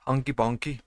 Honky bonky.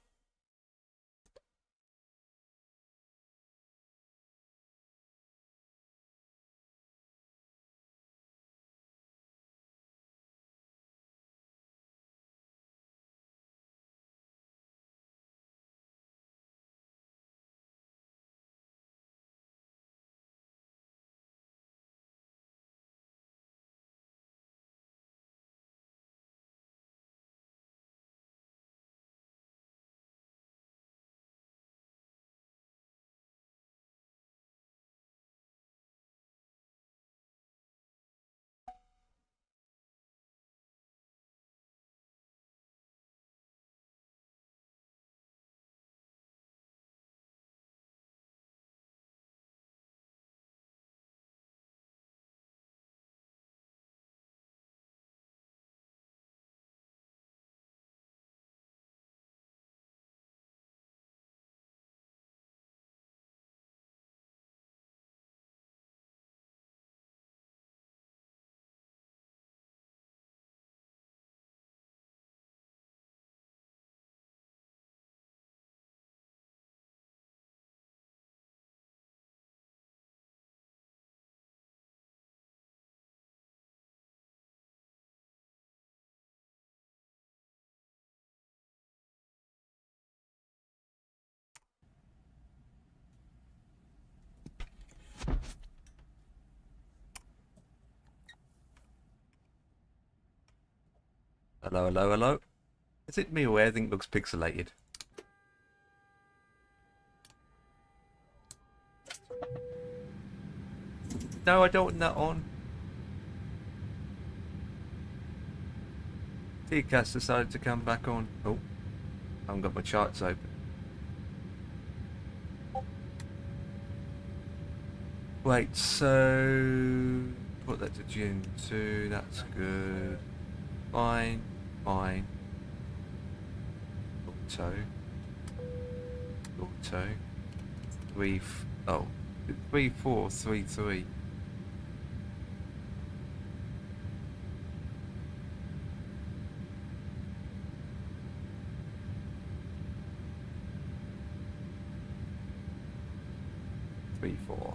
Hello, hello, hello. Is it me or everything looks pixelated? No, I don't want that on. TCAS decided to come back on. Oh, I haven't got my charts open. Wait, so put that to June 2, that's good. Fine, fine. Auto. 3433. Three, four.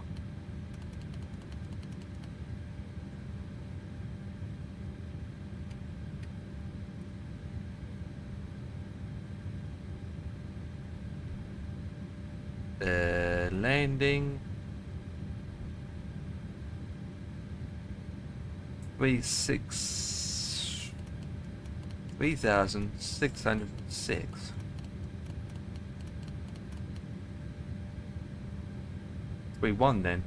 Landing 3606. 31 then.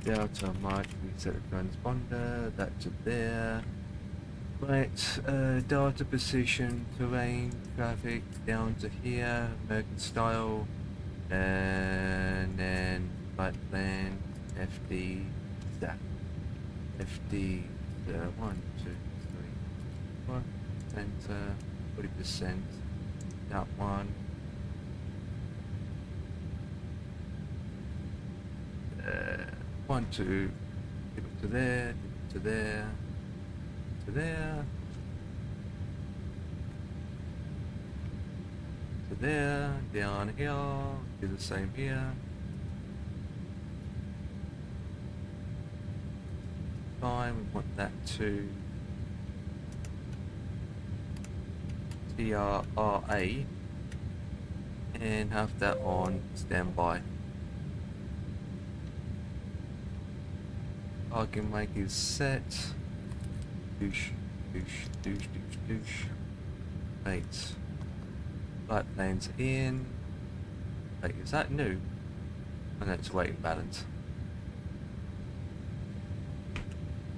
Delta March, we set a transponder, that to there. Right, data position, terrain, traffic, down to here, American style, and then flight plan, FD, that. FD, 1, 2, 3, 4, center, 40%, that one. 1, 2, give it to there, give it to there, to there, to there, down here, do the same here. Fine, we want that to TRRA and have that on standby. Parking brake is set. Douche, douche, douche, douche, douche. Right. Flight plane's in. Wait, is that new? And that's weight and balance.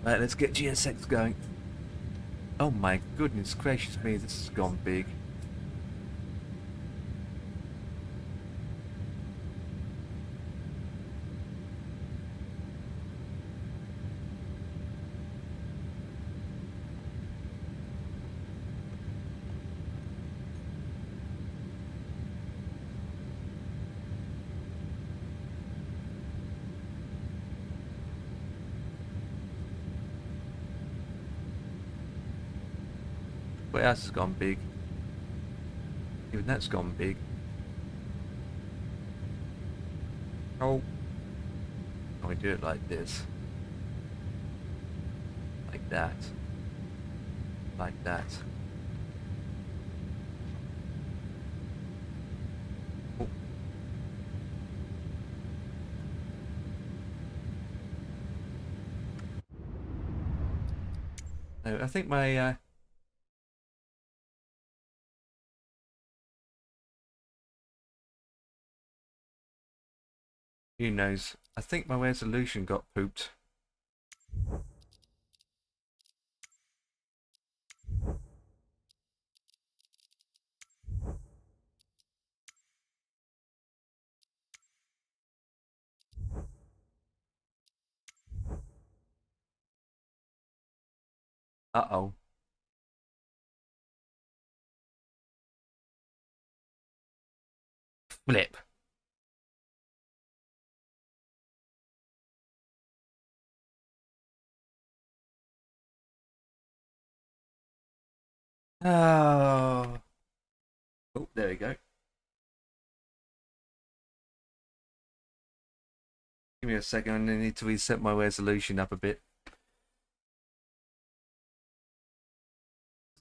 Right, let's get GSX going. Oh my goodness gracious me, this has gone big. What else has gone big? Even that's gone big. Oh. Can we do it like this? Like that. Like that. Oh. No, I think my who knows? I think my resolution got pooped. Uh-oh. Flip. Oh. Oh, there we go. Give me a second, I need to reset my resolution up a bit.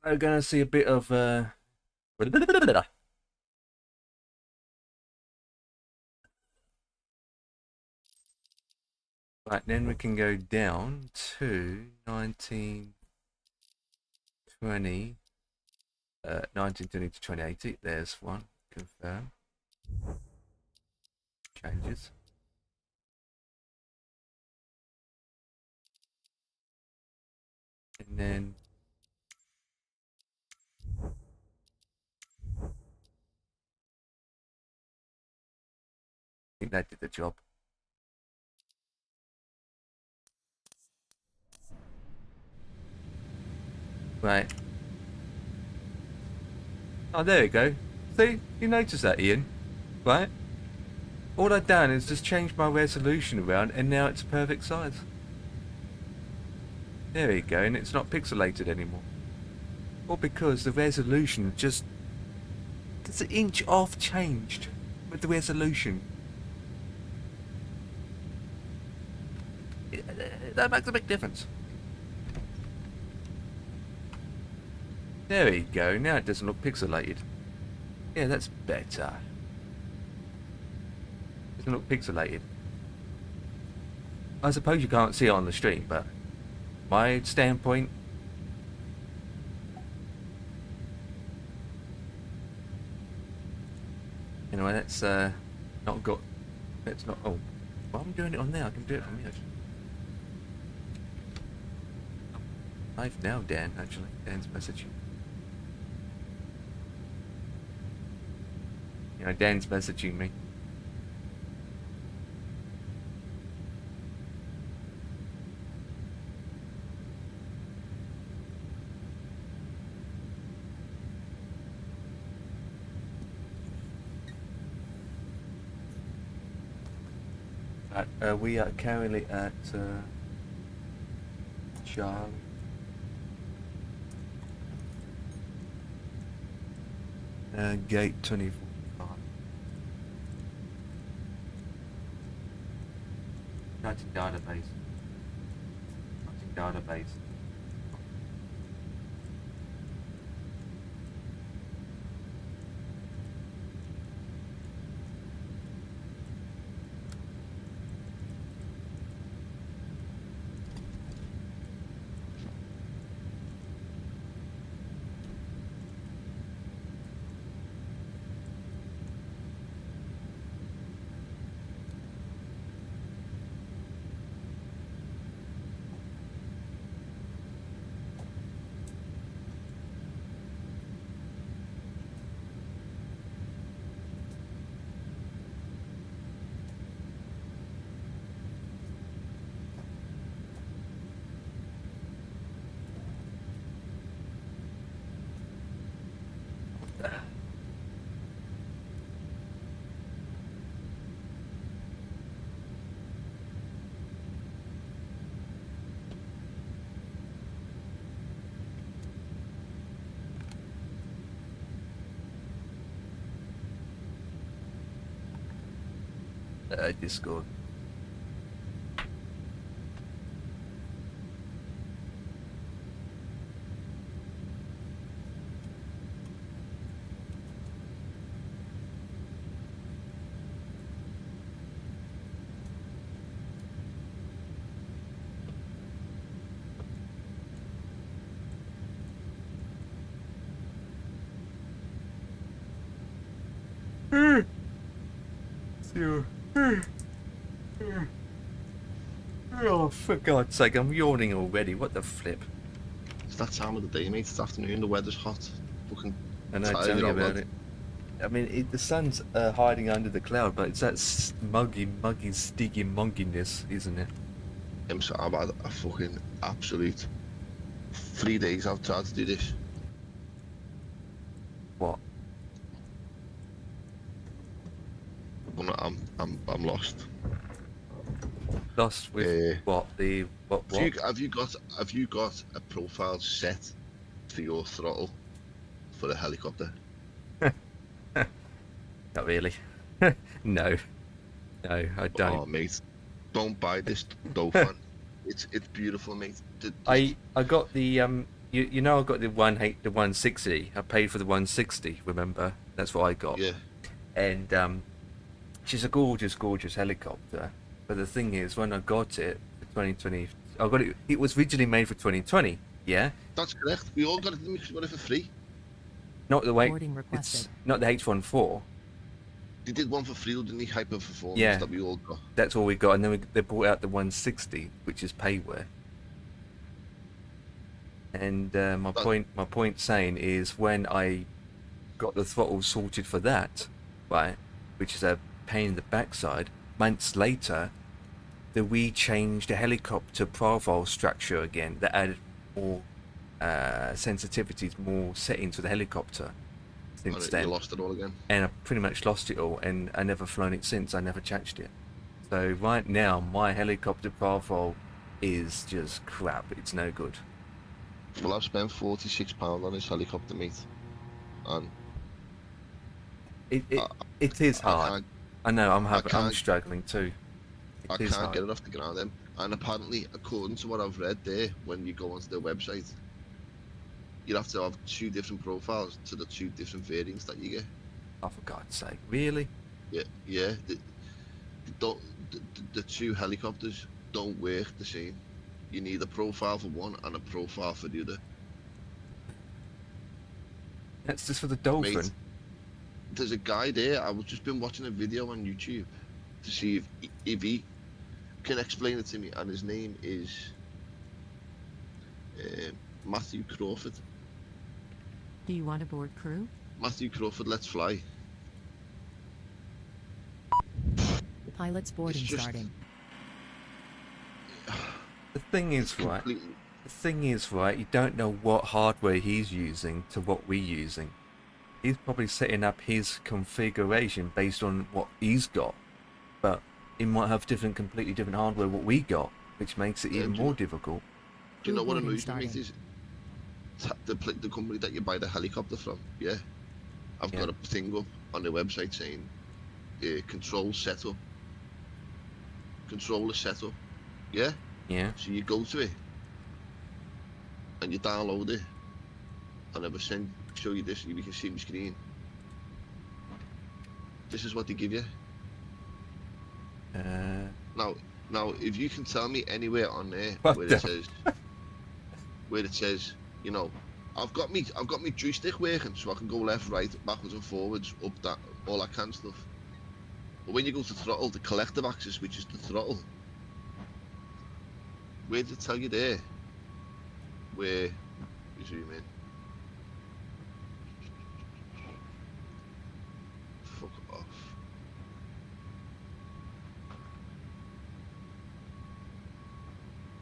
I'm gonna see a bit of right, then we can go down to 1920. 1920 to 2080. There's one. Confirm. Changes. And then I think that did the job. Right. Oh, there we go. See? You noticed that, Ian? Right? All I've done is just change my resolution around and now it's perfect size. There we go, and it's not pixelated anymore. All because the resolution just an inch off changed with the resolution. That makes a big difference. There we go, now it doesn't look pixelated. Yeah, that's better. Doesn't look pixelated. I suppose you can't see it on the stream, but my standpoint. Anyway, that's not got. That's not. Oh, well, I'm doing it on there. I can do it from here. Live now, Dan. Actually, Dan's messaging. You know, Dan's messaging me. We are currently at Charlie. Gate 2045. Writing database. Writing database. Discord. Oh, for God's sake, I'm yawning already. What the flip? It's that time of the day, mate. It's afternoon. The weather's hot. Fucking I know, tired tell me out, about lad. it. I mean, the sun's hiding under the cloud, but it's that muggy, sticky mugginess, isn't it? So I've had a fucking absolute 3 days I've tried to do this. What? I'm lost. Lost with what? What? Have you got a profile set for your throttle for a helicopter? Not really. No, I don't. Oh, mate, don't buy this Dofan. It's beautiful, mate. I got the you know I got the 160. I paid for the 160. Remember, that's what I got. Yeah. And she's a gorgeous helicopter. But the thing is, when I got it for 2020, I got it. It was originally made for 2020. Yeah. That's correct. We all got it because we got it for free. Not the way. Boarding requested. It's not the H14. They did one for free, didn't they? Hyper performance Yeah. that we all got. That's all we got, and then they brought out the 160, which is payware. And my point saying is, when I got the throttle sorted for that, right, which is a pain in the backside, months later, we changed the helicopter profile structure again. That added more sensitivities, more settings for the helicopter. Since then, you lost it all again. And I pretty much lost it all, and I never flown it since. I never changed it. So right now, my helicopter profile is just crap. It's no good. Well, I've spent £46 on this helicopter, mate, and it is hard. I know. I'm struggling too. I can't get it off the ground. And apparently, according to what I've read there, when you go onto their website, you have to have 2 different profiles to the 2 different variants that you get. Oh, for God's sake, really? Yeah. The 2 helicopters don't work the same. You need a profile for one and a profile for the other. That's just for the Dolphin. Mate, there's a guy there. I've just been watching a video on YouTube to see if he can explain it to me, and his name is Matthew Crawford. Do you want a board crew? Matthew Crawford, let's fly. Pilot's boarding starting. The thing is, right, you don't know what hardware he's using to what we're using. He's probably setting up his configuration based on what he's got, but he might have completely different hardware what we got, which makes it even more difficult. Do you know what annoys me, mate, is the company that you buy the helicopter from? Yeah, I've got a thing up on their website saying controller setup. Yeah. Yeah. So you go to it and you download it, and I will show you this. You can see my screen. This is what they give you. Now, if you can tell me anywhere on there where it says, you know, I've got me joystick working, so I can go left, right, backwards and forwards, up, that, all that kind of stuff. But when you go to throttle, the collective axis, which is the throttle, where did it tell you there? Where you zoom in? Fuck off.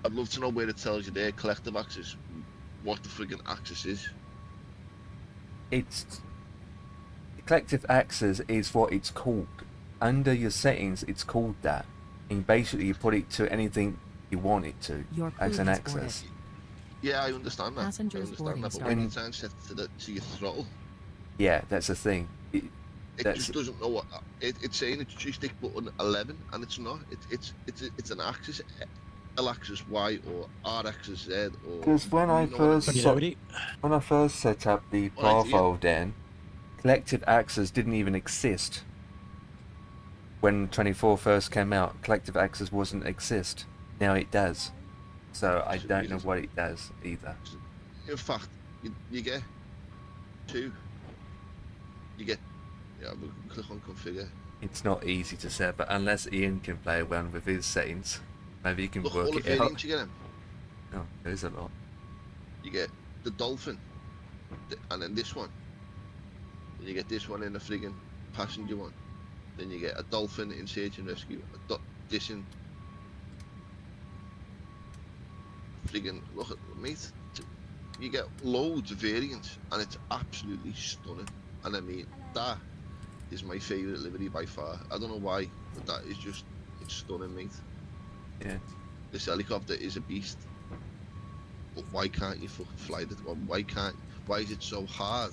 I'd love to know where it tells you there, collective axis, what the friggin' axis is. It's collective axis is what it's called. Under your settings, it's called that. And basically, you put it to anything you want it to as an axis. Yeah, I understand that. Passengers boarding but when you turn set to your throttle. Yeah, that's the thing. It That's just doesn't know what it's saying. It's joystick button 11, and it's not. It's an axis, L-axis Y or R-axis Z or because when I you know what I first mean? when I first set up the All right, yeah. profile, Dan, collective access didn't even exist. When 24 first came out, collective access wasn't exist. Now it does. So I So don't know what it does either. in fact, you get two. You get we can click on configure. It's not easy to set, but unless Ian can play around with his settings, maybe he can Look, work all the it out. variants you get in. Oh, there's a lot. You get the dolphin, and then this one. Then you get this one in the friggin' passenger one. Then you get a dolphin in search and rescue. This in friggin' look at mate. You get loads of variants, and it's absolutely stunning. And I mean that is my favourite livery by far. I don't know why, but that is just it's stunning, mate. Yeah. This helicopter is a beast. But why can't you fucking fly it? Why is it so hard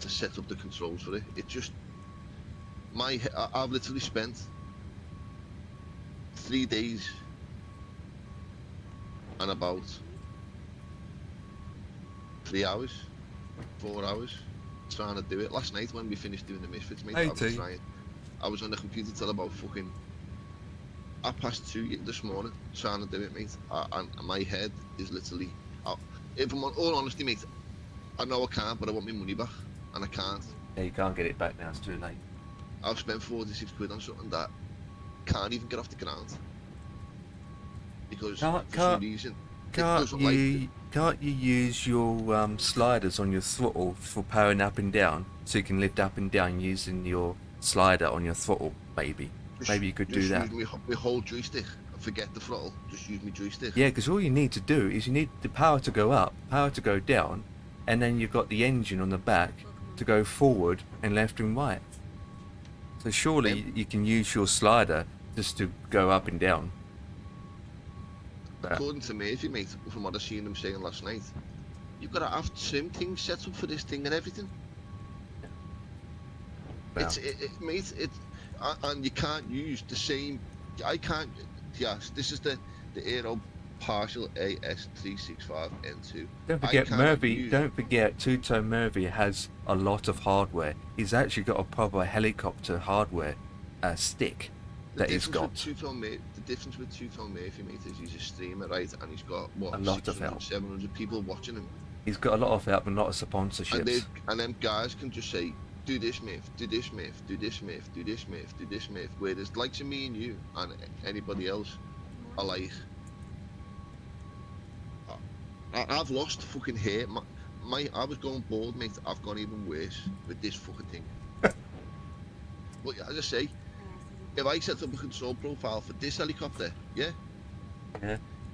to set up the controls for it? It just I've literally spent 3 days and about 3 hours, 4 hours trying to do it. Last night when we finished doing the Misfits, mate, I was on the computer till about fucking 2:30 this morning trying to do it, mate. And my head is literally, if I'm on all honesty, mate, I know I can't, but I want my money back, and I can't. Yeah, you can't get it back now, it's too late. I've spent 46 quid on something that can't even get off the ground. Because for some reason, Can't you use your sliders on your throttle for powering up and down, so you can lift up and down using your slider on your throttle, maybe? Maybe you could do that. Just use my whole joystick and forget the throttle, just use my joystick. Yeah, because all you need to do is you need the power to go up, power to go down, and then you've got the engine on the back to go forward and left and right. So surely you can use your slider just to go up and down. According to Murphy, mate, from what I seen them saying last night, you've got to have sim things set up for this thing and everything. Well. Mate, and you can't use the same. I can't. Yes, this is the Aero Partial AS365N2. Don't forget Murphy. Don't forget Two-Tone Murphy has a lot of hardware. He's actually got a proper helicopter hardware stick that he's got. The difference with Two-Tone Murphy, mate, is he's a streamer, right? And he's got what, a lot of help. 700 people watching him. He's got a lot of help and a lot of sponsorships. And them guys can just say, do this, Myth, do this, Myth, do this, Myth, do this, Myth, do this, Myth. Whereas, like to me and you and anybody else, are like, I've lost fucking hair. I was going bald, mate. I've gone even worse with this fucking thing. But as I say, if I set up a control profile for this helicopter, yeah,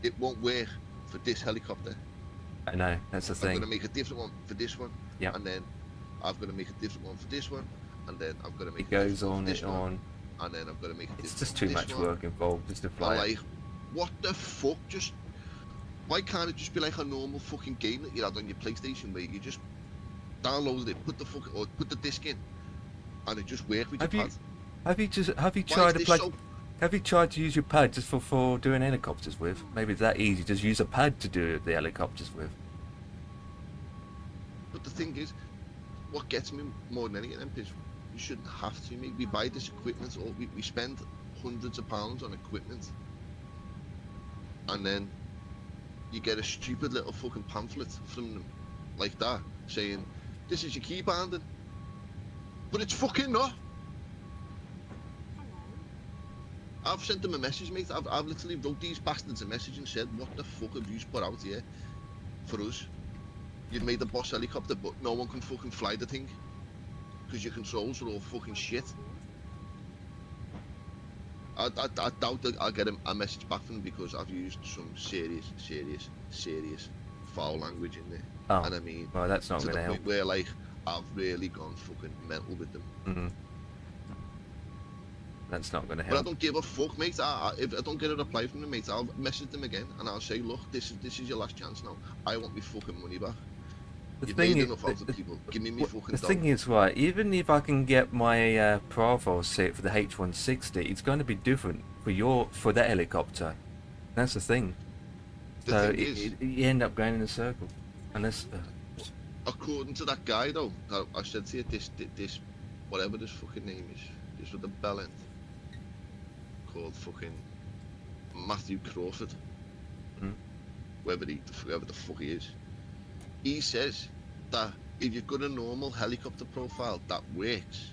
it won't work for this helicopter. I know, that's the thing. I'm going to make a different one for this one, yeah, and then I've got to make a different one for this one, and then I've got to make it goes on this and on, and then I've got to make a different. It's just too much work involved just to fly. I'm like, what the fuck? Just why can't it just be like a normal fucking game that you had on your PlayStation where you just download it, put the disc in, and it just works with your pad? Have you tried to play? Have you tried to use your pad just for doing helicopters with? Maybe it's that easy. Just use a pad to do the helicopters with. But the thing is, what gets me more than any of them is you shouldn't have to. Mate. We buy this equipment, or we spend hundreds of pounds on equipment, and then you get a stupid little fucking pamphlet from them like that saying this is your key banding, but it's fucking not. I've sent them a message, mate. I've literally wrote these bastards a message and said, what the fuck have you put out here for us? You've made the boss helicopter, but no one can fucking fly the thing because your controls are all fucking shit. I doubt that I'll get a message back from them because I've used some serious foul language in there. Oh, and I mean, well, that's not to going to the help. point where like I've really gone fucking mental with them. Mm-hmm. That's not going to help. But I don't give a fuck, mate. If I don't get a reply from them, mate, I'll message them again and I'll say, look, this is your last chance now. I want my fucking money back. The You've thing made is, enough out of people. Give me fucking the dough. thing is, right, even if I can get my profile set for the H160, it's going to be different for that helicopter. That's the thing. The So thing is, you end up going in a circle. Unless... according to that guy though, that I said to you, this, whatever this fucking name is, this with the bell end, called fucking Matthew Crawford, Hmm? whoever the fuck he is. He says that if you've got a normal helicopter profile that works,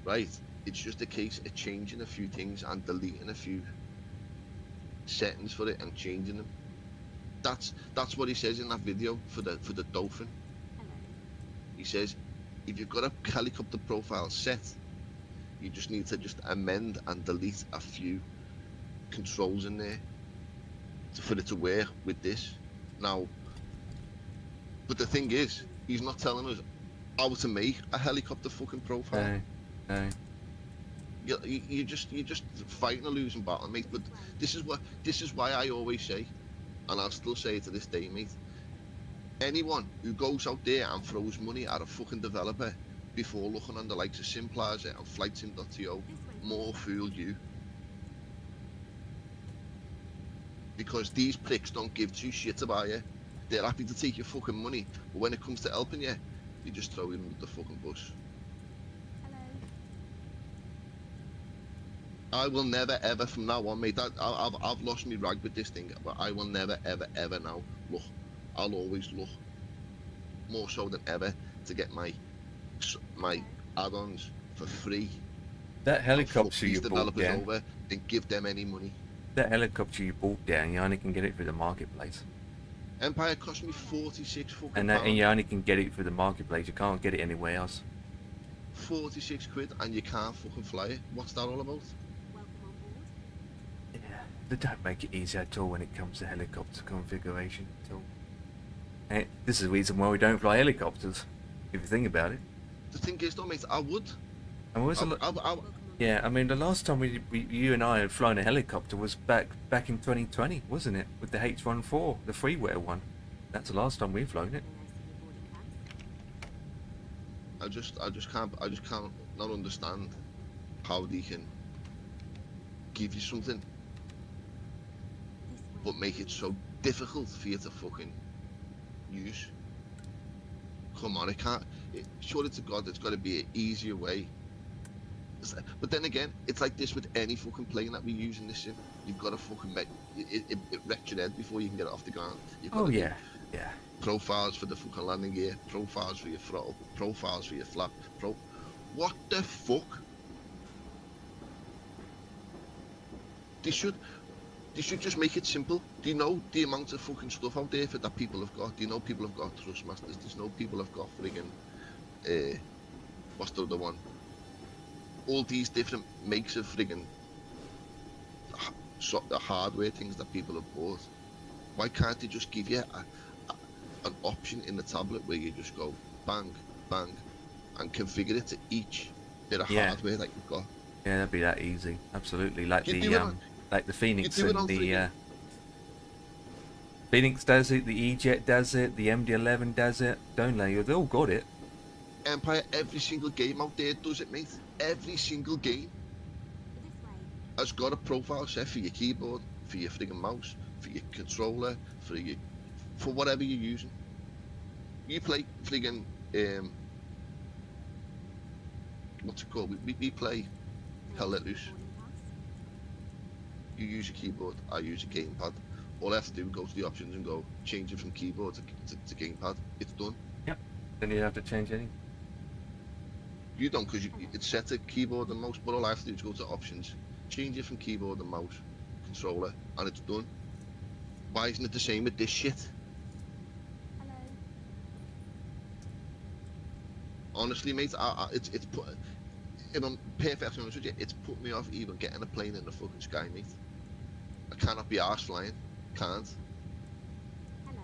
right, it's just a case of changing a few things and deleting a few settings for it and changing them. That's what he says in that video for the Dolphin. He says if you've got a helicopter profile set, you just need to just amend and delete a few controls in there for it to work with this. Now, but the thing is, he's not telling us how to make a helicopter fucking profile. No. You're just fighting a losing battle, mate. But this is why I always say, and I'll still say it to this day, mate. Anyone who goes out there and throws money at a fucking developer before looking on the likes of Simplaza and flightsim.to, more fool you. Because these pricks don't give two shits about you. They're happy to take your fucking money, but when it comes to helping you, you just throw them under the fucking bus. I will never ever from now on, mate. I've lost my rag with this thing, but I will never ever now look. I'll always look more so than ever to get my add-ons for free. That I'll helicopter fuck you these bought developers down, over and give them any money. that helicopter you bought down, you only can get it through the marketplace. Empire cost me 46 fucking And pounds. you only can get it through the marketplace. You can't get it anywhere else. 46 quid and you can't fucking fly it. What's that all about? Yeah, they don't make it easy at all when it comes to helicopter configuration at all. And this is the reason why we don't fly helicopters, if you think about it. The thing is though, mate, I would. And yeah, I mean, the last time you and I had flown a helicopter was back in 2020, wasn't it? With the H14, the freeware one. That's the last time we've flown it. I just can't not understand how they can give you something but make it so difficult for you to fucking use. Come on, surely to God there's got to be an easier way. But then again, it's like this with any fucking plane that we use in this sim. You've got to fucking make it wrecks your head before you can get it off the ground. You've got to yeah. profiles for the fucking landing gear, profiles for your throttle, profiles for your flap, what the fuck? They should just make it simple. Do you know the amount of fucking stuff out there that people have got? Do you know people have got Thrustmasters? Do you know people have got friggin' what's the other one? All these different makes of friggin' the hardware things that people have bought. Why can't they just give you an option in the tablet where you just go bang, bang, and configure it to each bit of hardware that you've got? Yeah, that'd be that easy. Absolutely, like like the Phoenix you do it and on the Phoenix does it, the E-Jet does it, the MD-11 does it, don't they? They've all got it. Empire, every single game out there does it, mate. Every single game has got a profile set for your keyboard, for your friggin' mouse, for your controller, for whatever you're using. You play friggin' what's it called? We play Hell Let Loose. You use a keyboard, I use a gamepad. All I have to do is go to the options and go change it from keyboard to gamepad. It's done. Yep. Then you have to change anything. You don't, because it's set to keyboard and mouse, but all I have to do is go to options, change it from keyboard and mouse, controller, and it's done. Why isn't it the same with this shit? Honestly, mate, it's put. If I'm perfectly honest with you, it's put me off even getting a plane in the fucking sky, mate. I cannot be arse flying. Can't. I'm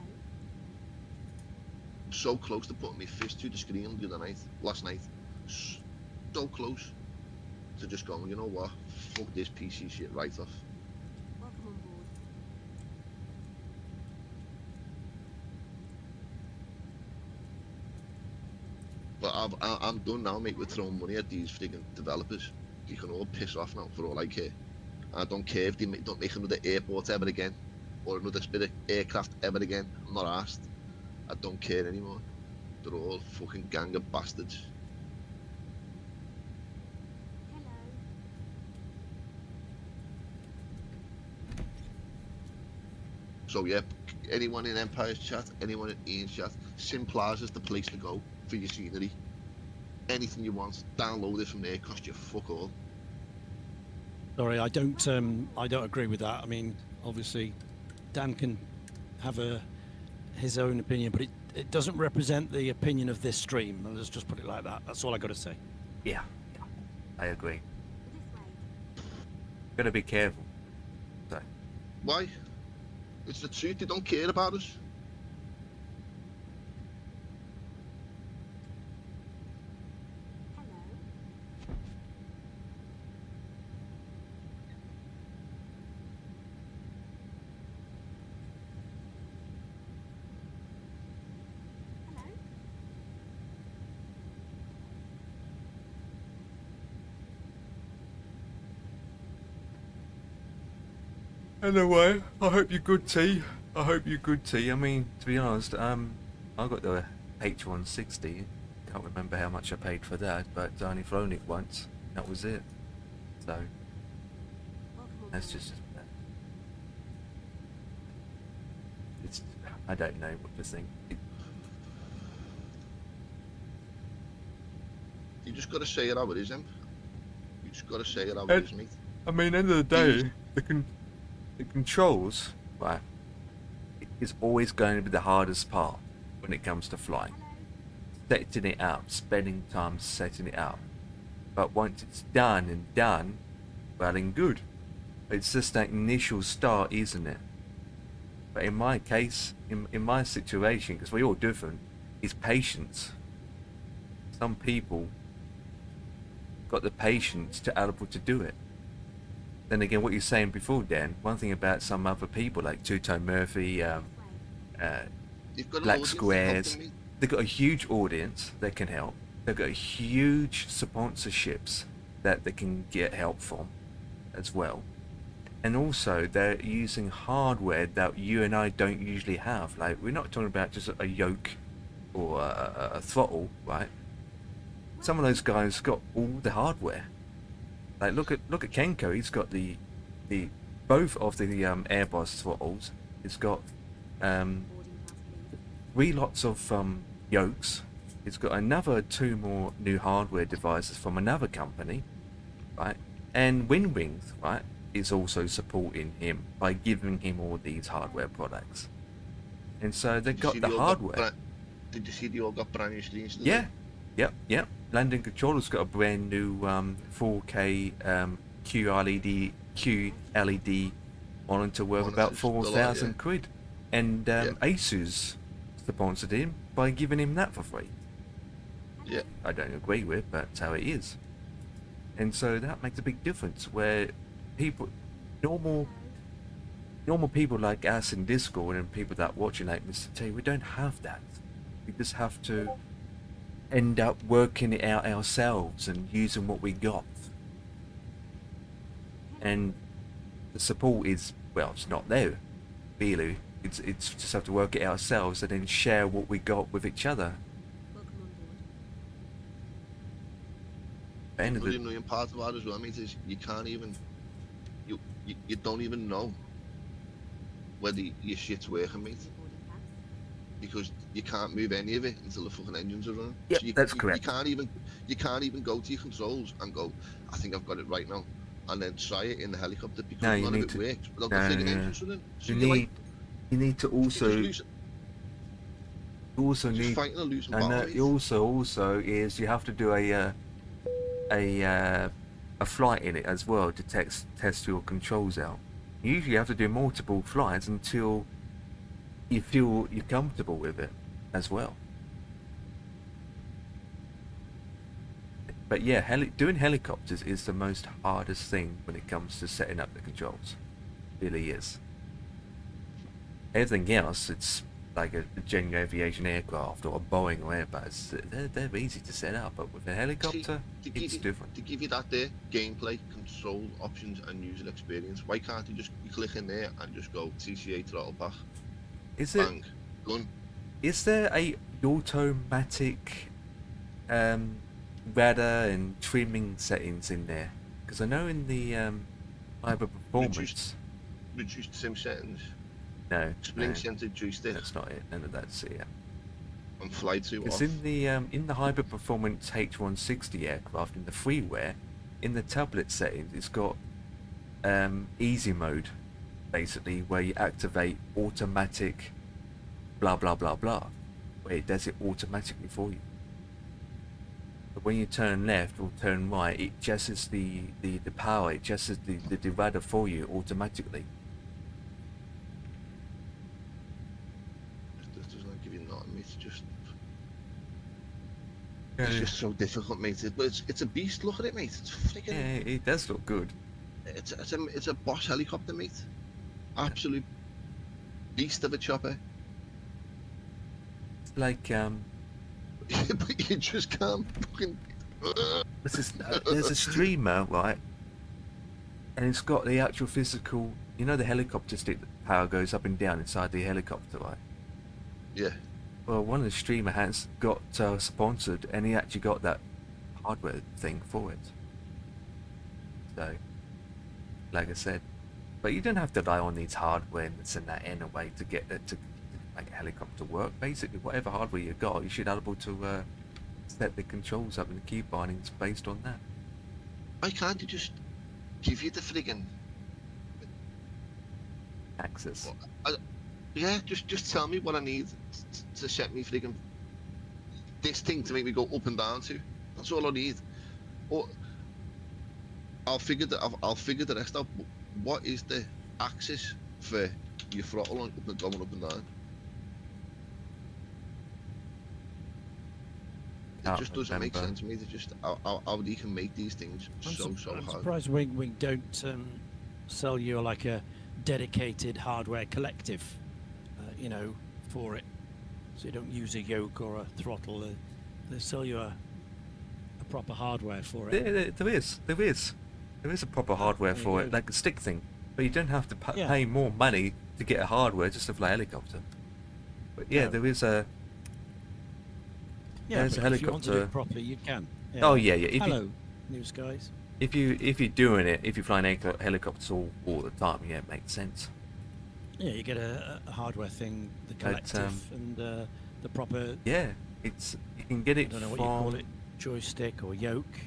so close to putting my fist to the screen last night. So close to just going, you know what? Fuck this PC shit right off. But I'm done now, mate, with throwing money at these frigging developers. You can all piss off now for all I care. I don't care if they don't make another airport ever again, or another Spirit aircraft ever again. I'm not asked. I don't care anymore. They're all fucking gang of bastards. So yeah, anyone in Empire's chat, anyone in Ian's chat, Sim Plaza's the place to go for your scenery. Anything you want, download it from there. Cost you fuck all. Sorry, I don't agree with that. I mean, obviously, Dan can have his own opinion, but it doesn't represent the opinion of this stream. Let's just put it like that. That's all I got to say. Yeah, I agree. Gotta be careful. So, Why? It's the truth. They don't care about us. anyway, I hope you're good, T. I hope you're good, T. I mean, to be honest, I got the H160. Can't remember how much I paid for that, but I only flown it once. That was it. So that's just. It's. I don't know what to think. You just gotta say it how it is, Em. You just gotta say it how it is, mate. I mean, end of the day, the controls, right, is always going to be the hardest part when it comes to flying. Setting it up, spending time setting it up. But once it's done, well and good. It's just that initial start, isn't it? But in my case, in my situation, because we're all different, is patience. Some people got the patience to able to do it. Then again, what you're saying before, Dan, one thing about some other people like Two-Tone Murphy, Black Squares, they've got a huge audience that can help. They've got huge sponsorships that they can get help from as well. And also, they're using hardware that you and I don't usually have. Like, we're not talking about just a yoke or a throttle, right? Some of those guys got all the hardware. Like, look at Kenko. He's got the both of the Airbus throttles. It's got 3 lots of yokes. It's got another 2 more new hardware devices from another company, right? And Wingwings, right, is also supporting him by giving him all these hardware products. And so they've got the hardware. Did you see they all got brand new screens? Yeah. Yep. Landing Controller's got a brand new 4K QLED monitor worth about 4,000 quid. And Asus sponsored him by giving him that for free. Yeah. I don't agree with, but that's how it is. And so that makes a big difference where people, normal people like us in Discord and people that watching like Mr. T, we don't have that. We just have to end up working it out ourselves and using what we got. And the support is, well, it's not there, really. It's just have to work it ourselves and then share what we got with each other. The annoying part about it as well, mate, is you can't even, you don't even know whether your shit's working, mate, because you can't move any of it until the fucking engines are running. Yeah, so that's correct. You can't even go to your controls and go, I think I've got it right now, and then try it in the helicopter because none of it works without the friggin' engines running. So you need to also need, fighting a losing and battle, you also is you have to do a flight in it as well to test your controls out. You usually have to do multiple flights until you feel you're comfortable with it as well. But yeah, doing helicopters is the most hardest thing when it comes to setting up the controls. It really is. Everything else, it's like a genuine aviation aircraft or a Boeing or Airbus, they're easy to set up. But with a helicopter, to give it's you, different. to give you that there gameplay, control options, and user experience. Why can't you just click in there and just go TCA throttle back, Is it? bang, gun? Is there a automatic radar and trimming settings in there? Because I know in the Cyber Performance, Reduced sim settings, no, spring no, centered joystick, that's not it. None of that's it. and fly to Because off. in the Hyper Performance H160 aircraft in the freeware, in the tablet settings, it's got easy mode, basically, where you activate automatic blah blah blah blah, where it does it automatically for you. But when you turn left or turn right, it adjusts the power, it adjusts the radar for you automatically. This does not give you nothing, mate. It's just so difficult, mate. But it's a beast. Look at it, mate. It's freaking. Yeah, it does look good. It's a Bosch helicopter, mate. Absolute beast of a chopper. It's like But you just can't fucking. there's a streamer, right? And it's got the actual physical, you know, the helicopter stick that power goes up and down inside the helicopter, right? Yeah. Well, one of the streamer has got sponsored, and he actually got that hardware thing for it. So, like I said, but you don't have to rely on these hardware and this and that in a way to get it to make a helicopter work. Basically, whatever hardware you got, you should be able to set the controls up and the key bindings based on that. Why can't you just give you the friggin' Access. yeah? Just tell me what I need to set me friggin' this thing to make me go up and down to. That's all I need. Or I'll figure the rest out. What is the axis for your throttle on going up and down? It just doesn't make sense to me. It's just how you can make these things so I'm hard. surprised Wing don't sell you like a dedicated hardware collective, you know, for it. So you don't use a yoke or a throttle. They sell you a proper hardware for it. There is a proper hardware there you for go. it, like a stick thing. But you don't have to Yeah. pay more money to get a hardware just to fly a helicopter. But yeah, No. there is a. Yeah, there's a but if you want to do helicopter. it properly, you can. Oh yeah. If Hello, news guys. if you're doing it, if you're flying helicopters all the time, yeah, it makes sense. Yeah, you get a hardware thing, the But, collective, and the proper. Yeah, you can get I it don't know from. what you call it, joystick or yoke.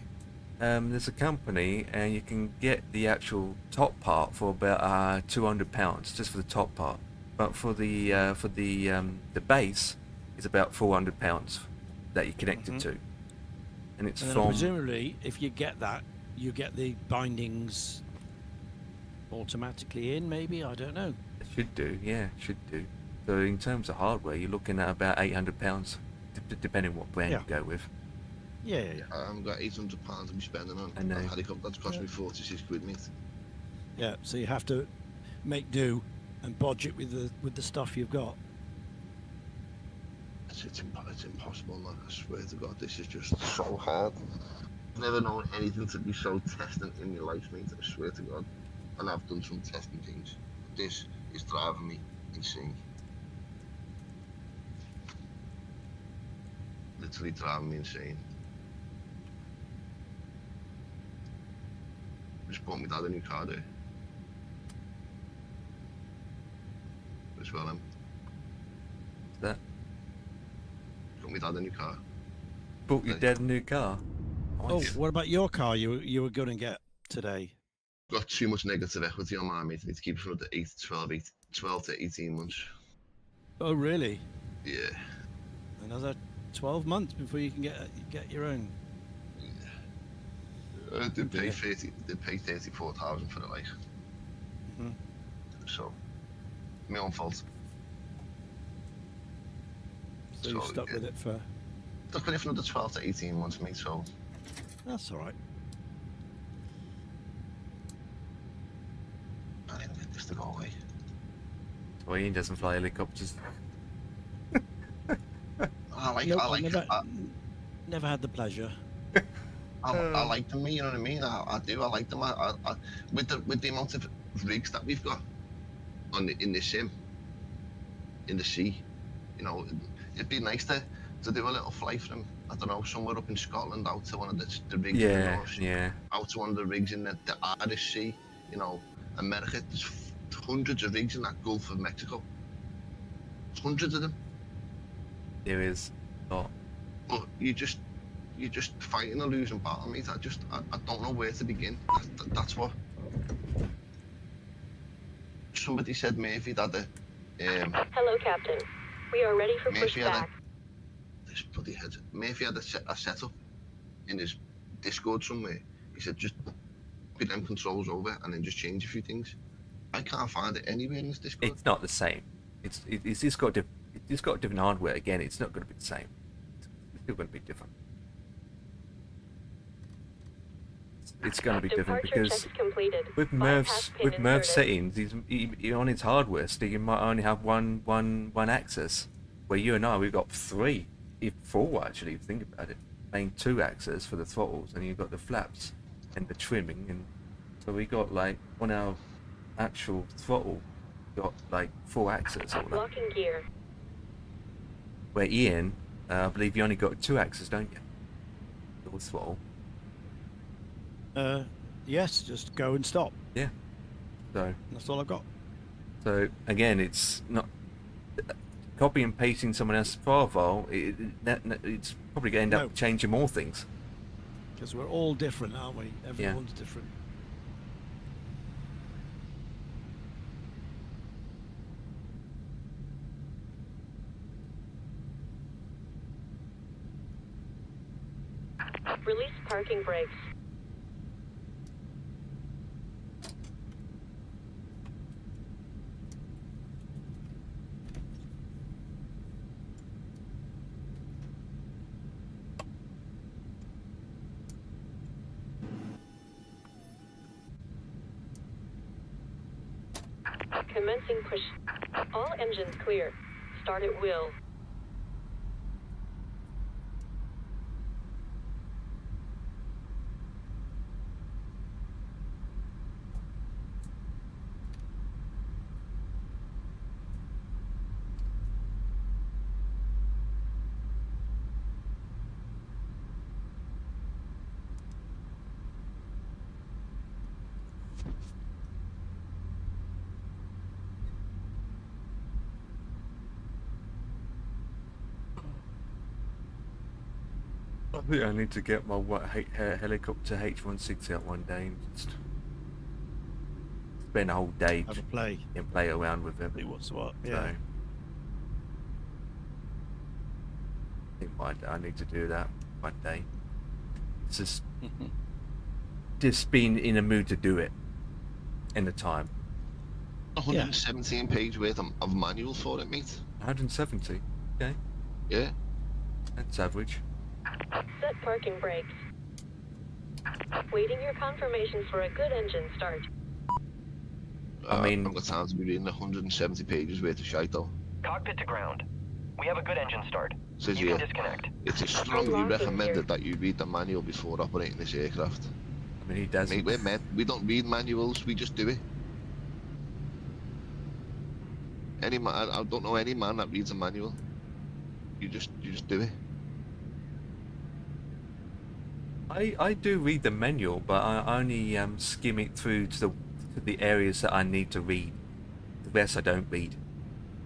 There's a company, and you can get the actual top part for about £200 just for the top part. But for the base, it's about £400 that you connect it Mhm. to, and it's And then from. presumably, if you get that, you get the bindings automatically in. Maybe, I don't know. It should do, yeah, should do. So in terms of hardware, you're looking at about £800, depending what brand Yeah. you go with. Yeah. I haven't got £800 to be spending on I know. a helicopter. That's cost Yeah. me 46 quid, mate. Yeah. So you have to make do and budget with the stuff you've got. It's impossible, man. I swear to God, this is just so hard. Never known anything to be so testing in my life, mate. I swear to God. And I've done some testing things. This is driving me insane. Literally driving me insane. Just bought my dad a new car there. As well, That got my dad a new car. bought your dad a new car. Oh, Nice. what about your car? You were going to get today? Got too much negative equity on mine, mate. Need to keep it for another 12 to 18 months. Oh, really? Yeah. Another 12 months before you can get your own. I did pay Yeah. 34,000 for it, like. Mhm. So, my own fault. So you So, stuck yeah. with it for. Stuck with it for another 12 to 18 months, mate. So, That's all right. I didn't get this to go away. Well, Ian doesn't fly helicopters. Nope, I like it. never had the pleasure. I like them, you know what I mean? I do. I like them. With the amount of rigs that we've got in the sim, in the sea, you know, it'd be nice to do a little flight from, I don't know, somewhere up in Scotland out to one of the rigs in the Yeah, North Sea, yeah. out to one of the rigs in the Irish Sea, you know, America. There's hundreds of rigs in that Gulf of Mexico. Hundreds of them. There is not. But you're just fighting a losing battle, mate. I don't know where to begin. That's what somebody said. Murphy had a Hello, Captain. We are ready for Murphy had pushback. this bloody head. Murphy had a setup in his Discord somewhere. He said just put them controls over and then just change a few things. I can't find it anywhere in his Discord. It's not the same. It's got different hardware. Again, it's not going to be the same. It's still going to be different. It's going to be different Departure because check completed. with Bypass pin Merv's inserted. settings, he on his hardware stick, you might only have one axis. Where you and I, we've got three, if four actually. If you think about it, main 2 axes for the throttles, and you've got the flaps and the trimming, and so we got like on our actual throttle, got like 4 axes. All that. Locking gear. Where Ian, I believe you only got 2 axes, don't you? Your throttle. Yes, just go and stop. Yeah. So That's all I've got. again, it's not copy and pasting someone else's profile. It's probably going to end No. up changing more things. Because we're all different, aren't we? Everyone's different. Release parking brakes. Commencing push. All engines clear. Start at will. I think I need to get my helicopter H160 out one day and just spend a whole day Have a play. and play around with it. See what's what. So, Yeah. I think I need to do that one day. It's just being in a mood to do it in the time. 117 page worth of manual for it, mate. 170. Okay, Yeah. that's average. Set parking brakes. Waiting your confirmations for a good engine start. I mean- I've got time to be reading 170 pages worth of shite though. Cockpit to ground. We have a good engine start. Says You here, can disconnect. it is strongly Unlocking recommended gear. that you read the manual before operating this aircraft. I mean, he doesn't. Mate, we're men. We don't read manuals. We just do it. Any man, I don't know any man that reads a manual. You just do it. I do read the manual, but I only skim it through to the areas that I need to read. The rest I don't read.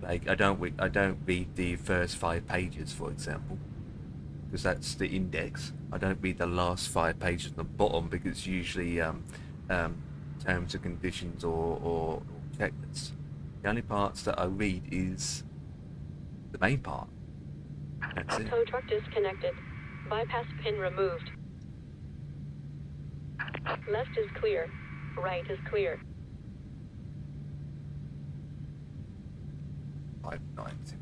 Like I don't read the first 5 pages, for example, because that's the index. I don't read the last 5 pages at the bottom because it's usually terms and conditions or checklists. The only parts that I read is the main part. That's it. Tow truck disconnected. Bypass pin removed. Left is clear. Right is clear. 590.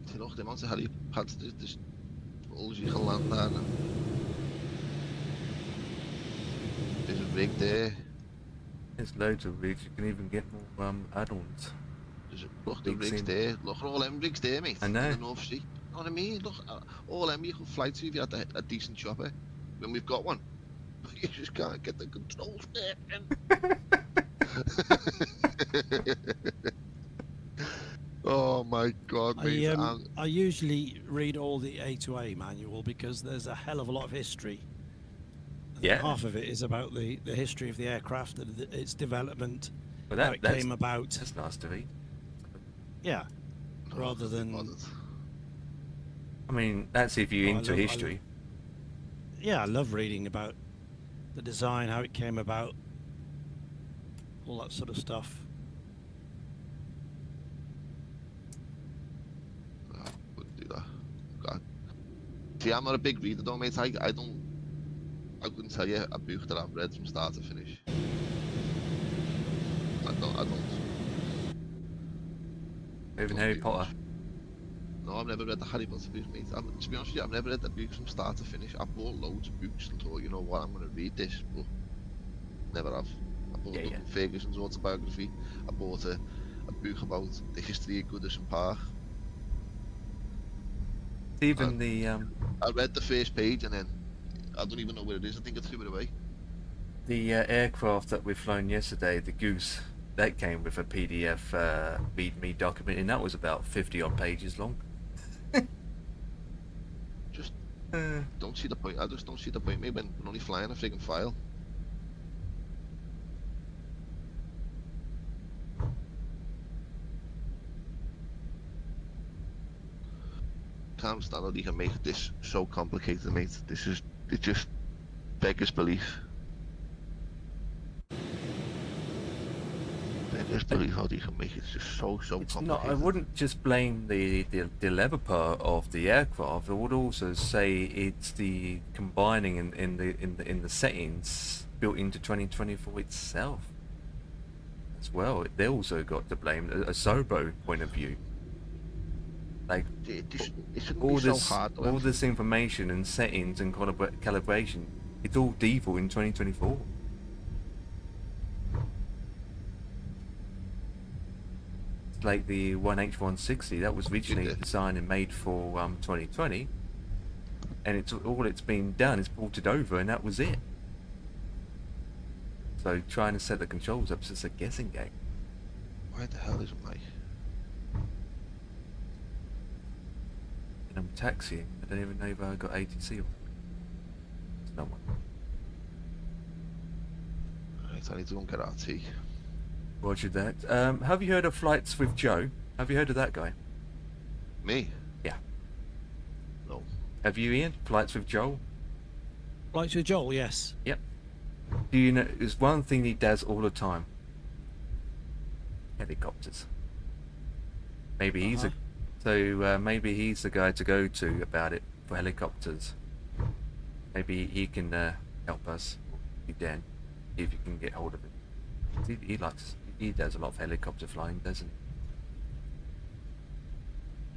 Zie nog, de mensen hadden had dus alles je geland daar. There's a rig there. There's loads of rigs. You can even get more add-ons. Look, the Rigs rigs in. there. Look at all them rigs there, mate. I know. In the North Sea. You know what I mean? Look, all them you could fly to if you had a decent chopper. When we've got one, you just can't get the controls there. Oh my God, mate. I usually read all the A2A manual because there's a hell of a lot of history. Yeah. Half of it is about the history of the aircraft and its development, But how it came about. That's nice to read. Yeah, No, rather can't be than. bothered. I mean, that's if you're Oh, I into love- I history. Yeah, I love reading about the design, how it came about, all that sort of stuff. No, I wouldn't do that. God. See, I'm not a big reader though, mate. I couldn't tell you a book that I've read from start to finish. I don't. Even Harry Potter. No, I've never read the Harry Potter books, mate. To be honest with you, I've never read the books from start to finish. I've bought loads of books and thought, you know what, I'm going to read this, but never have. I bought Yeah. Ferguson's autobiography. I bought a book about the history of Goodison Park. Even the I read the first page and then I don't even know where it is. I think I threw it away. aircraft that we've flown yesterday, the Goose, that came with a PDF README document, and that was about 50 odd pages long. Just don't see the point. I just don't see the point, mate, when we're only flying a friggin' file. Can't understand how they can make this so complicated, mate. It just beggars belief. Beggars belief how they can make it just so It's complicated. not. I wouldn't just blame the leather part of the aircraft. I would also say it's the combining in the settings built into 2024 itself as well. They also got to blame a Sobo point of view. Like It shouldn't all be so this, hard. all this information and settings and calibration, it's all default in 2024. It's like the 1H160 that was originally designed and made for 2020, and it's been done is ported over, and that was it. So trying to set the controls up is just a guessing game. Why the hell isn't my... And I'm taxiing. I don't even know if I got ATC or no one. Right, I need to go and get our tea. Roger that. Have you heard of Flights with Joe? Have you heard of that guy? Me? Yeah. No. Have you, Ian? Flights with Joel? Like to Joel, yes. Yep. Do you know, there's one thing he does all the time. Helicopters. Maybe he's maybe he's the guy to go to about it for helicopters. Maybe he can help us, Dan, if you can get hold of him. He does a lot of helicopter flying, doesn't he?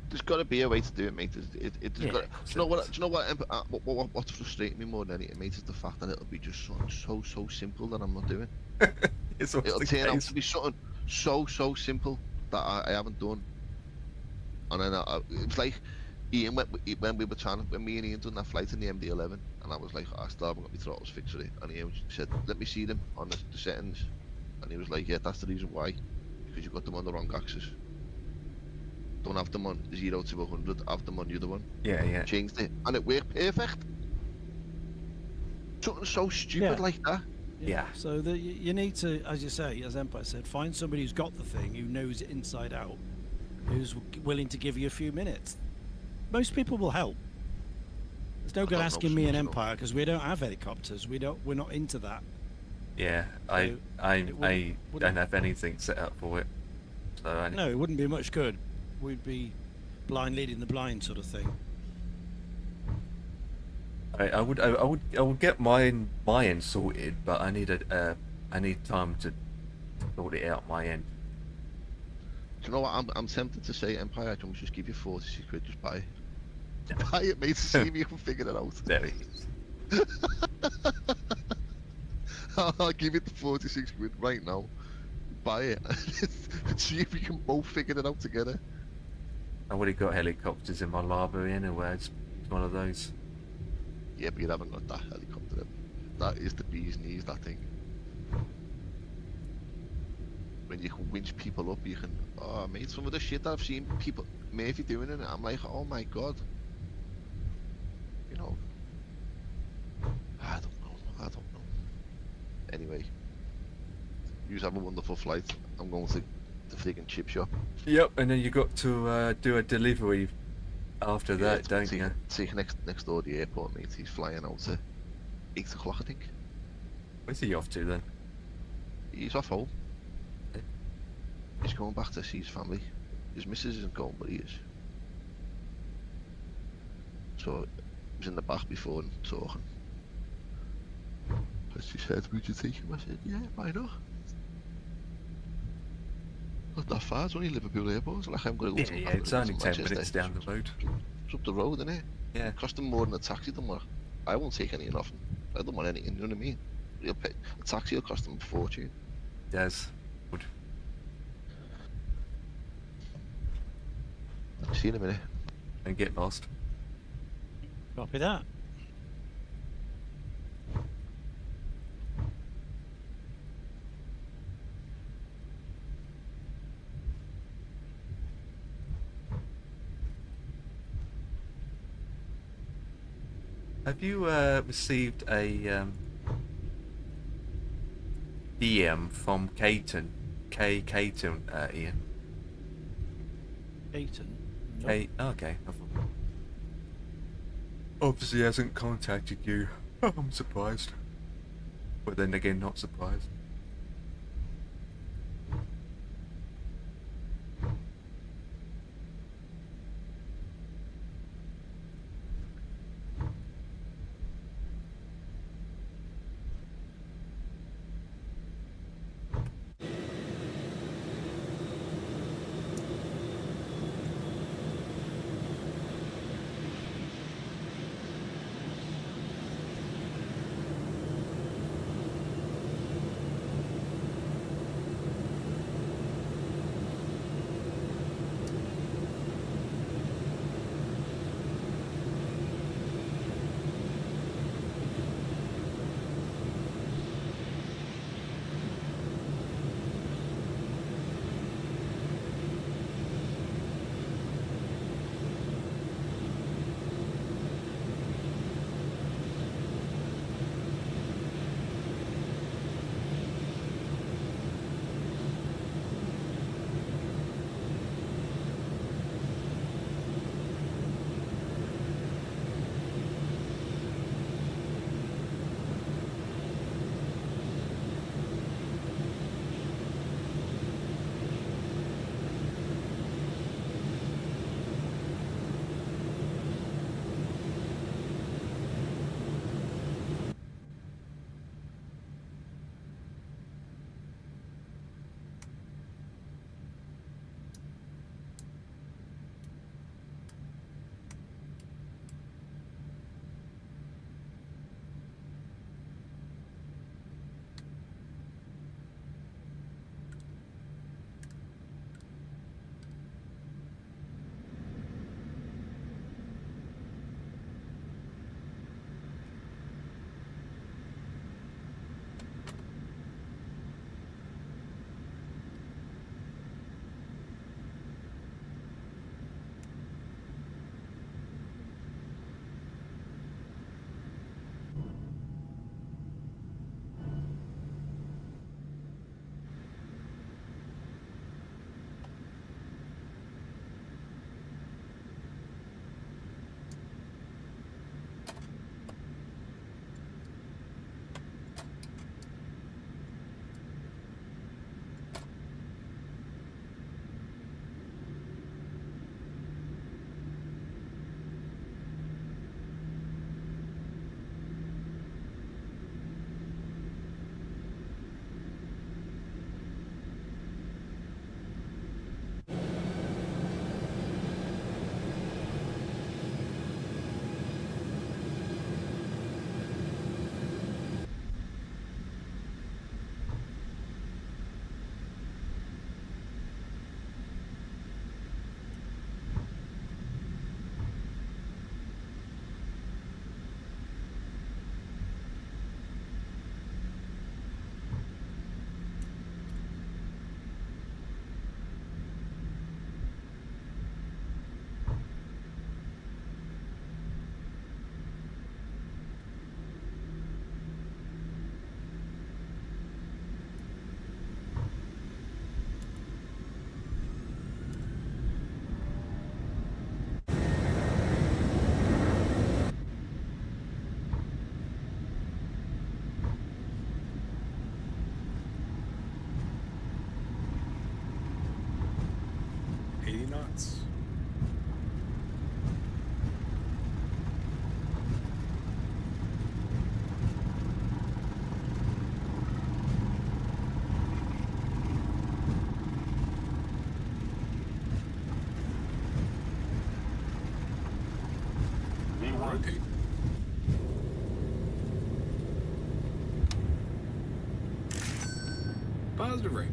There's got to be a way to do it, mate. Do you know what? What's frustrating me more than anything, mate, is the fact that it'll be just something so simple that I'm not doing. It'll turn out to be something so simple that I haven't done. And then it was like Ian when me and Ian done that flight in the MD-11, and I was like, I still haven't got my throttles fixed for it. And Ian said, let me see them on the settings. And he was like, yeah, that's the reason why, because you've got them on the wrong axis. Don't have them on 0 to 100, have them on the other one. Yeah. Changed it, and it worked perfect. Something so stupid like that. Yeah. So you need to, as you say, as Empire said, find somebody who's got the thing, who knows it inside out, who's willing to give you a few minutes. Most people will help. There's no good asking me and Empire because we don't have helicopters. We're not into that. Yeah, I don't have anything set up for it. So no, it wouldn't be much good. We'd be blind leading the blind sort of thing. I would get my end sorted, but I need time to sort it out my end. Do you know what? I'm tempted to say, Empire, I can just give you 40 quid, just buy it. Buy it, mate, to see if you can figure it out. There it is. I'll give it the 46 quid right now. Buy it. And see if we can both figure it out together. I already got helicopters in my lava anyway. It's one of those. Yeah, but you haven't got that helicopter. That is the bee's knees, that thing. When you can winch people up, you can... Oh, mate, some of the shit that I've seen people... Murphy doing in it, I'm like, oh my god. You know... I don't know. Anyway. You have a wonderful flight. I'm going to the freaking chip shop. Yep, and then you got to do a delivery after that, don't you? Take next door to the airport, mate. He's flying out at 8 o'clock, I think. Where's he off to then? He's off home. Okay. He's going back to see his family. His missus isn't going, but he is. So, he was in the back before and talking. And she said, would you take him? I said, yeah, why not? Not that far, it's only Liverpool Airport. It's like I'm going to go to Yeah, it's only 10 Manchester. minutes down the road. It's up the road, isn't it? Yeah. It cost them more than a taxi, don't worry. I won't take anything off them. I don't want anything, you know what I mean? A taxi will cost them a fortune. Yes. Would. See you in a minute. And get lost. Copy that. Have you received a DM from Caton? Caton, Ian? Ayton. Okay. Obviously hasn't contacted you. I'm surprised. But then again, not surprised. minutes. Rotate. Positive rate.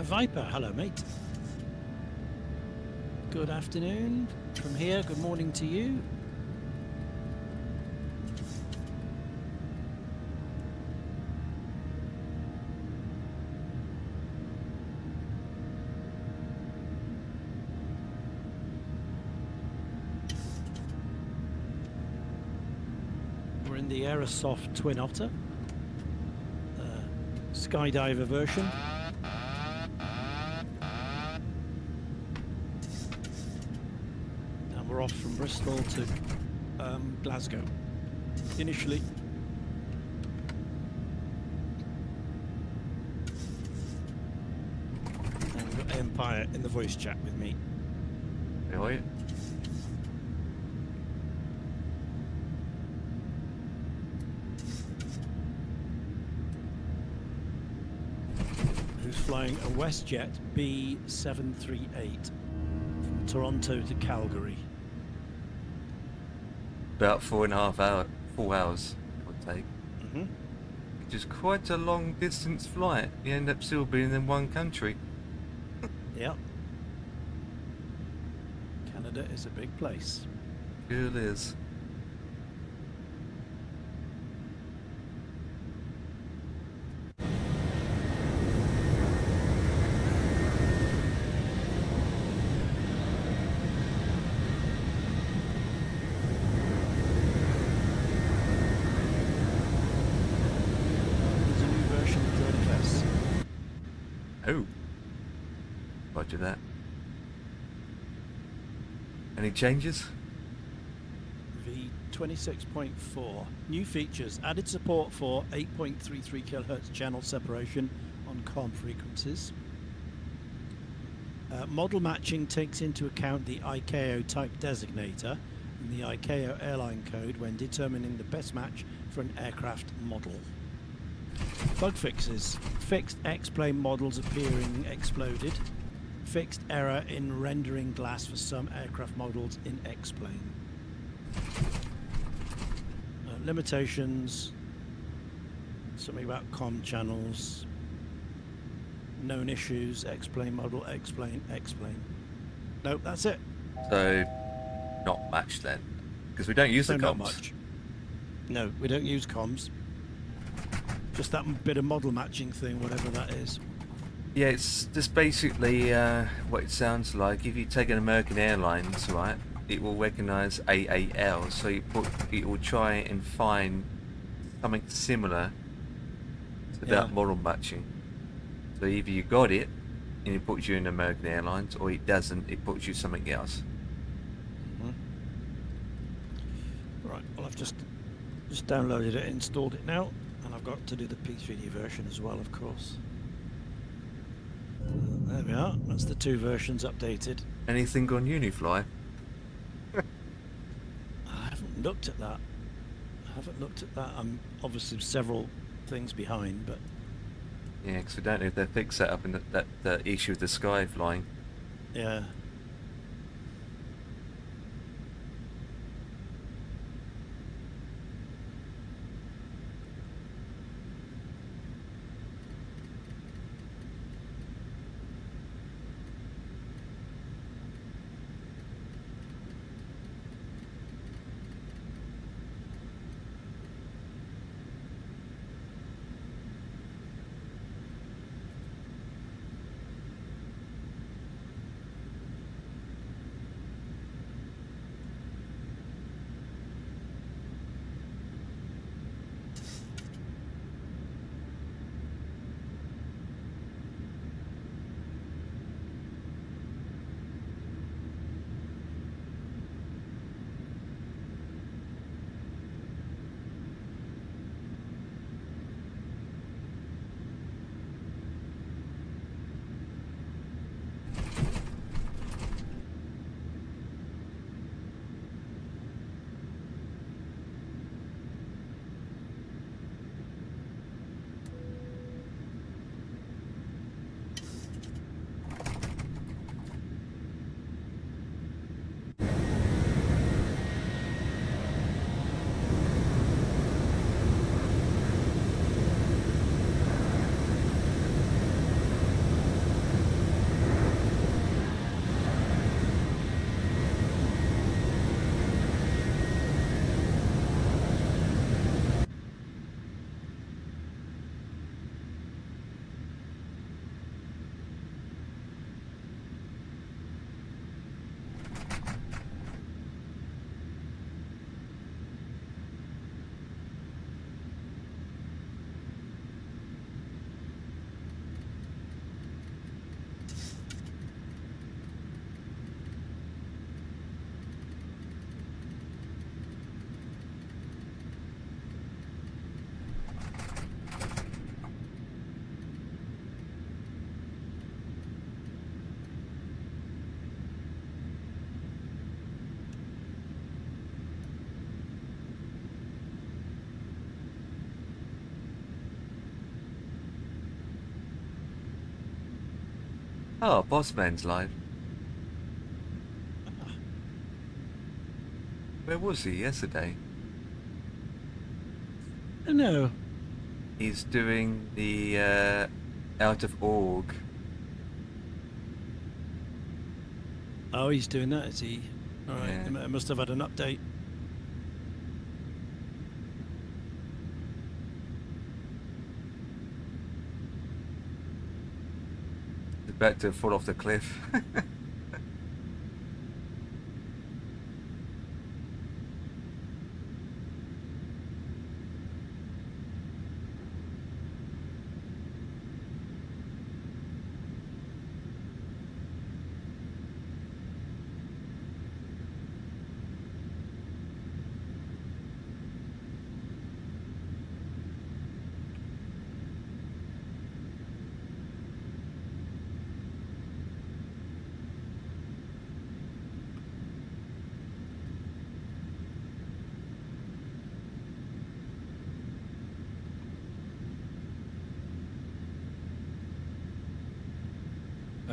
Viper, hello mate. Good afternoon from here, good morning to you. We're in the Aerosoft Twin Otter, skydiver version. We're off from Bristol to Glasgow initially. And we've got Empire in the voice chat with me. How are you? Who's flying a WestJet B738 from Toronto to Calgary. About 4 hours, would take. Mm-hmm. Which is quite a long distance flight. You end up still being in one country. Yep. Canada is a big place. Sure is. There's a new version of ZFS. Oh. Roger that. Any changes? V26.4. New features. Added support for 8.33 kHz channel separation on comm frequencies. Model matching takes into account the ICAO type designator and the ICAO airline code when determining the best match for an aircraft model. Bug fixes. Fixed X-plane models appearing exploded. Fixed error in rendering glass for some aircraft models in X-plane. Limitations. Something about comm channels. Known issues. X-plane model. X-plane. X-plane. Nope, that's it. So, not much then. Because we don't use So the not comms. much. No, we don't use comms. Just that bit of model matching thing, whatever that is. Yeah, it's just basically what it sounds like. If you take an American Airlines, right, it will recognise AAL, so it will try and find something similar to that Yeah. model matching. So either you got it, and it puts you in American Airlines, or it doesn't, it puts you something else. Right, well I've just downloaded it, installed it now, and I've got to do the P3D version as well, of course. There we are, that's the two versions updated. Anything on Unifly? I haven't looked at that. I'm obviously several things behind, but Yeah, because we don't know if they fixed that up in that issue with the sky flying. yeah. Oh, Bossman's live. Where was he yesterday? No. He's doing the out of org. Oh, he's doing that, is he? All right. Yeah. I must have had an update. He's about to fall off the cliff.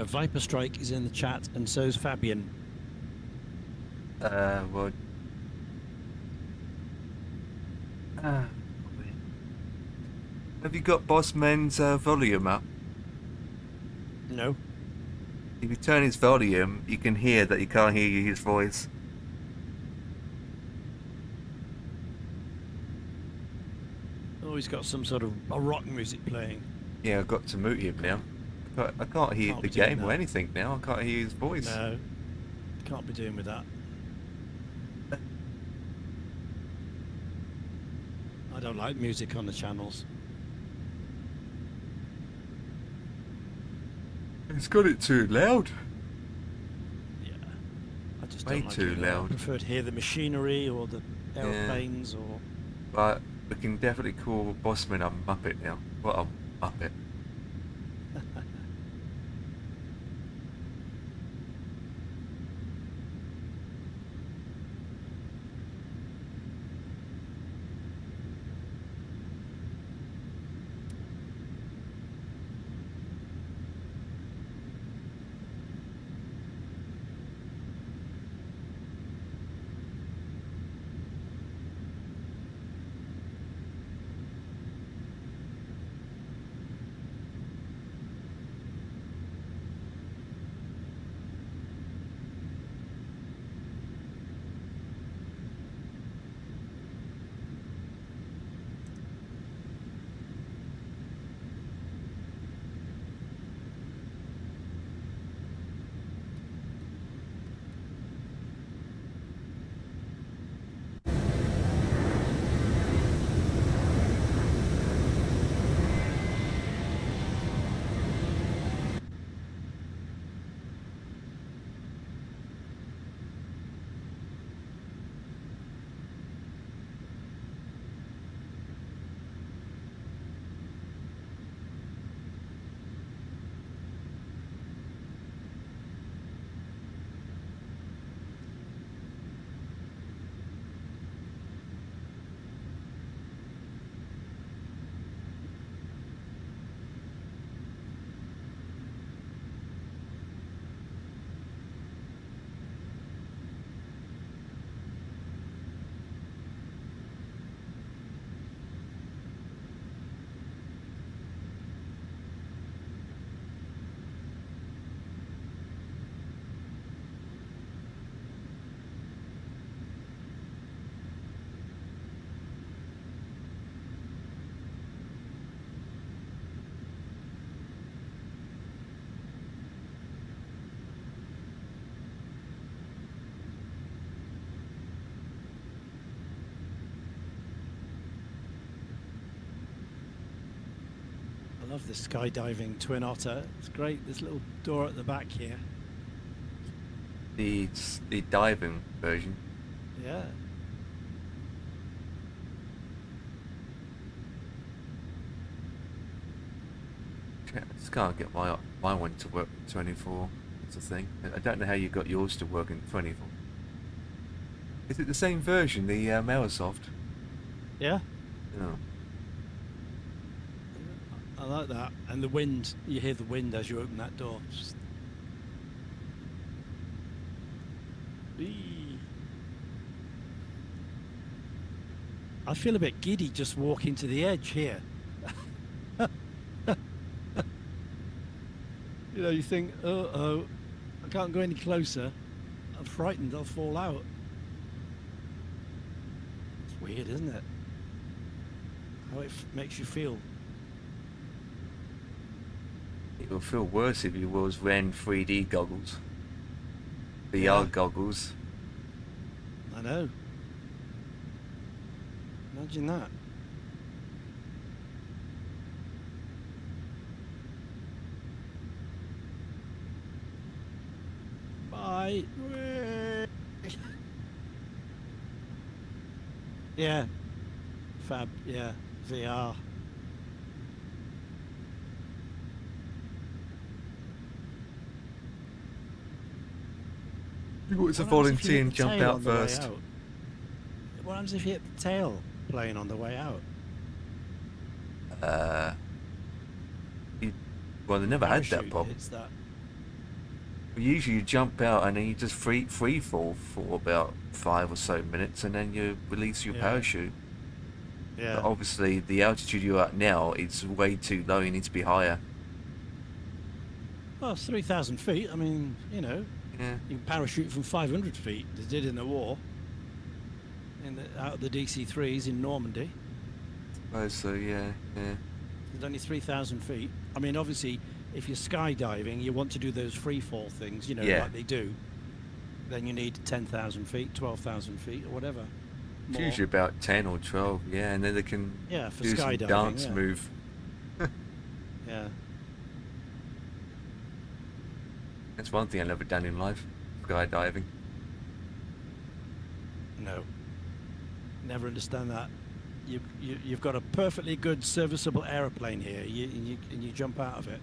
Viper Strike is in the chat, and so's Fabian. Well. Have you got Bossman's volume up? No. If you turn his volume, you can hear that you can't hear his voice. Oh, he's got some sort of a rock music playing. Yeah, I've got to mute him now. I can't hear Can't the be doing game or that. anything now. I can't hear his voice. No. Can't be doing with that. I don't like music on the channels. It's got it too loud. Yeah. I just Way don't like too it. loud. I prefer to hear the machinery or the aeroplanes or... But we can definitely call Bossman a Muppet now. What a Muppet. I love the skydiving Twin Otter. It's great. This little door at the back here. The diving version. Yeah. I just can't get my one to work in 24. That's the thing. I don't know how you got yours to work in 24. Is it the same version, the Microsoft? Yeah. No. I like that. And the wind, you hear the wind as you open that door. Just Eee. I feel a bit giddy just walking to the edge here. You know, you think, oh, I can't go any closer. I'm frightened I'll fall out. It's weird, isn't it? How it makes you feel. It will feel worse if you was wearing 3D goggles. VR Yeah. goggles. I know. Imagine that. Bye. Yeah. Fab. Yeah. VR. You want to What happens if you volunteer hit and the jump tail out on the way first. out? What happens if you hit the tail plane on the way out? Well, they never had that Parachute problem. hits that. Usually you jump out and then you just free fall for about 5 or so minutes and then you release your Yeah. parachute. Yeah. But obviously the altitude you're at now, it's way too low, you need to be higher. Well, it's 3,000 feet. I mean, you know, Yeah. you can parachute from 500 feet. They did in the war. Out of the DC-3s in Normandy. Oh, so yeah. There's only 3,000 feet. I mean, obviously, if you're skydiving, you want to do those free fall things, you know, Yeah. like they do. Then you need 10,000 feet, 12,000 feet, or whatever. It's More. usually about 10 or 12, yeah, and then they can Yeah, for do some skydiving, dance yeah. move. Yeah. That's one thing I've never done in life, skydiving. No. Never understand that. You've got a perfectly good serviceable aeroplane here, and you jump out of it.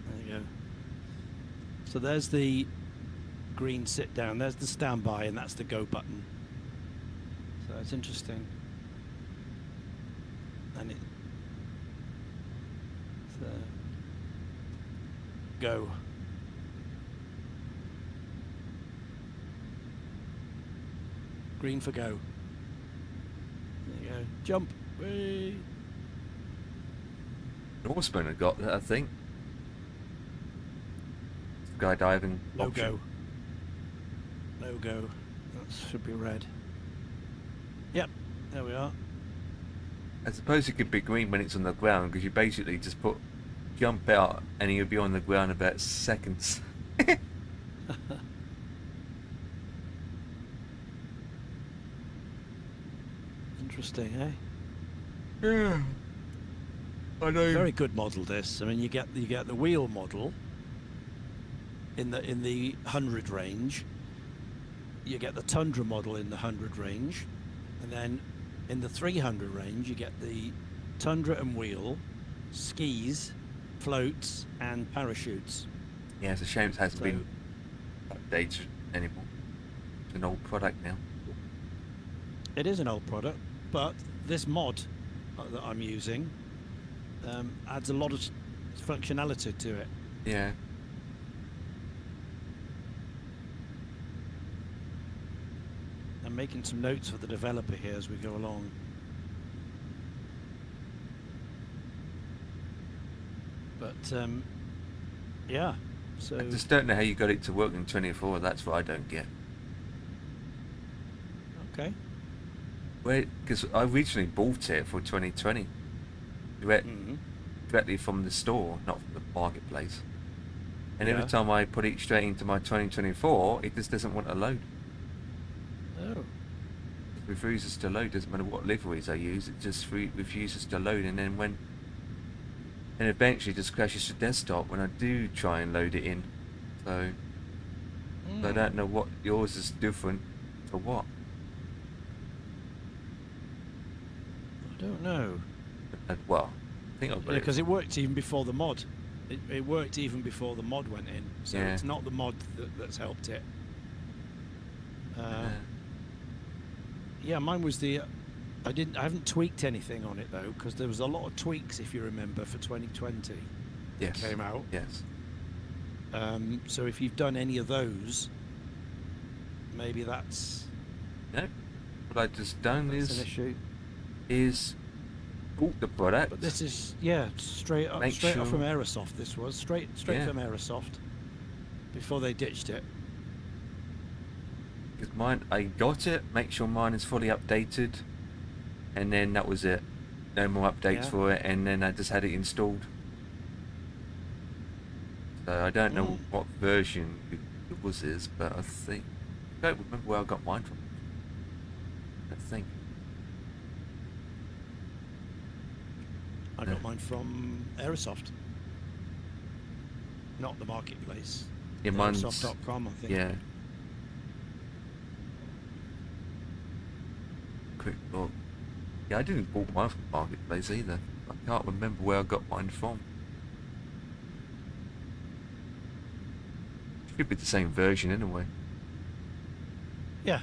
There you go. So there's the green sit down, there's the standby, and that's the go button. So it's interesting. And it's go. Green for go. There you go. Jump. Whee. Norseman have got that, I think. Skydiving No option. go. No go. That should be red. Yep. There we are. I suppose it could be green when it's on the ground because you basically just jump out and you'll be on the ground in about seconds. Interesting, eh? Yeah. I know. Very good model this. I mean, you get the wheel model in the 100 range. You get the Tundra model in the 100 range, and then in the 300 range you get the Tundra and wheel, skis, floats, and parachutes. Yeah, it's a shame it hasn't So- been updated anymore. It's an old product now. It is an old product, but this mod that I'm using adds a lot of functionality to it. Yeah. I'm making some notes for the developer here as we go along. But yeah, so I just don't know how you got it to work in 24. That's what I don't get. okay. Because I originally bought it for 2020, Mhm. directly from the store, not from the marketplace. And every Yeah. time I put it straight into my 2024, it just doesn't want to load. Oh, It refuses to load. Doesn't matter what liveries I use, it just refuses to load. And then and eventually just crashes the desktop when I do try and load it in. So I don't know what yours is different for what. I don't know. Well, I think I've got Yeah, it. because it worked even before the mod. It worked even before the mod went in. So Yeah. it's not the mod that's helped it. Yeah, mine was the. I haven't tweaked anything on it though, because there was a lot of tweaks, if you remember, for 2020 yes. came out. Yes. So if you've done any of those, maybe that's No. What I just done an is issue. bought the product. But this is straight up, Make straight up from sure- Aerosoft. This was straight Yeah. from Aerosoft before they ditched it. Because mine, I got it, make sure mine is fully updated, and then that was it. No more updates Yeah. for it, and then I just had it installed. So I don't know what version it was is, but I don't remember where I got mine from. I think. I got mine from Aerosoft, not the marketplace. Yeah, mine's, Aerosoft.com, I think. yeah. Quick look. Yeah, I didn't bought mine from marketplace either. I can't remember where I got mine from. Should be the same version anyway. Yeah.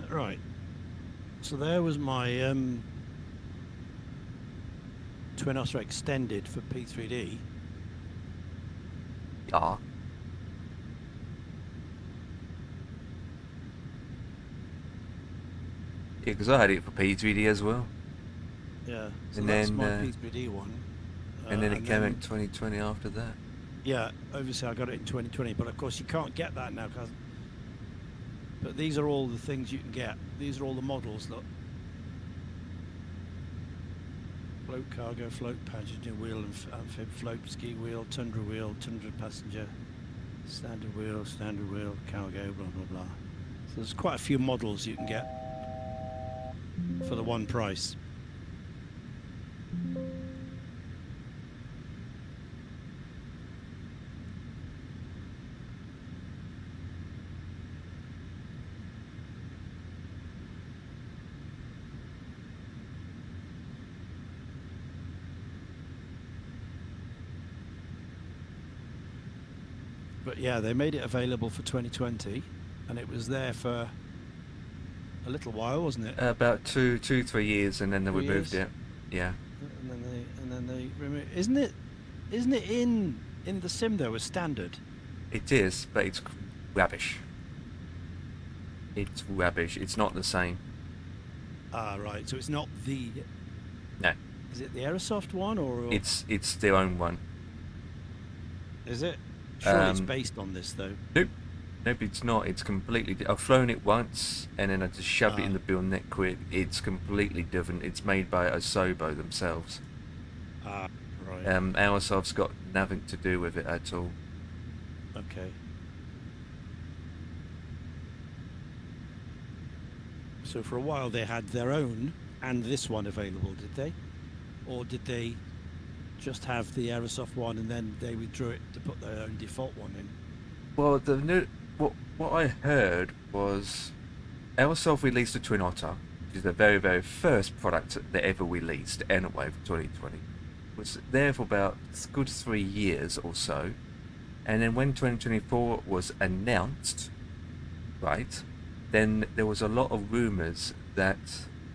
Right. So there was my Twin Otter Extended for P3D. Yeah. Yeah, because I had it for P3D as well. Yeah. So And that's then, my P3D one. And then it came out in 2020 after that. Yeah, obviously I got it in 2020, but of course you can't get that now. But these are all the things you can get. These are all the models. Look. Float cargo, float passenger wheel, amphib float, ski wheel, tundra passenger, standard wheel, cargo, blah blah blah. So there's quite a few models you can get for the one price. But yeah, they made it available for 2020, and it was there for a little while, wasn't it? About 3 years, and then they 3 removed years? it. Yeah. And then they removed. Isn't it in the sim though as standard? It is, but it's rubbish. It's rubbish. It's not the same. Ah, right. So it's not the. No. Is it the Aerosoft one or? It's their own one. Is it? Surely it's Um, based on this though. Nope. Nope, it's not. It's completely... I've flown it once, and then I just shoved it in the bill net quick. It's completely different. It's made by Asobo themselves. Ah, right. Aerosoft's got nothing to do with it at all. Okay. So for a while they had their own and this one available, did they? Or did they just have the Aerosoft one and then they withdrew it to put their own default one in? Well, the new... What I heard was Aerosoft released the Twin Otter, which is the very, very first product they ever released, anyway, for 2020. It was there for about a good 3 years or so. And then when 2024 was announced, right, then there was a lot of rumours that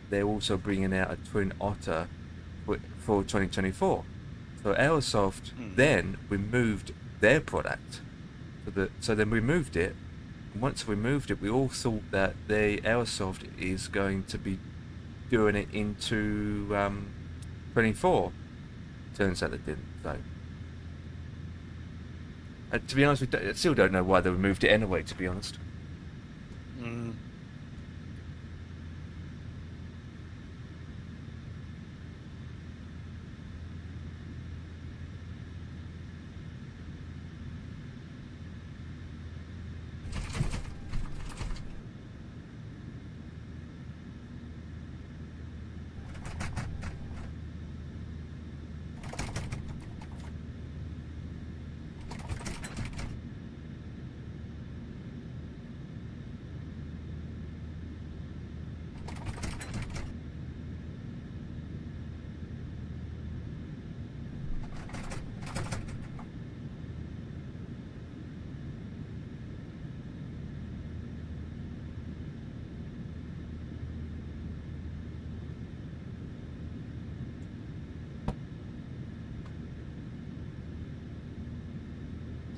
they're also bringing out a Twin Otter for 2024. So Aerosoft then removed their product. So they removed it. And once we removed it, we all thought that the Aerosoft is going to be doing it into 24. Turns out they didn't. So to be honest, I still don't know why they removed it anyway. To be honest.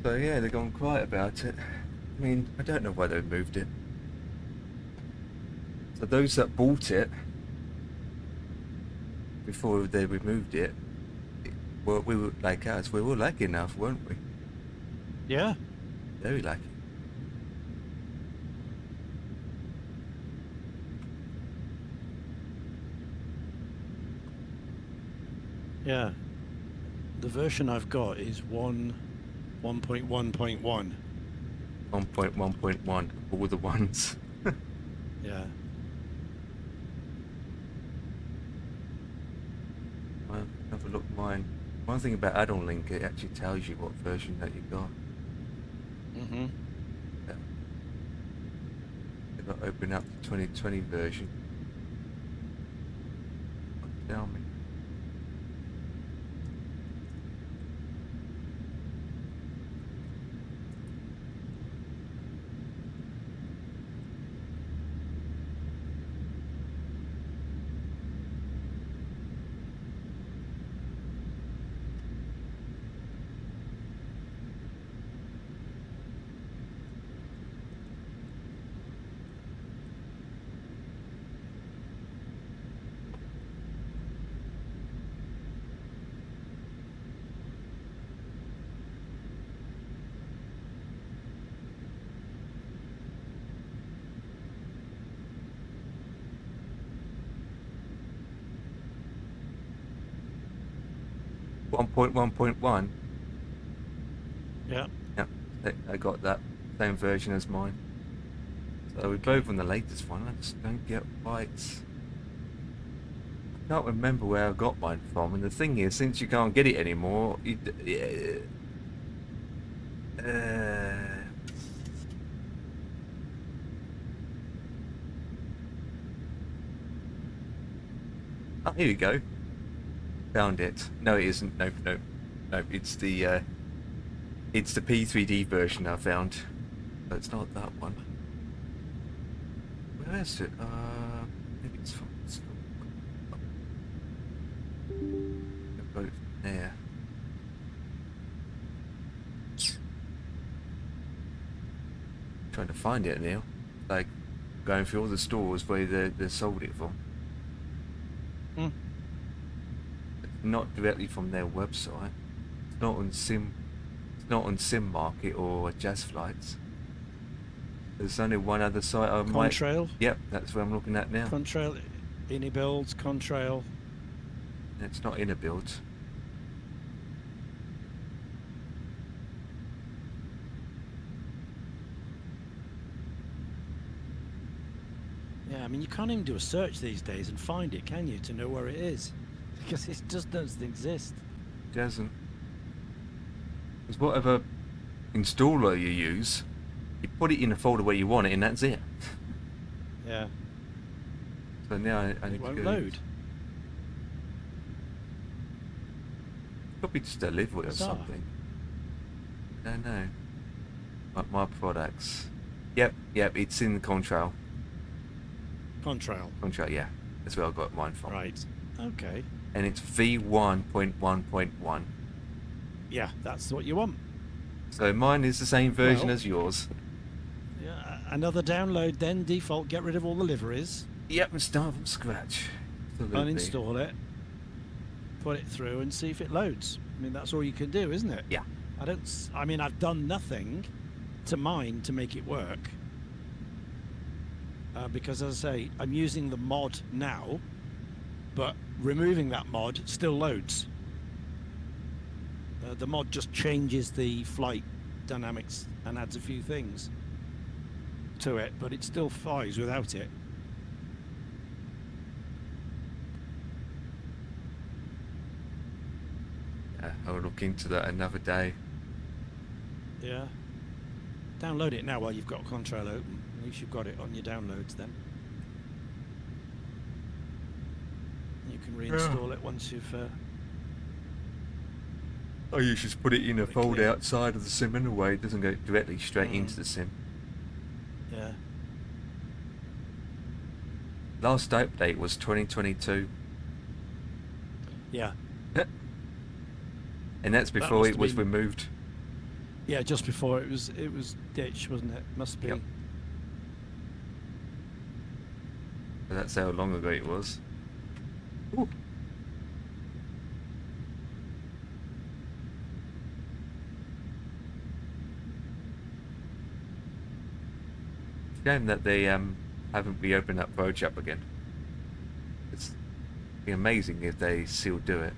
So yeah, they've gone quiet about it. I mean, I don't know why they moved it. So those that bought it before they removed it, well, we were like us. We were lucky enough, weren't we? Yeah. Very lucky. Yeah. The version I've got is 1.1.1. 1.1.1, all the ones. Yeah. Well, have a look at mine. One thing about add-on link, it actually tells you what version that you got. Mm-hmm. Yeah. They've got to open up the 2020 version. Tell me. One point 1.1. Yeah. Yeah, I got that same version as mine. So we're both on the latest one. I just don't get why it's. I can't remember where I got mine from. And the thing is, since you can't get it anymore, oh, here we go. Found it. No, it isn't. Nope, nope, nope. It's the P3D version I found. But it's not that one. Where is it? Maybe it's from school. I've got it there. Trying to find it now. Like going through all the stores where they sold it from. Hmm. Not directly from their website. It's not on Sim. It's not on Sim Market or Jazz Flights. There's only one other site I might. Contrail. Yep, that's where I'm looking at now. Contrail. Ini builds. Contrail. It's not Inner Build. Yeah, I mean, you can't even do a search these days and find it, can you, to know where it is? Because it just doesn't exist. It doesn't. Because whatever installer you use, you put it in a folder where you want it, and that's it. Yeah. So now I It need won't to go. load. Probably just deliver it or Bizarre. something. I don't know. My products. Yep, it's in the Contrail. Contrail. Contrail, yeah. That's where I got mine from. Right. Okay. And it's V1.1.1. Yeah, that's what you want. So mine is the same version Well- as yours. Yeah, another download then, default, get rid of all the liveries, Yep, and start from scratch. Absolutely. uninstall it, put it through and see if it loads. I mean, that's all you can do, isn't it? Yeah. I mean, I've done nothing to mine to make it work. Because as I say, I'm using the mod now, but removing that mod still loads. The mod just changes the flight dynamics and adds a few things to it, but it still flies without it. Yeah, I'll look into that another day. Yeah. Download it now while you've got Contrail open. At least you've got it on your downloads then. You can reinstall it once you've... Oh, you should put it in a Put it folder clear. outside of the sim in a way. It doesn't go directly straight Mm. into the sim. Yeah. Last update was 2022. Yeah. And that's before must it have was been- removed. Yeah, just before it was ditch, wasn't it? Must be. Yep. That's how long ago it was. Ooh. Shame that they haven't reopened that approach up again. It's be amazing if they still do it.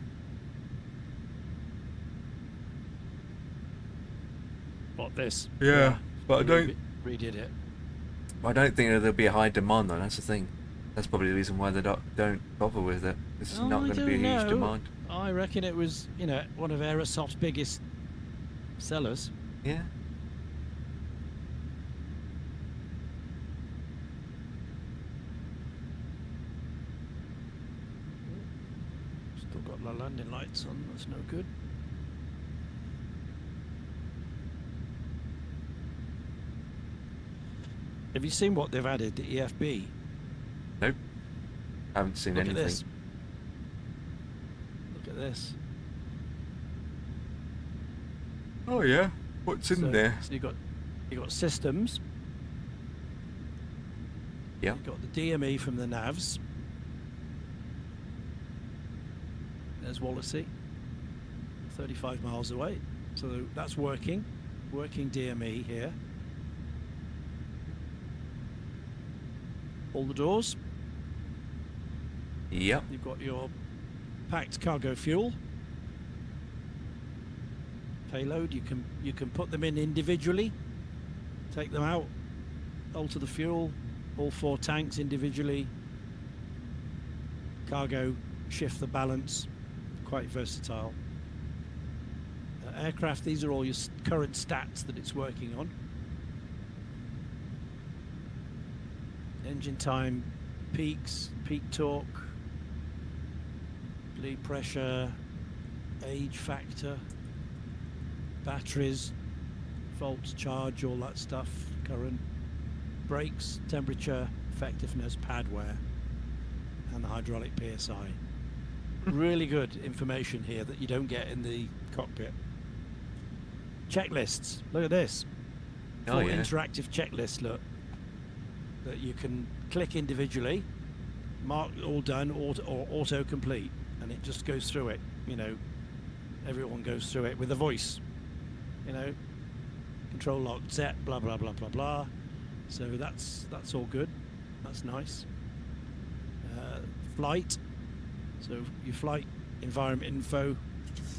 What this? Yeah, but I don't. Redid it. I don't think there'll be a high demand though. That's the thing. That's probably the reason why they don't bother with it. This is not going to be a huge demand. I reckon it was, one of Aerosoft's biggest sellers. Yeah. Still got the landing lights on. That's no good. Have you seen what they've added to EFB? Nope. Haven't seen Look anything. at this. Look at this. Oh yeah. What's in there? So you got systems. Yeah. You've got the DME from the navs. There's Wallasey, 35 miles away. So that's working DME here. All the doors. Yep. You've got your packed cargo fuel. Payload, you can put them in individually, take them out, alter the fuel, all 4 tanks individually. Cargo, shift the balance, quite versatile. Aircraft, these are all your current stats that it's working on. Engine time, peaks, peak torque, bleed pressure, age factor, batteries, volts, charge, all that stuff, current, brakes, temperature, effectiveness, pad wear, and the hydraulic PSI. Really good information here that you don't get in the cockpit. Checklists, look at this. Oh, Full yeah. interactive checklist, look, that you can click individually, mark all done, or auto complete, and it just goes through it. Everyone goes through it with a voice. Control locked, set, blah blah blah blah blah. So that's all good. That's nice. Flight. So your flight environment info,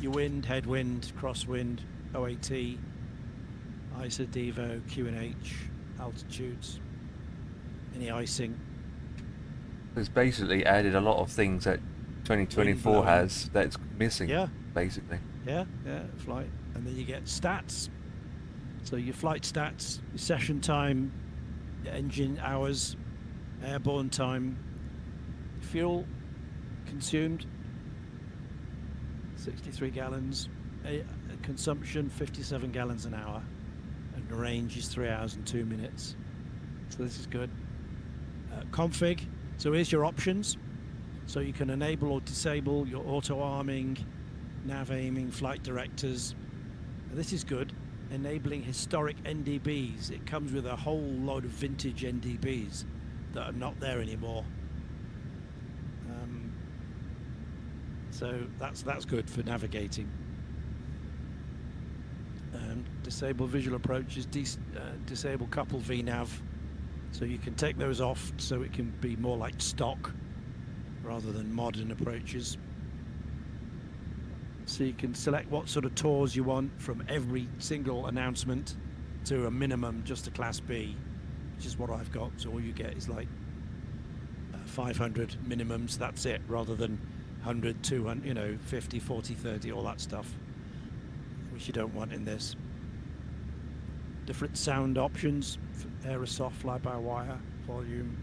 your wind, headwind, crosswind, OAT, ISA, DEVO, QNH, altitudes, any icing. It's basically added a lot of things that 2024 Wind blowing. has that's missing. Yeah. Basically. Yeah, flight. And then you get stats. So your flight stats, your session time, your engine hours, airborne time, fuel consumed, 63 gallons, consumption 57 gallons an hour, and the range is 3 hours and 2 minutes. So this is good. Config. So here's your options. So you can enable or disable your auto arming, nav aiming, flight directors. This is good. Enabling historic NDBs. It comes with a whole load of vintage NDBs that are not there anymore. So that's good for navigating. Disable visual approaches. Disable couple VNav. So you can take those off so it can be more like stock rather than modern approaches. So you can select what sort of tours you want from every single announcement to a minimum just a Class B, which is what I've got. So all you get is like 500 minimums, that's it, rather than 100, 200, 50, 40, 30, all that stuff, which you don't want in this. Different sound options, Aerosoft, fly-by-wire, volume,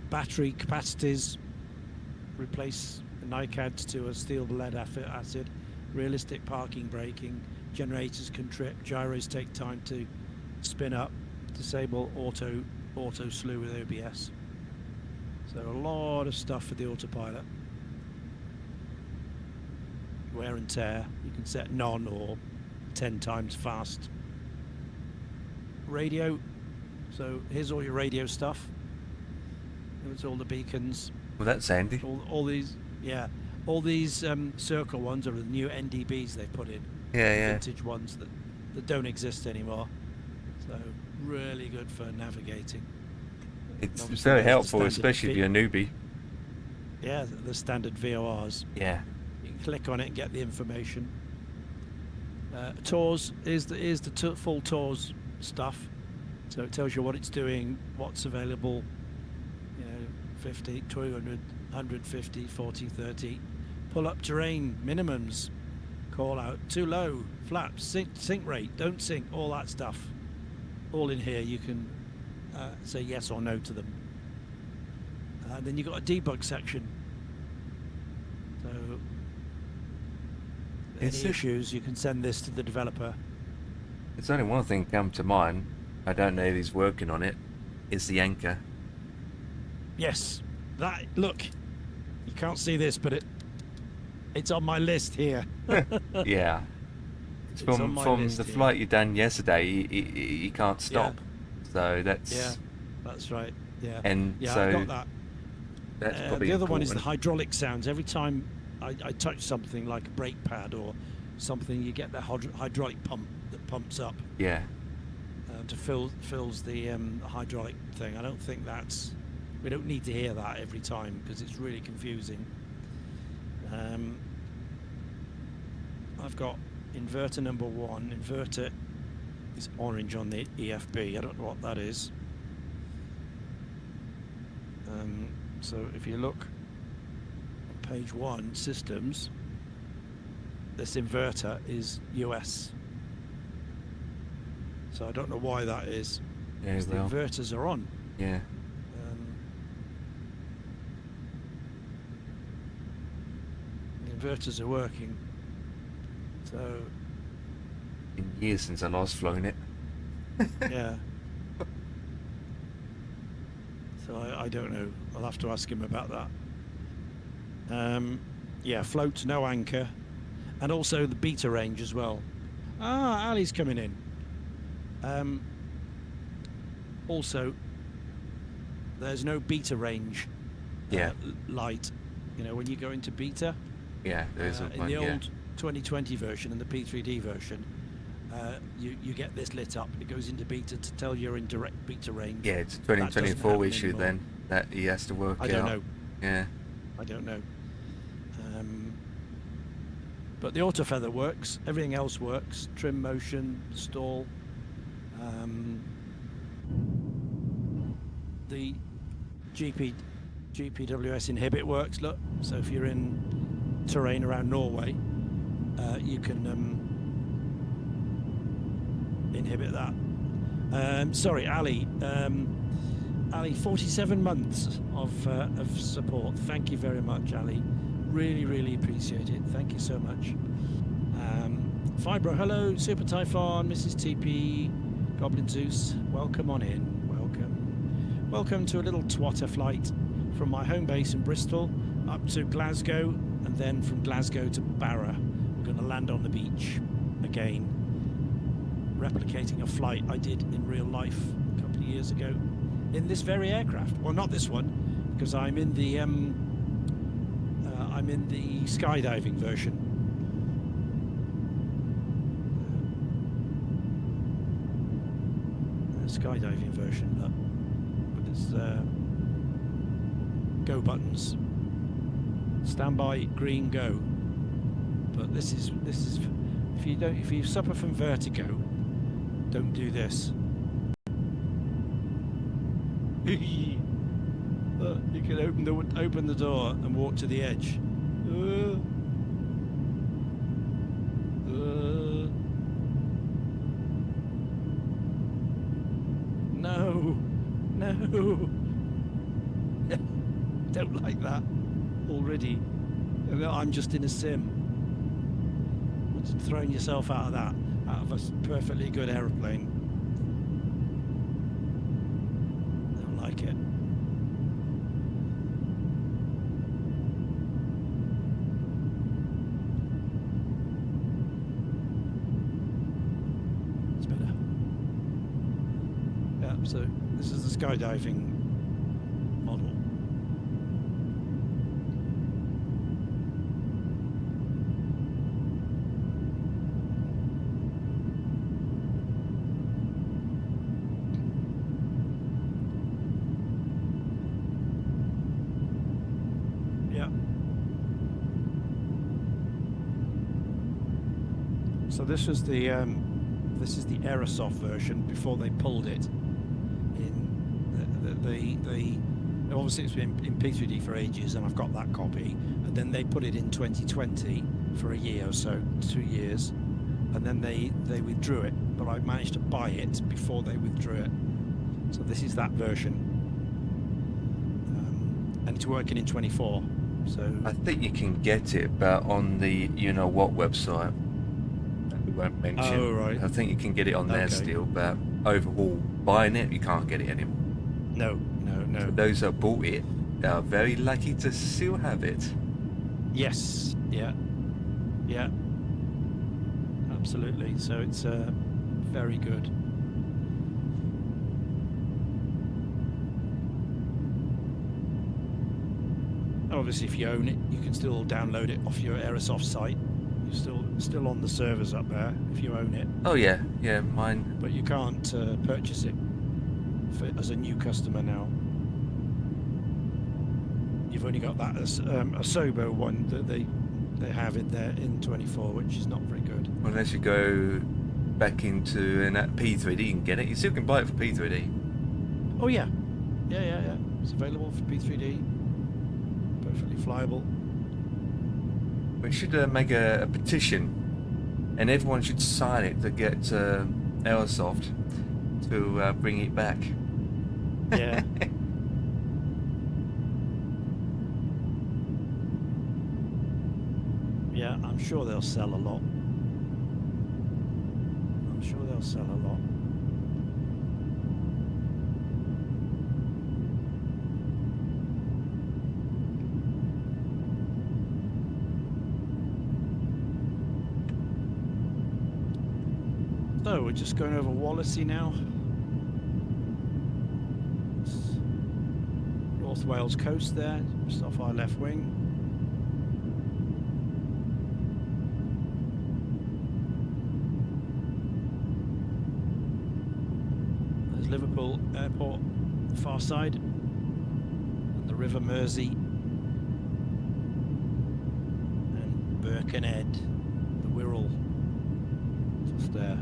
battery capacities, replace NiCads to a steel lead acid, realistic parking braking, generators can trip, gyros take time to spin up, disable auto slew with OBS. So a lot of stuff for the autopilot. Wear and tear, you can set none or 10 times fast radio. So here's all your radio stuff. It's all the beacons. Well, that's handy. All these, yeah, all these circle ones are the new NDBs they've put in. Yeah, the yeah. Vintage ones that don't exist anymore. So really good for navigating. It's Obviously very there's the helpful, standard especially if you're a newbie. Yeah, the standard VORs. Yeah. You can click on it and get the information. Tours is the full tours stuff. So it tells you what it's doing, what's available. 50, 200, 150, 40, 30. Pull up terrain, minimums, call out, too low, flaps, sink rate, don't sink, all that stuff. All in here, you can say yes or no to them. Then you've got a debug section. So any issues, you can send this to the developer. There's only one thing come to mind. I don't know if he's working on it. It's the anchor. Yes, that, look, you can't see this, but it's on my list here. Yeah. It's From on my list the here. flight you done yesterday, you can't stop. So that's... Yeah, that's right. Yeah. And yeah, so I got that. that's probably the other one is the important. hydraulic sounds. Every time I touch something like a brake pad or something, you get the hydraulic pump that pumps up Yeah. to fills the hydraulic thing. I don't think we don't need to hear that every time because it's really confusing. I've got inverter number 1. Inverter is orange on the EFB. I don't know what that is. So if you look on page 1, systems, this inverter is US. So I don't know why that is. Yeah, Because the well, inverters are on. yeah. The inverters are working. So In years since I last flown it. yeah. So I don't know. I'll have to ask him about that. Yeah, float, no anchor, and also the beta range as well. Ah, Ali's coming in. Also, there's no beta range. Yeah. Light. When you go into beta. Yeah, there is In one, the yeah. old 2020 version and the P3D version, you get this lit up. It goes into beta to tell you're in direct beta range. Yeah, it's a That doesn't 2024 happen issue anymore. then that he has to work out. I don't know. Yeah. I don't know. But the auto feather works. Everything else works. Trim motion, stall. The GPWS inhibit works. Look, so if you're in terrain around Norway, you can inhibit that. Sorry, Ali. Ali, 47 months of support. Thank you very much, Ali. Really appreciate it. Thank you so much. Fibro, hello. Super Typhon, Mrs. TP, Goblin Zeus. Welcome on in. Welcome to a little twatter flight from my home base in Bristol up to Glasgow, and then from Glasgow to Barra. We're going to land on the beach again, replicating a flight I did in real life a couple of years ago in this very aircraft. Well, not this one, because I'm in the skydiving version. Skydiving version, but it's go buttons. Standby, green, go. But this is if you suffer from vertigo, don't do this. Look, you can open the door and walk to the edge. No. Don't like that already. I'm just in a sim. Throwing yourself out of a perfectly good aeroplane. Don't like it. So this is the skydiving model. Yeah. So this is the Aerosoft version before they pulled it. Obviously it's been in P3D for ages, and I've got that copy. And then they put it in 2020 for a year or so, 2 years, and then they withdrew it. But I managed to buy it before they withdrew it. So this is that version, and it's working in 24. So I think you can get it, but on the you know what website that we won't mention. Oh, right. I think you can get it on there Okay. still, but overall, buying it, you can't get it anymore. no. For those that bought it, they are very lucky to still have it. Yes. Yeah. Yeah. Absolutely. So it's very good. Obviously, if you own it, you can still download it off your Aerosoft site. You're still on the servers up there if you own it, Oh yeah, yeah, mine. but you can't purchase it as a new customer now. You've only got that as a Sobo one that they have in there in 24, which is not very good. Unless you go back into an P3D, you can get it. You still can buy it for P3D. Oh yeah, yeah. It's available for P3D. Perfectly flyable. We should make a petition, and everyone should sign it to get Aerosoft to bring it back. Yeah. Yeah, I'm sure they'll sell a lot. I'm sure they'll sell a lot. So we're just going over Wallasey now. It's North Wales coast there, just off our left wing. There's Liverpool Airport, the far side, and the River Mersey, and Birkenhead, the Wirral, just there.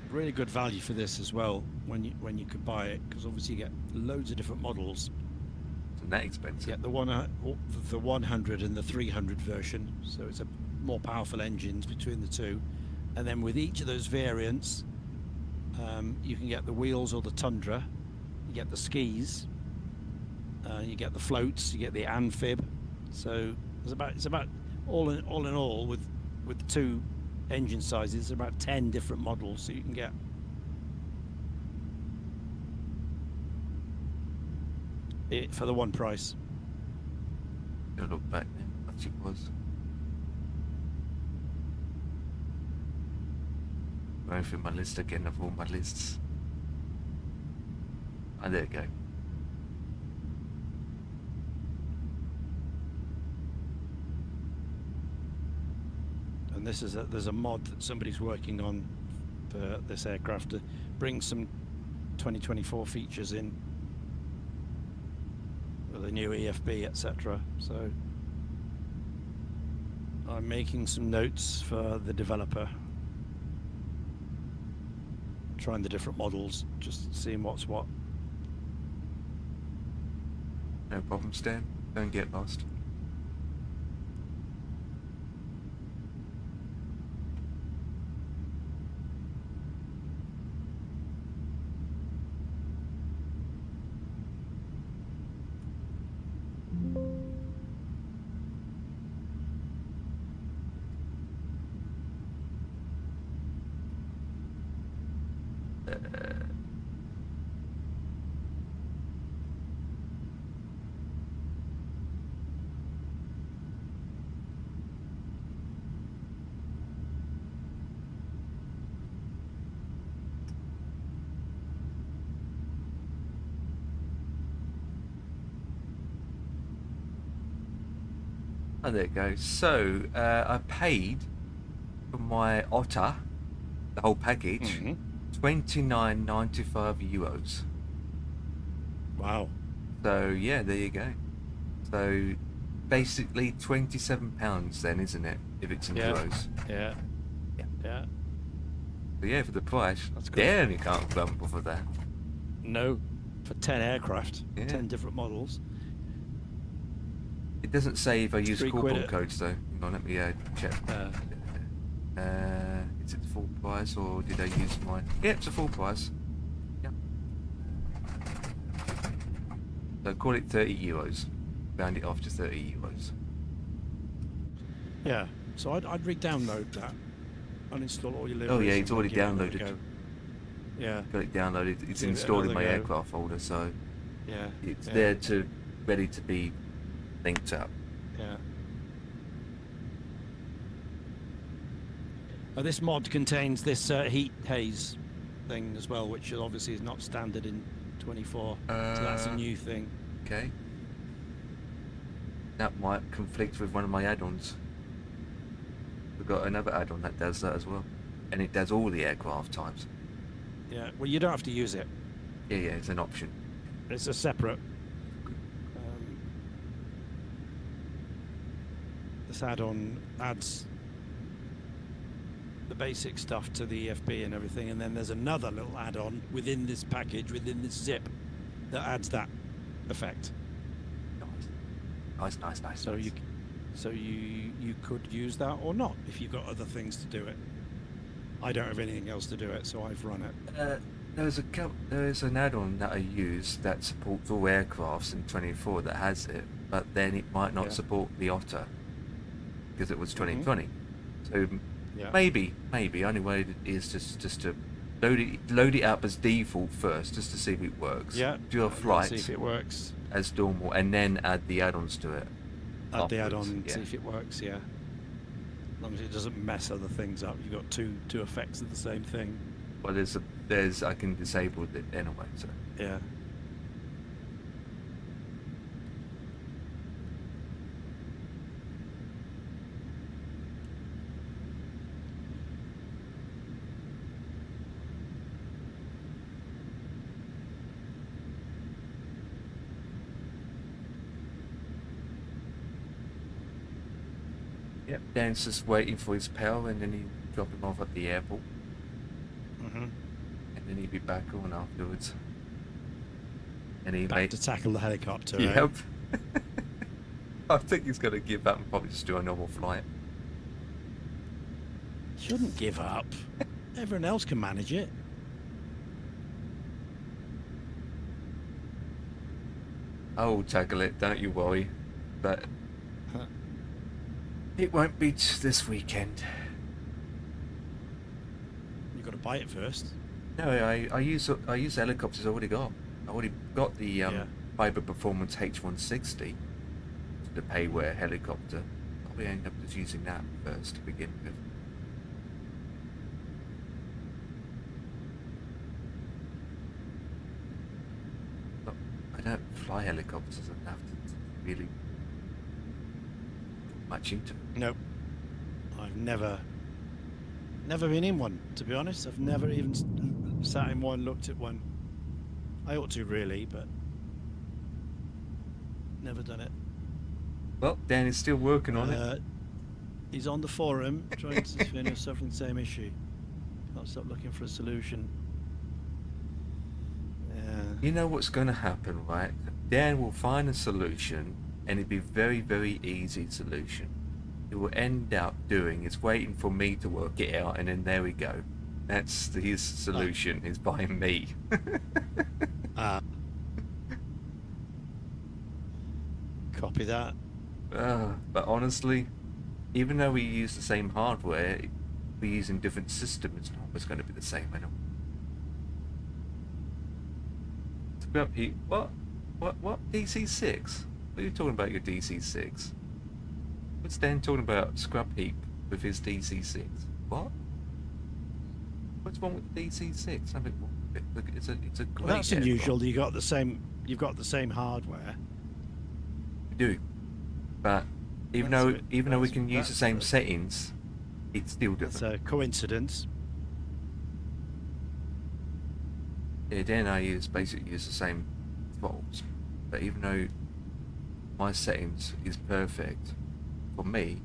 Really good value for this as well when you could buy it, because obviously you get loads of different models. Isn't that expensive? You get the 100 and the 300 version, so it's a more powerful engines between the two, and then with each of those variants, you can get the wheels or the Tundra, you get the skis, you get the floats, you get the amphib. So it's about all in all with the two engine sizes, about 10 different models, so you can get. It for the one price. I'll look back now, how much it was. Going through my list again of all my lists. And there you go. And this is there's a mod that somebody's working on for this aircraft to bring some 2024 features in with the new EFB, etc. So I'm making some notes for the developer, trying the different models, just seeing what's what. No problem, Stan. Don't get lost. Oh, there you go. So, I paid for my Otter, the whole package, Mhm. 29.95 euros. Wow. So, yeah, there you go. So, basically £27 then, isn't it? If it's in Yeah. euros. Yeah. Yeah. Yeah. But yeah, for the price, That's good. damn, you can't grumble for that. No, for 10 aircraft, Yeah. 10 different models. It doesn't say if I use £3 coupon codes though. Hang on, let me check. Uh, Is it the full price or did I use mine? Yeah, it's a full price. Yeah. So call it 30 euros. Round it off to 30 euros. yeah. So I'd re-download that. Uninstall all your liveries. Oh yeah, and it's already give it another downloaded. go. Yeah. Got it downloaded. It's Give it installed in my another go. aircraft folder, so Yeah. it's yeah, there ready to be linked up. Yeah. This mod contains this heat haze thing as well, which obviously is not standard in 24. So that's a new thing. Okay. That might conflict with one of my add-ons. We've got another add-on that does that as well. And it does all the aircraft types. Yeah. Well, you don't have to use it. Yeah, it's an option. It's a separate. This add-on adds the basic stuff to the EFB and everything, and then there's another little add-on within this package, within this zip, that adds that effect. Nice. So you could use that or not if you've got other things to do it. I don't have anything else to do it, so I've run it. There is an add-on that I use that supports all aircrafts in 24 that has it, but then it might not Yeah. support the Otter because it was 2020. So Yeah. maybe only way is just to load it up as default first, just to see if it works. Yeah. Do a and then flight see if it works. as normal, and then add the add-ons to it. Add the afterwards, add-on, yeah. see if it works. Yeah. As long as it doesn't mess other things up. You've got two effects of the same thing. Well, there's I can disable it anyway. So Yeah. yep, Dan's just waiting for his pal, and then he'll drop him off at the airport, Mm-hmm. and then he'll be back on afterwards. And he Back to tackle the helicopter. eh? Yep. I think he's going to give up and probably just do a normal flight. Shouldn't give up. Everyone else can manage it. I'll tackle it, don't you worry. But it won't be this weekend. You've got to buy it first. No, I use helicopters I already got. I already got the Yeah. Fiber Performance H160, the payware helicopter. Probably end up just using that first to begin with. But I don't fly helicopters enough to really put much into it. Nope. I've never been in one, to be honest. I've never even sat in one, looked at one. I ought to really, but never done it. Well, Dan is still working on it. He's on the forum trying to finish suffering the same issue. Can't stop looking for a solution. Yeah. You know what's going to happen, right? Dan will find a solution, and it'll be very, very easy solution. It will end up doing is waiting for me to work it out, and then there we go. That's his solution, is buying me. Copy that. But honestly, even though we use the same hardware, we're using different systems. It's not always going to be the same anyway. Scrap heap. What? DC6? What are you talking about, your DC6? What's Dan talking about scrap heap with his DC6? What? What's wrong with the DC6? I mean, it's a great Well, that's aircraft. unusual. You've got the same hardware. We do, but Even That's though it. even though we That's- can use the that's same a- settings, it's still It's different. a coincidence. Yeah, Dan and I basically use the same throttles, but even though my settings is perfect for me,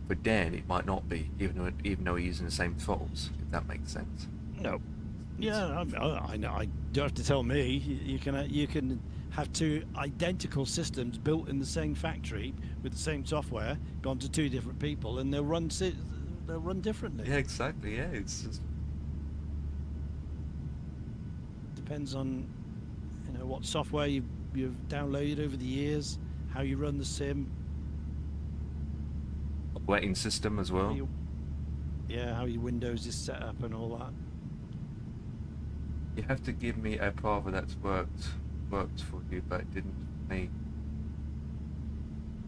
for Dan it might not be, even though we're using the same throttles. If that makes sense. No. Yeah, I know. I don't have to tell me. You can have two identical systems built in the same factory with the same software, gone to two different people, and they'll run differently. Yeah, exactly. Yeah, it's just Depends on what software you've downloaded over the years, how you run the sim, operating system as how well. how your Windows is set up and all that. You have to give me a profile that's worked for you, but it didn't for me.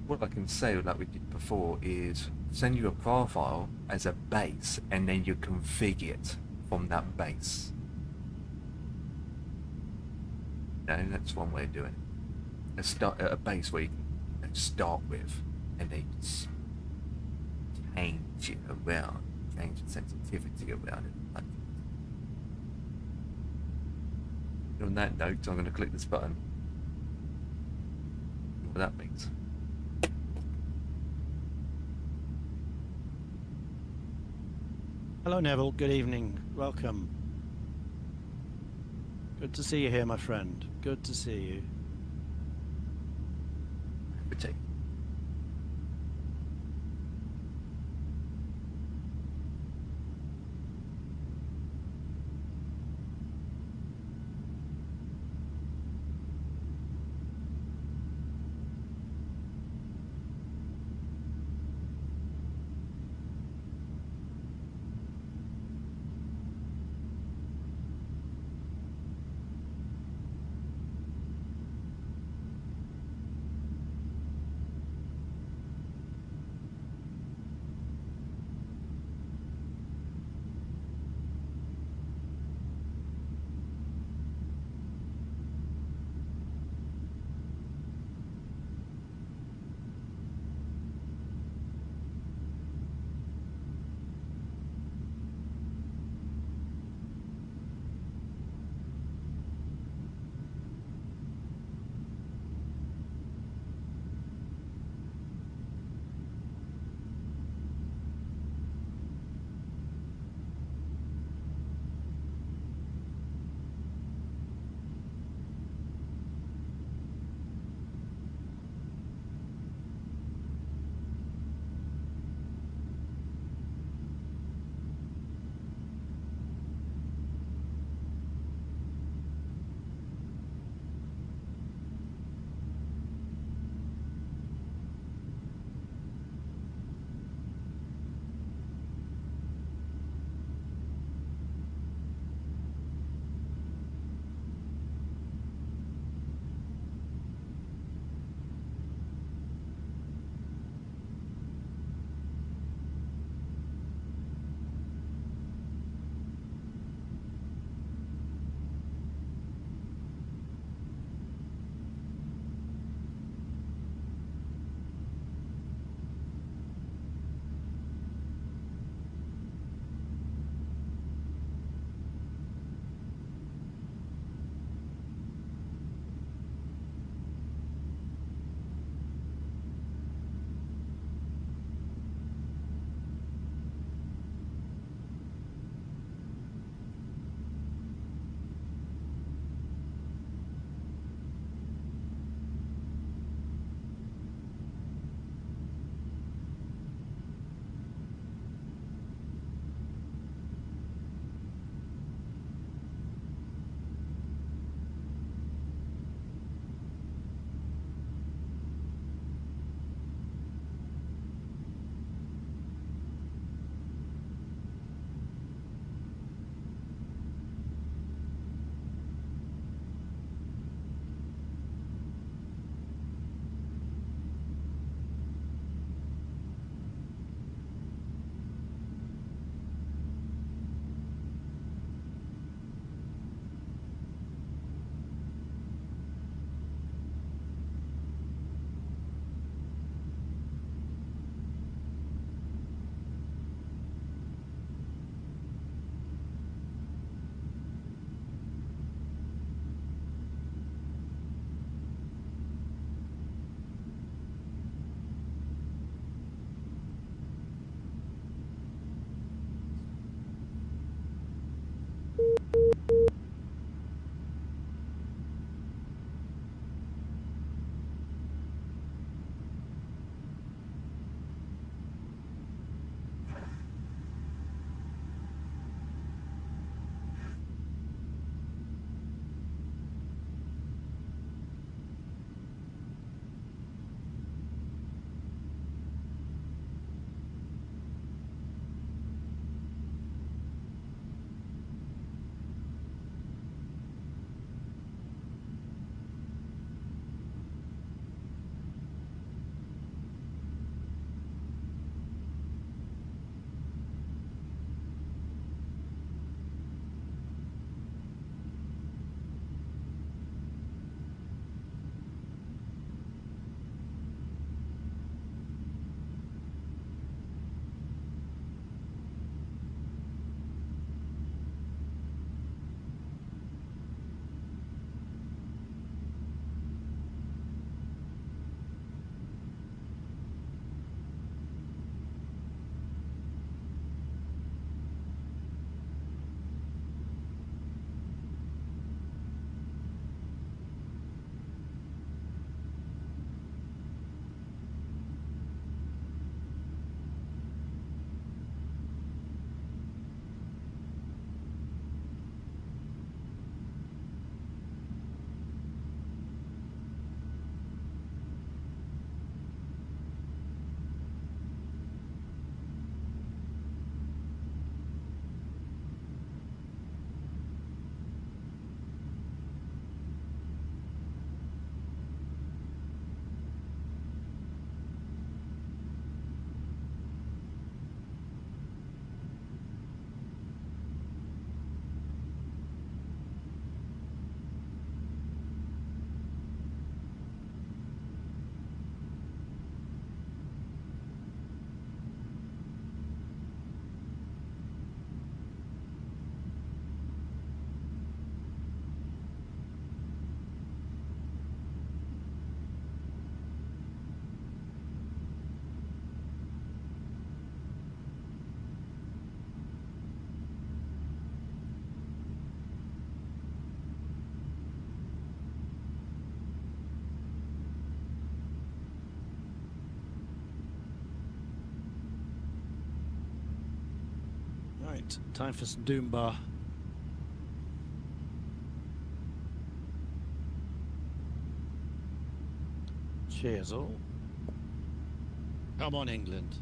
What I can say, like we did before, is send you a profile as a base, and then you configure it from that base. That's one way of doing it. A base where you can start with, and then change it around, change the sensitivity around it. Like, on that note, I'm going to click this button. What that means. Hello, Neville. Good evening. Welcome. Good to see you here, my friend. Good to see you. Protect. Right, time for some Doombar. Cheers all. Come on, England.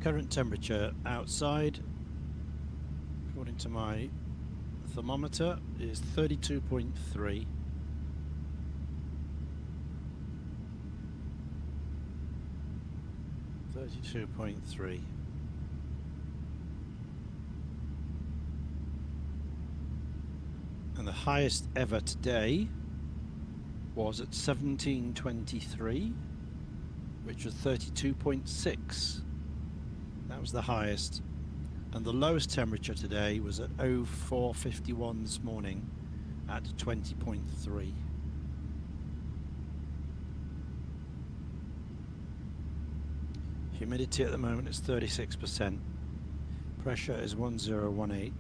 Current temperature outside, according to my thermometer, is 32.3. And the highest ever today was at 1723, which was 32.6. That was the highest. And the lowest temperature today was at 0451 this morning at 20.3. Humidity at the moment is 36%. Pressure is 1018.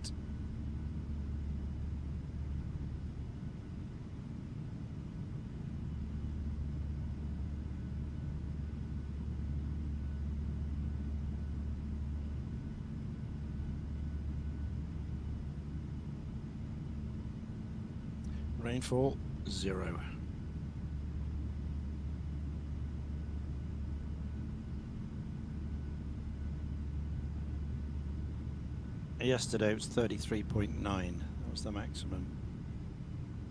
Rainfall 0. Yesterday it was 33.9. That was the maximum.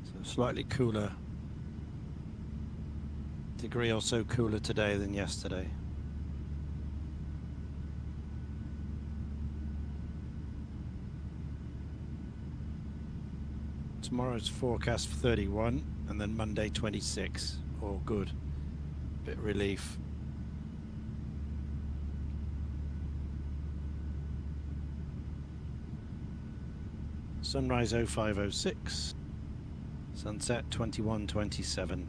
So slightly cooler. Degree or so cooler today than yesterday. Tomorrow's forecast for 31 and then Monday 26. All good. Bit of relief. Sunrise 0506. Sunset 2127.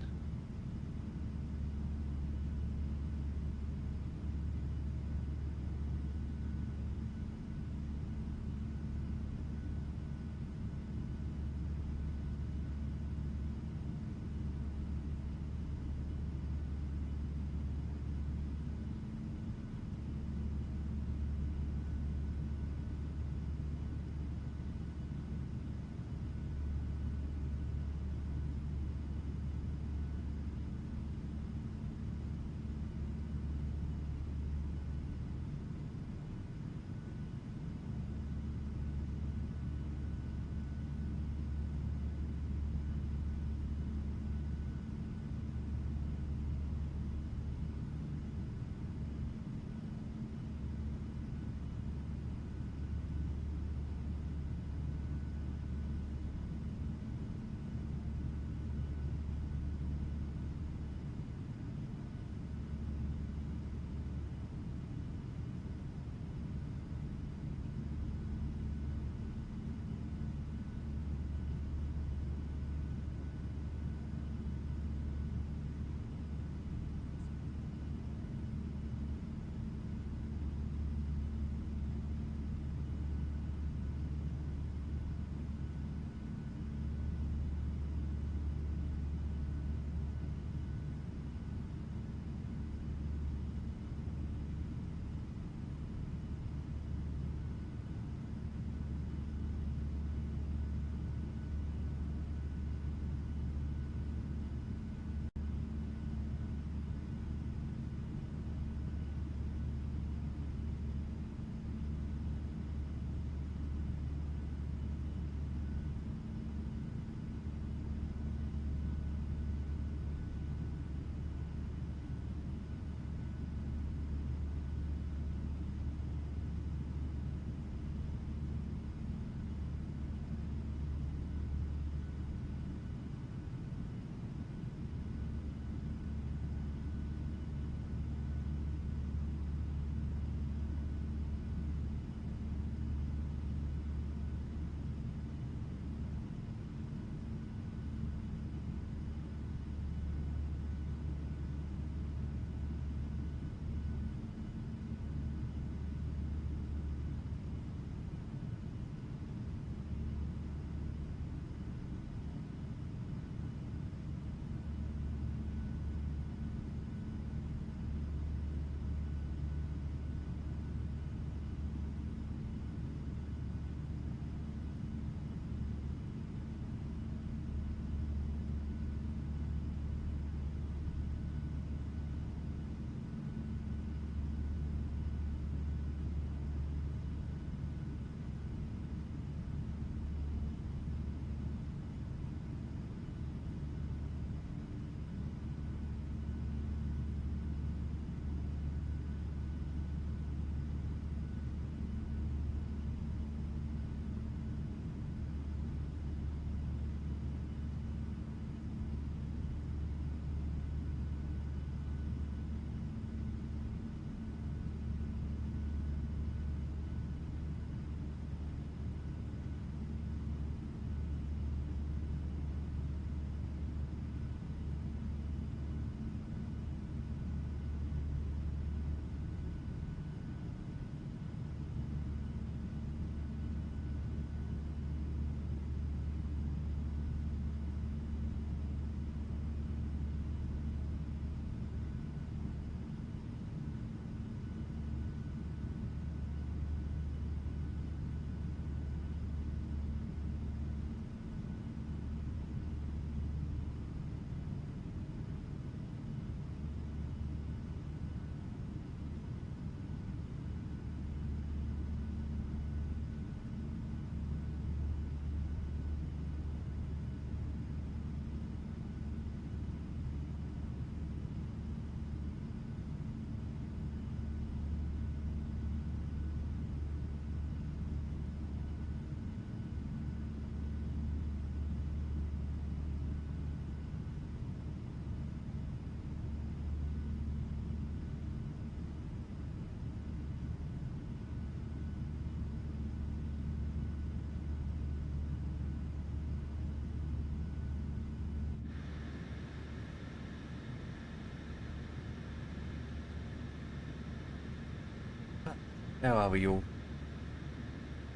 How are we all?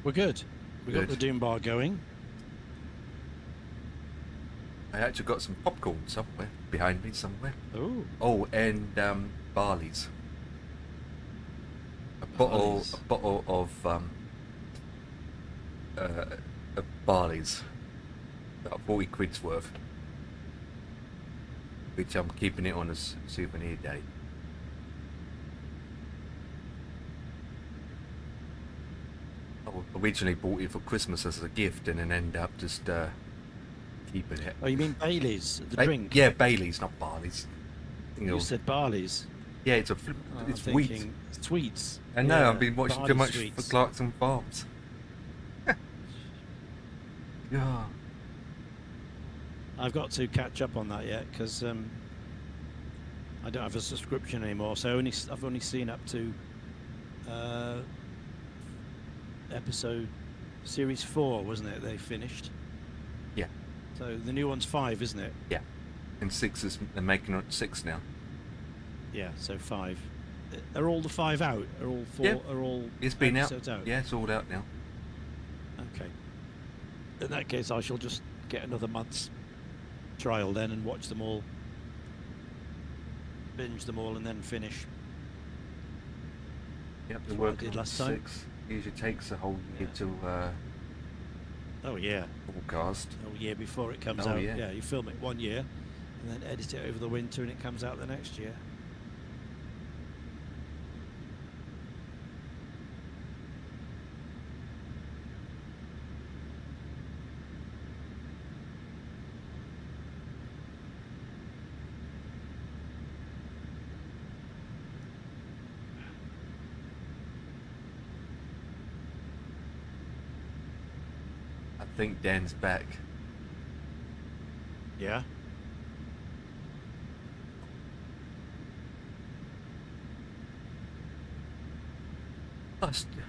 We're good. We got Good. the Doom bar going. I actually got some popcorn somewhere behind me somewhere. Oh, Oh, and Barley's. Barley's. A bottle of Barley's. About 40 quid's worth. Which I'm keeping it on as souvenir day. I originally bought it for Christmas as a gift and then end up just keeping it. Oh, you mean Bailey's, the drink? Yeah, Bailey's, not Barley's. You said Barley's. Yeah, it's I'm wheat. thinking sweets. I know, Yeah, I've been watching barley too much sweets. for Clarkson Farms. Yeah. I've got to catch up on that yet because I don't have a subscription anymore. So I've only seen up to episode series 4, wasn't it? They finished. Yeah. So the new one's 5, isn't it? Yeah. And 6 is, they're making it 6 now. Yeah. So 5. Are all the 5 out? Are all 4? Yeah. Are all It's been out. episodes Yeah, it's all out now. Okay. In that case, I shall just get another month's trial then and watch them all, binge them all, and then finish. Yep, That's they're what I working did on last time. 6. Usually takes a whole year Yeah. to Oh yeah, broadcast. a year before it comes Oh, out. yeah. You film it 1 year, and then edit it over the winter, and it comes out the next year. I think Dan's back. Yeah.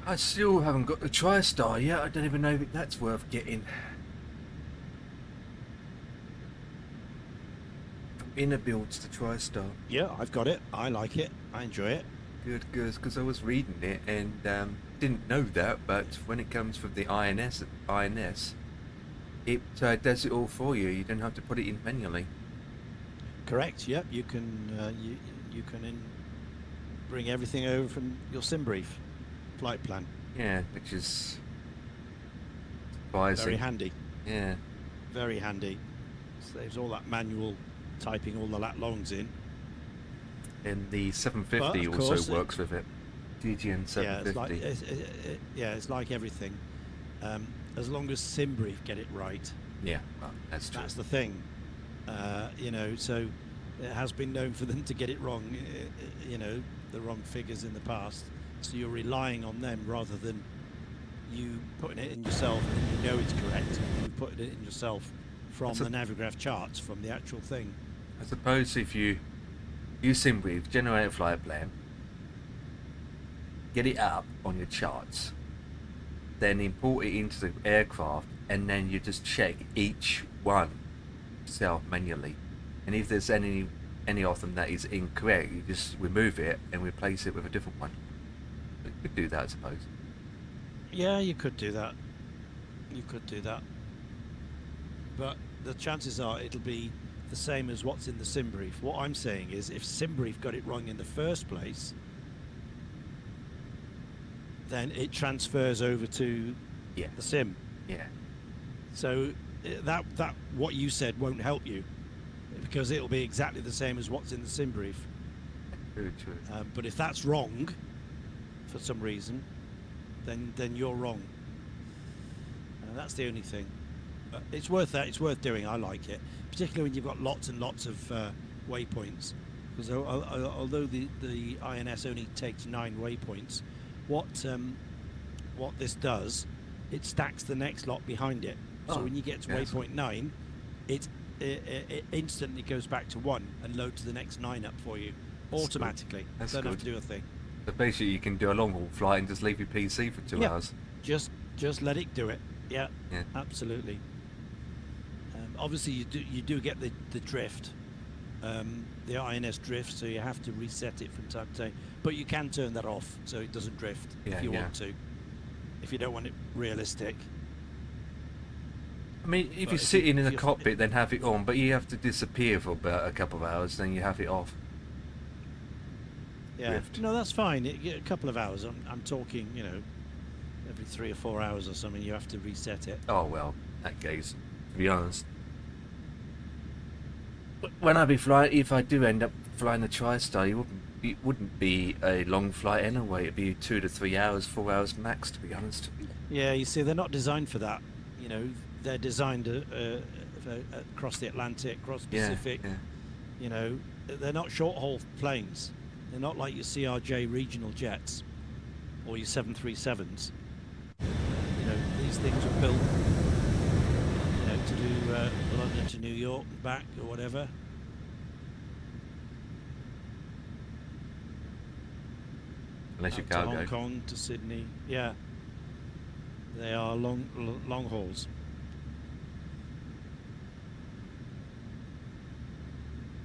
I still haven't got the TriStar yet. I don't even know if that's worth getting. From inner builds to TriStar. Yeah, I've got it. I like it. I enjoy it. Good, because I was reading it and didn't know that, but when it comes from the INS, it does it all for you. You don't have to put it in manually. Correct. Yep. You can you can bring everything over from your sim brief flight plan. Yeah, which is surprising. Very handy. Yeah. Very handy. Saves all that manual typing all the lat longs in. And the But, 750 of also course, works with it. DGN 750. Yeah, it's like everything. As long as SimBrief get it right, Yeah, well, that's true. that's the thing. So it has been known for them to get it wrong. The wrong figures in the past. So you're relying on them rather than you putting it in yourself and you know it's correct. You putting it in yourself from That's a- the Navigraph charts, from the actual thing. I suppose if you use SimBrief, generate a flight plan, get it up on your charts, then import it into the aircraft, and then you just check each one yourself manually. And if there's any of them that is incorrect, you just remove it and replace it with a different one. You could do that, I suppose. Yeah, you could do that. You could do that. But the chances are it'll be the same as what's in the SimBrief. What I'm saying is if SimBrief got it wrong in the first place, then it transfers over to Yeah. the sim. Yeah. So that what you said won't help you because it'll be exactly the same as what's in the SimBrief. Very true. But if that's wrong for some reason, then you're wrong. That's the only thing. But it's worth that. It's worth doing. I like it, particularly when you've got lots and lots of waypoints. Because although the INS only takes 9 waypoints, what this does, it stacks the next lot behind it. So Oh, when you get to yes. waypoint 9, it instantly goes back to 1 and loads the next 9 up for you That's automatically. good. That's Don't have good. to do a thing. So basically you can do a long haul flight and just leave your PC for 2 Yeah. hours. Just let it do it. Yeah, Yeah. absolutely. Obviously, you do get the drift, The INS drifts, so you have to reset it from time to time. But you can turn that off so it doesn't drift if you want to. If you don't want it realistic. I mean, if But you're if sitting in if a you're- cockpit, then have it on, but you have to disappear for about a couple of hours, then you have it off. Yeah, Drift. no, that's fine. A couple of hours. I'm talking, you know, every 3 or 4 hours or something. You have to reset it. Oh, well, that case, to be honest. But when I be flying, if I do end up flying the TriStar, it wouldn't be a long flight anyway. It'd be 2 to 3 hours, 4 hours max, to be honest. Yeah, you see, they're not designed for that. You know, they're designed across the Atlantic, across Pacific. Yeah. You know, they're not short-haul planes. They're not like your CRJ regional jets or your 737s. You know, these things are built, you know, to do London to New York and back or whatever. Unless you're Out to cargo. Hong Kong to Sydney. Yeah, they are long hauls.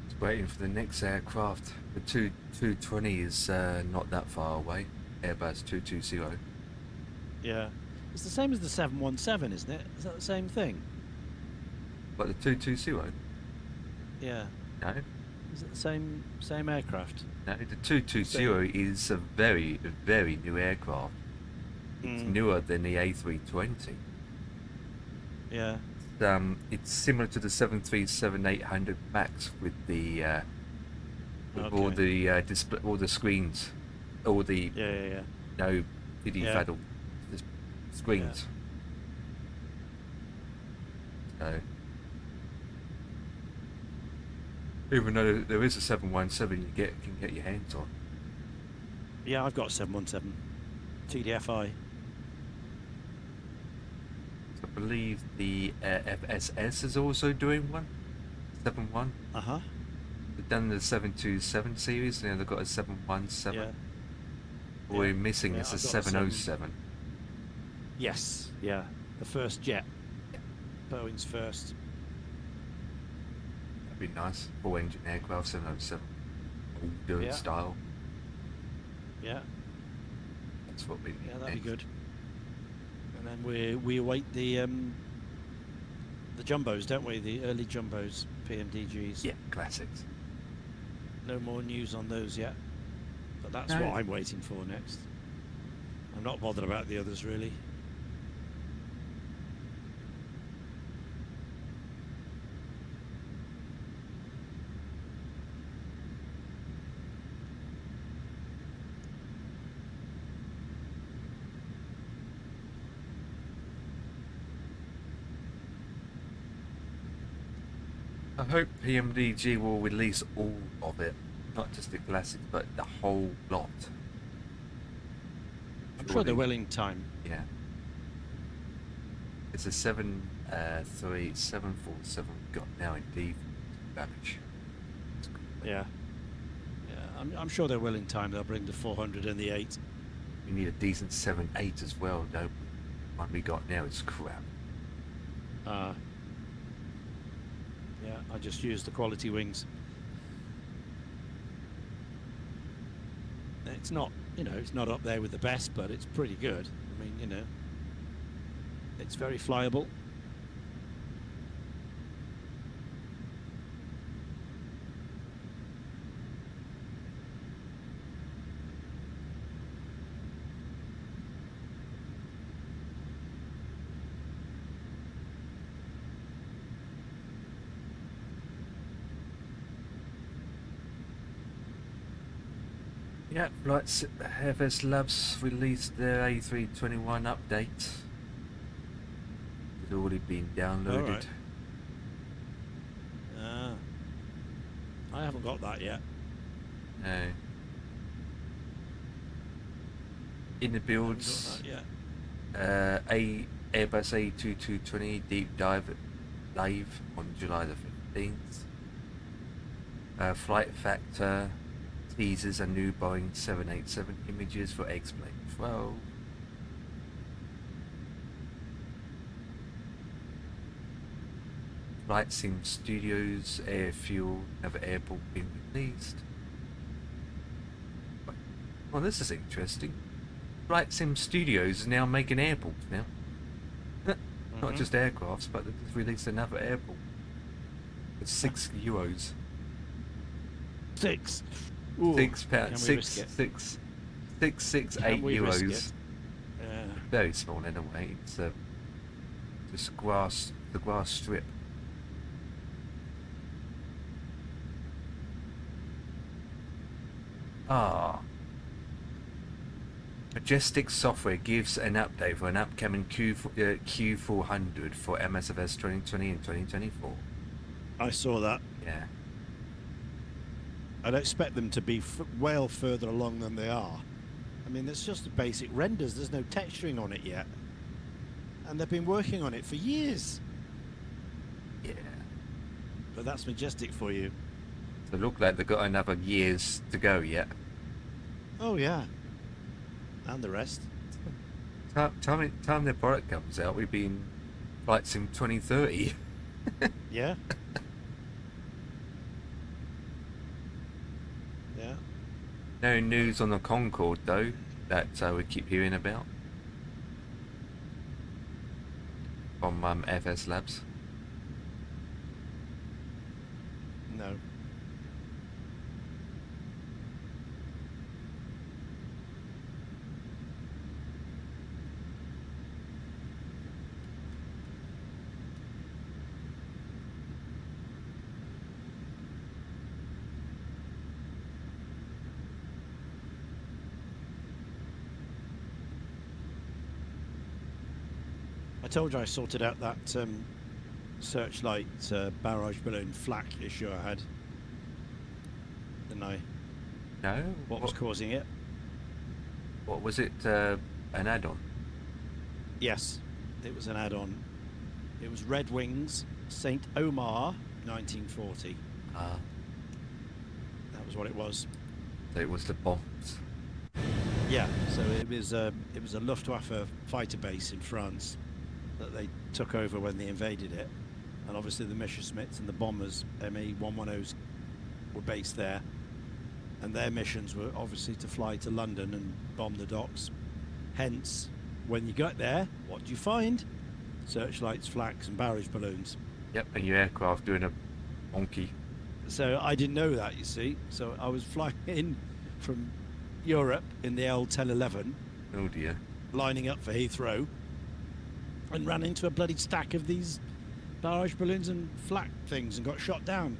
Just waiting for the next aircraft. The 220 is not that far away. Airbus 220. Yeah, it's the same as the 717, isn't it? Is that the same thing? But the 220? Yeah. No. Is it the same aircraft? No, the 220 is a very, very new aircraft. It's newer than the A320. Yeah. It's similar to the 737-800 Max with the with all the display, all the screens, all the Yeah. no faddle screens. So even though there is a 717 you can get your hands on. Yeah, I've got a 717 TDFI. I believe the FSS is also doing one. 71. Uh-huh. They've done the 727 series, and they've got a 717. Yeah. What we're Yeah. missing Yeah, is a I've got a 707. Yes. Yeah. The first jet. Boeing's first. That'd be nice. Full engine aircraft, 707. All doing Yeah. style. Yeah. That's what we need. Yeah, that'd be next. good. And then we await the jumbos, don't we? The early jumbos, PMDGs. Yeah, classics. No more news on those yet. But that's No. what I'm waiting for next. I'm not bothered about the others really. I hope PMDG will release all of it, not just the classics, but the whole lot. I'm sure they will in time. Yeah. It's a 747 got now indeed damage. Yeah. Yeah, I'm sure they will in time. They'll bring the 400 and the 8. We need a decent 7.8 as well, don't we? One we got now is crap. Yeah, I just used the quality wings. It's not, you know, it's not up there with the best, but it's pretty good. I mean, you know, it's very flyable. Yeah, FS Labs released their A321 update. It's already been downloaded. Alright. I haven't got that yet. No. In the I haven't builds, got that yet. Airbus A2220 deep dive live on July the 15th. Flight Factor teases a new Boeing 787 images for X-Plane 12. Flight Sim Studios airfuel, another airport being released. Well, this is interesting. Flight Sim Studios is now making airports now. Not just aircrafts, but they've just released another airport. It's €6. 6. Ooh, £6. can we Six, risk it? six, six, six, Can eight we risk euros. it? Yeah. Very small anyway. It's just the grass strip. Ah. Majestic Software gives an update for an upcoming Q400 for MSFS 2020 and 2024. I saw that. Yeah. I'd expect them to be well further along than they are. I mean, it's just the basic renders. There's no texturing on it yet. And they've been working on it for years. Yeah. But that's Majestic for you. So it look like they've got another years to go yet. Oh, yeah. And the rest. Time their product comes out, we've been Flight Sim 2030. Yeah. Yeah. No news on the Concorde though, that we keep hearing about. From FS Labs. No. I told you I sorted out that searchlight barrage balloon flak issue I had, didn't I? No? What was causing it? What was it? An add-on? Yes, it was an add-on. It was Red Wings, St. Omar, 1940. Ah, That was what it was. so it was the bombs. Yeah, so it was a Luftwaffe fighter base in France that they took over when they invaded it, and obviously the Messerschmitts and the bombers ME-110s were based there, and their missions were obviously to fly to London and bomb the docks. Hence, when you got there, what do you find? Searchlights, flaks, and barrage balloons. Yep, and your aircraft doing a monkey. So I didn't know that, you see. So I was flying in from Europe in the L1011, Oh dear. lining up for Heathrow, and ran into a bloody stack of these barrage balloons and flak things and got shot down.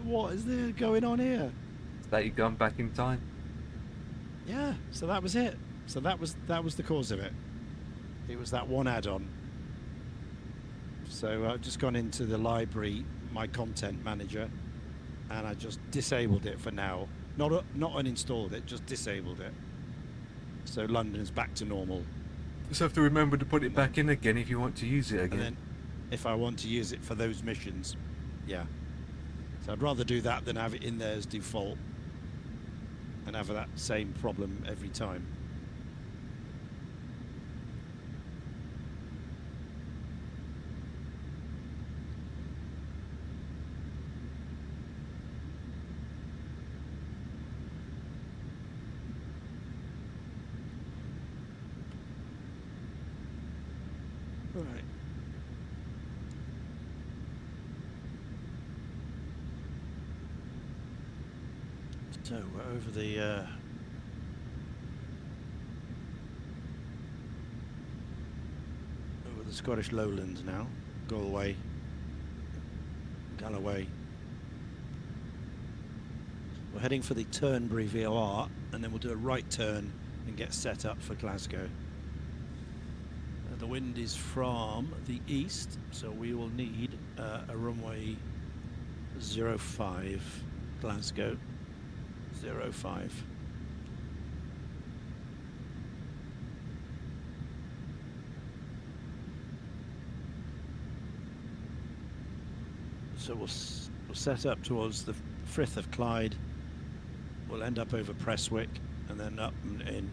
What is there going on here? Is that you gone back in time? Yeah, so that was it. So that was the cause of it. It was that one add-on. So I've just gone into the library, my content manager, and I just disabled it for now. Not uninstalled it, just disabled it. So London's back to normal. Just have to remember to put it back in again if you want to use it again. And then if I want to use it for those missions, yeah. So I'd rather do that than have it in there as default and have that same problem every time. Right. So we're over the Scottish lowlands now. Galway, Galloway. We're heading for the Turnberry VOR, and then we'll do a right turn and get set up for Glasgow. The wind is from the east, so we will need a runway 05 Glasgow. 05. So we'll set up towards the Frith of Clyde. We'll end up over Prestwick and then up and in.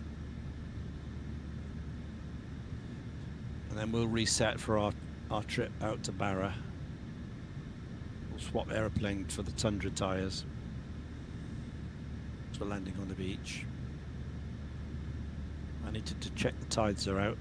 And then we'll reset for our our trip out to Barra. We'll swap aeroplane for the Tundra tyres. So we're landing on the beach. I need to check the tides are out.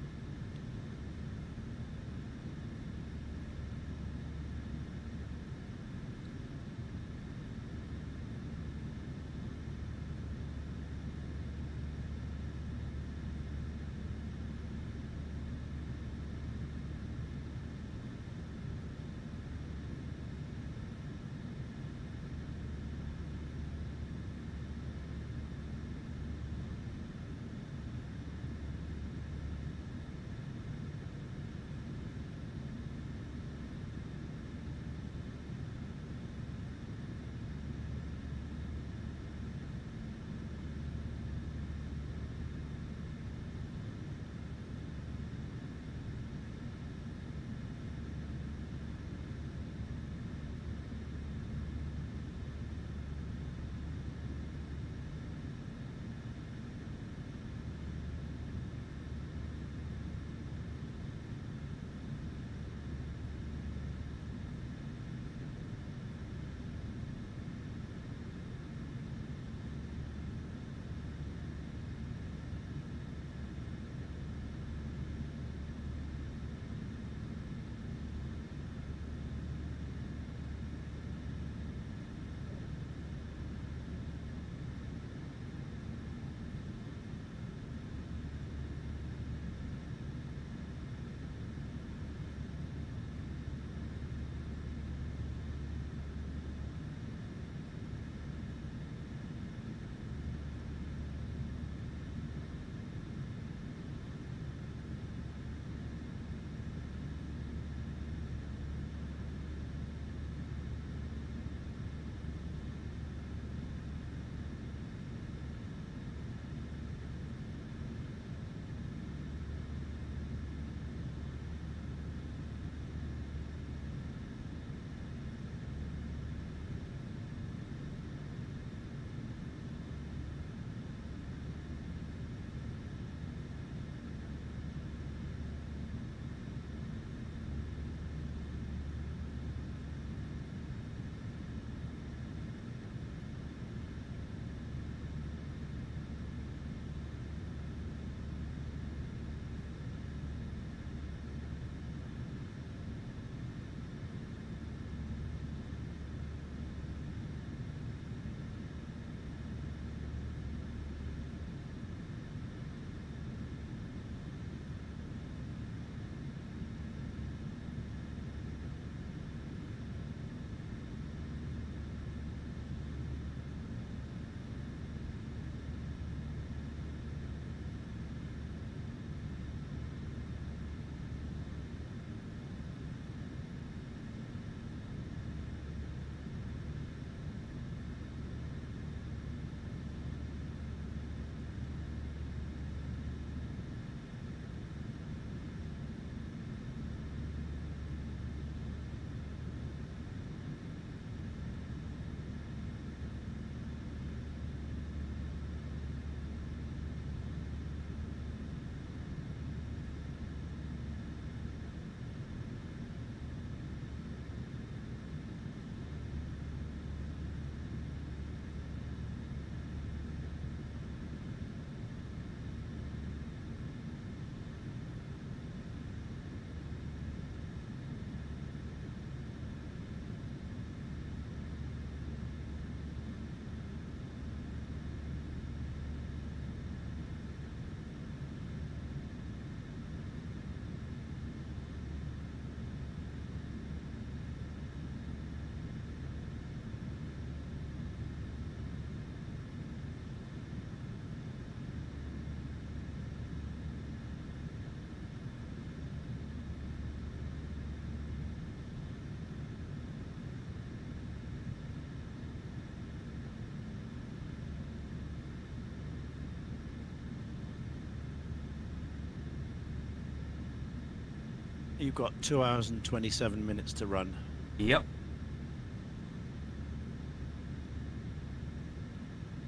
You've got 2 hours and 27 minutes to run. Yep.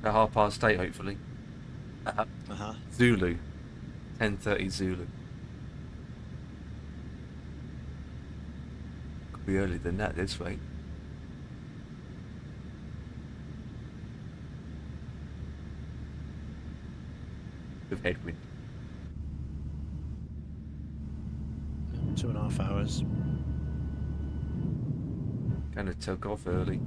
At 8:30, hopefully. Zulu. 10:30 Zulu. be earlier than that this rate. With headwind. 2.5 hours. Kind of took off early.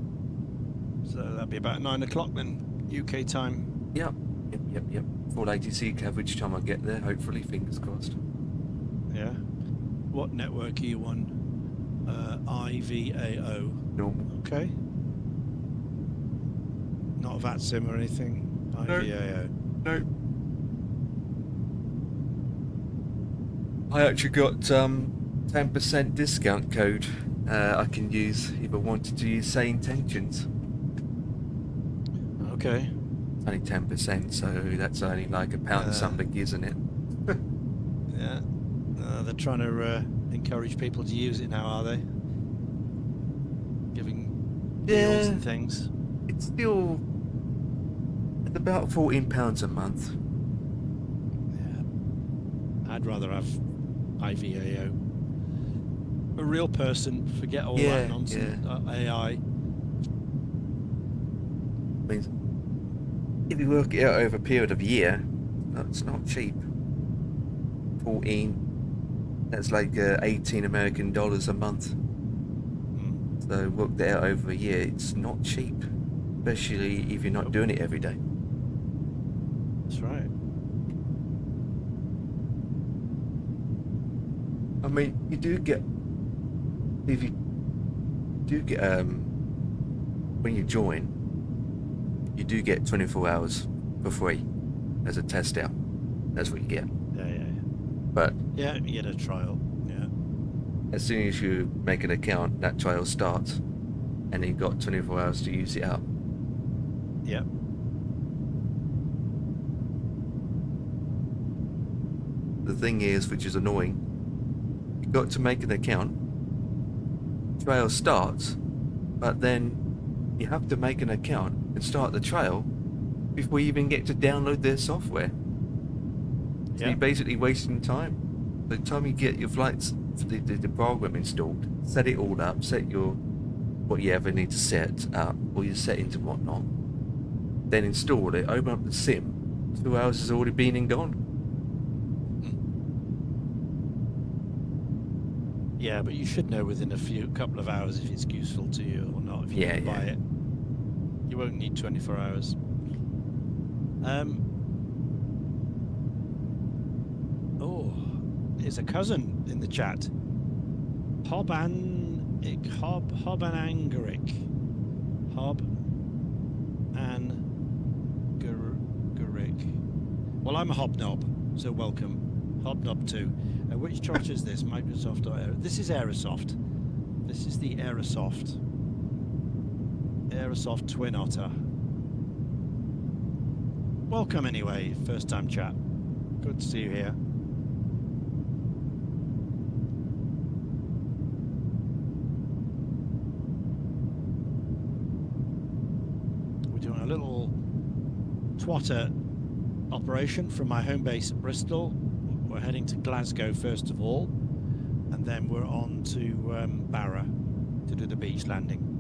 So that'd be about 9 o'clock then, UK time. Yep. Full ATC coverage time I get there, hopefully, fingers crossed. Yeah. What network are you on? IVAO. Normal. Okay. Not VATSIM or anything. IVAO. No. I actually got 10% discount code I can use if I wanted to use Say Intentions. Okay. It's only 10%, so that's only like £1 something, isn't it? Yeah. They're trying to encourage people to use it now, are they? Giving deals and things. It's still at about £14 a month. Yeah. I'd rather have IVAO. A real person, forget all that nonsense. AI. Means if you work it out over a period of a year, that's not cheap. 14. That's like 18 American dollars a month. So work that out over a year, it's not cheap, especially if you're not doing it every day. That's right. I mean, you do get, if you do get, when you join, you do get 24 hours for free as a test out. That's what you get. Yeah. But Yeah, you get a trial. Yeah. as soon as you make an account, that trial starts, and you've got 24 hours to use it out. Yep. The thing is, which is annoying, you've got to make an account. Trial starts, but then you have to make an account and start the trial before you even get to download their software. So you're basically wasting time. By the time you get your flights, the program installed, set it all up, set your what you ever need to set up, all your settings and whatnot, then install it, open up the sim, 2 hours has already been and gone. Yeah, but you should know within a couple of hours if it's useful to you or not. If you can buy it, you won't need 24 hours. Oh, there's a cousin in the chat. Hobanangrick. Well, I'm a hobnob, so welcome. Hobnob 2. Which charge is this? Microsoft or Air? This is Aerosoft. This is the Aerosoft. Aerosoft Twin Otter. Welcome anyway, first time chat. Good to see you here. We're doing a little twatter operation from my home base at Bristol. We're heading to Glasgow first of all, and then we're on to Barra to do the beach landing.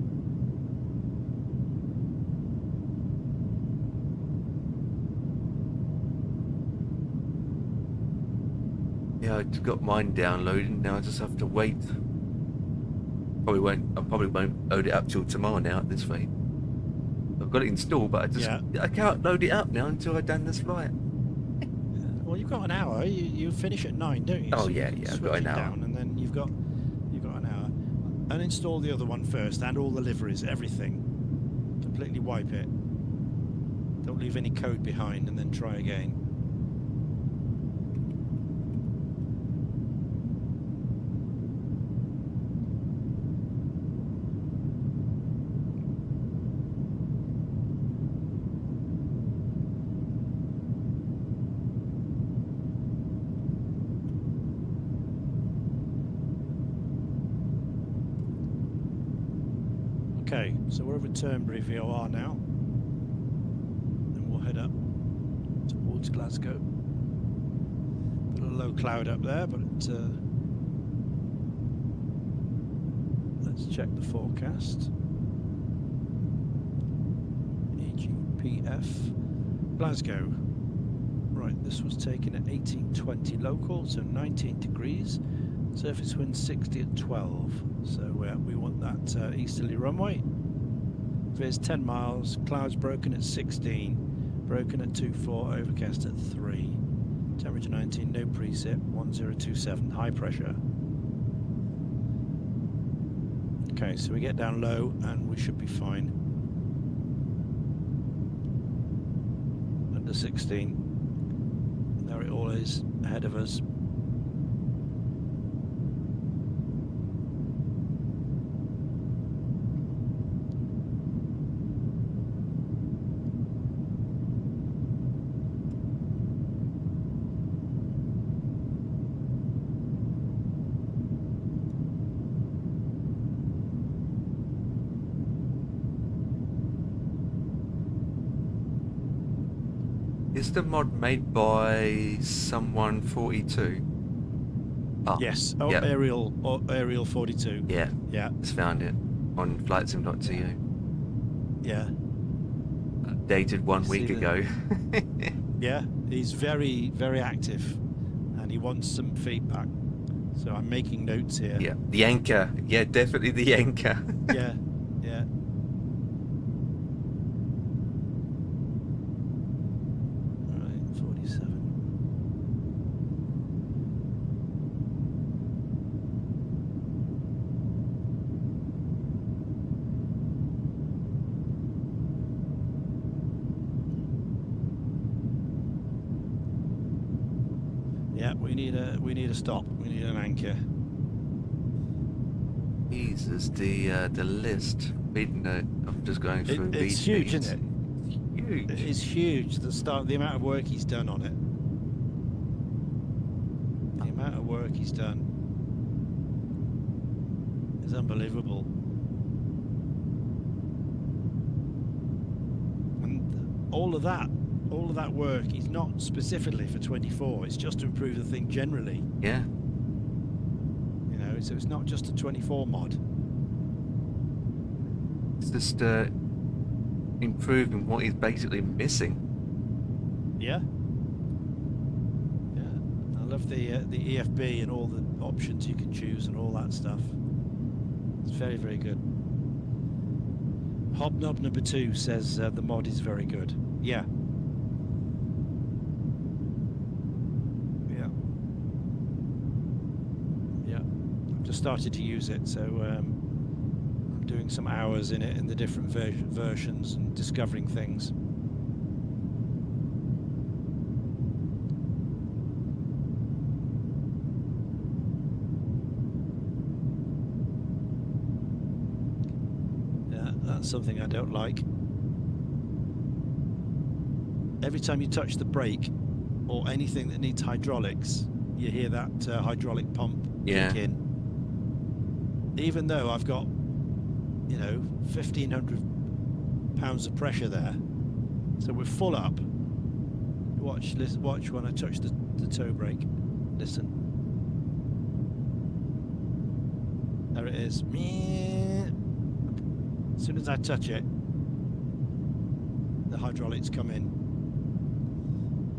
Yeah, I got mine downloaded. Now I just have to wait. I probably won't load it up till tomorrow now at this rate. I've got it installed, but I can't load it up now until I've done this flight. Well, you've got an hour. You finish at 9, don't you? Oh so yeah, I've got an hour. Down and then you've got an hour. Uninstall the other one first, and all the liveries, everything. Completely wipe it. Don't leave any code behind, and then try again. Okay, so we're over Turnberry VOR now, and we'll head up towards Glasgow. A low cloud up there, but let's check the forecast. EGPF. Glasgow. Right, this was taken at 18:20 local, so 19 degrees. Surface wind 60 at 12. So we want that easterly runway. Viz 10 miles, clouds broken at 16, broken at 24, overcast at 3. Temperature 19, no preset, 1027, high pressure. Okay, so we get down low and we should be fine. Under 16. There it all is, ahead of us. Is the mod made by someone 42? Oh, Yes, oh, yep. Aerial 42. Yeah, Yeah, just found it on flightsim.to. yeah. Dated 1 See week the- ago. Yeah, he's very, very active and he wants some feedback. So I'm making notes here. Yeah, the anchor. Yeah, definitely the anchor. Yeah, yeah. Alright, 47. Yeah, we need a stop. We need an anchor. Jesus, the list. I'm just going through It's these huge, things. isn't it? Huge. It's huge. The amount of work he's done on it. The amount of work he's done is unbelievable. And all of that work is not specifically for 24. It's just to improve the thing generally. Yeah. You know, so it's not just a 24 mod. It's just improving what is basically missing. Yeah. Yeah. I love the EFB and all the options you can choose and all that stuff. It's very, very good. Hobnob number 2 says the mod is very good. Yeah. Yeah. Yeah. I've just started to use it, so I'm doing some hours in it in the different versions and discovering things. Yeah, that's something I don't like. Every time you touch the brake or anything that needs hydraulics, you hear that hydraulic pump Yeah. kick in. Even though I've got, you know, 1,500 pounds of pressure there, so we're full up. Watch when I touch the toe brake. Listen. There it is. As soon as I touch it, the hydraulics come in.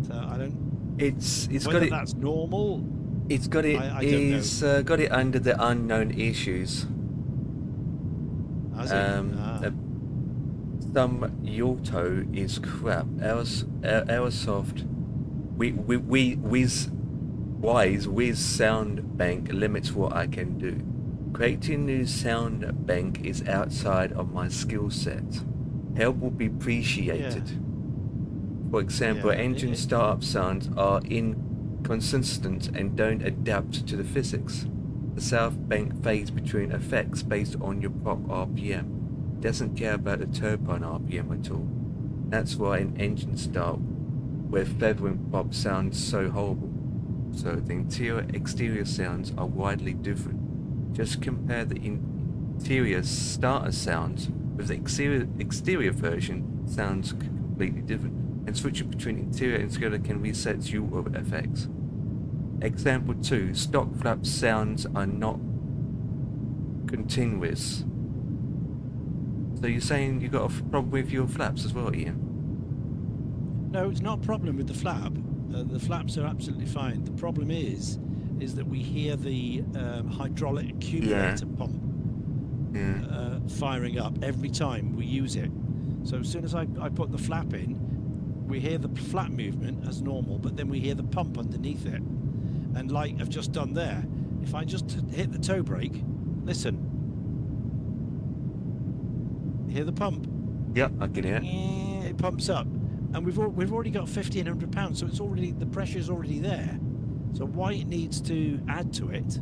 So I don't. It's Whether got it. that's normal. It's got it. I don't know. It's got it under the unknown issues. Has it? Some Yalto is crap. Airsoft, Wiz sound bank limits what I can do. Creating new sound bank is outside of my skill set. Help will be appreciated. For example, Yeah, engine startup sounds are inconsistent and don't adapt to the physics. The south bank fades between effects based on your prop RPM. Doesn't care about the turbine RPM at all. That's why an engine start where feathering prop sounds so horrible. So the interior exterior sounds are widely different. Just compare the interior starter sounds with the exterior version sounds completely different. And switching between interior and exterior can reset you over effects. Example 2, stock flap sounds are not continuous. So you're saying you got a problem with your flaps as well, Ian? No, it's not a problem with the flap. The flaps are absolutely fine. The problem is that we hear the hydraulic accumulator pump firing up every time we use it. So as soon as I put the flap in, we hear the flap movement as normal, but then we hear the pump underneath it. And like I've just done there, if I just hit the toe brake, listen. Hear the pump? Yep, I can hear it. It pumps up. And we've already got 1,500 pounds, so it's already, the pressure's already there. So why it needs to add to it,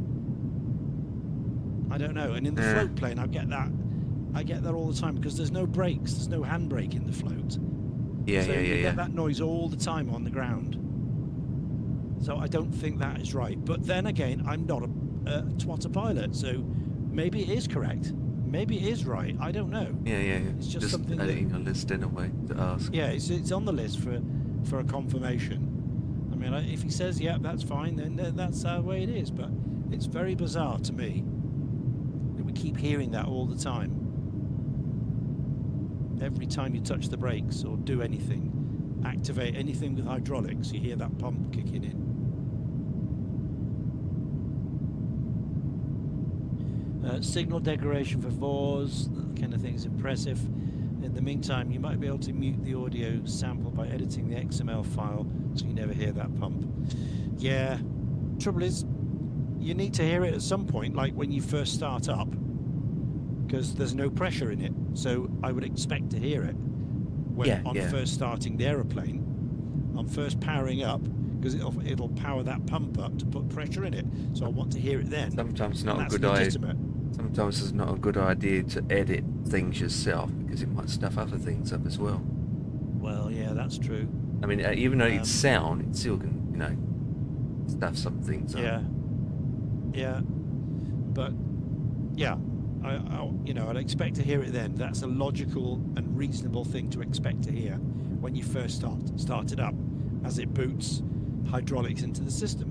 I don't know. And in the float plane, I get that all the time because there's no brakes, there's no handbrake in the float. Yeah, so yeah, you yeah. get that noise all the time on the ground. So I don't think that is right. But then again, I'm not a twatter pilot, so maybe it is correct. Maybe it is right. I don't know. Yeah, yeah, yeah. It's just something adding a list in a way to ask. Yeah, it's on the list for a confirmation. I mean, if he says, yeah, that's fine, then that's the way it is. But it's very bizarre to me that we keep hearing that all the time. Every time you touch the brakes or do anything, activate anything with hydraulics, you hear that pump kicking in. Signal degradation for VAWs, that kind of thing is impressive. In the meantime, you might be able to mute the audio sample by editing the XML file so you never hear that pump. Yeah, trouble is, you need to hear it at some point, like when you first start up, because there's no pressure in it. So I would expect to hear it when first starting the aeroplane. I'm first powering up, because it'll power that pump up to put pressure in it. So I want to hear it then. Sometimes it's not a That's good idea. legitimate. Sometimes it's not a good idea to edit things yourself because it might stuff other things up as well. Well, yeah, that's true. I mean, even though it's sound, it still can, you know, stuff some things up. Yeah, yeah, but yeah, I'd expect to hear it then. That's a logical and reasonable thing to expect to hear when you first start it up, as it boots hydraulics into the system.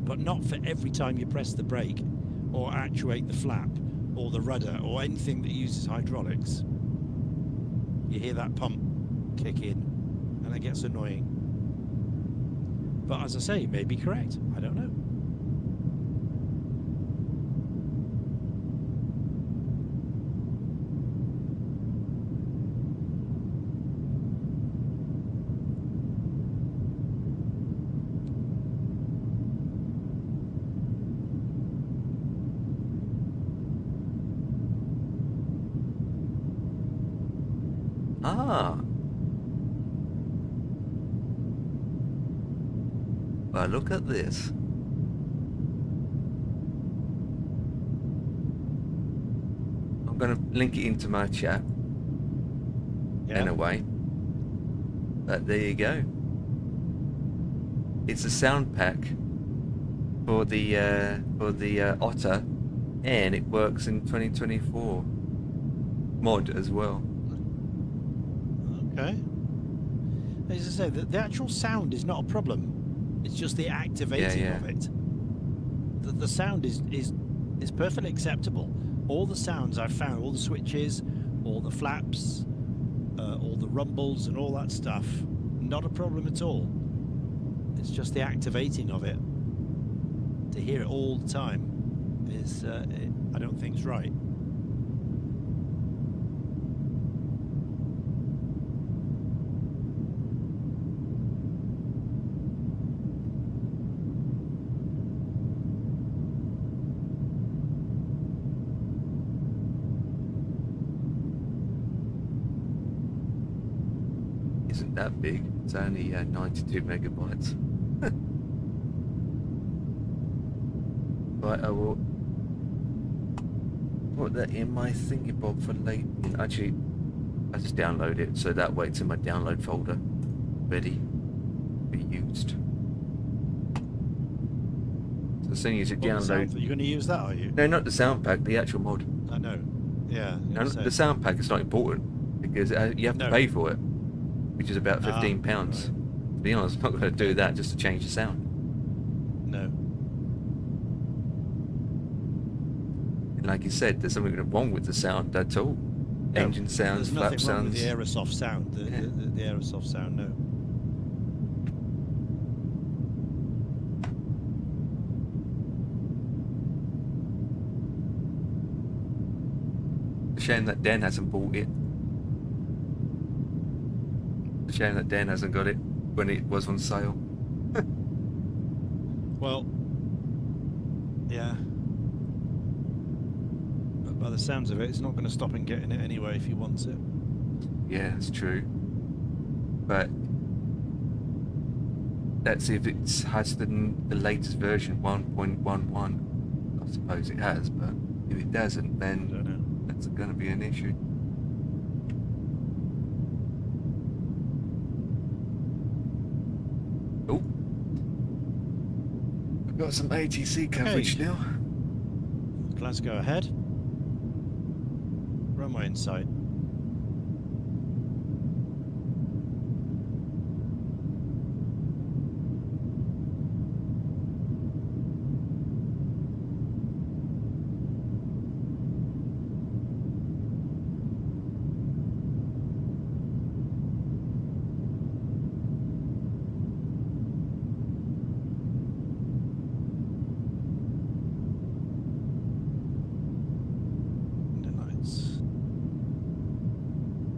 But not for every time you press the brake or actuate the flap or the rudder or anything that uses hydraulics. You hear that pump kick in and it gets annoying. But as I say, it may be correct. I don't know. Ah. Well, look at this. I'm going to link it into my chat in a way. But there you go. It's a sound pack for the Otter, and it works in 2024 mod as well. Okay. As I say, the actual sound is not a problem. It's just the activating of it. The sound is perfectly acceptable. All the sounds I've found, all the switches, all the flaps, all the rumbles and all that stuff, not a problem at all. It's just the activating of it. To hear it all the time is, I don't think it's right. Isn't that big? It's only 92 megabytes. Right, I will put that in my thingy bob for later. Actually, I just download it, so that way it's in my download folder, ready to be used. So as soon as you download, You're going to use that, are you? no, not the sound pack, the actual mod. I know. Yeah. No, the sound pack is not important because you have to pay for it, which is about £15. Right. To be honest, I'm not going to do that just to change the sound. No. like you said, there's something wrong with the sound at all. No, Engine sounds, there's flap nothing wrong with sounds. the aerosoft sound. Yeah. The aerosoft sound, no. Shame that Dan hasn't bought it. Shame that Dan hasn't got it when it was on sale. Well, yeah. But by the sounds of it, it's not going to stop him getting it anyway if he wants it. Yeah, it's true. But let's see if it has the latest version 1.11. I suppose it has, but if it doesn't, I don't then know. that's going to be an issue. Oh, we've got some ATC coverage Okay. now. Glasgow ahead. Runway in sight. The lights.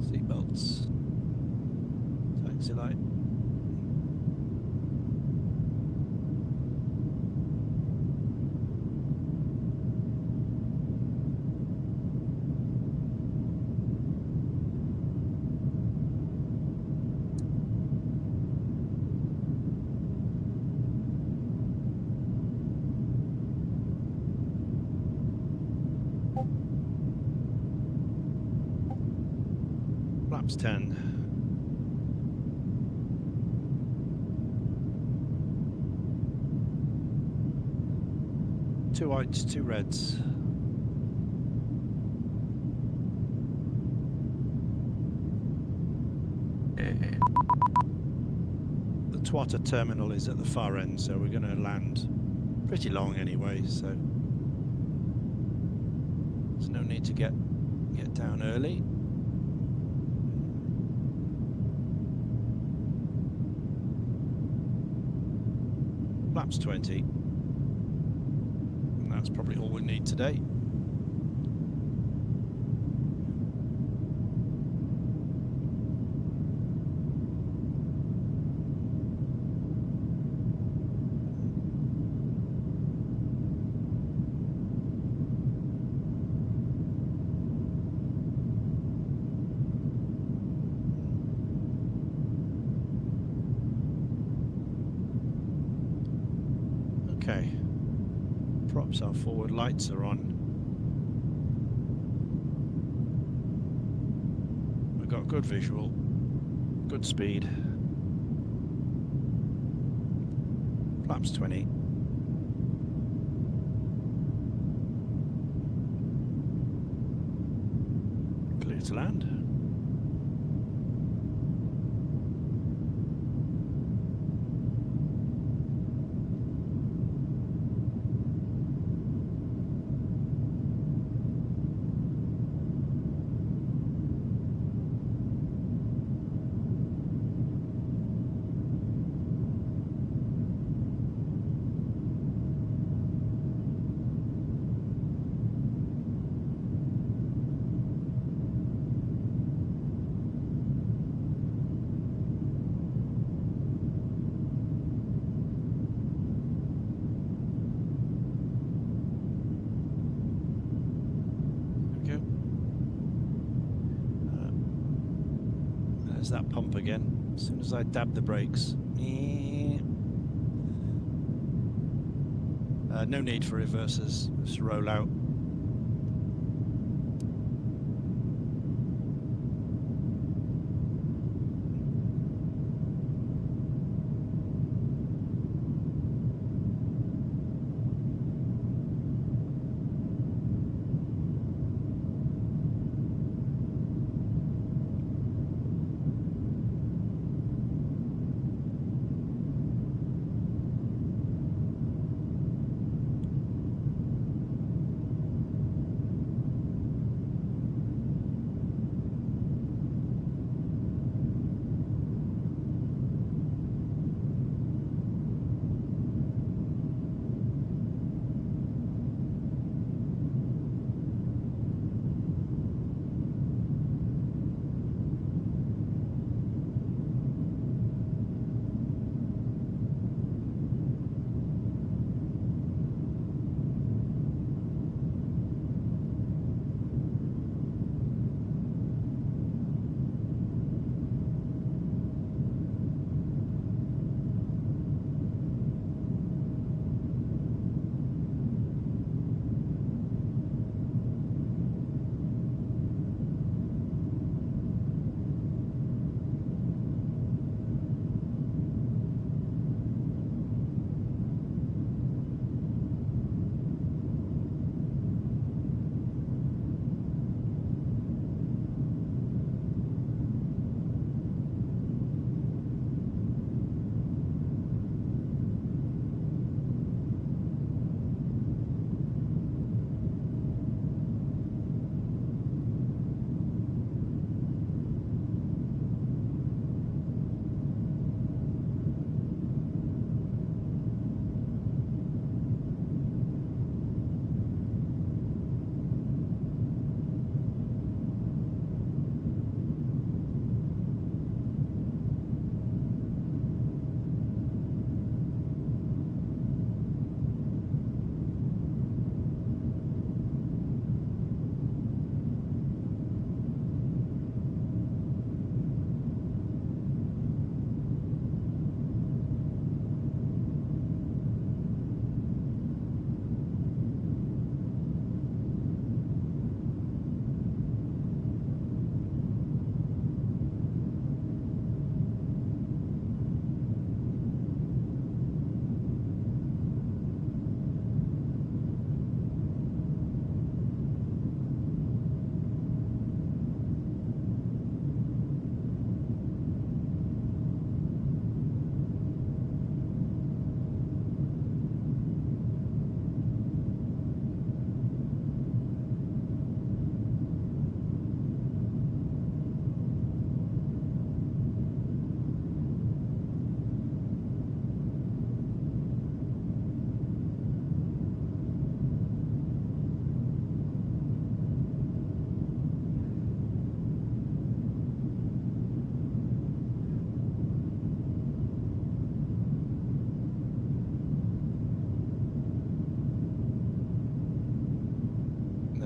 Seatbelts. Taxi light. Flaps 10. Two whites, two reds. Yeah. The Twatter terminal is at the far end, so we're going to land pretty long anyway, so there's no need to get down early. Flaps 20. And that's probably all we need today. Okay. Props our forward lights are on. We've got good visual, good speed. Flaps 20. Clear to land. There's that pump again. As soon as I dab the brakes. No need for reversers. Just roll out.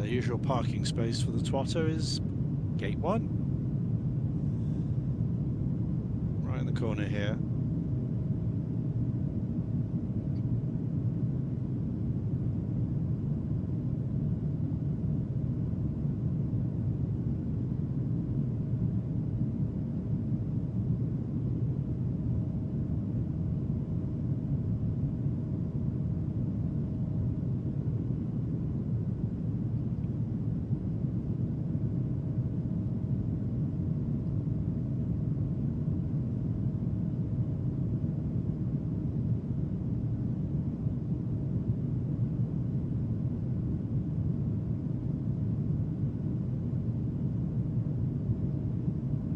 Usual parking space for the Twotter is gate 1. Right in the corner here.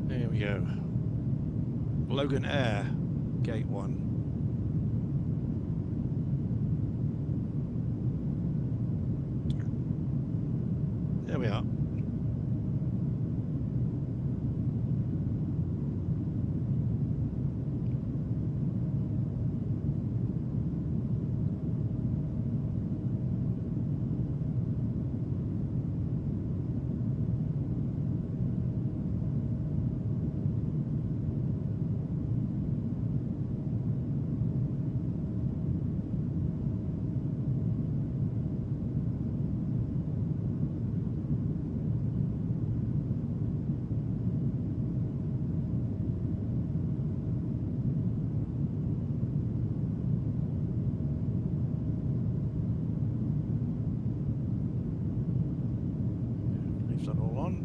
There we go. Logan Air, gate 1. There we are. Leave that all on.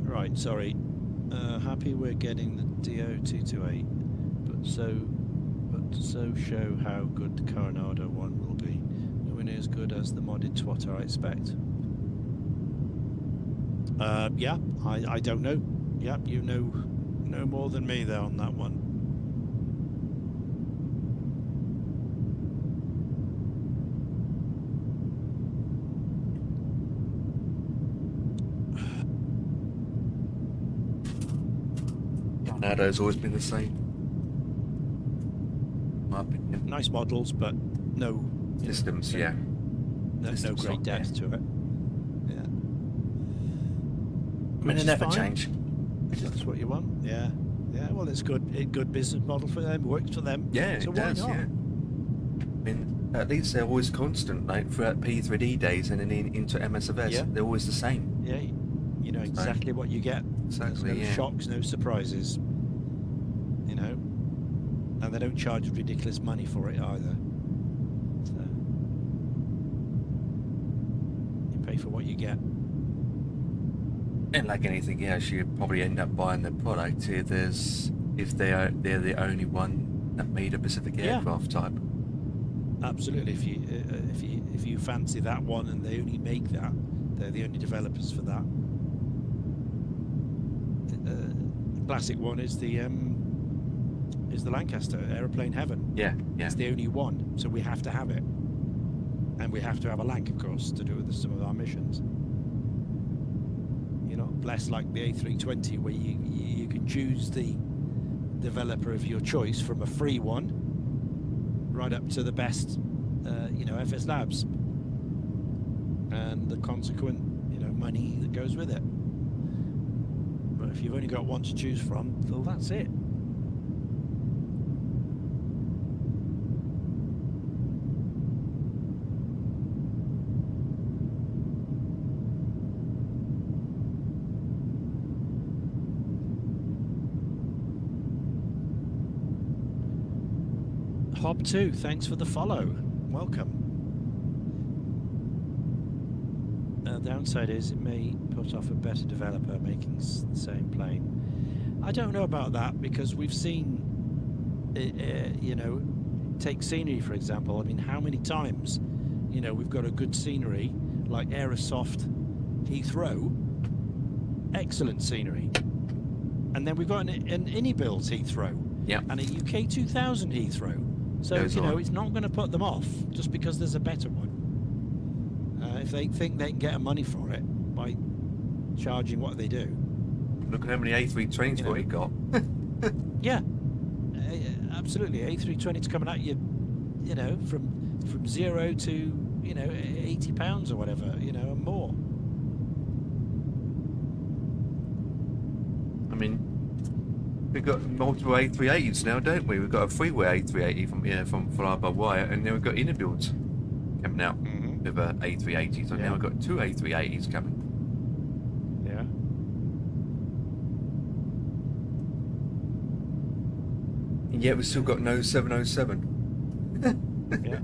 Right, sorry. Happy we're getting the DO228, but so show how good the Coronado one will be. Nowhere near as good as the modded Twotter, I expect. Yeah, I don't know. Yeah, you know more than me there on that one. Tornado's always been the same. My opinion. Nice models, but no Systems, yeah. no Systems great not depth to it. Yeah. I mean, Which they is never fine. change. If that's what you want. Yeah. Yeah, well, it's good business model for them, works for them. Yeah, so it why does, not? yeah. I mean, at least they're always constant, like throughout P3D days and then into MSFS, Yeah. they're always the same. Yeah, you know exactly what you get. Exactly, There's no yeah. shocks, no surprises. You know, and they don't charge ridiculous money for it either. So you pay for what you get. And like anything else, you probably end up buying the product if they're the only one that made a specific Yeah. aircraft type. Absolutely. If you fancy that one and they only make that, they're the only developers for that. The classic one is the Lancaster Aeroplane Heaven. Yeah, yeah. It's the only one, so we have to have it, and we have to have a Lanc, of course, to do with some of our missions. You're not blessed like the A320, where you can choose the developer of your choice from a free one right up to the best, FS Labs, and the consequent, money that goes with it. But if you've only got one to choose from, well, that's it. Hob2, thanks for the follow. Welcome. Downside is it may put off a better developer making the same plane. I don't know about that, because we've seen you know, take scenery for example. I mean, how many times, you know, we've got a good scenery like Aerosoft Heathrow, excellent scenery, and then we've got an Ini-built Heathrow, Yeah. and a UK 2000 Heathrow. So Goes you know, on. it's not going to put them off just because there's a better one. If they think they can get money for it by charging what they do. Look at how many A320s You know. what he got. Yeah, absolutely. A320's coming at you, you know, from 0 to, you know, £80 or whatever, you know, and more. I mean, we've got multiple A380s now, don't we? We've got a freeway A380 from fly-by-wire, and then we've got inner builds coming out with a A380. So now we've got two A380s coming. Yeah. And yet we've still got no 707. Yeah.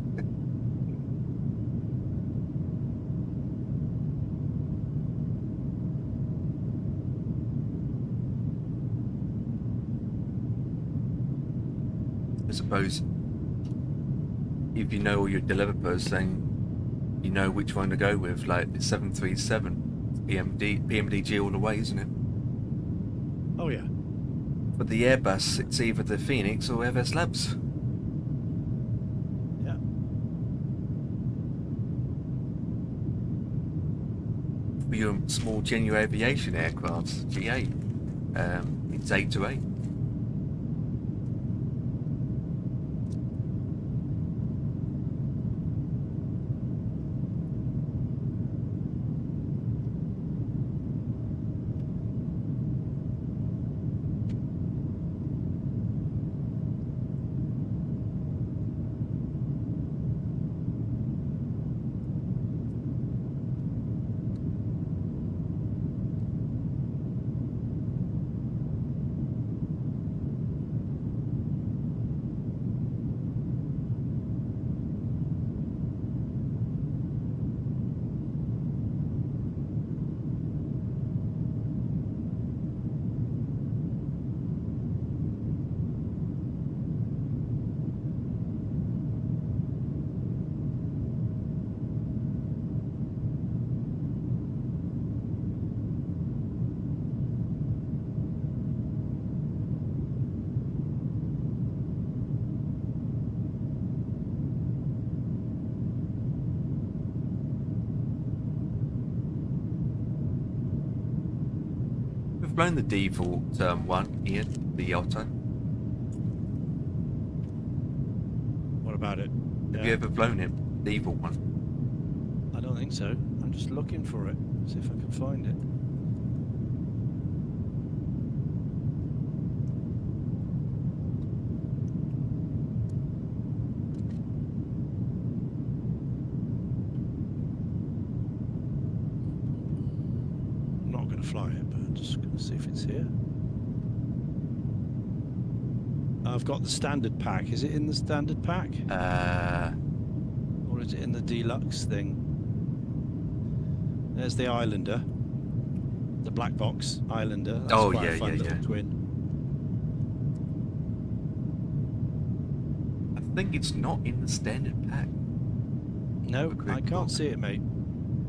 I suppose if you know all your developers, then you know which one to go with, like the 737, PMDG all the way, isn't it? Oh yeah. But the Airbus, it's either the Phoenix or Everest Labs. Yeah. For your small genuine aviation aircrafts, GA, it's 8 to 8. We've blown the default one, Ian, the Otto. What about it? Have you ever blown it? The default one. I don't think so. I'm just looking for it. See if I can find it. I'm not going to fly it, but I'm just going to see if it's here. I've got the standard pack. Is it in the standard pack? Or is it in the deluxe thing? There's the Islander. The black box Islander. That's Oh, quite yeah, a fun yeah, little yeah. twin. I think it's not in the standard pack. No, Okay, I can't see it, mate.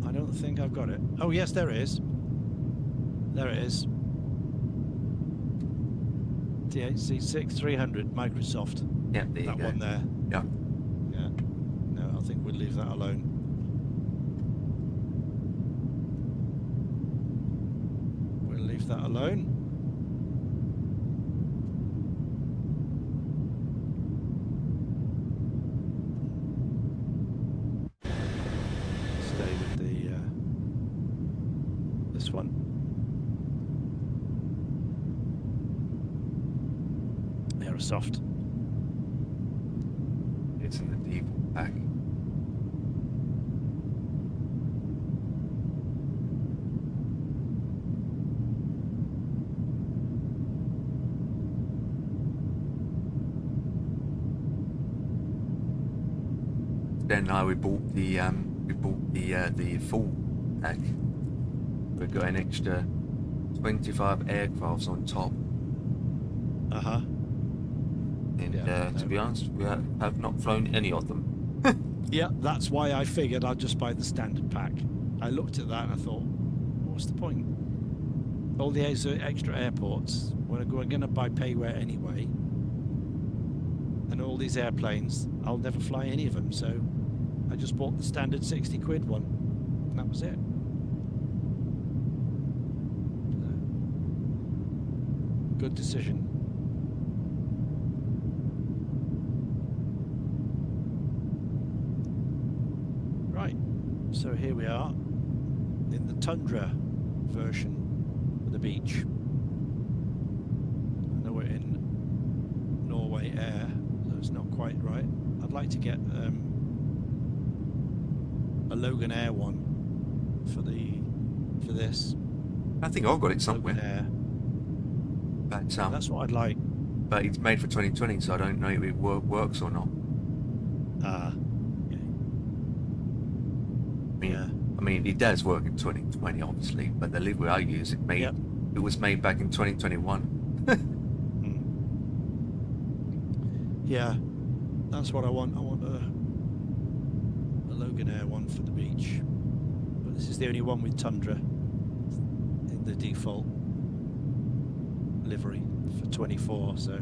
I don't think I've got it. Oh, yes, there it is. There it is. THC6 300 Microsoft. Yeah, there you That go. one there. Yeah. Yeah. No, I think we'll leave that alone. We'll leave that alone. Stay with the this one. Aerosoft. It's in the default pack. Ben and I, we bought the full pack. We've got an extra 25 aircrafts on top, Uh-huh. and Yeah. to be honest. We have not flown any of them. Yeah, that's why I figured I'd just buy the standard pack. I looked at that and I thought, what's the point? All the extra airports, we're going to buy payware anyway. And all these airplanes, I'll never fly any of them, so I just bought the standard 60 quid one. And that was it. Good decision. Right, so here we are in the Tundra version of the beach. I know we're in Norway Air, so it's not quite right. I'd like to get a Logan Air one for this. I think I've got it Logan somewhere. Air. But, That's what I'd like. but it's made for 2020, so I don't know if it works or not. Yeah. I mean, it does work in 2020, obviously, but the livery I use, it was made back in 2021. Yeah, that's what I want. I want a Logan Air one for the beach. But this is the only one with Tundra in the default livery for 24, so.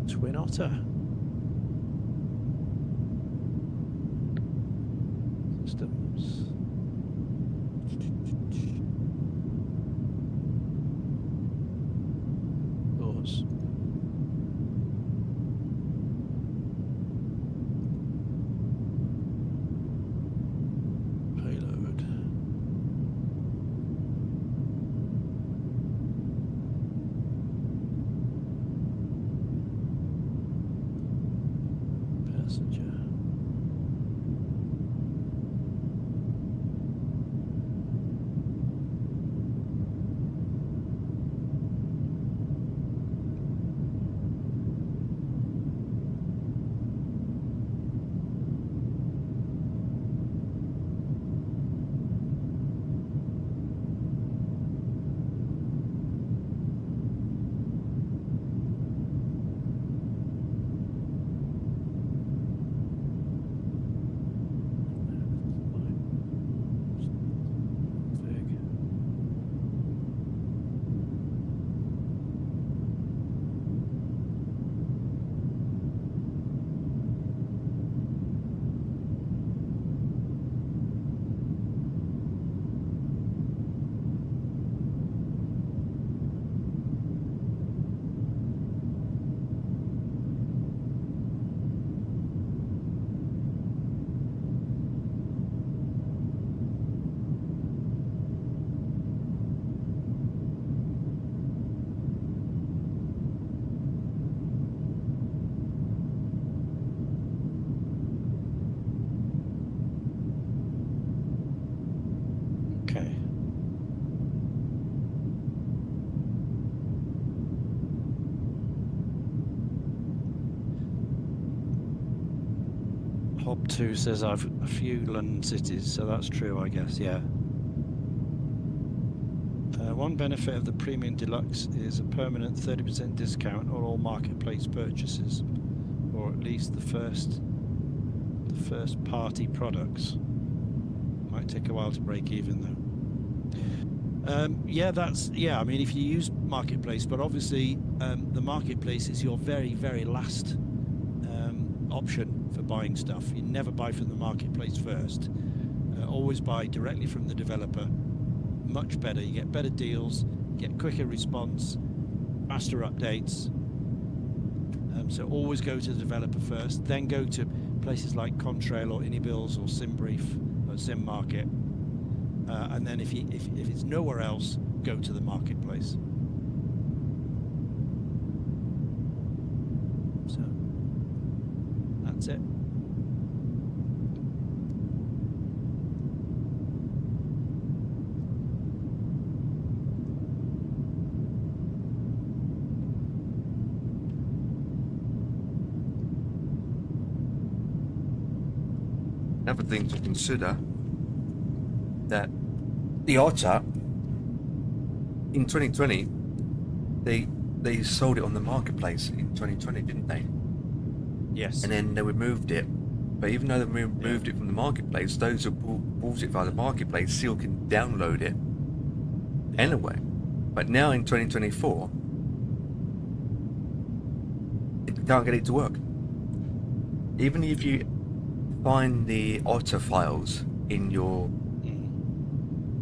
Twin Otter. Systems. Doors. Payload. Passenger. Okay. Hob 2 says I've a few London cities, so that's true, I guess, yeah. One benefit of the Premium Deluxe is a permanent 30% discount on all marketplace purchases, or at least the first party products. Might take a while to break even though. Yeah, I mean, if you use marketplace, but obviously the marketplace is your very, very last option for buying stuff. You never buy from the marketplace first. Always buy directly from the developer. Much better. You get better deals, get quicker response, faster updates. So always go to the developer first, then go to places like Contrail or Inibills or SimBrief or SimMarket. And then if it's nowhere else, go to the marketplace. So that's it. Another thing to consider that the Otter in 2020 they sold it on the marketplace in 2020, didn't they? Yes. And then they removed it. But even though they removed it from the marketplace, those who bought it via the marketplace still can download it anyway. But now in 2024, you can't get it to work. Even if you find the Otter files in your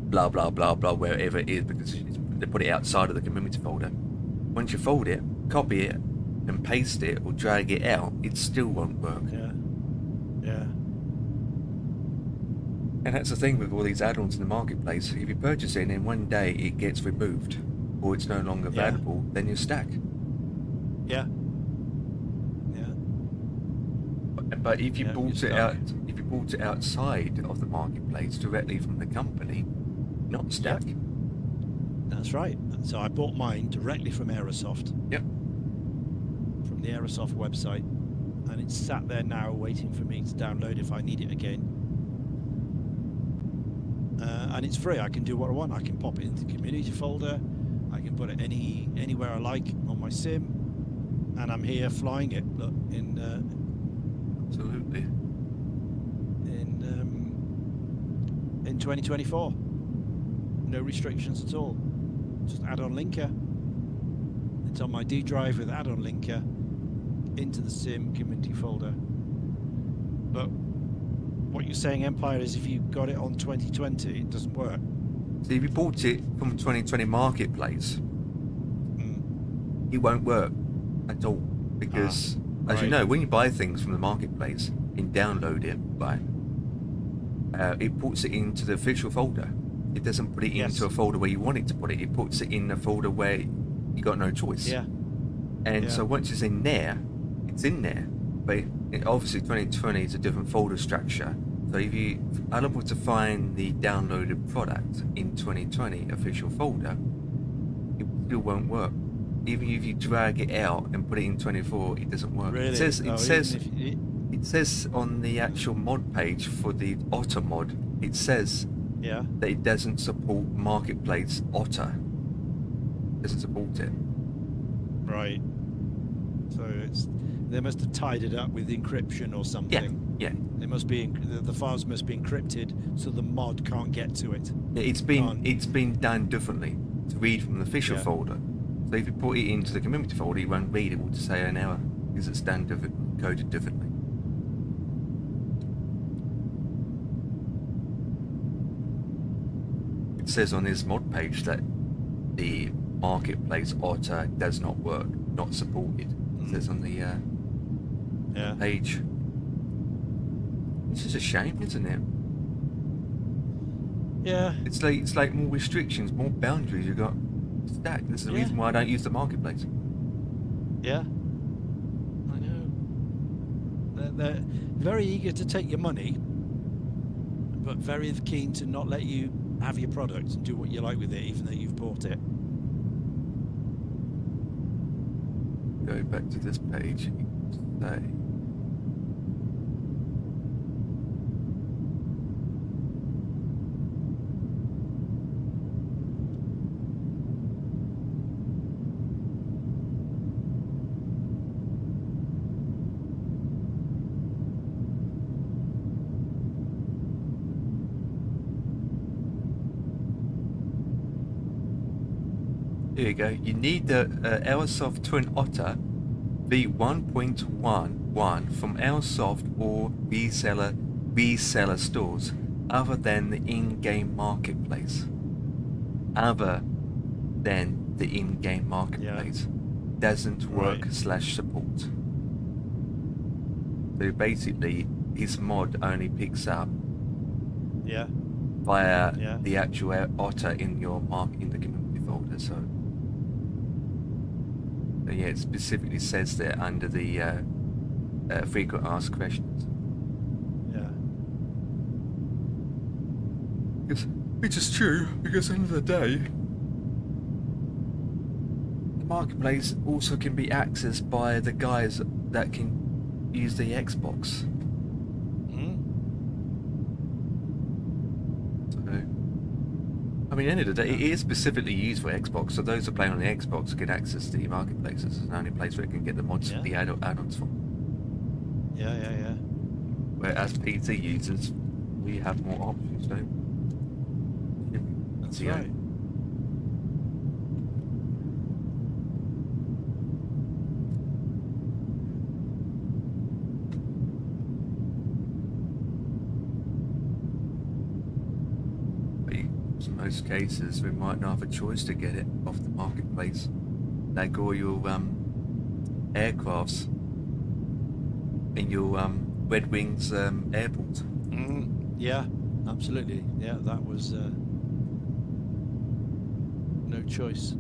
blah blah blah blah wherever it is, because they put it outside of the community folder. Once you fold it, copy it, and paste it or drag it out, it still won't work. Yeah. And that's the thing with all these add-ons in the marketplace. If you purchase it and then one day it gets removed or it's no longer available, then you're stuck. Yeah. But if you Yeah, bought you're it stuck. out, if you bought it outside of the marketplace directly from the company, not stuck. That's right. So I bought mine directly from Aerosoft. Yep. From the Aerosoft website, and it's sat there now waiting for me to download if I need it again. And it's free. I can do what I want. I can pop it into the community folder. I can put it anywhere I like on my sim, and I'm here flying it. Look, Absolutely. in 2024. No restrictions at all. Just add-on linker. It's on my D drive with add-on linker into the sim community folder. But what you're saying, Empire, is if you got it on 2020, it doesn't work. So if you bought it from 2020 marketplace, it won't work at all, because as you right. know, when you buy things from the marketplace and download it, right, it puts it into the official folder. It doesn't put it into a folder where you want it to put it. It puts it in a folder where you got no choice. Yeah. And so once it's in there, it's in there. But obviously 2020 is a different folder structure. So if you are unable to find the downloaded product in 2020 official folder, it still won't work. Even if you drag it out and put it in 24, it doesn't work. Really? It says on the actual mod page for the Otter mod, it says that it doesn't support marketplace Otter. It doesn't support it. Right. So they must have tied it up with encryption or something. Yeah. They must be the files must be encrypted so the mod can't get to it. It's been done differently to read from the official folder. So if you put it into the community folder, it won't read. It will just say an error because it's done coded differently. It says on this mod page that the marketplace Otter does not work, not supported. It says on the page. This is a shame, isn't it? Yeah. It's like more restrictions, more boundaries you got stacked. This is the reason why I don't use the marketplace. Yeah. I know. They're very eager to take your money, but very keen to not let you have your product and do what you like with it, even though you've bought it. Go back to this page. Say. Here you go. You need the Aerosoft Twin Otter V1.11 from Aerosoft or reseller stores other than the in-game marketplace. Other than the in-game marketplace. Doesn't work / support. So basically, his mod only picks up via the actual Otter in your in the community folder. So yeah, it specifically says there under the frequent asked questions. Which is true, because at the end of the day, the marketplace also can be accessed by the guys that can use the Xbox. So I mean, at the end of the day, it is specifically used for Xbox, so those who are playing on the Xbox can access the marketplaces. It's the only place where it can get the mods, Yeah. the add-ons from. Yeah, yeah, yeah. Whereas PC users, we have more options, don't we? That's Yeah. right. But in most cases, we might not have a choice to get it off the marketplace. Like all your aircrafts in your Red Wings airport. Yeah, absolutely. Yeah, that was no choice.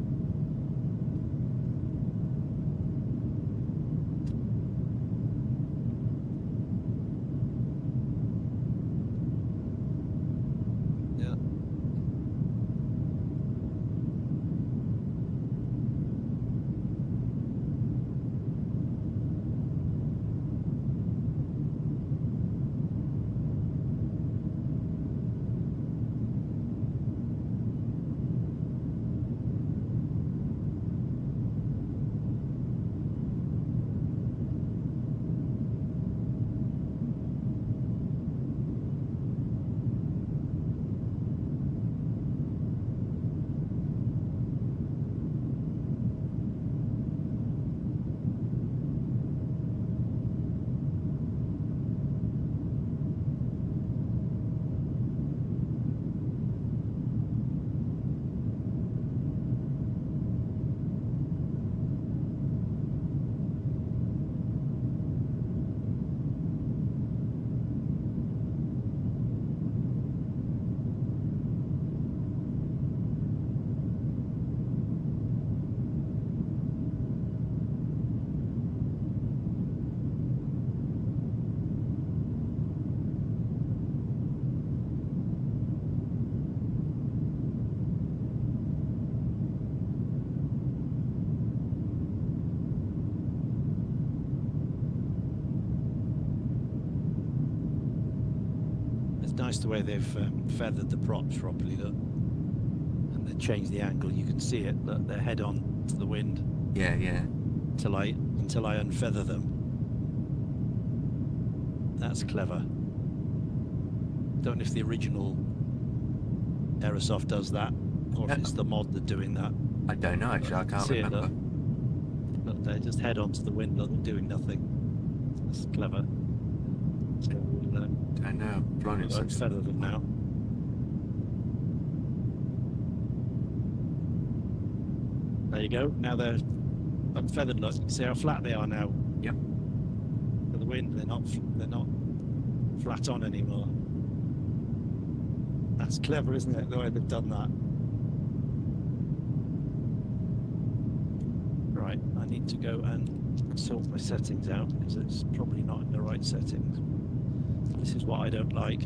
Yeah. It's nice the way they've feathered the props properly, look. And they changed the angle. You can see it, look, they're head on to the wind Yeah, yeah. until I unfeather them. That's clever. Don't know if the original Aerosoft does that, or if it's the mod that's doing that. I don't know, actually. I can't See it, remember. Look, they just head on to the wind, look, doing nothing. That's clever. So we'll I know. Blown it since. unfeather them now. There you go. Now they're unfeathered. Look, you see how flat they are now. Yep. For the wind, they're not flat on anymore. That's clever, isn't it? The way they've done that. Right, I need to go and sort my settings out because it's probably not in the right settings. This is what I don't like.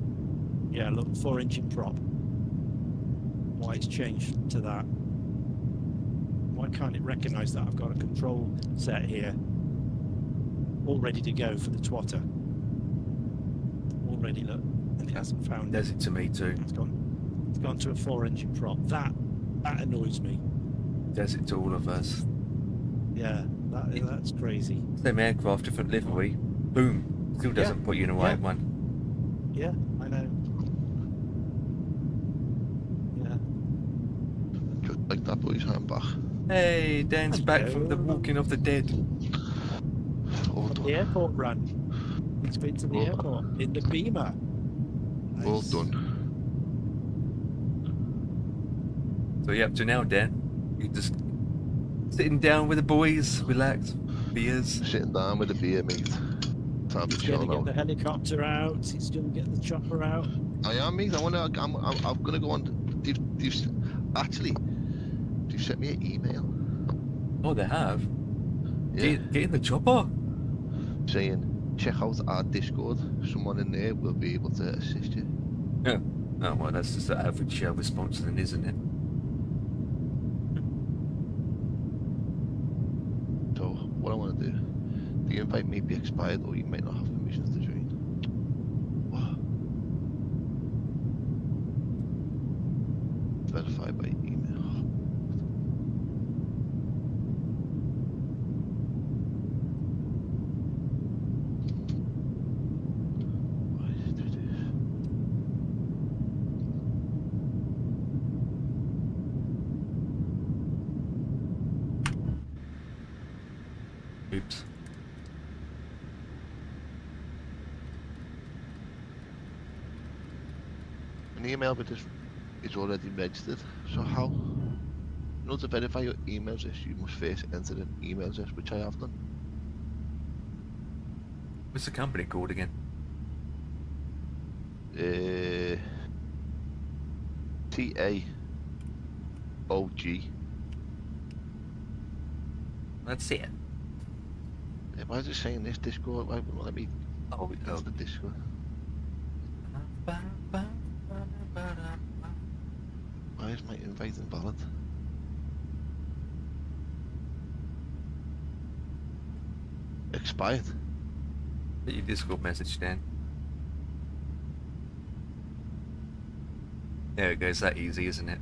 Yeah, look, 4-inch in prop. Why it's changed to that? Why can't it recognise that I've got a control set here, all ready to go for the twatter? Already, look, and it hasn't found Does it. it to me too. It's gone to a 4-inch in prop. That annoys me. Does it to all of us. Yeah, that's crazy. Same aircraft, different livery. Boom. Still doesn't put you in a white one. Yeah, I know. Yeah. Just like that boy's hand back. Hey, Dan's back from the Hello. walking of the dead. Well The done. airport run. He's been to the Well- airport in the Beamer. Well Nice. done. So you up to now, Dan? You just sitting down with the boys, relax, beers. Sitting down with a beer, mate. Time to He's chill going to get now. the helicopter out. He's going to get the chopper out. I am, mate. I'm gonna go on. They've sent me an email Oh, they have. yeah, Get in the chopper. saying check out our Discord. Someone in there will be able to assist you. Yeah. Oh well, that's just the average response, then, isn't it? So what I want to do, the invite may be expired or you might not have permissions to join. verify by email. Why did it do this? Oops. An email with this is already registered. So how? In order to verify your email address, you must first enter an email address, which I have done. What's the company called again? TAOG. Let's see it. Why is it saying this Discord? Why wouldn't it let me Oh, into the Discord? Why is my invite invalid? Expired. Put your Discord message down. There it goes, that easy, isn't it?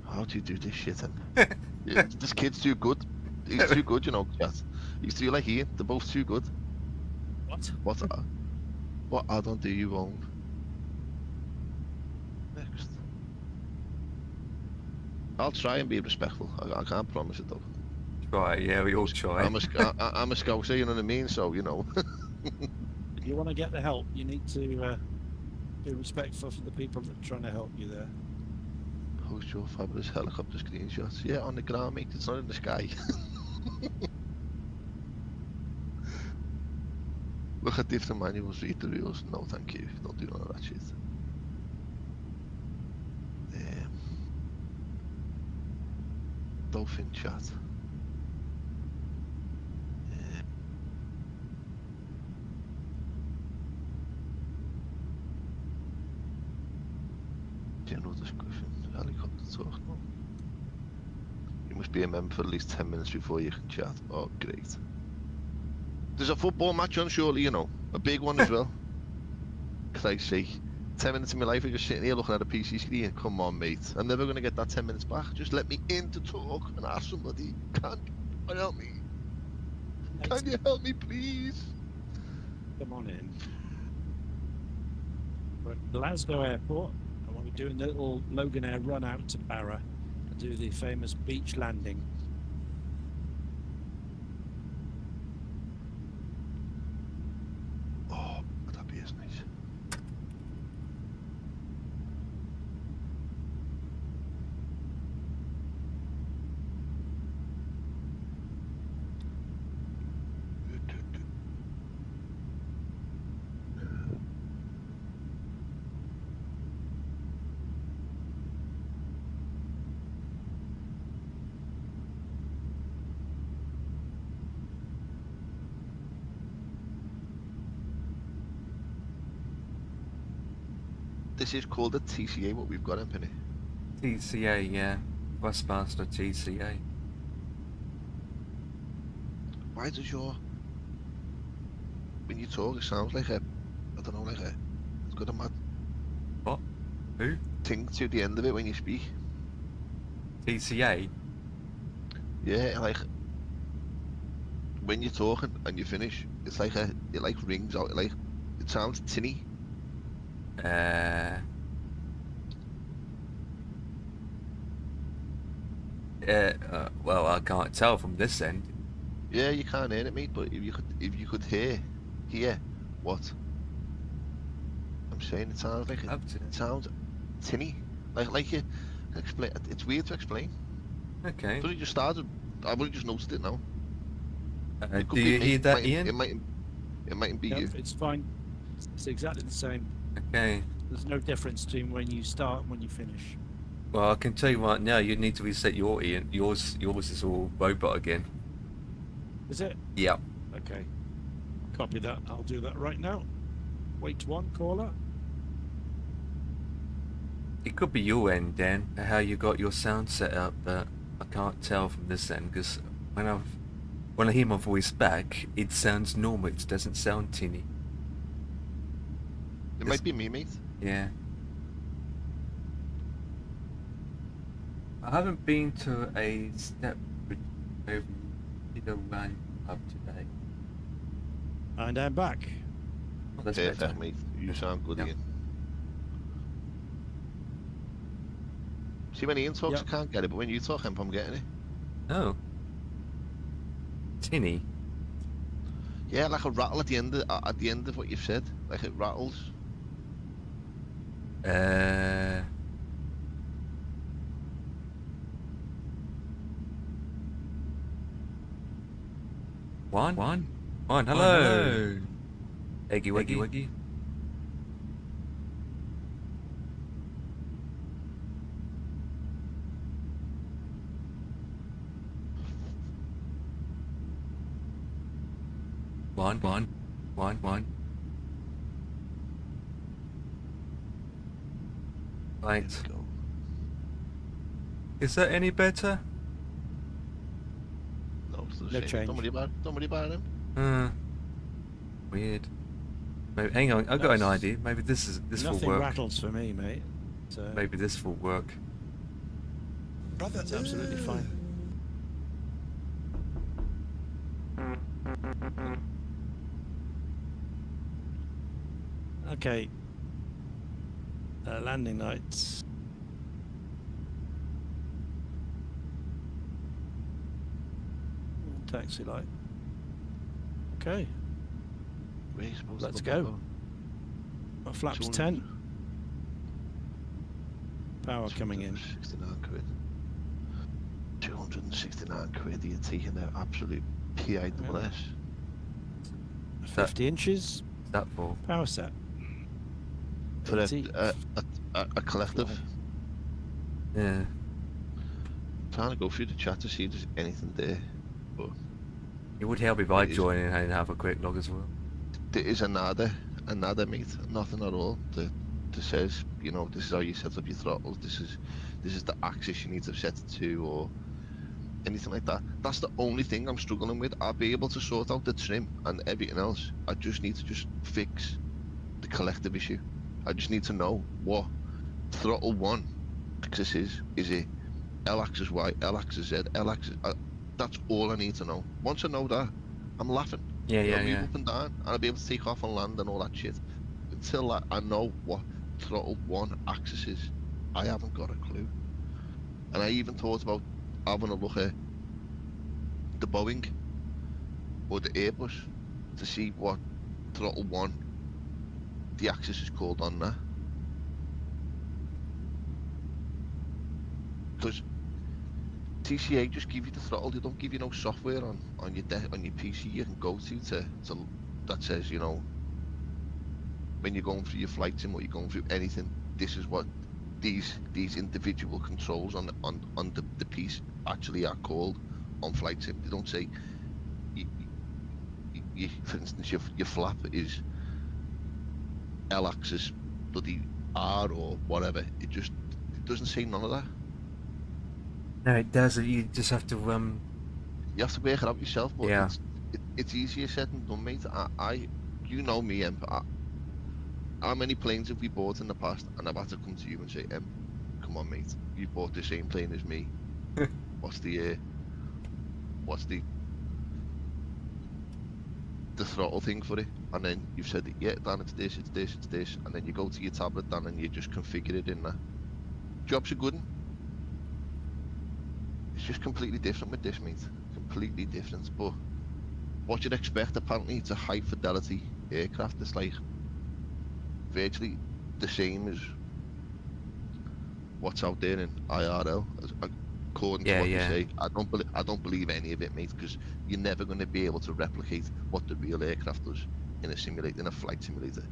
How do you do this shit then? Yeah, this kid's too good. He's too good, you know, chat. He's too like Ian. They're both too good. What? What add-on do you own? Next. I'll try and be respectful. I can't promise it though. Try, yeah, we all try. I'm a Scouser, you know what I mean? So, you know. If you want to get the help, you need to be respectful for the people that are trying to help you there. Post your fabulous helicopter screenshots. Yeah, on the ground, mate. It's not in the sky. Look at different manuals, read the rules. No, thank you. Don't do none of that shit. Dolphin chat. General discussion, helicopter talk. No. You must be a member for at least 10 minutes before you can chat. Oh, great. There's a football match on, surely, you know. A big one as well. Christ's sake. 10 minutes of my life, I'm just sitting here looking at a PC screen. Come on, mate. I'm never going to get that 10 minutes back. Just let me in to talk and ask somebody. Can you help me? Can you help me, please? Come on in. We're at Glasgow Airport, and we're doing the little Loganair run out to Barra and do the famous beach landing. Oh, that'd be as nice. This is called a TCA, what we've got in Penny. TCA, yeah. Westmaster TCA. Why does your... When you talk, it sounds like a... I don't know, like a... It's got a mad What? Who? ting to the end of it when you speak. TCA? Yeah, like... When you're talking and you finish, it's like a... It like rings out, like... It sounds tinny. Well, I can't tell from this end. Yeah, you can't hear it, mate. But if you could hear what I'm saying, it sounds like it sounds tinny, like you explain. It's weird to explain. Okay. But it just started. I've only just noticed it now. It could Do be you me. hear that, It Ian? mightn't be Yep, you. it's fine. It's exactly the same. Okay. There's no difference between when you start and when you finish. Well, I can tell you right now, you need to reset your Ian. Yours is all robot again. Is it? Yep. Okay. Copy that. I'll do that right now. Wait one caller. It could be your end, Dan, how you got your sound set up, but I can't tell from this end because when I hear my voice back, it sounds normal. It doesn't sound tinny. It might be me, mate. Yeah. I haven't been to a step over the land up today. And I'm back. Oh, that's Perfect, better. mate. You sound good Yep. again. See, when Ian talks, Yep. I can't get it, but when you talk, I'm getting it. Oh. Tinny. Yeah, like a rattle at the end of what you've said. Like it rattles. One. Hello. Eggy weggy. One. Right. Let's go. Is that any better? No, it's the No same. change. Don't worry about him. Weird. Maybe, hang on, I've got an That's- idea. Maybe this will Nothing work. rattles for me, mate. So Maybe this will work. that's absolutely fine. Okay. Landing lights. Taxi light. Okay. Where are you supposed Let's to go. My flaps 200 10. Power coming in. 269 quid. 269 quid. You're taking an absolute PIWS. 50 inches. That for? Power set. For 80. a collective. Yeah. Trying to go through the chat to see if there's anything there. But It would help if I It is. join in and have a quick log as well. there is another mate, nothing at all that says, you know, this is how you set up your throttles, this is the axis you need to set it to, or anything like that. That's the only thing I'm struggling with. I'll be able to sort out the trim and everything else. I just need to fix the collective issue. I just need to know what throttle 1 axis is. Is it L axis Y, L axis Z, L axis? That's all I need to know. Once I know that, I'm laughing. Yeah, I'll move yeah. up and down, and I'll be able to take off and land and all that shit. Until I know what throttle 1 axis is, I haven't got a clue. And I even thought about having a look at the Boeing or the Airbus to see what throttle 1 the axis is called on there. Because TCA just give you the throttle, they don't give you no software on your PC you can go to that says, you know, when you're going through your flight sim or you're going through anything, this is what these individual controls on the piece actually are called on flight sim. They don't say, for instance, your flap is L axis bloody R or whatever. It doesn't say none of that. No, it doesn't. You just have to You have to work it out yourself, but Yeah. it's easier said than done, mate. You know me, Em. How many planes have we bought in the past, and I've had to come to you and say, Em, come on, mate, you bought the same plane as me. what's the throttle thing for it? And then you've said, yeah, Dan, it's this, and then you go to your tablet, Dan, and you just configure it in there. Jobs are good. It's just completely different with this, mate. Completely different. But what you'd expect, apparently, it's a high fidelity aircraft. It's like virtually the same as what's out there in IRL, according to what you say. I don't believe any of it, mate, because you're never going to be able to replicate what the real aircraft does in a flight simulator.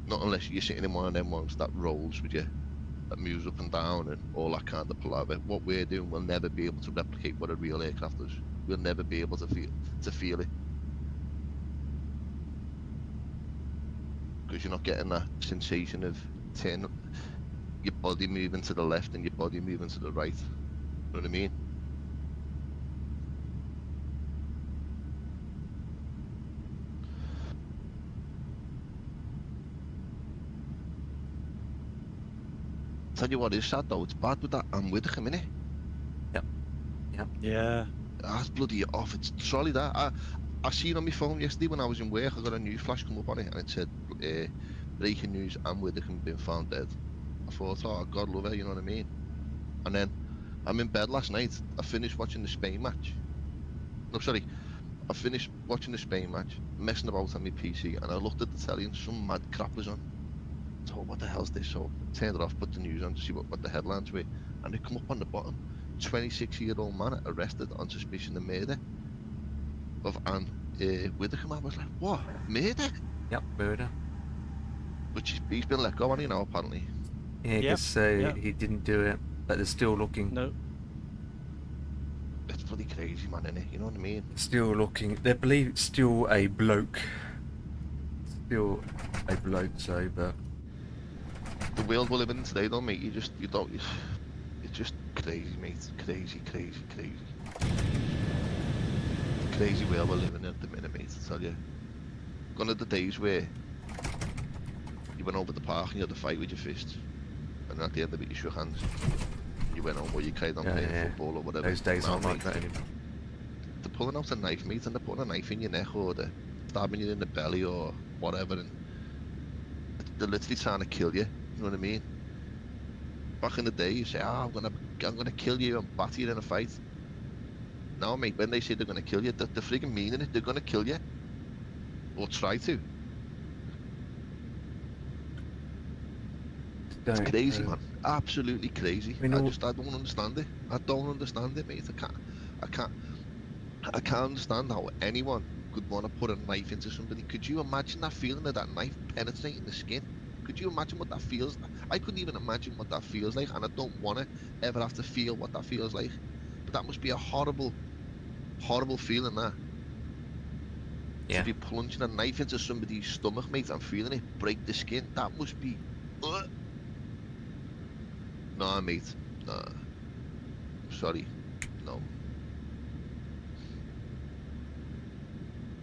Not unless you're sitting in one of them ones that rolls with you, that moves up and down and all that kind of palaver. What we're doing will never be able to replicate what a real aircraft does. We'll never be able to feel it. Because you're not getting that sensation of your body moving to the left and your body moving to the right. You know what I mean? Tell you what is sad though, it's bad with that and with him, innit? Yeah. That's bloody off. It's solid that. I seen on my phone yesterday when I was in work, I got a news flash come up on it and it said breaking news and Widdicombe been found dead. I thought, oh God love her, you know what I mean? And then I'm in bed last night, I finished watching the Spain match. No, sorry, I finished watching the Spain match, messing about on my PC, and I looked at the telly and some mad crap was on. So what the hell's this? So I turned it off, put the news on to see what the headlines were, and they come up on the bottom. 26-year-old man arrested on suspicion of murder of Anne Widdicombe. I was like, what? Murder? Yep, murder. But he's been let go, hasn't he, now, apparently? Yeah, Yep, because yep. he didn't do it, but they're still looking. No. It's bloody crazy, man, innit? You know what I mean? Still looking. They believe it's still a bloke. Still a bloke, so, but... The world we're living in today, though, mate, it's just crazy, mate. Crazy. The crazy world we're living in at the minute, mate, I tell you. Gone are the days where you went over the park and you had a fight with your fists, and at the end of it you shook hands. You went home or you carried on playing football or whatever. Those days Now, aren't like mate, that anymore. They're pulling out a knife, mate, and they're putting a knife in your neck or they're stabbing you in the belly or whatever, and they're literally trying to kill you. You know what I mean? Back in the day, you say, "Ah, I'm gonna kill you and batter you in a fight." Now, mate, when they say they're gonna kill you, they're friggin' meaning it. They're gonna kill you, or try to. It's crazy, man. Absolutely crazy. I I don't understand it. I don't understand it, mate. I can't understand how anyone could want to put a knife into somebody. Could you imagine that feeling of that knife penetrating the skin? Could you imagine what that feels like? I couldn't even imagine what that feels like, and I don't want to ever have to feel what that feels like. But that must be a horrible, horrible feeling, that. Yeah. To be plunging a knife into somebody's stomach, mate, and feeling it break the skin, that must be... Nah, mate. Nah. Sorry. No.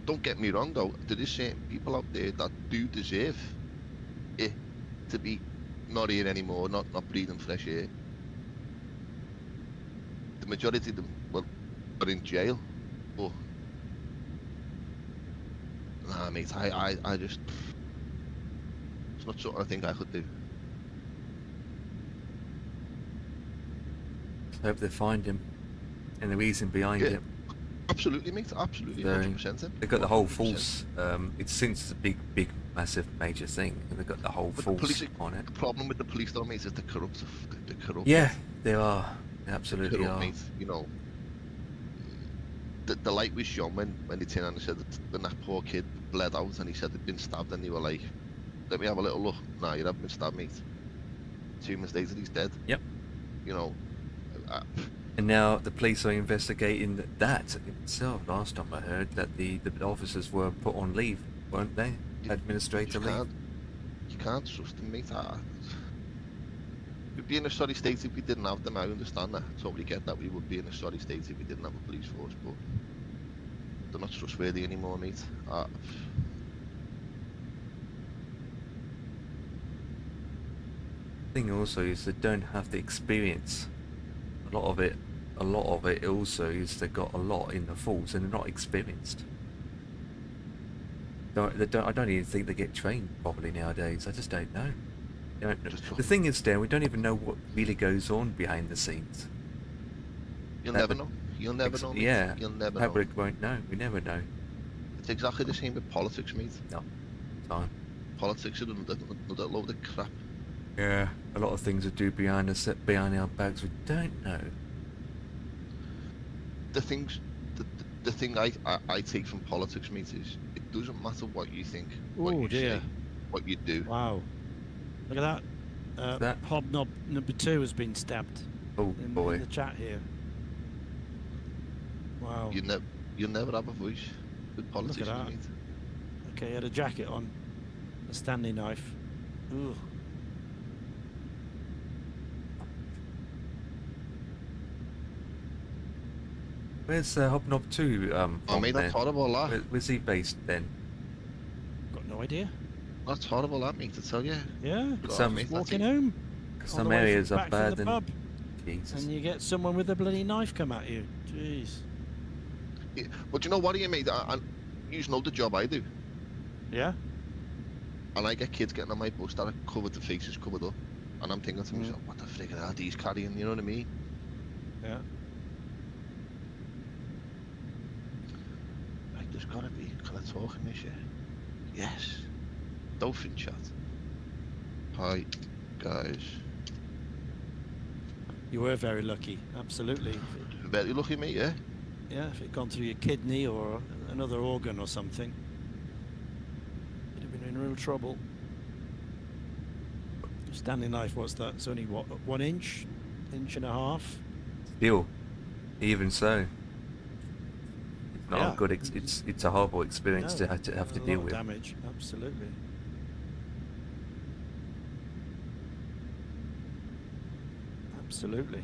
Don't get me wrong, though. There is certain people out there that do deserve it to be not here anymore, not breathing fresh air. The majority of them, well, are in jail. But nah, mate, I just... It's not something I think I could do. Hope they find him, and the reason behind it. Absolutely, mate. Absolutely, So, 100%. They've got the whole 100%. force. It's since a big, massive, major thing, and they've got the whole But the force police, on it. the problem with the police, though, mate, is they're corrupt. They're corrupt. Yeah, they are. They absolutely Corrupt, are. mate. You know, the light was shown when they turned and said that when that poor kid bled out and he said he'd been stabbed, and they were like, "Let me have a little look." Nah, you haven't been stabbed, mate. 2 minutes later, he's dead. Yep. You know. And now the police are investigating that itself. Last time I heard that the officers were put on leave, weren't they? Administrator leave. You can't trust them, mate. We'd be in a sorry state if we didn't have them. I understand that. I totally get that. We would be in a sorry state if we didn't have a police force, but they're not trustworthy anymore, mate. The thing also is they don't have the experience. A lot of it also is they got a lot in the force and they're not experienced. I don't even think they get trained properly nowadays. I just don't know. The thing is, Dan, we don't even know what really goes on behind the scenes. You'll never know. You'll never know, mate. Yeah. You'll never know. Public won't know. We never know. It's exactly the same with politics, mate. No. Time. Politics are another load of crap. Yeah. A lot of things we do behind our backs we don't know. The thing I take from politics, mate, is it doesn't matter what you think, what you say, what you do. Wow. Look at that. That? Hobnob number 2 has been stabbed. Oh in boy. the chat here. Wow. You'll never have a voice with politics, that. mate. Okay, he had a jacket on. A Stanley knife. Ugh. Where's Hobnob 2 Oh, mate, that's horrible, that. Where's he based then? Got no idea. That's horrible, that, mate, to tell you. Yeah. Some mate, Walking home. on Some the way areas are back bad from the than pub, Jesus. and you get someone with a bloody knife come at you. Jeez. Yeah, but you know what, Ian, mate? You know the job I do, Yeah. and I get kids getting on my bus that are covered, the faces covered up, and I'm thinking to myself, what the friggin' hell are these carrying? You know what I mean? Yeah. Like, there's gotta be. Can I talk in this? Yes. Dolphin chat. Hi, guys. You were very lucky. Absolutely. Very lucky, mate. Yeah. Yeah, if it had gone through your kidney or another organ or something, you'd have been in real trouble. Stanley knife, what's that? It's only what, 1 inch, inch and a half. Still, even so, it's not Yeah. a good. It's a horrible experience No, to have to a deal lot of with. damage. Absolutely. Absolutely.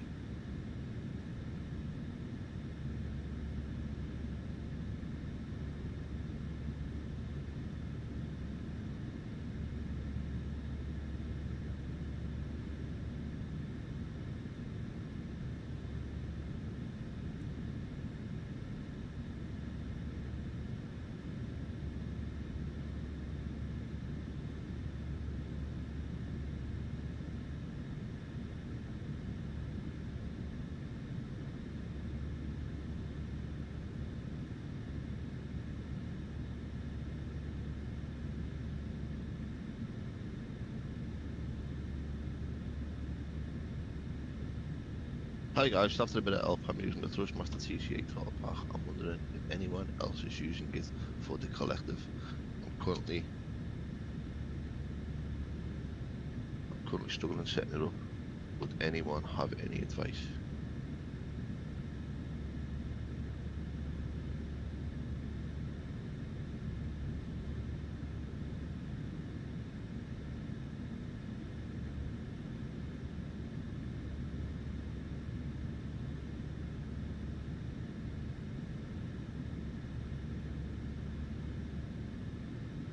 Hi guys, just after a bit of help, I'm using the Thrustmaster TC8 throttle pack. I'm wondering if anyone else is using it for the collective. I'm currently struggling setting it up. Would anyone have any advice?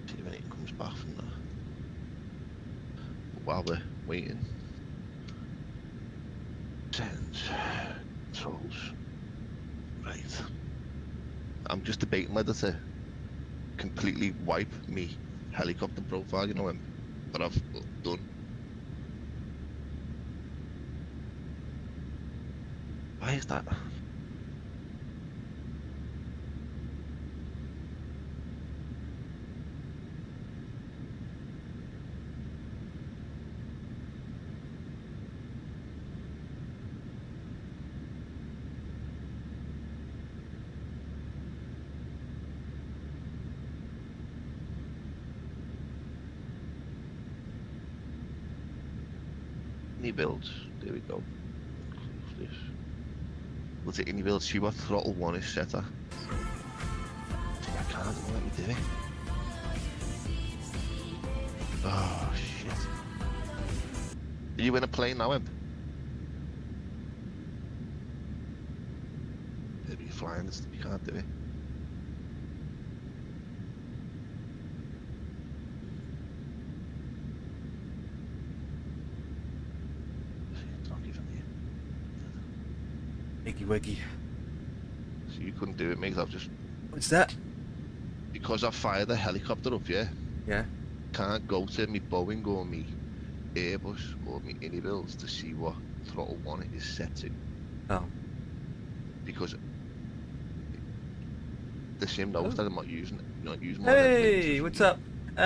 See if anything comes back from that. But while we're waiting, settings, controls. Right. I'm just debating whether to completely wipe me helicopter profile, you know, that I've done. Why is that? Any builds, there we go. Close this. We'll take any builds, see what throttle 1 is set at. I can't let me do it. Oh shit. Are you in a plane now, Imp? Maybe you're flying, you can't do it. Iggy wiggy. So you couldn't do it, mate. I've just, What's that? because I fired the helicopter up, yeah? Yeah. Can't go to me Boeing or me Airbus or me Anybills to see what throttle 1 is set to. Oh. Because the sim knows that I'm not using it. Not using my Hey, what's up? So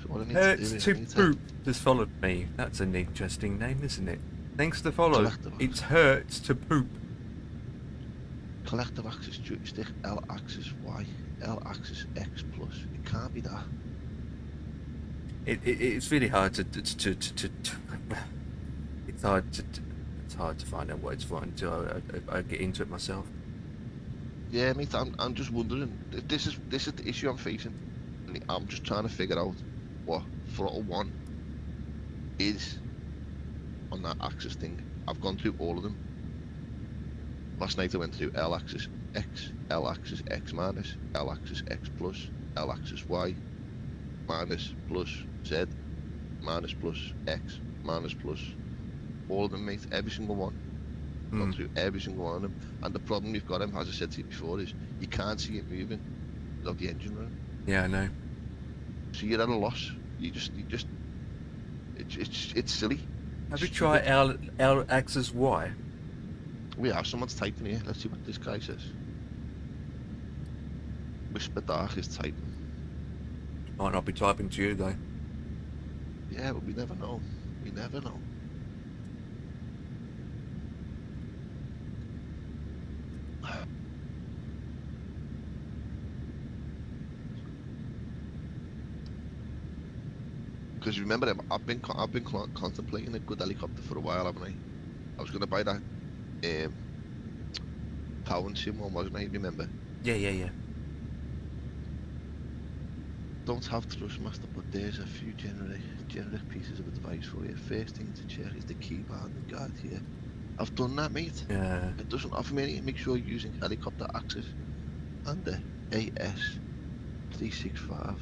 what I need Hurts to do is to I need to poop just followed me. That's an interesting name, isn't it? Thanks to follow. Collective. It's hurts to poop. collective axis joystick, L axis Y, L axis X plus. It can't be that. It's really hard to it's hard to find out what it's for until I get into it myself. Yeah, mate. I'm just wondering if this is the issue I'm facing. And I'm just trying to figure out what throttle 1 is on that axis thing. I've gone through all of them. Last night I went through L axis X, L axis X minus, L axis X plus, L axis Y, minus, plus, Z, minus plus X, minus plus. All of them, mate. Every single one. Gone through every single one of them. And the problem you've got, him, as I said to you before, is you can't see it moving without the engine running. Yeah, I know. So you're at a loss. It's silly. Have you Stupid. tried L axis Y? We have someone's typing here. Let's see what this guy says. Whisper Dark is typing. Might not be typing to you though. Yeah, but we never know. We never know. Because remember, I've been contemplating a good helicopter for a while, haven't I? I was going to buy that power sim one, wasn't I? Remember? Yeah. Don't have Thrustmaster, but there's a few generic pieces of advice for you. First thing to check is the keypad and guide here. I've done that, mate. Yeah. It doesn't offer me anything. Make sure you're using helicopter access and the AS365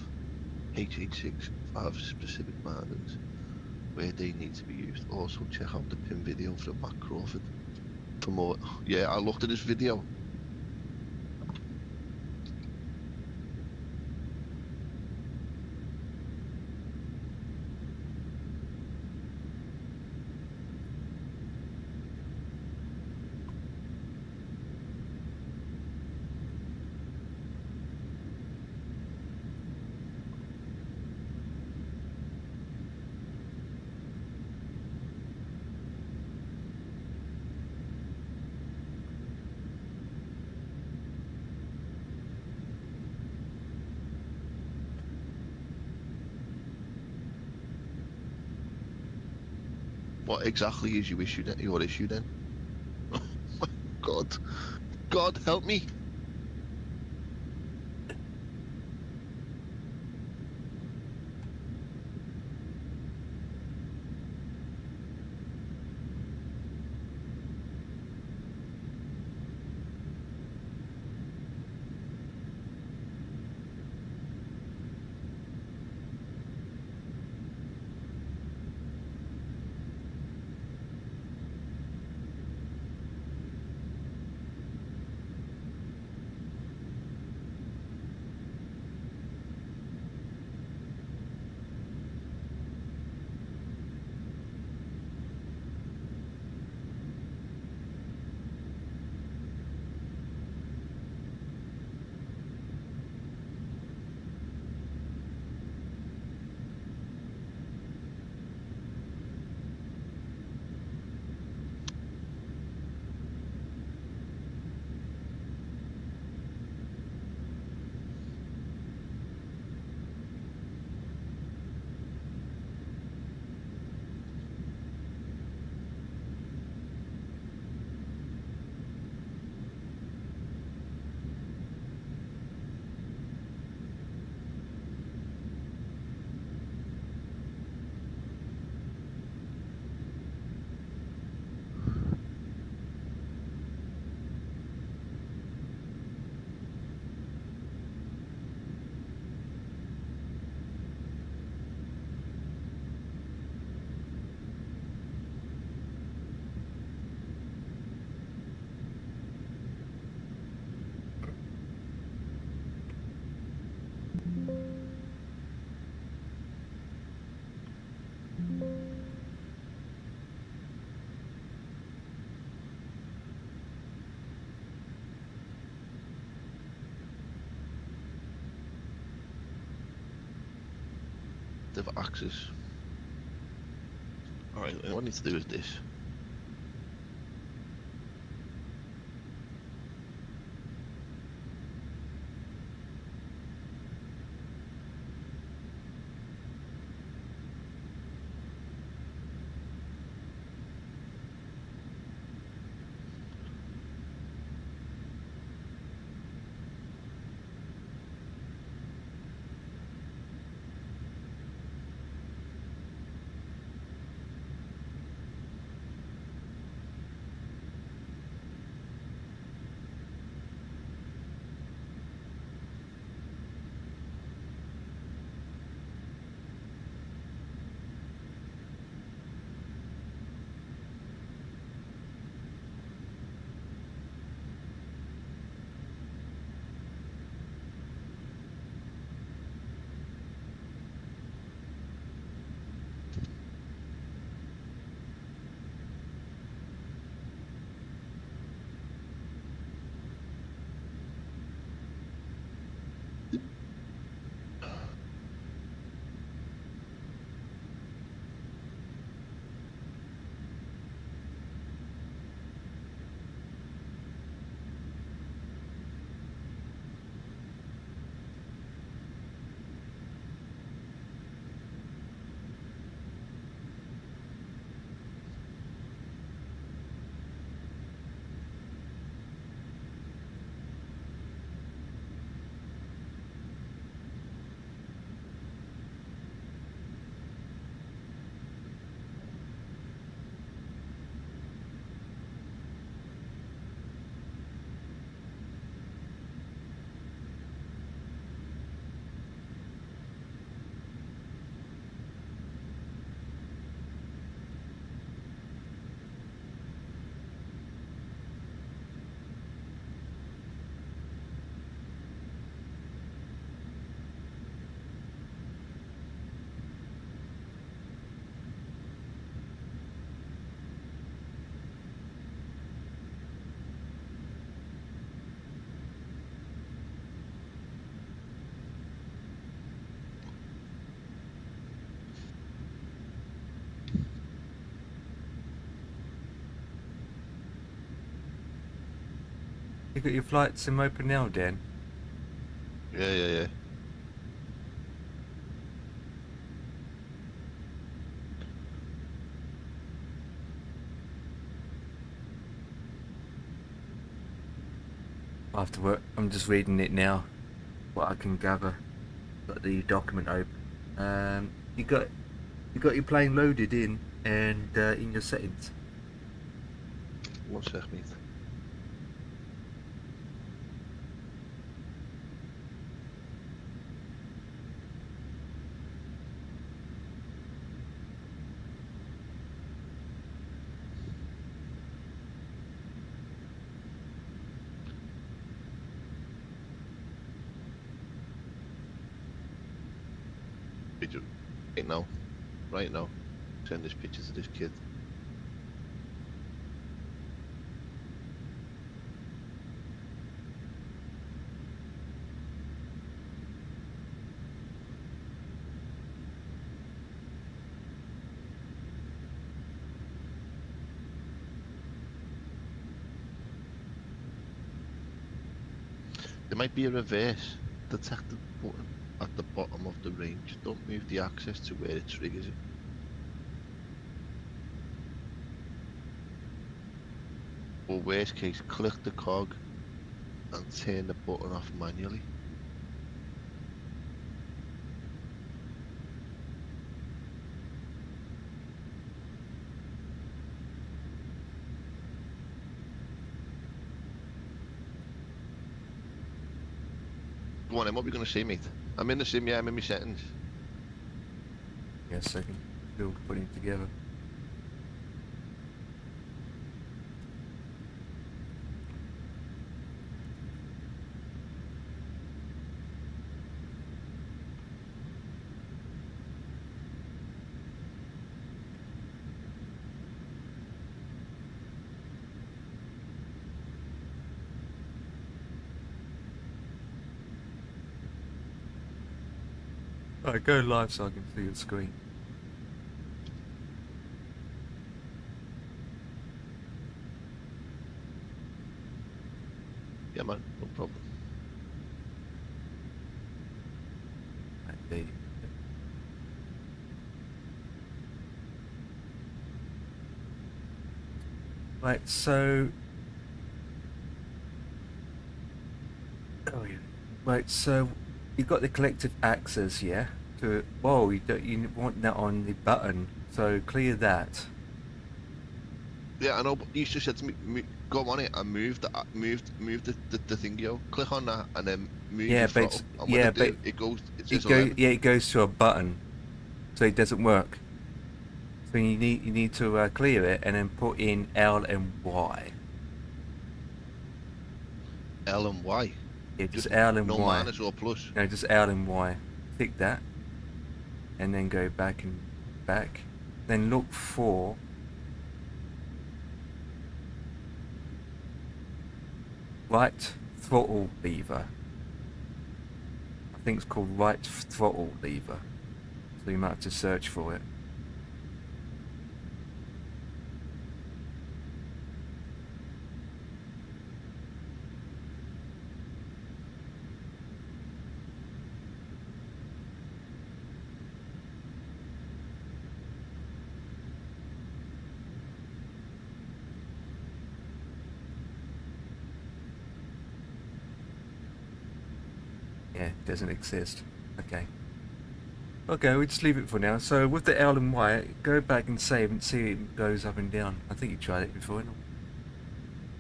H865 specific markings where they need to be used. Also check out the pin video from Matt Crawford for more. Yeah, I looked at his video. What exactly is your issue then? Oh my God. God help me. They've access. Alright, what I need to do is this. You got your flight sim open now, Dan? Yeah. I have to work. I'm just reading it now. What I can gather. Got the document open. You got your plane loaded in and in your settings. 1 sec, mate. Right now, send this picture to this kid. There might be a reverse detected button at the bottom of the range. Don't move the axis to where it triggers it. Or worst case, click the cog and turn the button off manually. Go on then, what are we going to see, mate? I'm in the sim, yeah, I'm in my settings. Yeah, second. Still putting it together. Alright, go live so I can see your screen. Yeah, man, no problem. Right, there you go. Right, so... Oh yeah. Right, so you've got the collective access, yeah? To whoa, you want that on the button, so clear that. Yeah, I know, but you just said to me, go on it and move the thing, yo. Click on that and then move Yeah, your but throttle. And when yeah, it do, but it goes, it it says go 11. yeah, it goes to a button, so it doesn't work. So you need to clear it and then put in L and Y. L and Y. Yeah, just Just L and no Y. minus or plus. No, just L and Y. Tick that, and then go back and back. Then look for right throttle lever. I think it's called right throttle lever. So you might have to search for it. Yeah, it doesn't exist. Okay. Okay, we'll just leave it for now. So with the L and Y, go back and save and see it goes up and down. I think you tried it before. No?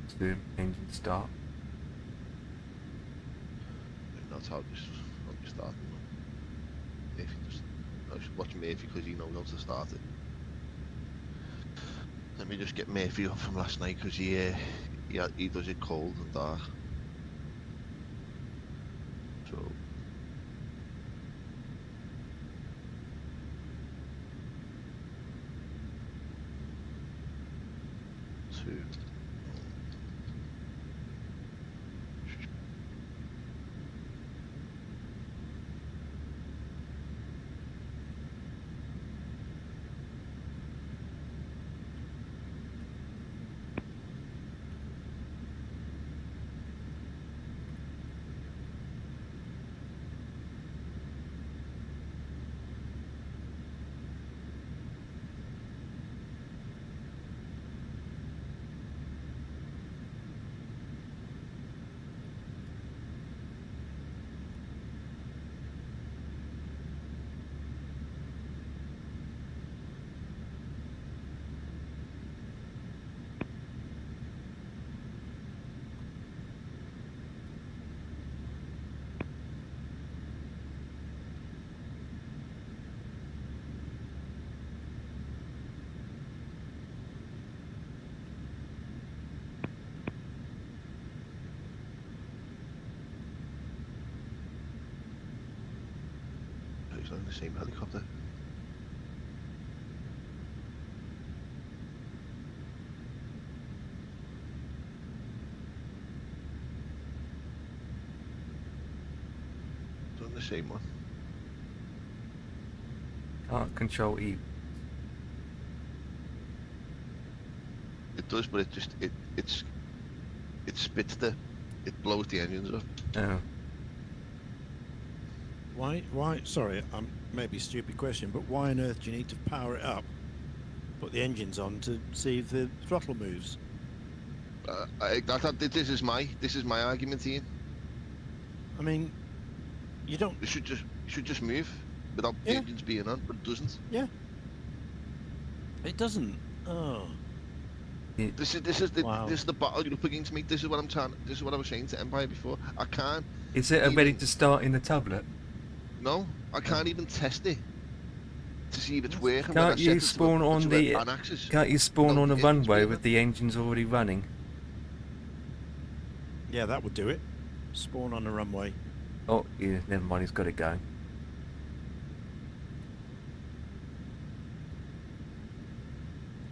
Let's do engine start. That's how you start. If you just, I should watch Murphy because he knows how to start it. Let me just get Murphy up from last night because he does it cold and dark. So. Two. the same helicopter. It's on the same one. Can't control E. It does, but it spits it blows the engines up. Oh. Why? Sorry, maybe a stupid question, but why on earth do you need to power it up, put the engines on to see if the throttle moves? This is my argument, Ian. I mean, you don't. It should just move without the Yeah. engines being on, but it doesn't. Yeah. It doesn't. Oh. This is Wow. the battle you're up against me. This is what I was saying to Empire before. I can't. Is it even- ready to start in the tablet? No, I can't even test it to see if it's working. when I Can't set you it to spawn on to the? an axis. Can't you spawn No, on a the engine's runway being with on. the engines already running? Yeah, that would do it. Spawn on the runway. Oh, yeah, never mind. He's got it going.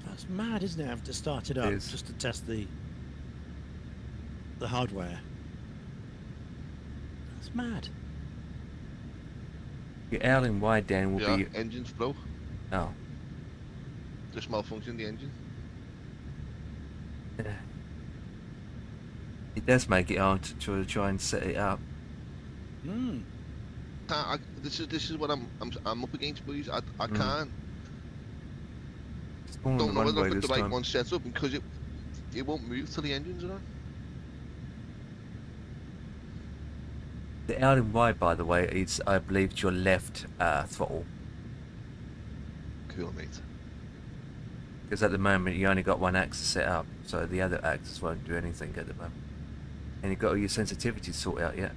That's mad, isn't it? Having to start it up is. just to test the hardware. That's mad. Your L and Y, Dan, will Yeah, be. engines blow. Oh. Just malfunction the engine. Yeah. It does make it hard to try and set it up. Hmm. This is what I'm up against, boys. I Mm. can't. Spawn on Don't the know whether runway I've got this the right time. one set up because it won't move till the engines are on. The L and Y, by the way, is I believe your left throttle, Cool, mate. because at the moment you only got one axis set up, so the other axis won't do anything at the moment. And you've got all your sensitivities sorted out yet.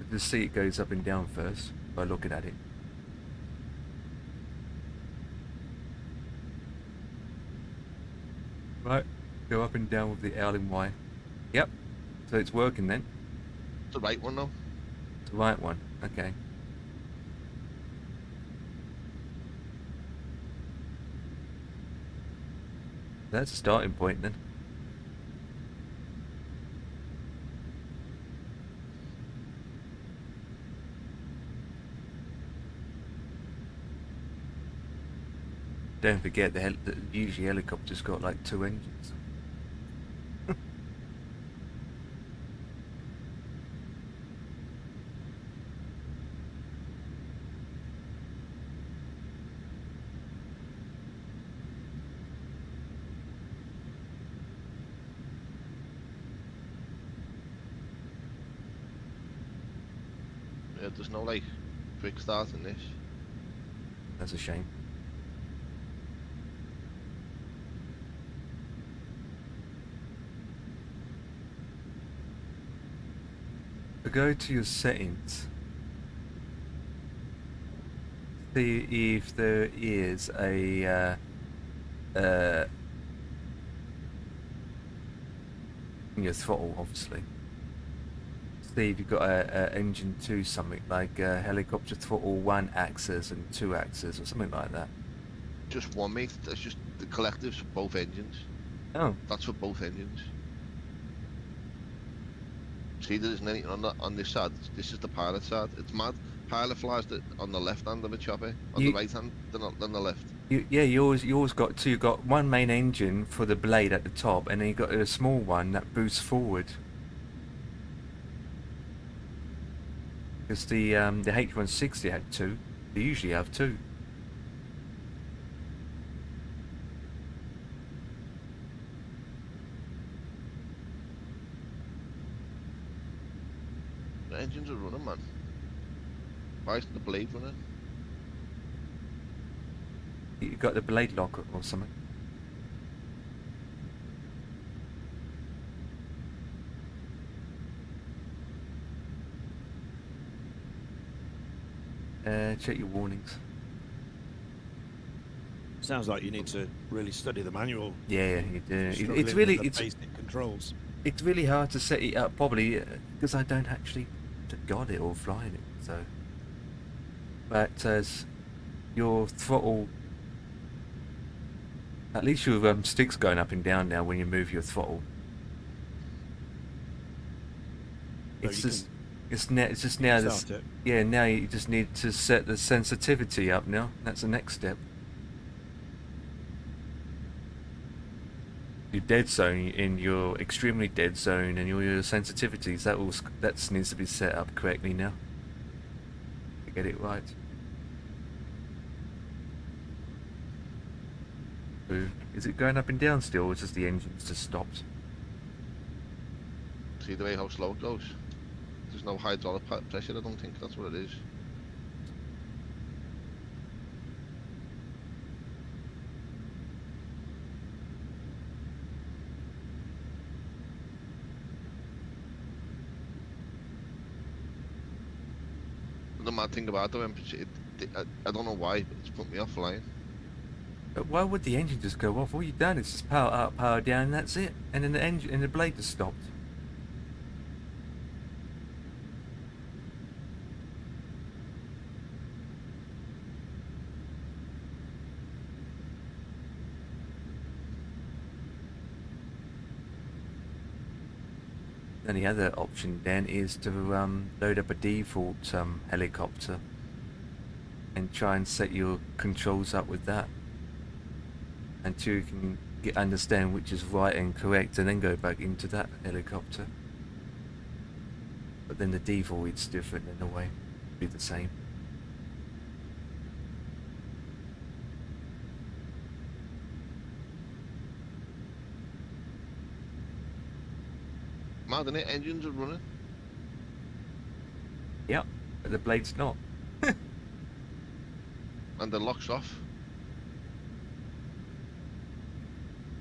The seat goes up and down first by looking at it. Right, go up and down with the L and Y. Yep, so it's working then. It's the right one now. It's the right one, okay. That's a starting point then. Don't forget that usually helicopters got like 2 engines. Yeah, there's no like quick start in this. That's a shame. So go to your settings. See if there is a in your throttle, obviously. See if you've got a engine 2 something like helicopter throttle 1 axis and 2 axis or something like that. Just one, mate. That's just the collectives for both engines. Oh, That's for both engines. See, there isn't anything on this side. This is the pilot side. It's mad. Pilot flies on the left hand of the chopper. On the right hand, then the left. you always got 2. You got one main engine for the blade at the top, and then you got a small one that boosts forward. Because the H160 had 2. They usually have 2. The engines are running, man. Why isn't the blade running? You got the blade lock or something. Check your warnings. Sounds like you need to really study the manual. Yeah, you do. Struggling It's really with the basic controls. it's really hard to set it up, probably because I don't actually got it or flying it. So but as your throttle, at least your stick's going up and down now when you move your throttle. So It's you just, can it's just now this, start it. yeah, now you just need to set the sensitivity up now. That's the next step. Your dead zone in your extremely dead zone and your sensitivities, that needs to be set up correctly now to get it right. So, is it going up and down still, or just the engine's just stopped? See the way how slow it goes? There's no hydraulic pressure, I don't think that's what it is. The mad thing about the temperature, I don't know why, but it's put me off flying. But why would the engine just go off? All you've done is just power up, power down, and that's it. And then the engine and the blade just stopped. Then the other option then is to load up a default helicopter and try and set your controls up with that until you can understand which is right and correct, and then go back into that helicopter. But then the default is different in a way, it'll be the same. Mad, isn't it? Engines are running. Yep, but the blade's not. And the lock's off.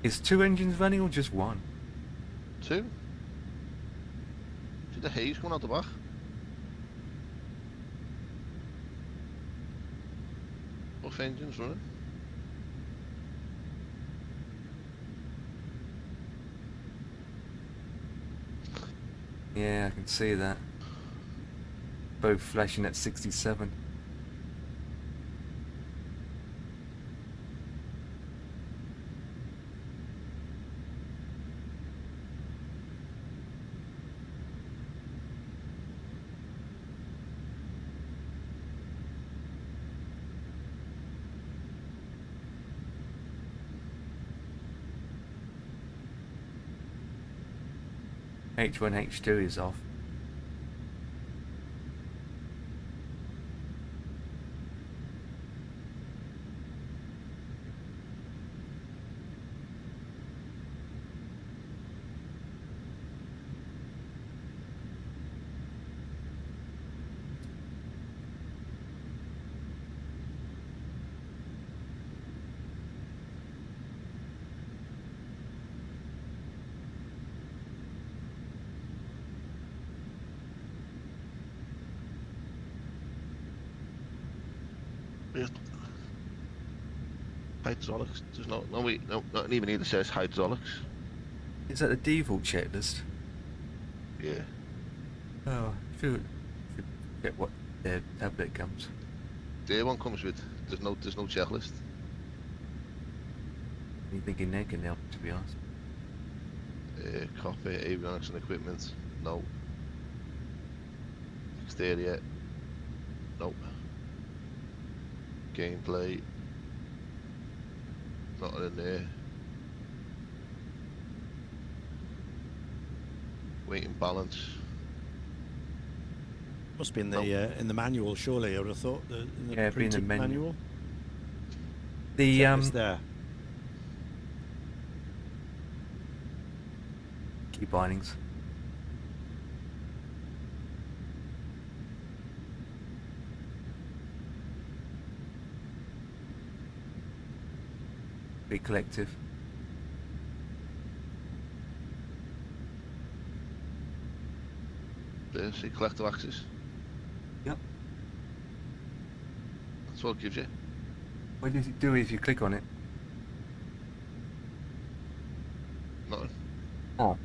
Is 2 engines running or just 1? 2. See the haze coming out the back? Both engines running. Yeah, I can see that. Both flashing at 67. H1, H2 is off. Hydraulics. There's no, not even either says hydraulics. Is that the default checklist? Yeah. Oh, should get what their tablet comes. The one comes with. There's no checklist. You thinking they can help, to be honest? Cockpit, avionics and equipment. No. Exterior. Nope. Gameplay. Not in there. Weight and balance. Must be in the manual, surely. I would have thought in the Yeah, it'd be in the printed menu. manual. The Checklist there. key bindings. Be collective. There, see collective access. Yep. That's what it gives you. What does it do if you click on it? Nothing. Oh.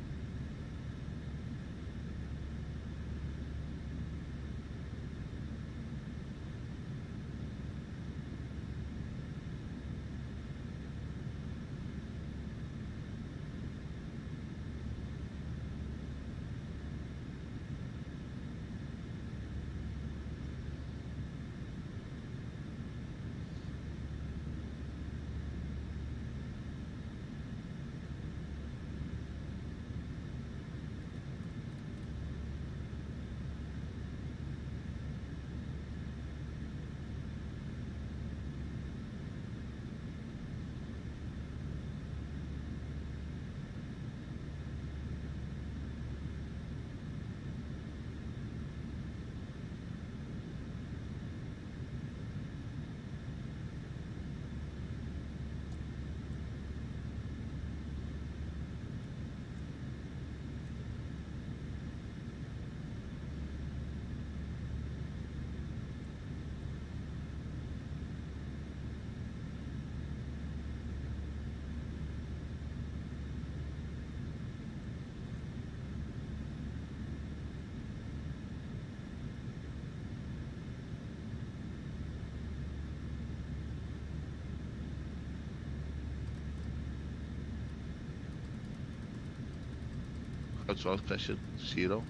hydraulic pressure 0.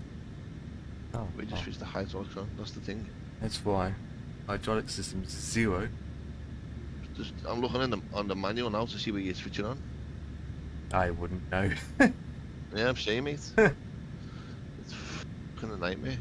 Oh, We just switched the hydraulics on. That's the thing. that's why. Hydraulic system's 0. Just I'm looking on the manual now to see where you switch it on. I wouldn't know. Yeah, I'm saying, mate. It's fucking a nightmare.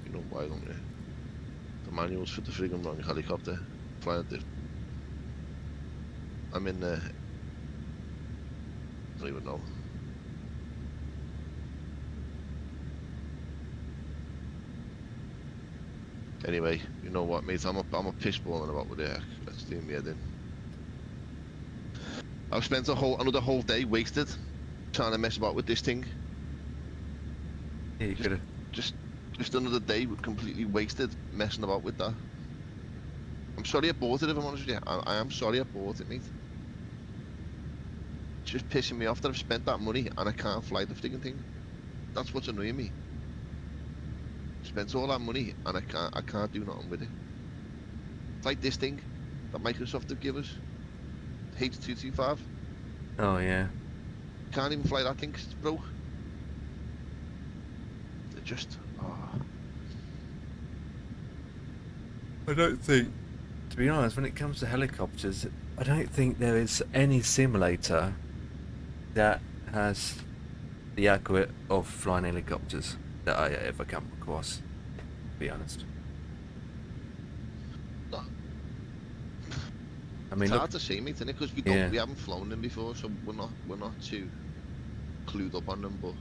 You know why, don't you? The manuals for the friggin' wrong helicopter. Flying the... I'm in the... I don't even know. Anyway, you know what, mate? I'm a piss balling about with it. That's doing me head in. I've spent another whole day wasted trying to mess about with this thing. Yeah, you could have. Just another day completely wasted messing about with that. I'm sorry I bought it, if I'm honest with you. I am sorry I bought it, mate. It's just pissing me off that I've spent that money and I can't fly the friggin' thing. That's what's annoying me. Spent all that money and I can't do nothing with it. It's like this thing that Microsoft have given us. H225. Oh, yeah. Can't even fly that thing 'cause it's broke. They're just... I don't think, to be honest, when it comes to helicopters, I don't think there is any simulator that has the accurate of flying helicopters that I ever come across, to be honest. No. I mean, It's look, hard to say, mate, isn't it? Because Yeah. we haven't flown them before, so we're not too clued up on them. But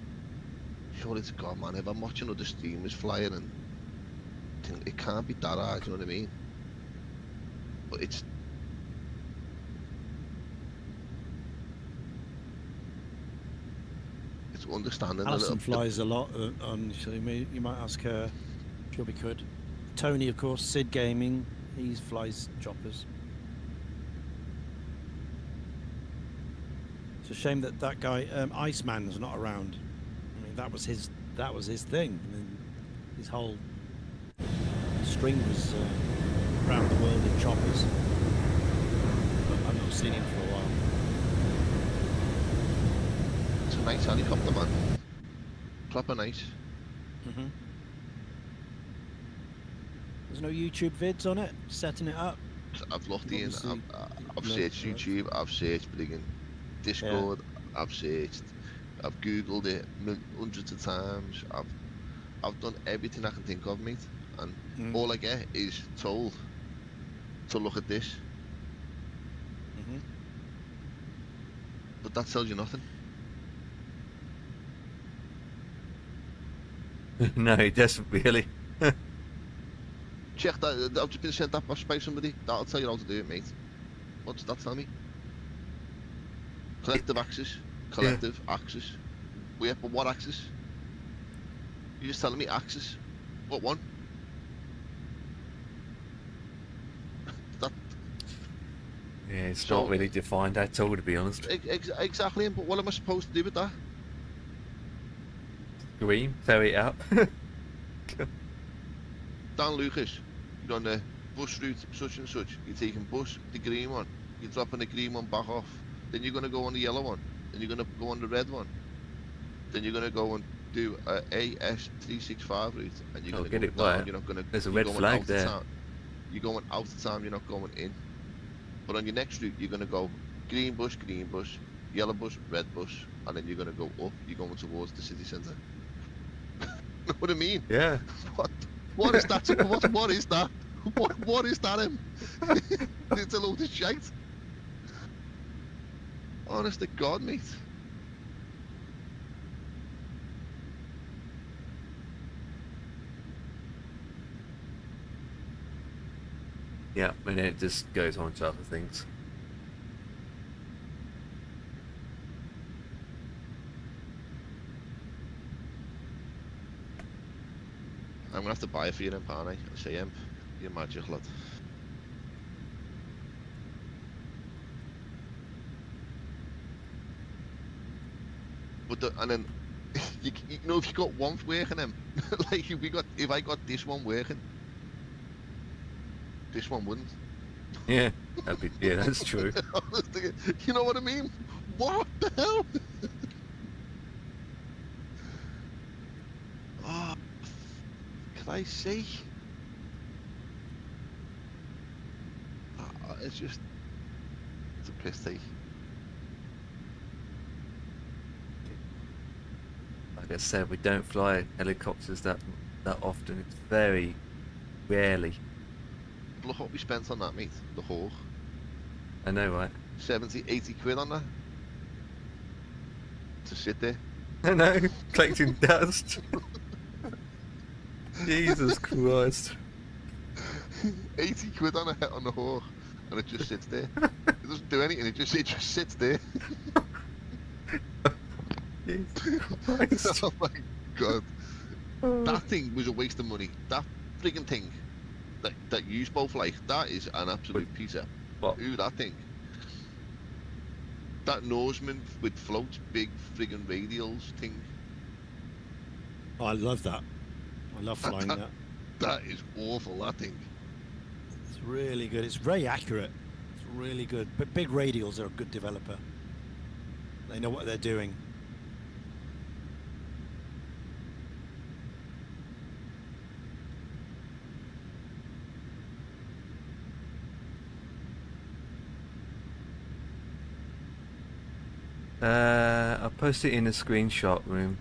surely to God, man, if I'm watching other streamers flying and think it can't be that hard, you know what I mean? But it's understanding. Alison flies a lot on, so you might ask her. She'll be good. Tony, of course, Sid Gaming, he flies choppers. It's a shame that that guy Iceman's not around. I mean, that was his thing. I mean, his whole string was around the world in choppers. But I've not seen him for a while. It's a nice helicopter, man. Proper nice. Mm-hmm. There's no YouTube vids on it, setting it up. I've looked in. Obviously, I've no, searched right. YouTube. I've searched Discord. I've searched. I've googled it hundreds of times. I've done everything I can think of, mate. And all I get is told to look at this. Mm-hmm. But that tells you nothing. no, it doesn't really. Check that. I've just been sent that by somebody. That'll tell you how to do it, mate. What does that tell me? Collective axis. Collective axis. Wait, but what axis? You're just telling me axis. What one? That Yeah, it's So- not really defined at all, to be honest. exactly. But what am I supposed to do with that? Green, ferry it up. Dan Lucas, you're on the bus route such and such. You're taking bus, the green one. You're dropping the green one back off. Then you're going to go on the yellow one. Then you're going to go on the red one. Then you're going to go and do a AS365 route. And you're Oh, going to get go it down. right. You're not going to. There's a you're red going flag out there. of town. You're going out of town. You're not going in. But on your next route, you're going to go green bus, yellow bus, red bus, and then you're going to go up. You're going towards the city centre. Know what I mean? Yeah. What is that? What is that? What is that? It's a load of shite. Honest to God, mate. Yeah, and then it just goes on to other things. I'm gonna have to buy it for you then, aren't I? I say, you're magic, lad. But and then you know, if you got one working, then like if I got this one working, this one wouldn't. Yeah, yeah, that's true. You know what I mean? What the hell? Oh, can I say? It's just, it's a piss take. Like I said, we don't fly helicopters that often. It's very rarely. Look what we spent on that, mate. The Hawk. I know, right? 70, 80 quid on that. To sit there. I know, collecting dust. Jesus Christ. 80 quid on the Hawk, and it just sits there. It doesn't do anything, it just sits there. Jesus Christ. Oh my God. That thing was a waste of money. That friggin' thing that you both like, that is an absolute piece of... What? Ooh, that thing. That Norseman with floats, big friggin' radials thing. Oh, I love that. I love flying that. That is awful, that thing. It's really good. It's very accurate. It's really good. But big radials are a good developer. They know what they're doing. I'll post it in the screenshot room.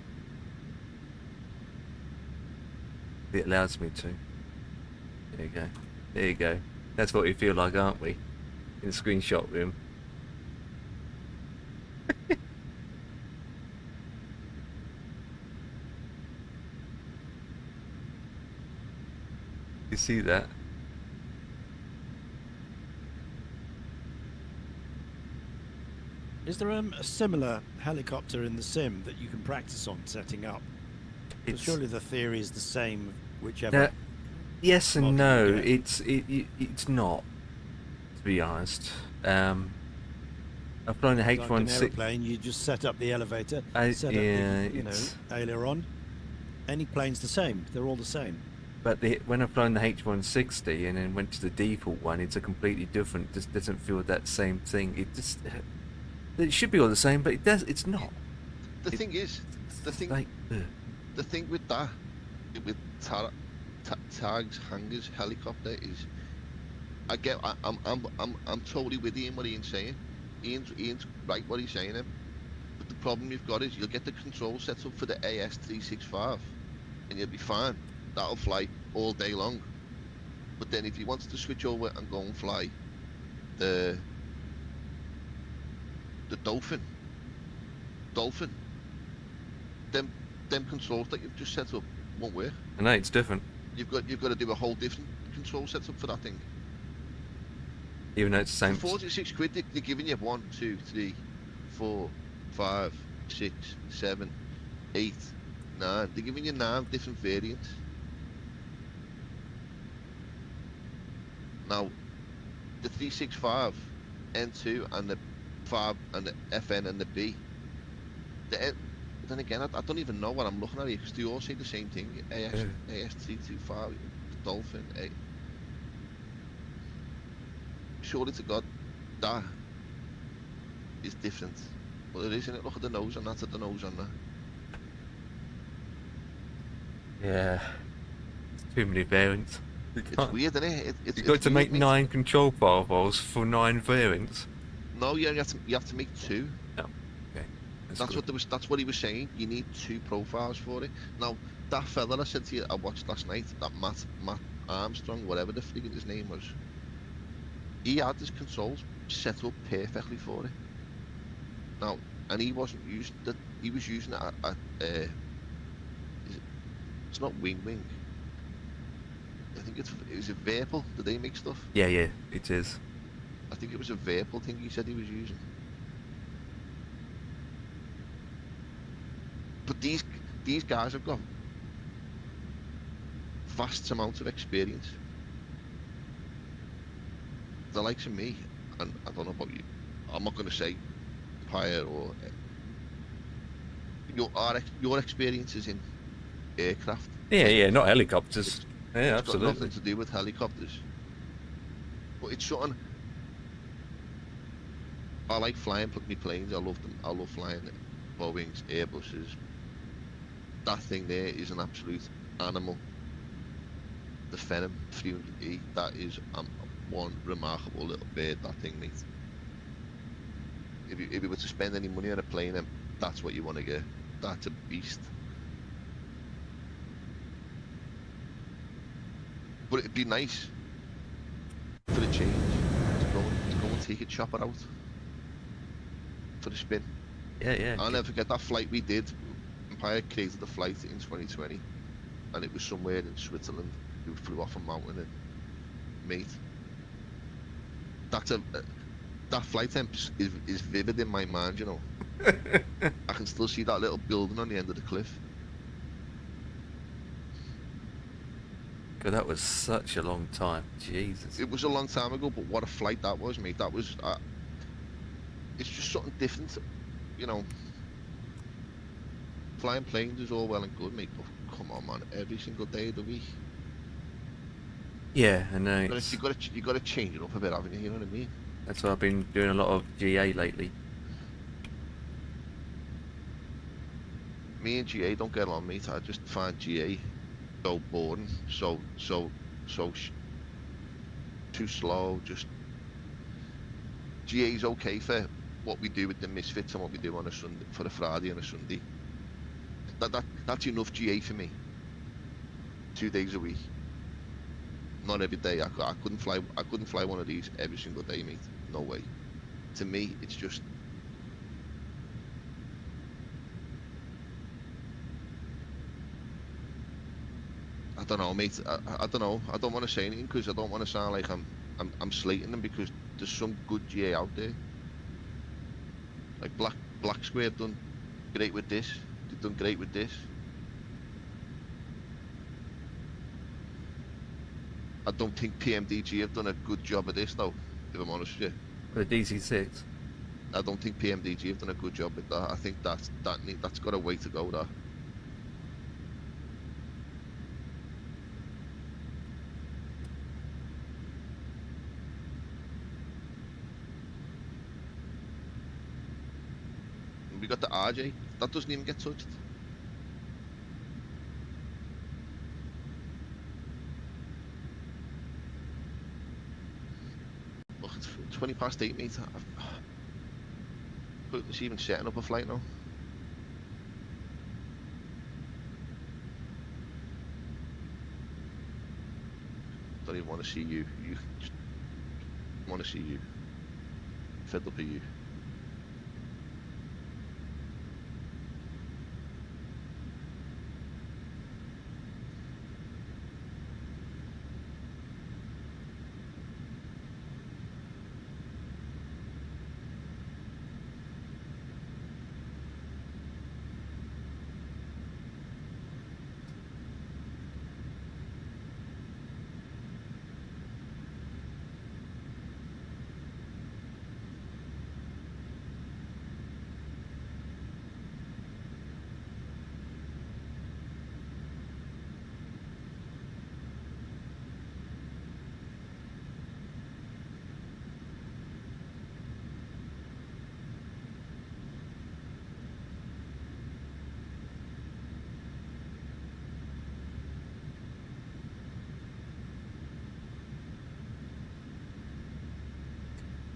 It allows me to. There you go. There you go. That's what we feel like, aren't we? In the screenshot room. You see that? Is there a similar helicopter in the sim that you can practice on setting up? 'Cause surely the theory is the same, whichever. Yes and model you no. get. It's not, to be honest. I've flown the Like an H16. aeroplane, you just set up the elevator, set up yeah, the aileron. Any plane's the same. They're all the same. But when I've flown the H160 and then went to the default one, it's a completely different. Just doesn't feel that same thing. It should be all the same, but it does. It's not. The thing is, the thing with that, with Tag's Hangers helicopter is, I'm totally with Ian what Ian's saying. Ian's right what he's saying. But the problem you've got is you'll get the control set up for the AS365, and you'll be fine. That'll fly all day long. But then if you wanted to switch over and go and fly the Dolphin, them controls that you've just set up won't work. I know it's different, You've got to do a whole different control setup for that thing. even though it's the same. For 46 quid, they're giving you 1, 2, 3, 4, 5, 6, 7, 8, 9. They're giving you 9 different variants. Now, the 365, N2, and the 5, and the FN and the B. Then again, I don't even know what I'm looking at here because they all say the same thing. AS325, the Dolphin. Surely to God, that is different. Well, it is, isn't it? Look at the nose on that, at the nose on that. Yeah, it's too many variants. It's weird, isn't it? You've got to make 9 control files for 9 variants. No, you have to make 2. Oh, okay. That's what he was saying. You need 2 profiles for it. Now, that fella I said to you, I watched last night, that Matt Armstrong, whatever the friggin' his name was, he had his controls set up perfectly for it. Now, and he wasn't using that. He was using it at it's not wing. I think is it Vapor? Do they make stuff? Yeah, yeah, it is. I think it was a Vapor thing he said he was using. But these guys have got vast amounts of experience. The likes of me, and I don't know about you. I'm not going to say Empire or your experiences in aircraft. Yeah, Like, yeah, not helicopters. Yeah, it's got absolutely. nothing to do with helicopters. But it's something. I like flying me planes. I love them. I love flying Boeings, Airbuses. That thing there is an absolute animal. The Phenom 300E. That is one remarkable little bird. That thing, mate. If you were to spend any money on a plane, that's what you want to get. That's a beast. But it'd be nice for a change to go and take a chopper out for a spin. Yeah, yeah. I'll never forget that flight we did. Empire created the flight in 2020, and it was somewhere in Switzerland. We flew off a mountain, and mate, that flight is vivid in my mind, you know. I can still see that little building on the end of the cliff. God, that was such a long time. Jesus. It was a long time ago, but what a flight that was, mate. That was, it's just something different, you know. Flying planes is all well and good, mate, but come on, man, every single day of the week. Yeah, I know. You got to change it up a bit, haven't you? You know what I mean? That's why I've been doing a lot of GA lately. Me and GA don't get along, mate. I just find GA so boring, so too slow. Just GA's okay for what we do with the misfits and what we do on a Sunday, for a Friday and a Sunday. That's enough GA for me. 2 days a week. Not every day. I couldn't fly one of these every single day, mate. No way. To me, it's just. I don't know, mate. I don't know. I don't want to say anything because I don't want to sound like I'm slating them, because there's some good GA out there. Like Black Square have done great with this. They've done great with this. I don't think PMDG have done a good job of this, though, if I'm honest with you. For the DC-6. I don't think PMDG have done a good job with that. I think that's got a way to go, that. We got the RJ. That doesn't even get touched. Look, it's 20 past 8, mate. Pointless even setting up a flight now. Don't even want to see you. You just want to see you. Fed up of you.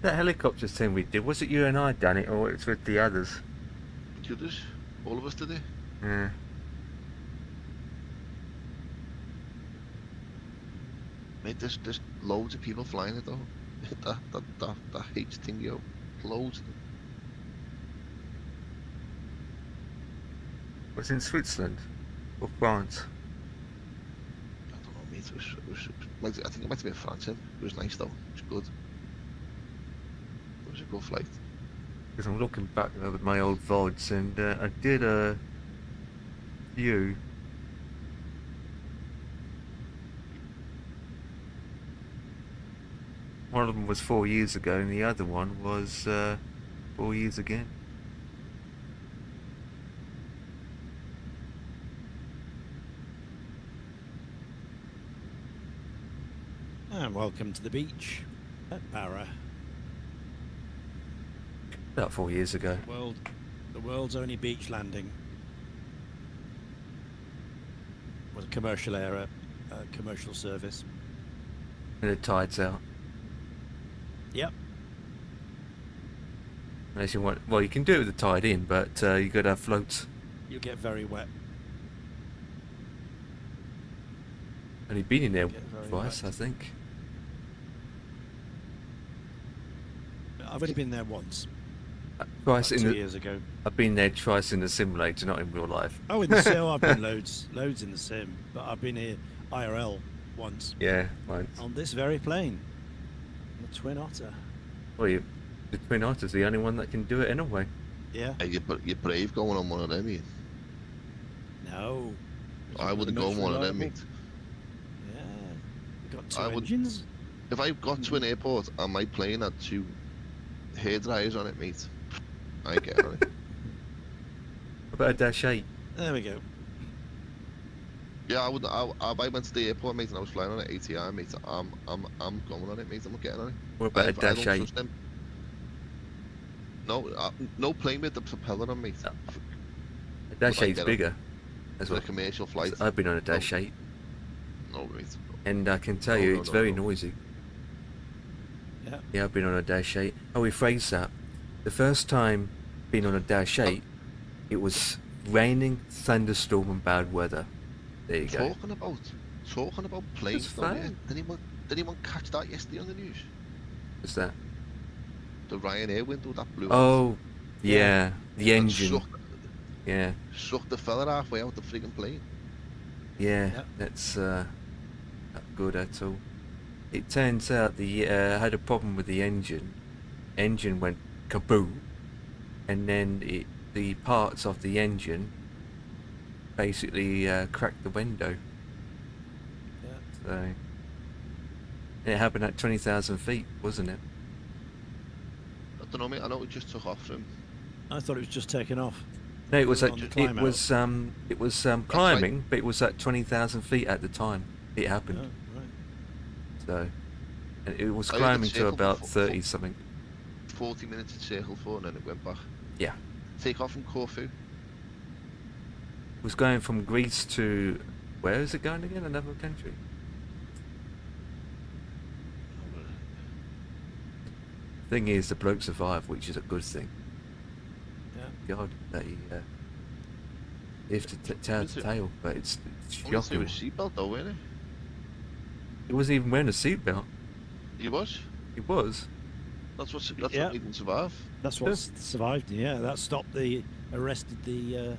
That helicopter thing we did, was it you and I done it, or it's with the others? The others? All of us today? Yeah. Mate, there's loads of people flying it though. that H thing, yo. Loads of them. Was it in Switzerland or France? I don't know, mate. I think it might have been France. It was nice though. It was good. It was a good flight. Because I'm looking back over my old VODs, and I did a few. One of them was 4 years ago, and the other one was 4 years again. And welcome to the beach at Barra. About 4 years ago. The world's only beach landing with a commercial commercial service. And the tide's out. Yep. Unless you want, well, you can do it with the tide in, but you got to have floats. You'll get very wet. Only been in there Get very twice, wet. I think. I've only been there once. Twice about in 2 the. years ago. I've been there twice in the simulator, not in real life. Oh, in the sim, I've been loads in the sim, but I've been here IRL once Yeah, once. on this very plane, the Twin Otter. Well, the Twin Otter's the only one that can do it anyway. Yeah. Hey, you're brave going on one of them, Ian. No. I wouldn't go on one of them, mate. Yeah. You got two I would- engines. If I got to an airport and my plane had 2 hair dryers on it, mate, I ain't getting on it. What about a Dash 8? There we go. Yeah, I would. I went to the airport, mate, and I was flying on an ATR, mate. I'm going on it, mate. I'm not getting on it. What about a I Dash don't 8? trust them. No, no plane with the propeller on, mate. No. A Dash Would I 8's get on? bigger. As For a well. commercial flight. I've been on a Dash 8, No, mate. and I can tell No, you no, it's no, very no. noisy. Yeah. Yeah, I've been on a Dash 8. Oh, we phrase that. The first time being on a Dash 8, it was raining, thunderstorm, and bad weather. There you go. Talking about planes, It's though, fine. yeah. Did anyone catch that yesterday on the news? What's that? The Ryanair window that blew out. Oh, yeah, the And engine. Yeah, Sucked the fella halfway out the friggin' plane. yeah, Yep. that's not good at all. It turns out the had a problem with the engine. Engine went kaboom, and then the parts of the engine basically cracked the window. Yeah. So and it happened at 20,000 feet, wasn't it? I don't know, mate. I know it just took off from. I thought it was just taken off. No, it was On at, the it climb was right. climbing, but it was at 20,000 feet at the time it Oh, happened. right. So and it was I heard it climbing to circled about for 30 something. 40 minutes in circle 4 and then it went back. Yeah. Take off from Corfu. It was going from Greece to where is it going again? Another country. Thing is, the bloke survived, which is a good thing. Yeah. God, that he lived to tell Was the it- tale, but it's Only through shocking. his seatbelt though, wasn't it? He wasn't even wearing a seatbelt. He was. He was. That's Yeah. what made him survive. That's what survived. Yeah, that stopped arrested the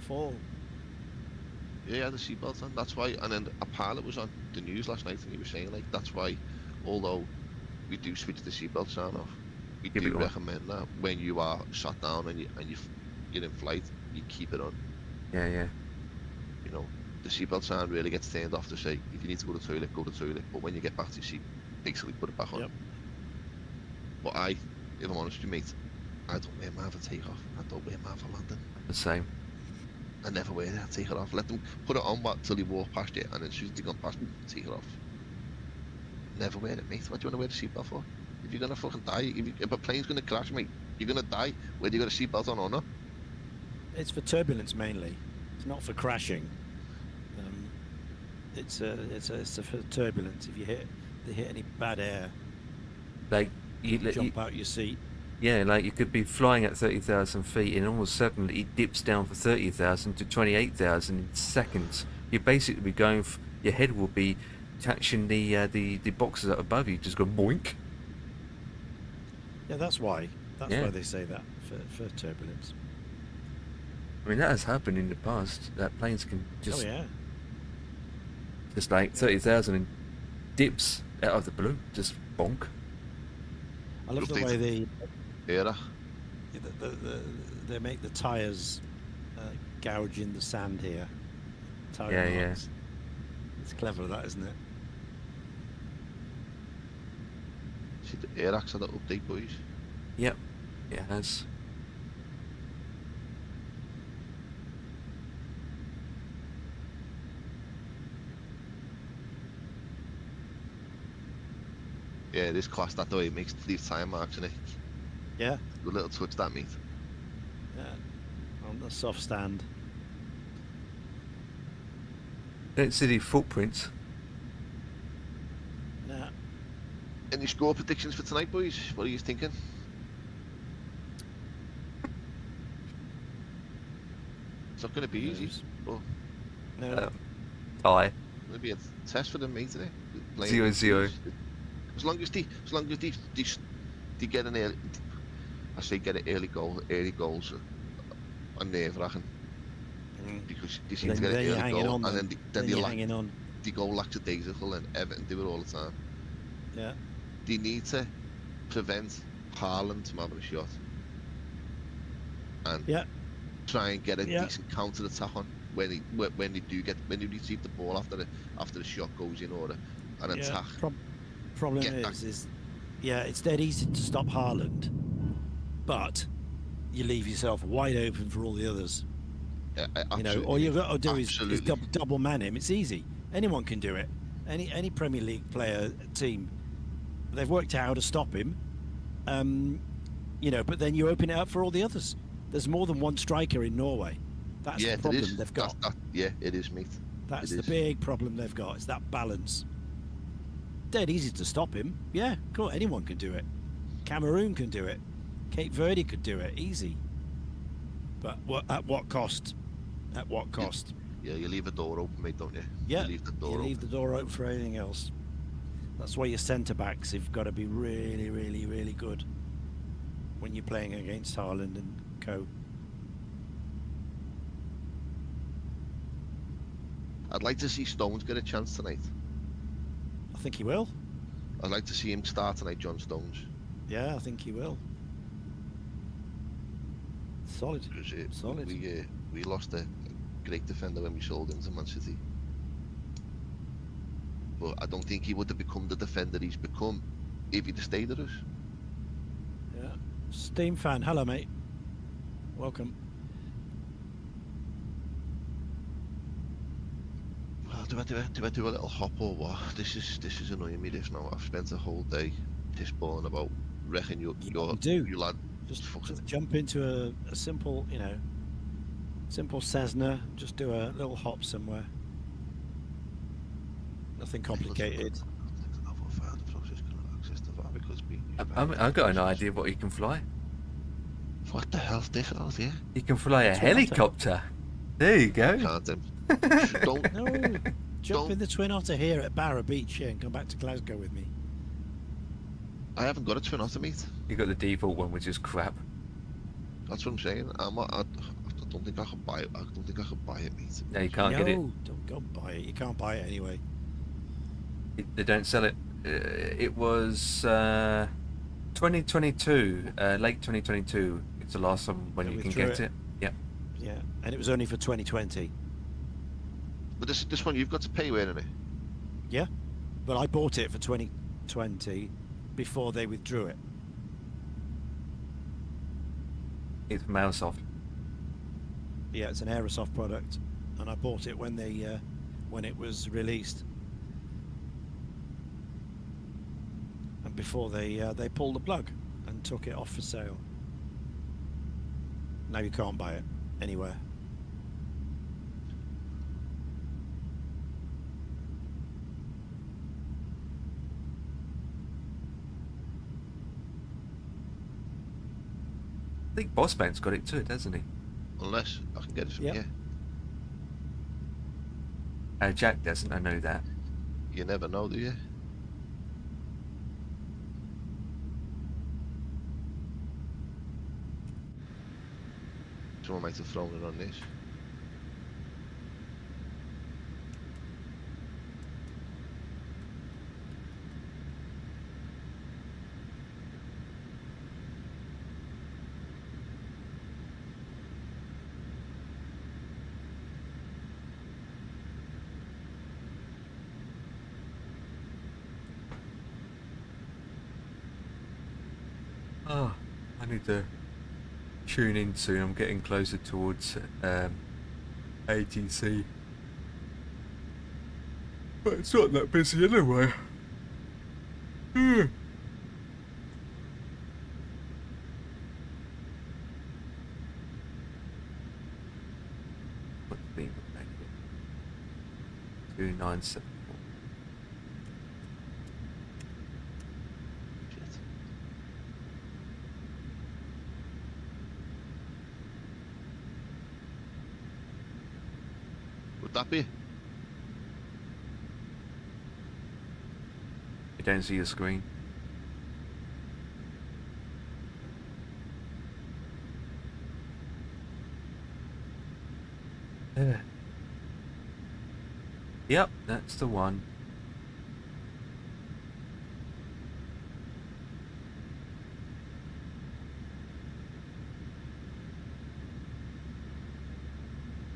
fall. Yeah, he had the seatbelt on. That's why. And then a pilot was on the news last night and he was saying like that's why, although we do switch the seatbelt sign off, we Keep do it on. recommend that when you are shut down and you're in flight, you keep it on. Yeah. You know, the seatbelt sign really gets turned off to say if you need to go to the toilet, go to the toilet. But when you get back to your seat, basically put it back on. Yep. But if I'm honest with you, mate, I don't wear mine for takeoff. I don't wear mine for landing. The same. I never wear it. I take it off. Let them put it on till they walk past you, and then as soon as they gone past me, take it off. Never wear it, mate. What do you want to wear the seatbelt for? If you're gonna fucking die, if a plane's gonna crash, mate, you're gonna die. Whether you got a seatbelt on or not. It's for turbulence mainly. It's not for crashing. It's for turbulence. If you hit any bad air, Like you, jump out your seat. yeah, like you could be flying at 30,000 feet, and all of a sudden it dips down from 30,000 to 28,000 in seconds. You basically be going. Your head will be touching the boxes up above you. Just go boink. Yeah, that's why. That's Yeah. why they say that for turbulence. I mean, that has happened in the past. That planes can just, Oh yeah. just like 30,000 in dips out of the blue, just bonk. I love the Update. way Era. they make the tyres gouge in the sand here. Tyre Yeah, yeah. marks. It's clever, that, isn't it? See the Airax had that update, boys. Yep, it has. Yeah, it is class that way. It makes these tyre marks in it. Yeah. Good little touch that, mate. Yeah. On the soft stand. Don't see the footprints. Nah. Any score predictions for tonight, boys? What are you thinking? It's not going to be easy. Knows? But No. Tie. it'll be a test for them, mate, today. 0-0. As long as they get an early, I say get an early goal. Early goals are nerve-wracking because they seem to get an you're early hanging goal on, and then you're hanging on. they go lackadaisical, and Everton do it all the time. Yeah. They need to prevent Haaland from having a shot and Yeah. try and get a Yeah. decent counter attack on when they receive the ball after the shot goes in, or an attack. Problem Get back. is, yeah, it's dead easy to stop Haaland, but you leave yourself wide open for all the others. You know, all you've got to do is double man him. It's easy. Anyone can do it. Any Premier League player team, they've worked out how to stop him. You know, but then you open it up for all the others. There's more than one striker in Norway. That's the problem they've got. Yeah, it is, mate. That's It the is. big problem they've got. It's that balance. Dead easy to stop him. Yeah, cool. Anyone can do it. Cameroon can do it. Cape Verde could do it. Easy. But at what cost? At what cost? Yeah, you leave a door open, mate, don't you? Yeah, You leave the door you leave open. the door open for anything else. That's why your centre backs have got to be really, really, really good when you're playing against Haaland and co. I'd like to see Stones get a chance tonight. I think he will. I'd like to see him start tonight, John Stones. Yeah, I think he will. Solid. Because Solid. we lost a great defender when we sold him to Man City. But I don't think he would have become the defender he's become if he'd have stayed at us. Yeah. Steam fan. Hello, mate. Welcome. Well, do I do a little hop or what? This is annoying me. This now. I've spent a whole day despawning about wrecking your lad. Just jump into a simple, you know, simple Cessna. Just do a little hop somewhere. Nothing complicated. I've got an idea what you can fly. What the hell's this out here? You can fly a Twin Otter. helicopter. There you go. Can't him. Don't. No, jump in the Twin Otter here at Barra Beach here and come back to Glasgow with me. I haven't got a Twin Otter, mate. You got the default one, which is crap. That's what I'm saying. I don't think I can buy it. I don't think I can buy it, mate. No, you can't get it. No, don't go buy it. You can't buy it anyway. They don't sell it. It was 2022, late 2022. It's the last time when They you can withdrew get it. it. Yep. Yeah, and it was only for 2020. But this one you've got to pay, isn't it? Yeah, but I bought it for 2020 before they withdrew it. It's from Microsoft. Yeah, it's an Aerosoft product, and I bought it when they when it was released, and before they pulled the plug and took it off for sale. Now you can't buy it anywhere. I think Bossman's got it too, doesn't he? Unless I can get it from Yep. here. Jack doesn't, I know that. You never know, do you? Someone might have thrown it on this. Oh, I need to tune in soon. I'm getting closer towards ATC. But it's not that busy anyway. What's the 2974. Shit. Would that be? You don't see your screen. Yep, that's the one.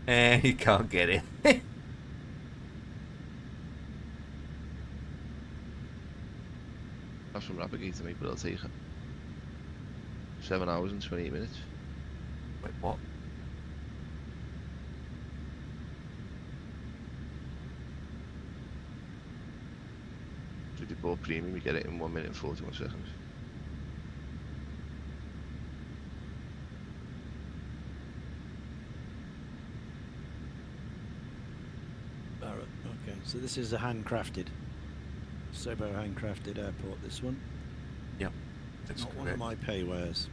And you can't get it. That's from Rapid to me, but I'll take it. 7 hours and 28 minutes. Wait, what? So if you bought premium, you get it in 1 minute and 41 seconds. Barrett. Okay, so this is a handcrafted, Sobo handcrafted airport. This one. Yep, that's Not one of correct. my paywares. So,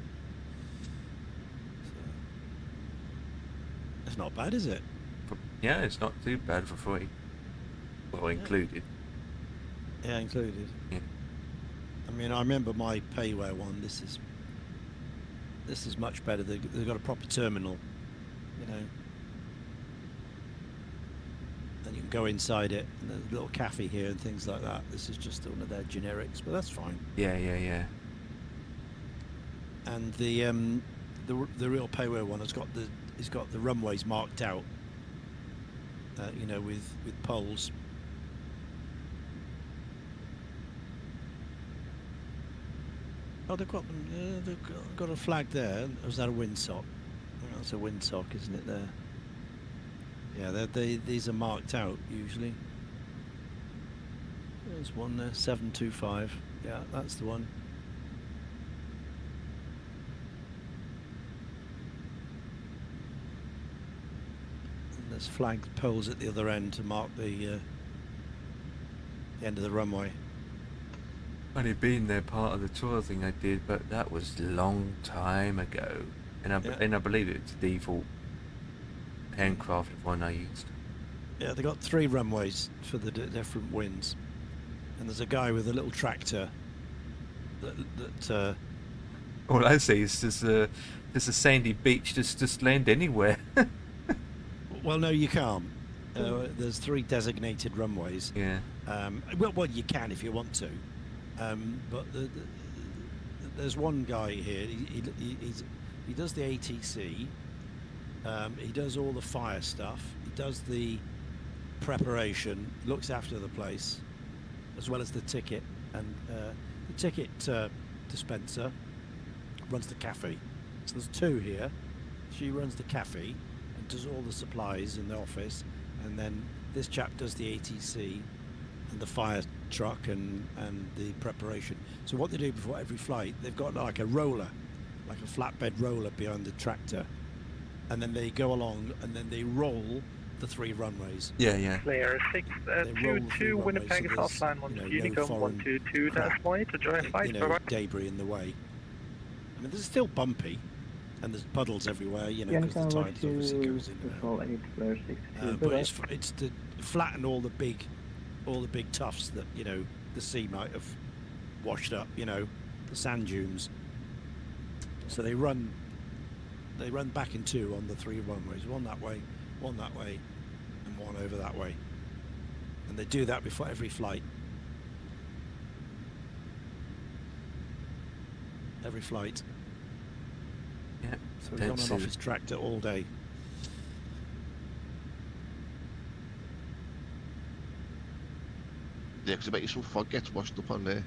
it's not bad, is it? Yeah, it's not too bad for free. Well, included. Yeah, included. Yeah. I mean, I remember my payware one. This is much better. They've got a proper terminal, you know. And you can go inside it, and there's a little cafe here and things like that. This is just one of their generics, but that's fine. Yeah, yeah, yeah. And the real payware one has got the runways marked out, you know, with poles. Oh, they've got them. Yeah, they've got a flag there. Was that a windsock? I think that's a windsock, isn't it? There. Yeah, these are marked out usually. There's one there, 725. Yeah, that's the one. And there's flag poles at the other end to mark the end of the runway. Only been there part of the tour thing I did, but that was a long time ago. And I believe it's the default handcrafted one I used. Yeah, they got 3 runways for the different winds, and there's a guy with a little tractor that All I see is just a sandy beach, just land anywhere. well, no, you can't. There's 3 designated runways. Yeah. Well, you can if you want to, but there's one guy here. He does the ATC. He does all the fire stuff. He does the preparation, looks after the place, as well as the ticket. And the ticket dispenser runs the cafe. So there's 2 here. She runs the cafe and does all the supplies in the office. And then this chap does the ATC and the fire truck and the preparation. So what they do before every flight, they've got like a roller, like a flatbed roller behind the tractor. And then they go along and then they roll the 3 runways. Yeah, yeah. Clear. 622 Winnipeg is offline, Unicom 122 -1 to join flight. You know, debris in the way. I mean, there's still bumpy, and there's puddles everywhere, you know, because the tide obviously goes in there. But it's to flatten all the big tufts that, you know, the sea might have washed up, you know, the sand dunes. So they run they run back in two on the 3 runways, one that way, and one over that way, and they do that before every flight. Yeah. So he's on and off his tractor all day. Yeah, because I bet you some fog gets washed up on there.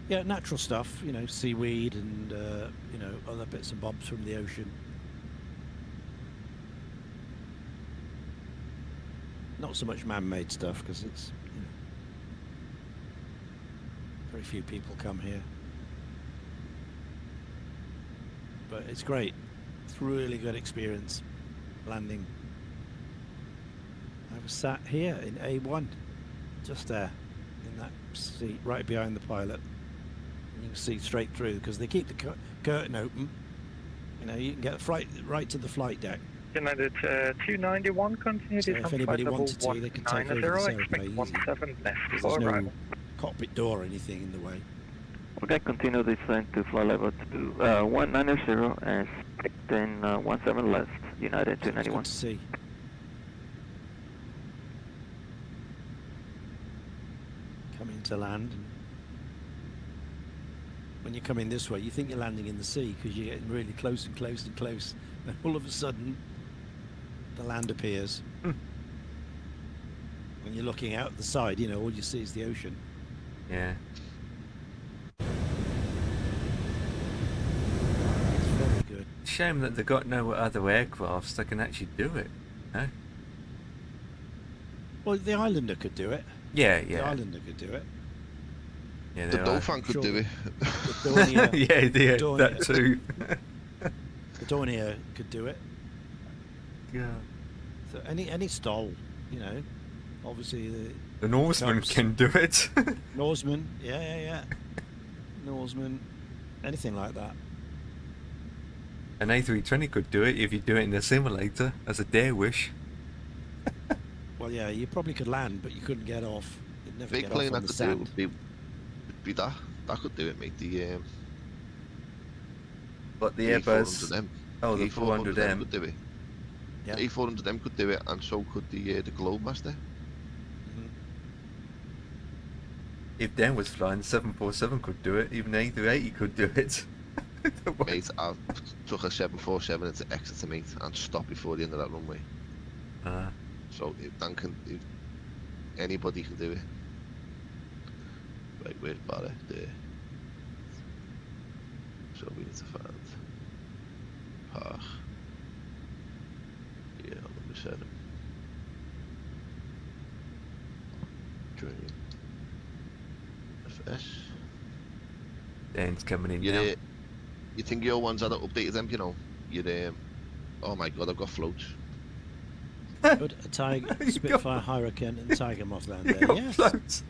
Yeah, natural stuff, you know, seaweed and, you know, other bits and bobs from the ocean. Not so much man-made stuff, because it's, you know, very few people come here. But it's great. It's a really good experience landing. I was sat here in A1, just there, in that seat, right behind the pilot. You can see straight through because they keep the curtain open. You know, you can get right to the flight deck. United 291, continue So if anybody wanted to, they could take over this aeroplane easy. Because there's no cockpit door or anything in the way. Okay, continue descent to flight level to 190 and then 17 left, United 291. Good to see. Coming to land. When you're coming this way, you think you're landing in the sea because you're getting really close and close and close. And all of a sudden, the land appears. When you're looking out the side, you know, all you see is the ocean. Yeah. It's very good. Shame that they've got no other aircrafts that can actually do it. No? Well, the Islander could do it. Yeah, The yeah. Islander could do it. Yeah, The they are. Dauphin could do it. The Dornier, Yeah, that too. the Dornier could do it. Yeah. So any stall, you know, obviously The Norseman Cubs. can do it. Norseman, yeah. Norseman, anything like that. An A320 could do it if you do it in a simulator as a dare wish. Well, yeah, you probably could land, but you couldn't get off. You'd never Big get plane off on that the could do it sand. would be that. That could do it, mate. The But the A400M. Airbus. Oh, the 400M. could do it. Yeah. The A400M could do it, and so could the Globemaster. Mhm. If Dan was flying, the 747 could do it. Even the A380 could do it. Mate, I took a 747 into Exeter, mate, and stopped before the end of that runway. So if Dan can, if anybody can do it. Right, where's Barry? There. So we need to find Park. Yeah, let me set him. Joining FS. Dan's coming in You, now. you think your ones had updated them, you know? You'd, oh my god, I've got floats. Good, a Tiger, Spitfire, Hurricane, and Tiger Moth land You there. got Yes. floats.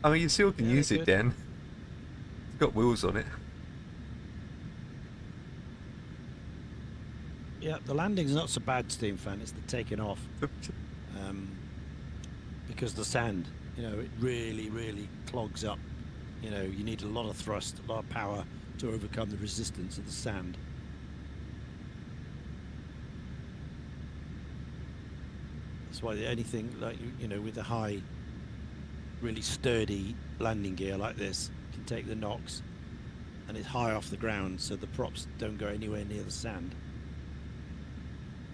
I mean, you still can Yeah, use they're it, good. Dan. It's got wheels on it. Yeah, the landing's not so bad, Steam Fan. It's the taking off. Because the sand, you know, it really clogs up. You know, you need a lot of thrust, a lot of power to overcome the resistance of the sand. That's why anything like, you know, with a high, really sturdy landing gear like this can take the knocks, and it's high off the ground, so the props don't go anywhere near the sand.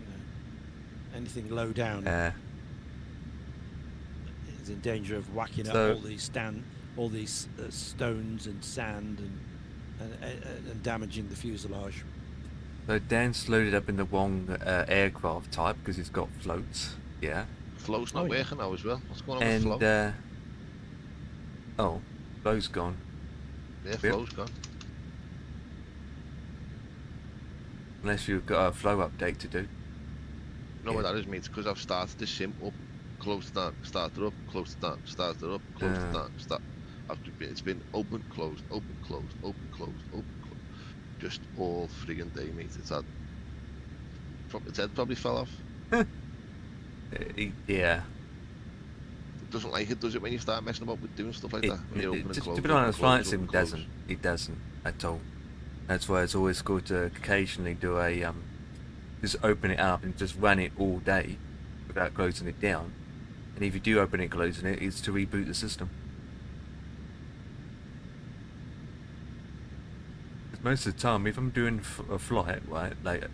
You know, anything low down is in danger of whacking So- up all these stones and sand and damaging the fuselage. So Dan's loaded up in the wrong aircraft type because he's got floats. Yeah. Flow's not Oh, yeah. working now as well. What's going on with Flow? And oh, Flow's gone. Yeah, Flow's gone. Unless you've got a Flow update to do. You know what that is, mate? It's because I've started the sim up, closed it down, started up, closed it down, started it up, closed it down, start. It's been open, closed, open, closed, open, closed, open, closed. Just all friggin' day, mate. It's had. Its head probably fell off. Yeah. It doesn't like it, does it, when you start messing about with doing stuff like that? When you're open and To closed, be open, honest, closed, FlightSim open, closed. doesn't. It doesn't at all. That's why it's always good to occasionally do a just open it up and just run it all day without closing it down. And if you do open it and closing it, it's to reboot the system. 'Cause most of the time, if I'm doing a flight, right, like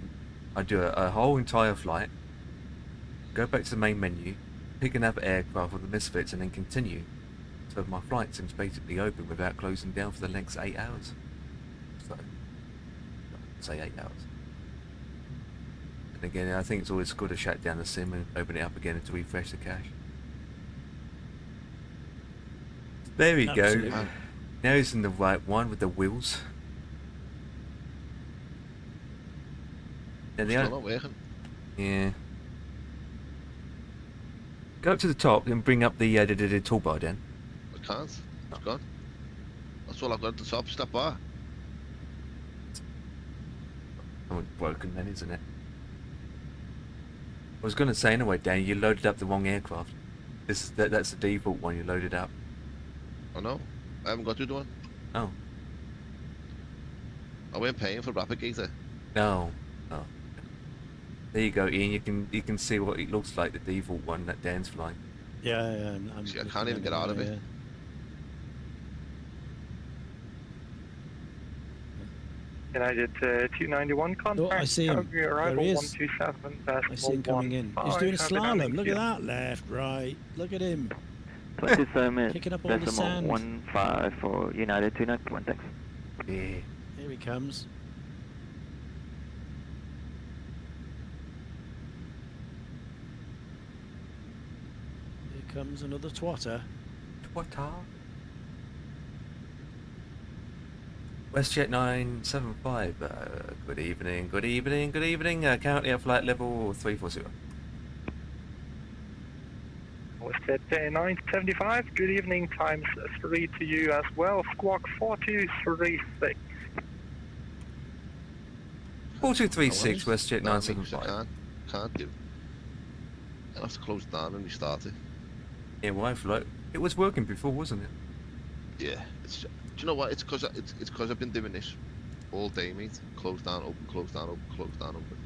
I do a whole entire flight, go back to the main menu, pick another aircraft with the misfits, and then continue. So my flight sim's basically open without closing down for the next 8 hours. So, say 8 hours. And again, I think it's always good to shut down the sim and open it up again to refresh the cache. There we Absolutely. go. Now he's in the right one with the wheels. And Still not working. yeah. Go up to the top and bring up the toolbar then. I can't. It's gone. That's all I've got at the top. Step bar. Oh, it's broken then, isn't it? I was going to say anyway, Dan, you loaded up the wrong aircraft. That's the default one you loaded up. Oh no, I haven't got to do one. Oh. I went paying for Propagator. No. Oh. There you go, Ian. You can see what it looks like, the default one that Dan's flying. Yeah, See, I can't even get out of it. United 291 contact. Oh, I see him. Calgary There arrival he is. 127. I see him coming in. He's doing a slalom. Look at that. Left, right. Look at him. 27 Picking up all the sand. 15 for United 291, thanks. Yeah. Here he comes. Here comes another twatter. Twatter. WestJet 975. Good evening. Good evening. Good evening. Currently at flight level 340. WestJet 975. Good evening. Times 3 to you as well. Squawk 4236. 4236 WestJet No, because 975. Can't do. I have to close it down and restart it. Yeah, why float? It was working before, wasn't it? Yeah. Do you know what? It's because I've been doing this all day, mate. Close down, open, close down, open, close down, open.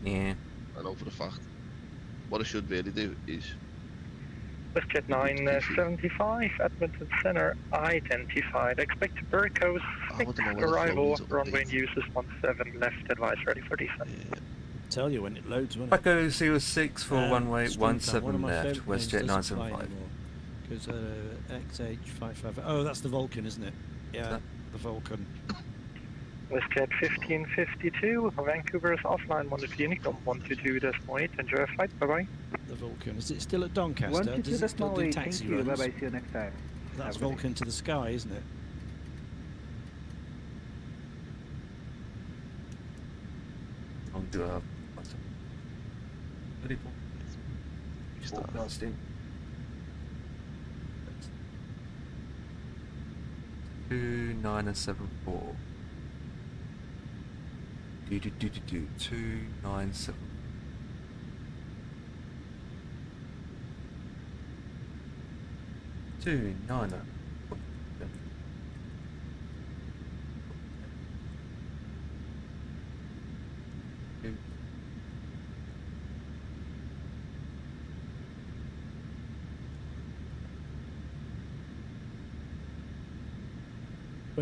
Yeah. I know for a fact. What I should really do is WestJet 975. Edmonton Center identified. Expect Burco's I don't know 6 where the arrival. flow is Runway update. uses 17 left. Advice ready for descent. Tell you when it loads, won't it? Paco 06 for runway Springtime, one of 17 my left. favourite names, WestJet doesn't fly 975. anymore. Because XH55. Oh, that's the Vulcan, isn't it? Yeah, That- the Vulcan. WestJet 1552. Vancouver is offline. 1 Uniform 122.8. Enjoy your flight. Bye bye. The Vulcan. Is it still at Doncaster? Does it still do taxi runs? Bye bye, see you next time. That's Vulcan to the sky, isn't it? I'll do a 34. restart. Forecasting. 2974. 297. 29.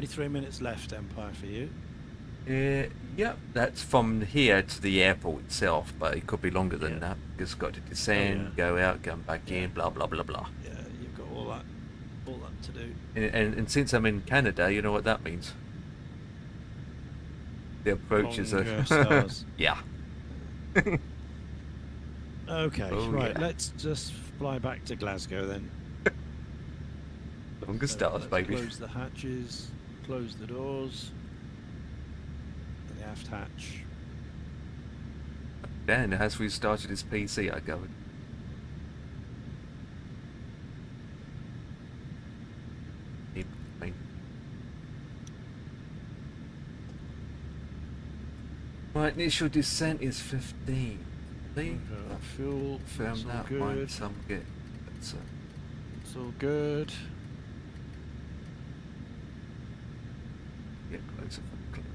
Three minutes left, Empire, for you. Yep, that's from here to the airport itself, but it could be longer than Yeah. that. Because got to descend, Oh, yeah. go out, come back in, blah blah blah blah. Yeah, you've got all that to do. And since I'm in Canada, you know what that means. The approaches Longer are stars. yeah. Okay, Oh, right. yeah. Let's just fly back to Glasgow then. Longer stars, let's baby. Close the hatches, close the doors, and the aft hatch. Dan has restarted his PC. I go. Right, initial descent is 15. Fuel, Firm it's all that good. one. Some get. That's It's all good. get closer for the clip.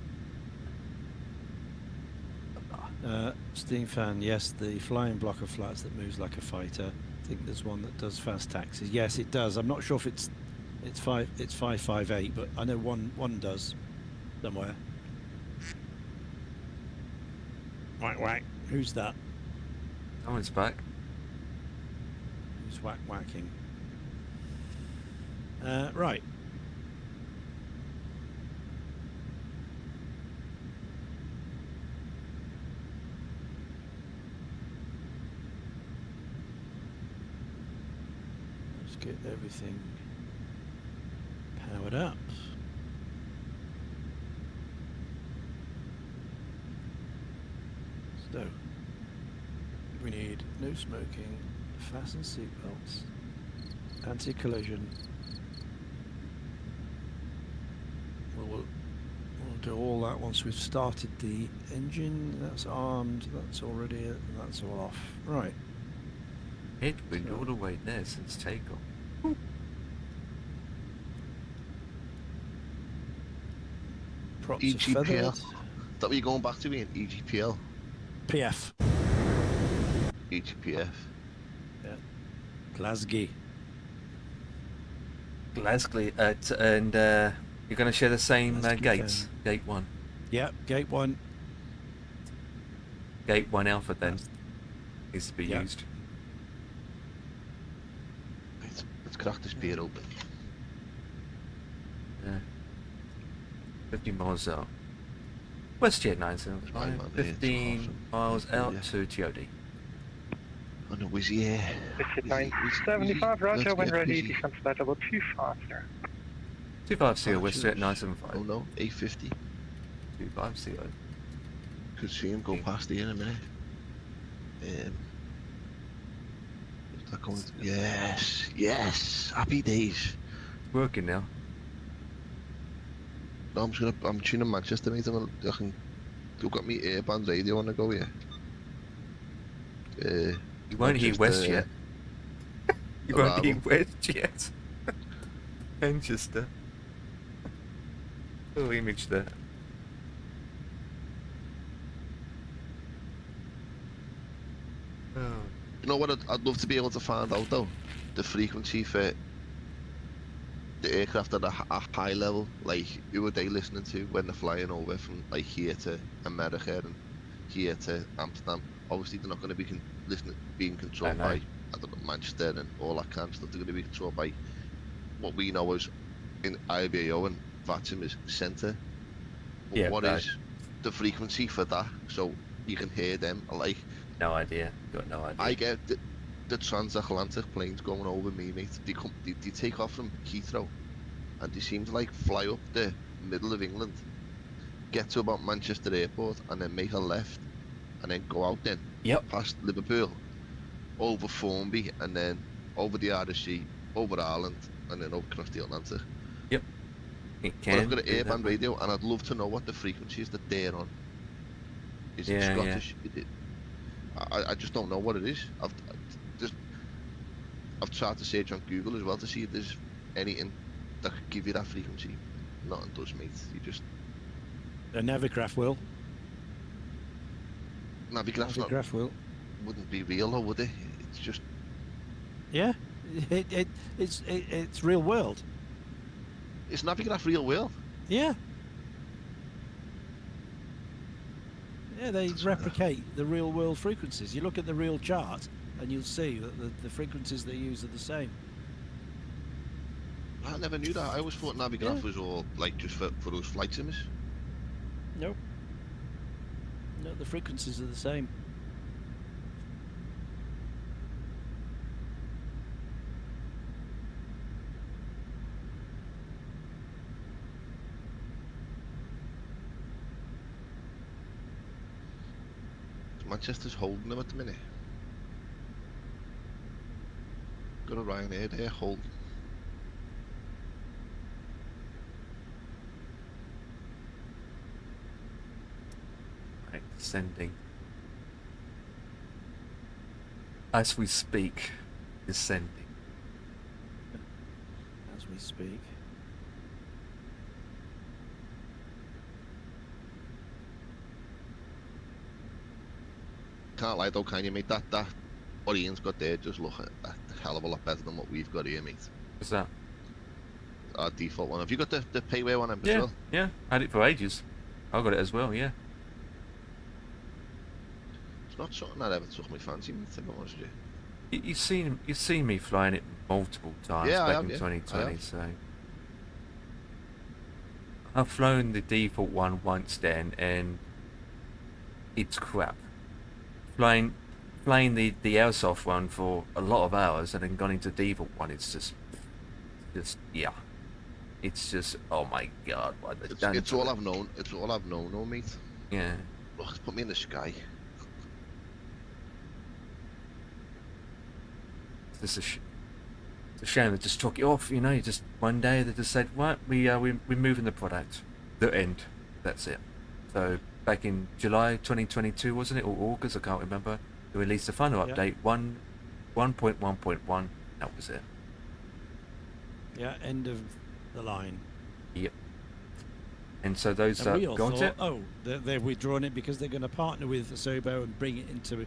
Steam fan, yes, the flying block of flats that moves like a fighter. I think there's one that does fast taxis. Yes, it does. I'm not sure if it's 558, but I know one does somewhere. Whack whack. Who's that? Someone's back. Who's whacking? Right. Let's get everything powered up. So, we need no smoking, fasten seatbelts, anti-collision. We'll do all that once we've started the engine. That's armed, that's already, that's all off. Right. Headwind all the way there since takeoff. Props are EGPL. feathered. That what you're going back to being EGPL? PF. EGPF. Yeah. Glasgow. Glasgow, and you're going to share the same Glasgow gates. town. Gate 1. Yep, gate 1. Gate 1 Alpha then needs to be Yeah. used. Let's crack this beer open. Yeah. 50 miles out. WestJet 975. Right, man, yeah, it's 15 awesome. miles out Yeah. to TOD. Oh no, Wizzy, yeah. WestJet 975, Roger, when ready, descent flight level 250. 250 Oh, WestJet shoot. 975. Oh no, 850. 250. Could see him go past here in a minute. Is that going to... Yes, yes, happy days. Working now. No, I'm tuning Manchester, mate. You've got me airband radio on the go here. You won't hear WestJet. You won't hear WestJet. Manchester. Little image there. Oh. You know what I'd love to be able to find out though? The frequency for the aircraft at a high level. Like, who are they listening to when they're flying over from like here to America and here to Amsterdam? Obviously they're not going to be being controlled by, I don't know, Manchester and all that kind of stuff. They're going to be controlled by what we know as in IVAO and flightsim is centre. But Yeah, what is the frequency for that? So you can hear them. Like, no idea. Got no idea. I get the transatlantic planes going over me, mate. They take off from Heathrow and they seem to like fly up the middle of England, get to about Manchester Airport and then make a left and then go out then past Liverpool, over Formby and then over the RFE, over Ireland and then over across the Atlantic. Yep. It But can. I've got an do that, airband mate. radio and I'd love to know what the frequency is that they're on. Is it Yeah, yeah. Scottish? I just don't know what it is. I've tried to search on Google as well to see if there's anything that could give you that frequency. Nothing does, mate. You just... A Navicraft will. Navicraft's not... Navicraft will. Wouldn't be real, though, would it? It's just... Yeah, it's real world. Is Navicraft real world? Yeah. Yeah, they replicate the real world frequencies. You look at the real chart and you'll see that the frequencies they use are the same. I never knew that. I always thought Navicraft was all, like, just for those flight simmers. Nope. No, the frequencies are the same. Manchester's holding them at the minute. Got a Ryanair there, holding. Right, descending. As we speak, descending. As we speak. can't lie though, can you, mate? That what Ian's got there just look a hell of a lot better than what we've got here, mate. What's that? Our default one. Have you got the payware one as Yeah, well? yeah. I had it for ages. I got it as well. Yeah. It's not something that ever took my fancy, mate, to be honest with you. You've seen me flying it multiple times Yeah, I back have, in yeah. 2020. I have. So I've flown the default one once then, and it's crap. Flying the airsoft one for a lot of hours and then gone into default one, it's just yeah. It's just, oh my god, what they've done. It's all I've known. It's all I've known, no, mate. Yeah. Look, it's put me in the sky. It's just it's a shame they just took it off. You know, you just one day they just said, "Right, we're moving the product." The end. That's it. So back in July 2022, wasn't it, or August? I can't remember. They released the final Yeah. update 1.1.1. That was it. Yeah, end of the line. Yep. And so those And we all got thought, it. oh, they're withdrawing it because they're going to partner with Asobo and bring it into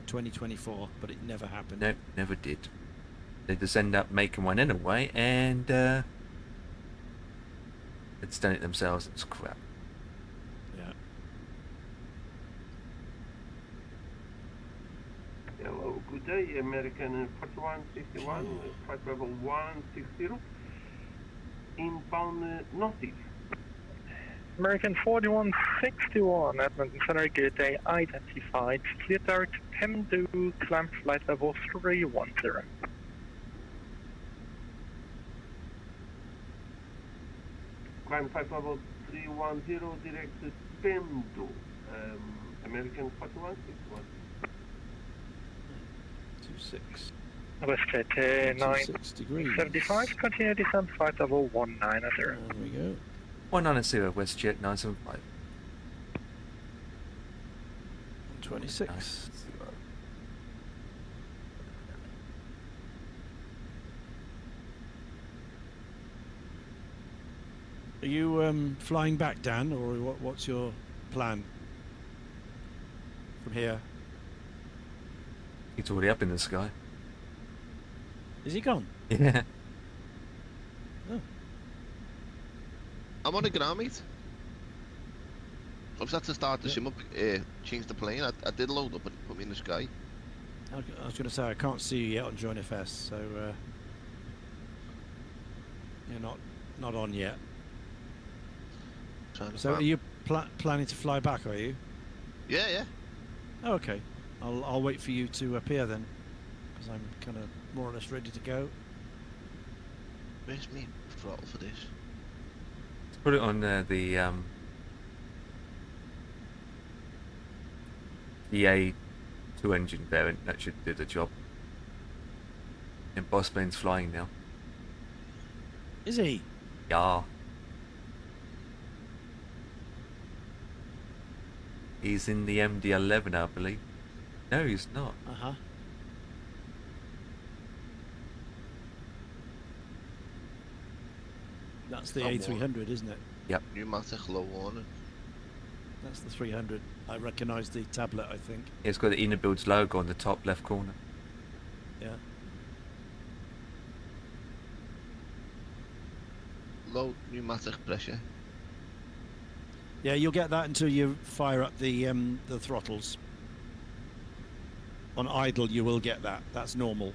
2024, but it never happened. No, never did. They just end up making one anyway, and it's done it themselves. It's crap. Yeah. Hello, good day, American 4161, flight level 160, inbound northeast. American 4161, Edmonton Center, good day, identified, clear direct Pemdu, climb flight level 310. Climb flight level 310, direct to Pemdu, American 4161. 26. WestJet 26 degrees. 975, continue descent flight level 190. There we go. 190 WestJet 975. 26. Are you flying back, Dan, or what's your plan from here? It's already up in the sky. Is he gone? Yeah. Oh. I'm on the ground, mate. I've had to start the sim up, change the plane. I did load up, but it put me in the sky. I was going to say I can't see you yet on Join FS, so you're not on yet. Trying to So are find- you planning to fly back? Are you? Yeah, yeah. Oh, okay. I'll wait for you to appear then, because I'm kind of more or less ready to go. Where's me throttle for this? Let's put it on the A2 engine variant. That should do the job. And Bossman's flying now. Is he? Yeah. He's in the MD-11, I believe. No, he's not. Uh-huh. That's the Come on. A300, isn't it? Yep. Pneumatic low warning. That's the 300. I recognise the tablet, I think. It's got the Inabuilds logo on the top left corner. Yeah. Low pneumatic pressure. Yeah, you'll get that until you fire up the throttles. On idle, you will get that. That's normal.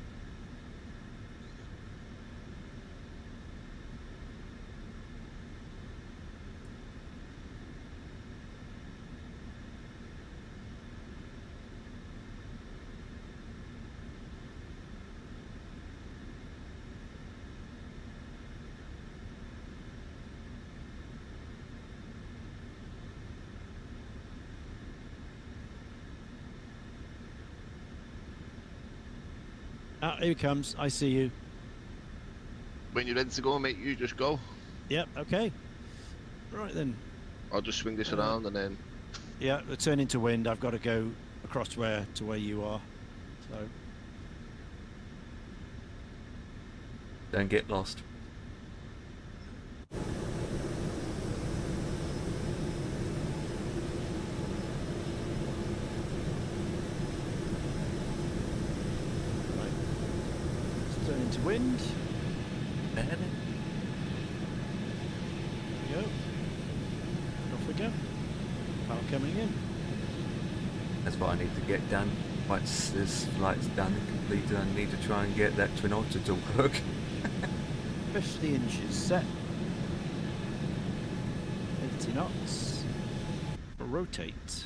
Ah, here he comes. I see you. When you're ready to go, mate, you just go. Yep, okay. Right then. I'll just swing this around and then. Yeah, we're turning to wind. I've got to go across to where you are. So Don't get lost. into wind. There. There we go. And off we go. Power coming in. That's what I need to get done. Once this flight's done and completed, I need to try and get that twin otter to work. 50 inches set. 80 knots. Rotate.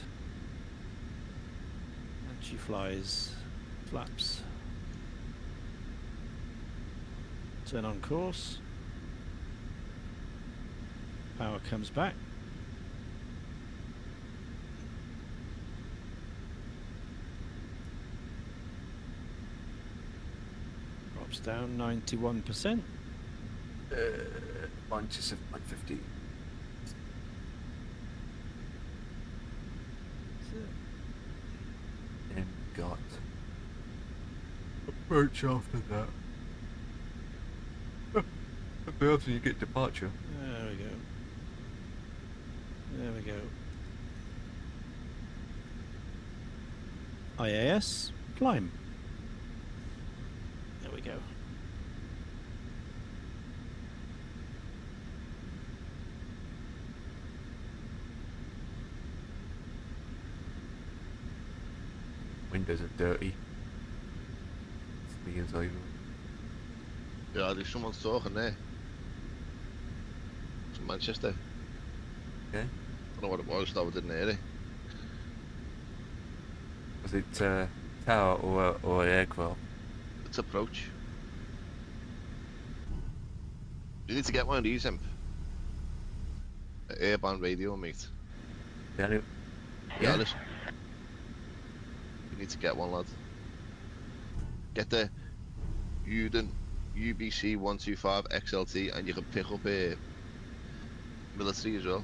And she flies. Flaps. Turn on course. Power comes back. Drops down 91%. Bunches of 150. And got approach after that. After you get departure. There we go. There we go. IAS, climb. There we go. Windows are dirty. Me as over. Ja, there's someone's talking there. It's in Manchester. Okay. I don't know what it was, though, I didn't hear it. Was it tower or aircraft? It's approach. You need to get one of these, Imp. Airborne radio, mate. Yeah. Yeah, listen. You need to get one, lad. Get the Uden UBC 125 XLT, and you can pick up a military as well.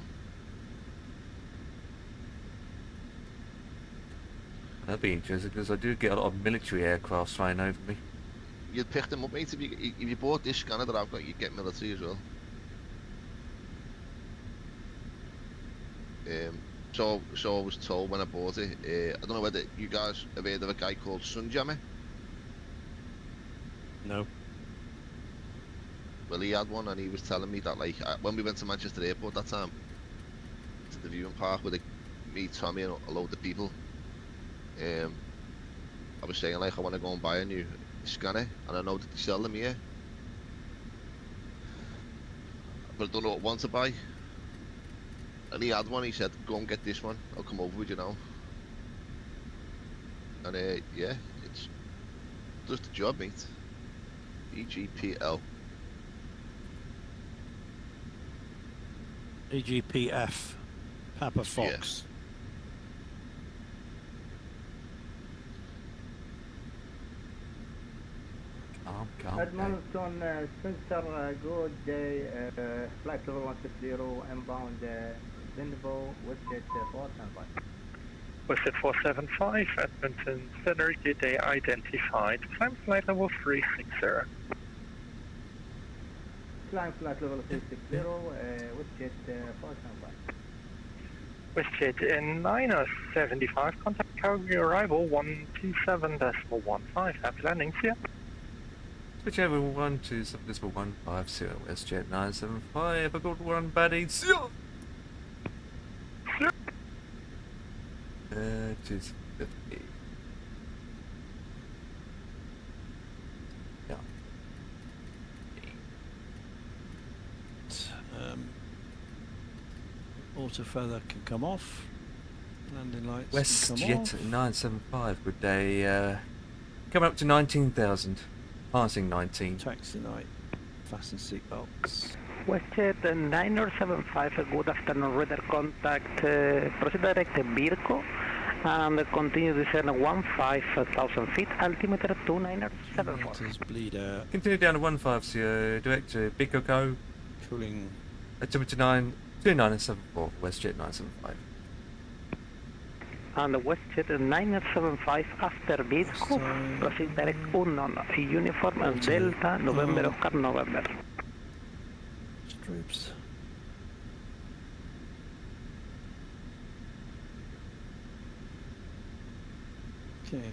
That'd be interesting because I do get a lot of military aircraft flying over me. You'd pick them up, mate. If you bought this scanner that I've got, you'd get military as well. So I was told when I bought it. I don't know whether you guys have heard of a guy called Sunjammer. No. Well, he had one, and he was telling me that, like, when we went to Manchester Airport that time, to the viewing park with me, Tommy, and a load of people, I was saying, like, I want to go and buy a new scanner, and I know that they sell them here, but I don't know what one to buy. And he had one. He said, "Go and get this one. I'll come over with you now." And yeah, it does the job, mate. EGPL. EGPF, Papa Fox. Calm. Edmonton, Spencer, good day. Flight level 160, inbound Vindebo, WestJet 475. WestJet 475, Edmonton Center, good day identified. Climb flight level 360. Climb flight level 360, WestJet 475. WestJet in 975, contact Calgary arrival 127.15. Happy landing, see ya. Whichever 127.150 WestJet 975. I got one baddie. See ya! 250. Yeah. Auto feather can come off. Landing lights can come WestJet off. 975. Good day. Coming up to 19,000. Passing 19. Taxi light. Fasten seatbelts. WestJet 975, good afternoon, radar contact, proceed direct Birko, and continue descent 15,000 feet, altimeter 2974. Motors bleed out. Continue down to 150. Direct to Bikoko. Cooling. Altimeter 2974. WestJet 975. And WestJet 975 after Birko, proceed direct unknown, uniform and Delta, November, Oscar, November. Stroops. Okay.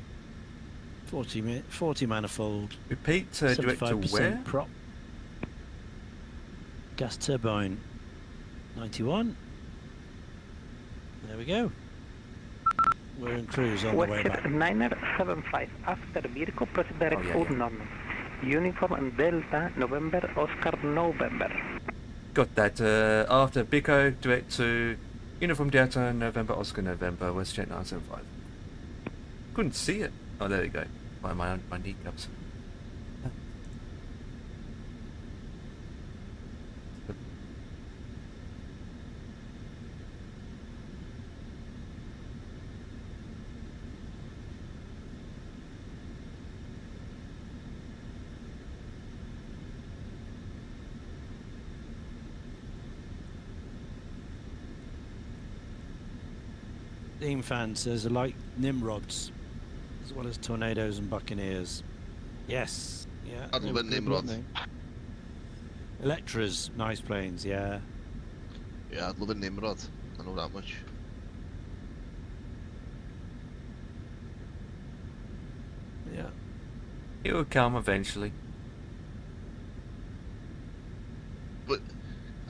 40 manifold. Repeat, direct to 75% where? prop. Gas turbine 91. There we go. We're in cruise on the way back. WestJet 975 after vehicle proceed direct Oh, yeah. unknown. Uniform Delta November Oscar November. Got that. After Bico, direct to Uniform Delta, November, Oscar, November, WestJet 975. Couldn't see it. Oh, there we go. By my kneecaps. Steam fan says like Nimrods, as well as Tornadoes and Buccaneers. Yes, yeah. I'd love a Nimrod. Electras, nice planes, yeah. Yeah, I'd love a Nimrod. I know that much. Yeah. It will come eventually. But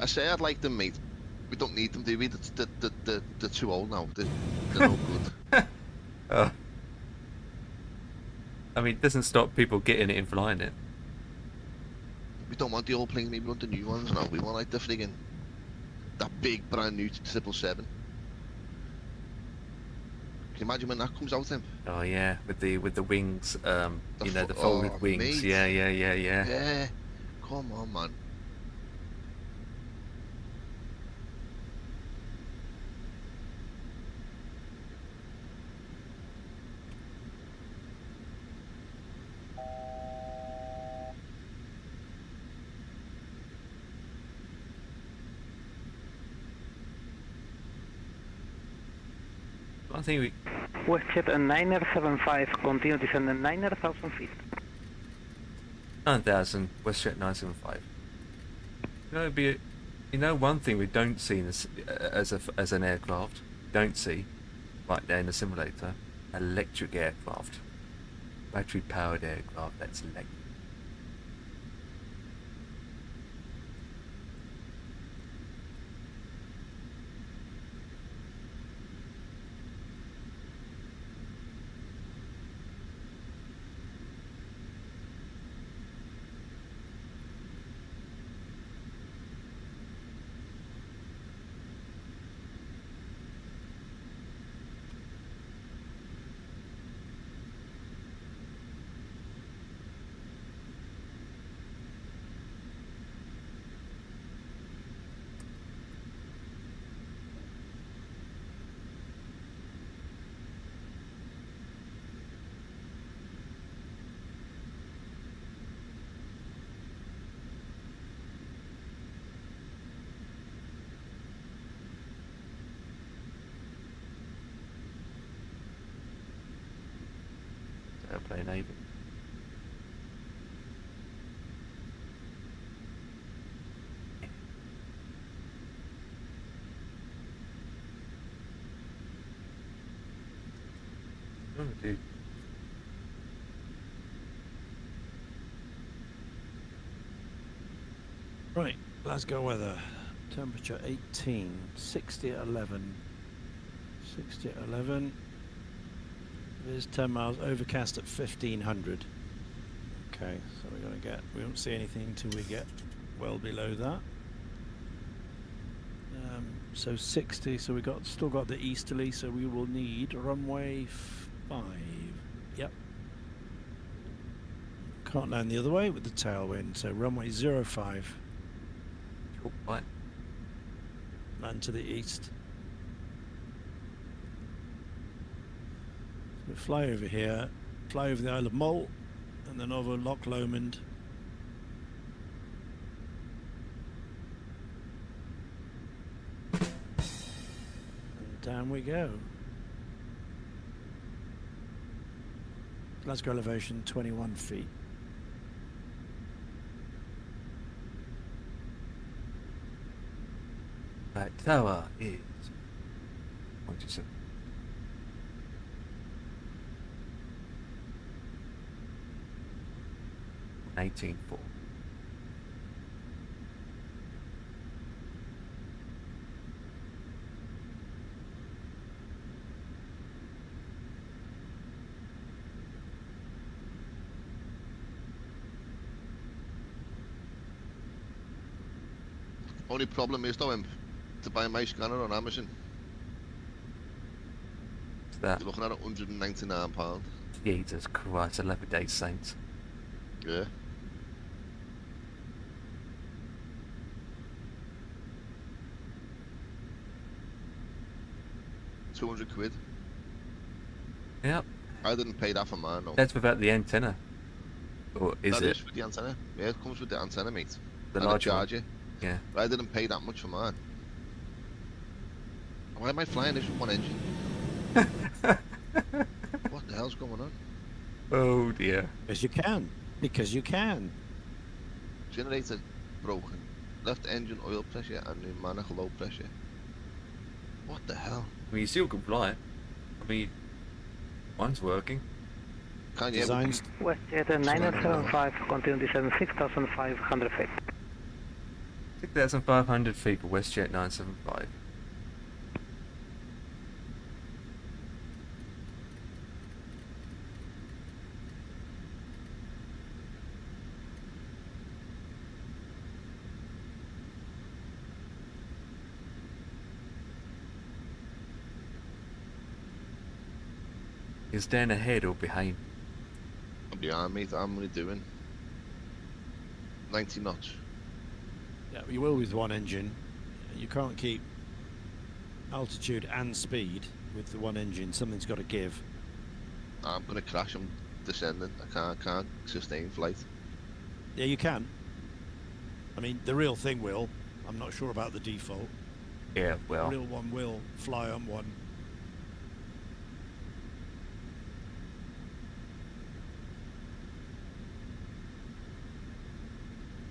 I say I'd like them, mate. We don't need them, do we? They're too old now. They're no good. Oh. I mean, it doesn't stop people getting it and flying it. We don't want the old planes, maybe we want the new ones now. We want like the friggin' that big brand new 777. Can you imagine when that comes out then? Oh yeah, with the wings, you know, the oh, folded wings. mate. Yeah. Yeah. Come on, man. I think we. WestJet 975 continue descend 9,000 feet. 9,000, WestJet 975. You know, one thing we don't see in this, as an aircraft, don't see, right there in the simulator, electric aircraft, battery powered aircraft. That's electric. Airplane Navy. Oh, dude. Right, Glasgow weather. Temperature 18, 60 at 11. 60 at 11. It is 10 miles, overcast at 1500. Okay, so we're going to get, we won't see anything until we get well below that. So 60, so we got still got the easterly, so we will need runway 5. Yep. Can't land the other way with the tailwind, so runway 05. Oh, right. Land to the east. We fly over here, fly over the Isle of Mull, and then over Loch Lomond. And down we go. Glasgow elevation 21 feet. That tower is 27. 18.4. Only problem is though, Imp, to buy my scanner on Amazon, What's that? you're looking at £199. Jesus Christ, 11 days saints. Yeah. £200. Yep. I didn't pay that for mine, no. That's without the antenna. Or is That it? is with the antenna. Yeah, it comes with the antenna, mate. The And large one? charger. Yeah. But I didn't pay that much for mine. Why am I flying this with one engine? What the hell's going on? Oh dear. Because you can. Because you can. Generator broken. Left engine oil pressure and pneumatic low pressure. What the hell? I mean, you still can fly it. I mean, one's working. Can you? Designs. WestJet 975, continue descent 6,500 feet. 6,500 feet for WestJet 975. Is Dan ahead or behind? I'm behind, mate. I'm only doing 90 knots. Yeah, you will with one engine. You can't keep altitude and speed with the one engine. Something's got to give. I'm gonna crash. I'm descending. I can't sustain flight. Yeah, you can. I mean, the real thing will. I'm not sure about the default. Yeah, well. The real one will fly on one.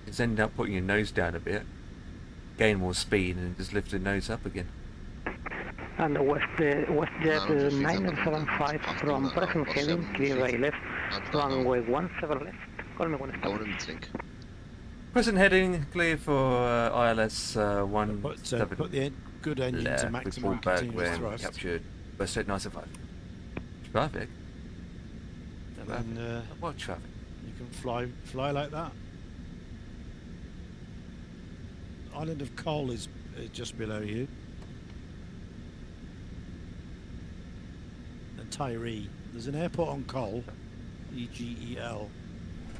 It's ended up putting your nose down a bit, gain more speed, and just lift the nose up again. And WestJet 975 from present heading, clear right left, runway 17 left. Call me when it's Going in the sink. Present heading clear for ILS Put 17 the good engine to left. We maximum pulled back continuous when thrust. captured WestJet 975. Traffic? And then What traffic? you can fly like that. Island of Col is just below you. And Tyree. There's an airport on Col, E-G-E-L.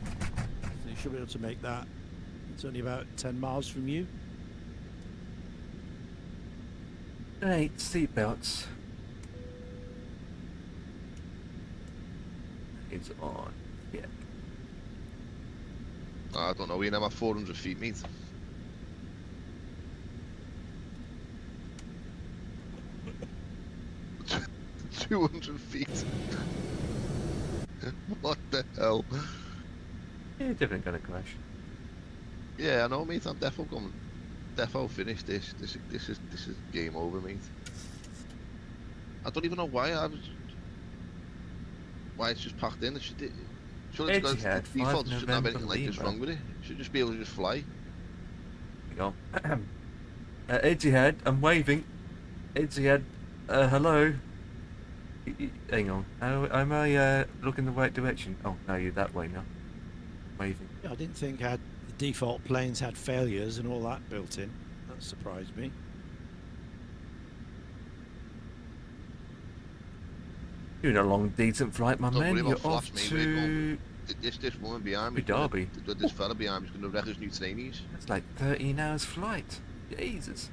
So you should be able to make that. It's only about 10 miles from you. 8 seatbelts. It's on. Yeah. I don't know. We're now at 400 feet, mate. $200 feet. What the hell? Yeah, definitely gonna crash. Yeah, I know, mate. I'm defo finished this. This is game over, mate. I don't even know why it's just packed in. Surely it's got Etihad, default. 5 It shouldn't have November anything like this Lima. wrong with it. It should just be able to just fly. Hang on. Etihad, I'm waving. Etihad, hello. Hang on. Am I looking the right direction? Oh, no, you're that way now. Waving. Yeah, I didn't think the default planes had failures and all that built in. That surprised me. Doing a long, decent flight, my Don't man. worry You're about off flash, mate. We're to... This woman behind me. Abu Dhabi. This fella behind me is going to wreck his new trainees. That's like 13 hours flight. Jesus.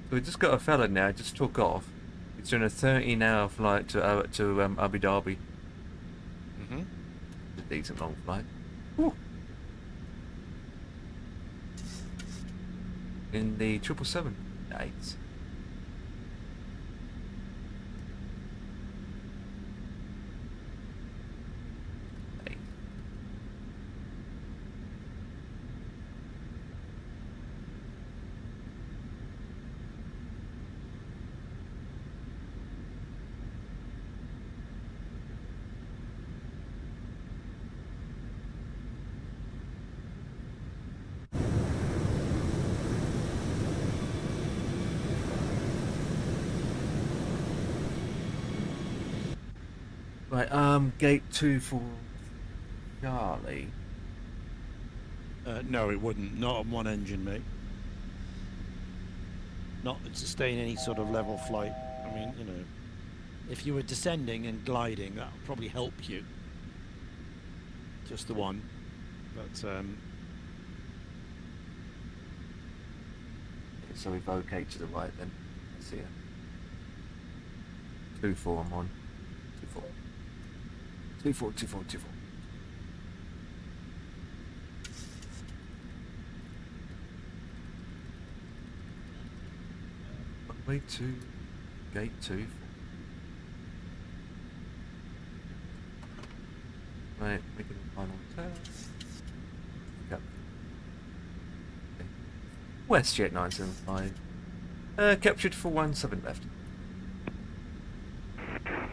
So we just got a fella now, just took off. He's doing a 13-hour flight to Abu Dhabi. Mm-hmm. It's a decent long flight. Woo. In the 777-8. Right, gate 2 for Charlie. No, it wouldn't. Not on one engine, mate. Not to sustain any sort of level flight. I mean, you know, if you were descending and gliding, that would probably help you. Just the one. But, So we vocate to the right then. Let's see it. 2-4 I'm on. 2-4. 2-4, 2-4, 2-4. Runway 2, gate 2. Right, making the final turn. Yep. Okay. WestJet 975. Captured for 17 left.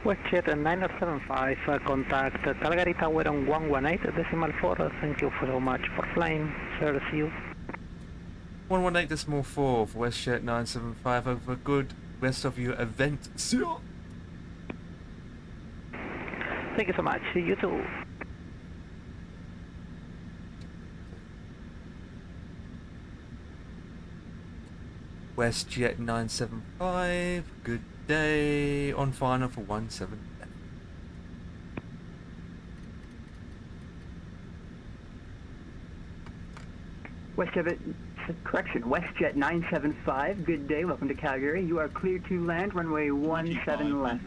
WestJet 975, contact Calgary Tower on 118.4. Thank you so much for flying. Service you. 118.4 for WestJet 975 over good rest of your event. See ya. Thank you so much. You too. WestJet 975, good day, on final for 17. WestJet 975, good day, welcome to Calgary. You are clear to land, runway 17 left.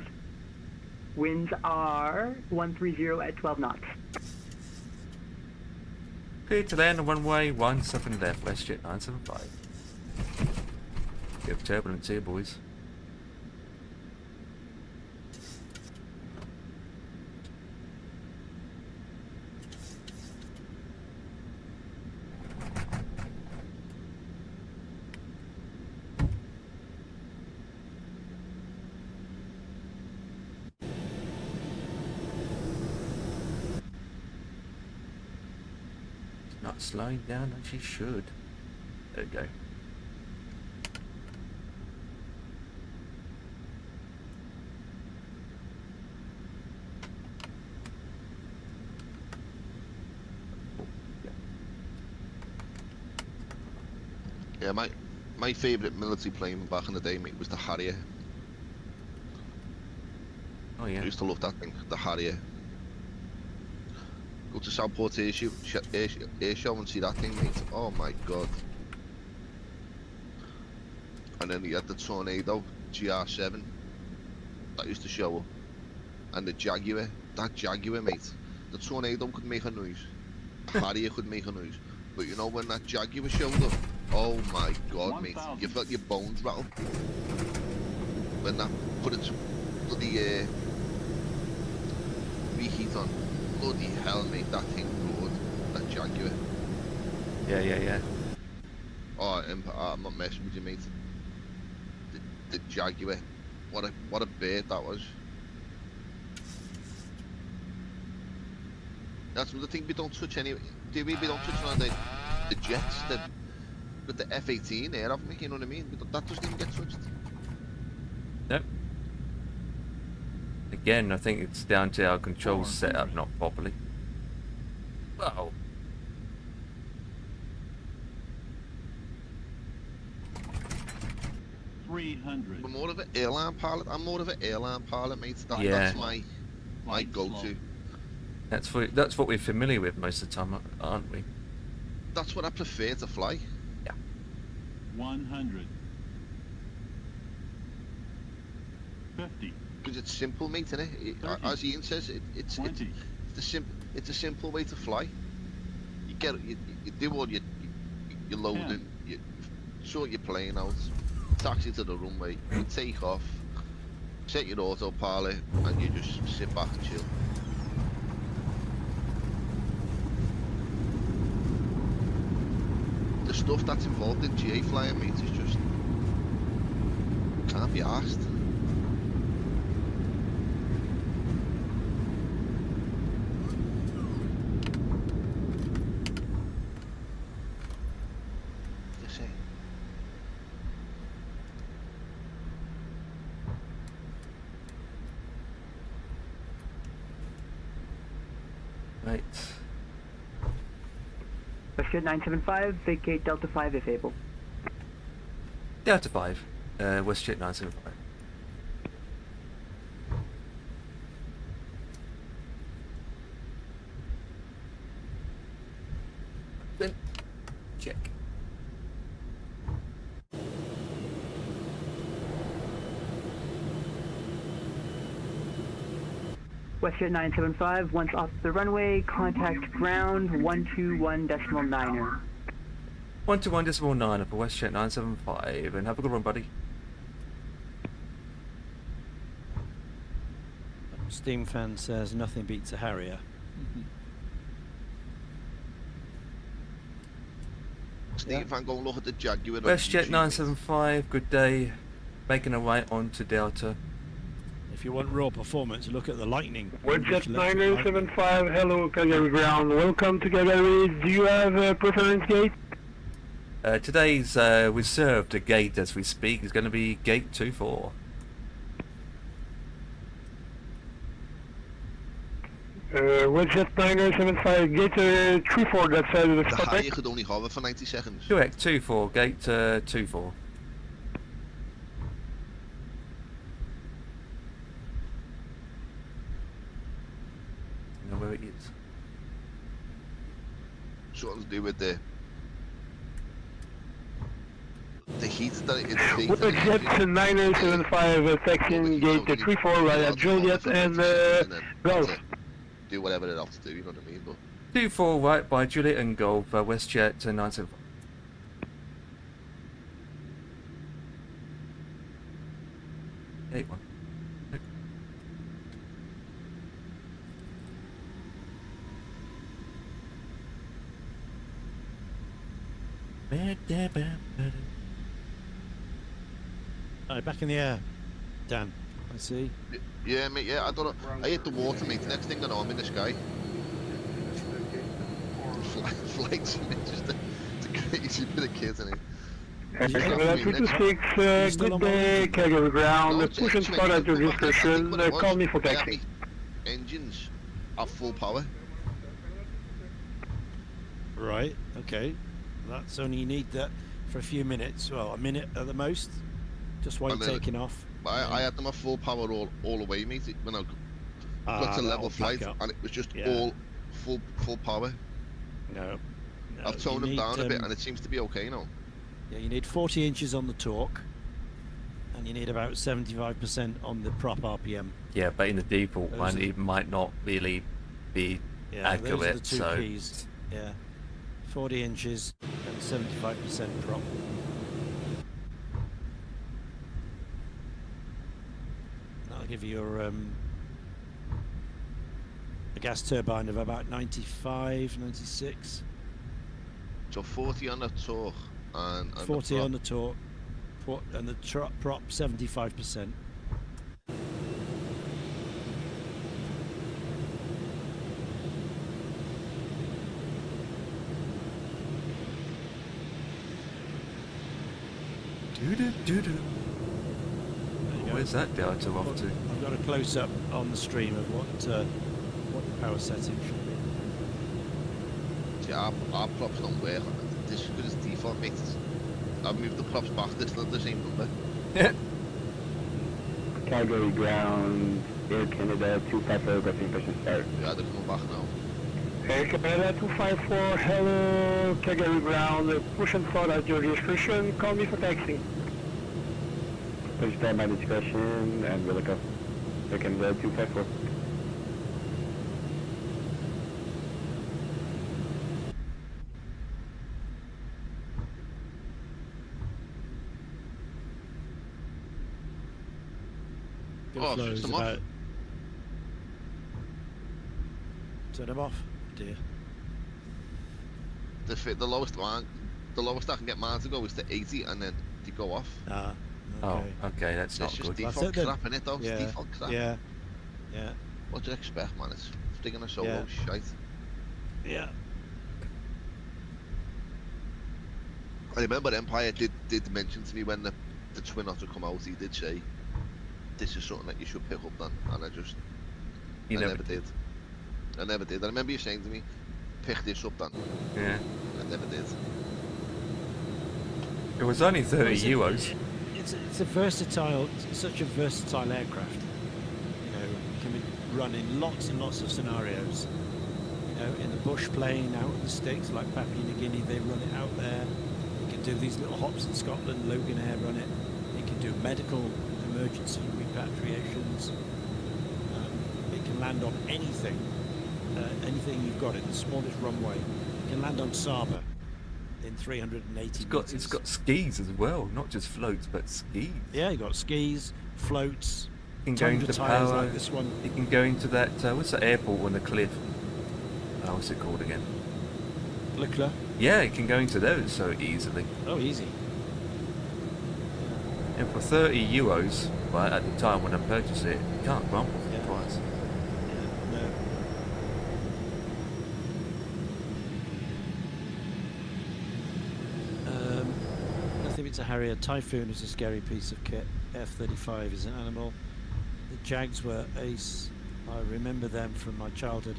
Winds are 130 at 12 knots. Clear to land on runway 17 left, WestJet 975. Bit of turbulence here, boys. Not slowing down as she should. There we go. Yeah, my favourite military plane back in the day, mate, was the Harrier. Oh yeah. I used to love that thing, the Harrier. Go to Southport Air Show and see that thing, mate. Oh my god. And then you had the Tornado GR7 that used to show up, and the Jaguar. That Jaguar, mate. The Tornado could make a noise. The Harrier could make a noise. But you know when that Jaguar showed up? Oh my god, mate. You felt your bones rattle. When that put its bloody reheat on. Bloody hell, mate, that thing roared. That Jaguar. Yeah. Oh, I'm not messing with you, mate. The Jaguar. What a bird that was. That's the thing we don't touch anyway. Do we? We don't touch on the jets, with the F-18 air, haven't we? You know what I mean? That doesn't even get touched. Nope. Again, I think it's down to our controls set up not properly. Wow. I'm more of an airline pilot. Mate. Yeah. That's my go-to. That's what we're familiar with most of the time, aren't we? That's what I prefer to fly. Yeah. 100. 50. Because it's simple, mate, isn't it? As Ian says, it's a simple way to fly. You do all your loading, you sort your plane out, taxi to the runway, you take off, set your autopilot, and you just sit back and chill. The stuff that's involved in GA flying, mate, is just can't be asked. WestJet 975, vacate Delta 5 if able. Delta 5, WestJet 975. Then check. WestJet 975, once off the runway, contact ground 121.9er. 121.9 for WestJet 975, and have a good one, buddy. Steam fan says nothing beats a Harrier. Steve, I'm going to look at the Jaguar. WestJet 975, good day. Making our way on to Delta. If you want raw performance, look at the Lightning. WestJet 975, hello Calgary ground, welcome to Calgary. Do you have a preference gate? Today's reserved gate as we speak is going to be gate 24. WestJet 975, gate 34, that side of the The spot. high you could only hover for 90 seconds. Correct, 24, gate 24. You know where it is. Something to do with the heat that it takes. WestJet 975, taxiing gate 34, right at Juliet and Golf. Do whatever it has to do, you know what I mean? But 24 right by Juliet and Golf, WestJet 975. One. Alright, back in the air, Dan. I see. yeah, mate, yeah, I don't know. I hit the water, mate. The next thing I know, I'm in the sky. Flights, just a crazy bit of kids in it. 326, good day, Calgary ground, push and start at your discretion, call me for taxi. Engines at full power. Right, okay. That's only you need that for a few minutes. Well, a minute at the most. Just while you're taking off. I had them at full power all the way, mate. When I got to level flight, and it was just all full power. No. I've toned them down a bit, and it seems to be okay now. Yeah, you need 40 inches on the torque, and you need about 75% on the prop RPM. Yeah, but in the default one, it might not really be accurate. Those are the two so keys. Yeah, 40 inches and 75% prop. That'll give you your a gas turbine of about 95, 96. So 40 on the torque and 40 on the torque, and the prop 75%. Where's that delta off to? I've got a close-up on the stream of what the power setting should be. See, our props don't work. This is good as default, mate. I've moved the props back. This is not the same number. Yeah. Calgary ground, Air Canada 254, requesting push and start. Yeah, they're coming back now. Air Canada 254, hello Calgary ground, push and start at your discretion, call me for taxi. Push start by discretion, and we'll look up. Air Canada 254. Oh, switch them off. Turn them off, dear. The lowest one, the lowest I can get mine to go is to 80, and then they go off. Ah. Okay. Oh, okay, that's not it's just good. default crap in it, though. Yeah. It's default crap. Yeah. What do you expect, man? It's sticking a solo shite. Yeah. I remember Empire did mention to me when the Twin Otter come out. He did say, "This is something that you should pick up, then," and I never did. I never did. I remember you saying to me, "Pick this up, then." Yeah. Never did. It was only 30 Well, euros. It's a versatile, such a versatile aircraft. You know, it can be run in lots and lots of scenarios. You know, in the bush plane, out in the sticks, like Papua New Guinea, they run it out there. You can do these little hops in Scotland, Logan Air run it. You can do medical emergency repatriations. It can land on anything, anything you've got in the smallest runway. It can land on Saba in 380 meters. It's got skis as well, not just floats, but skis. Yeah, you got skis, floats. You can go into tires power. like this one. You can go into that. What's that airport on the cliff? What's it called again? Leclerc. Yeah, you can go into those so easily. Oh, easy. And for 30 euros, well, at the time when I purchased it, you can't grumble for the price. No. Nothing beats a Harrier. Typhoon is a scary piece of kit. F-35 is an animal. The Jags were ace. I remember them from my childhood,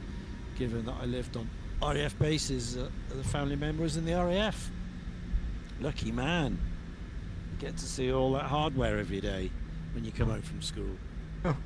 given that I lived on RAF bases. The family member was in the RAF. Lucky man. You get to see all that hardware every day when you come home from school. Oh.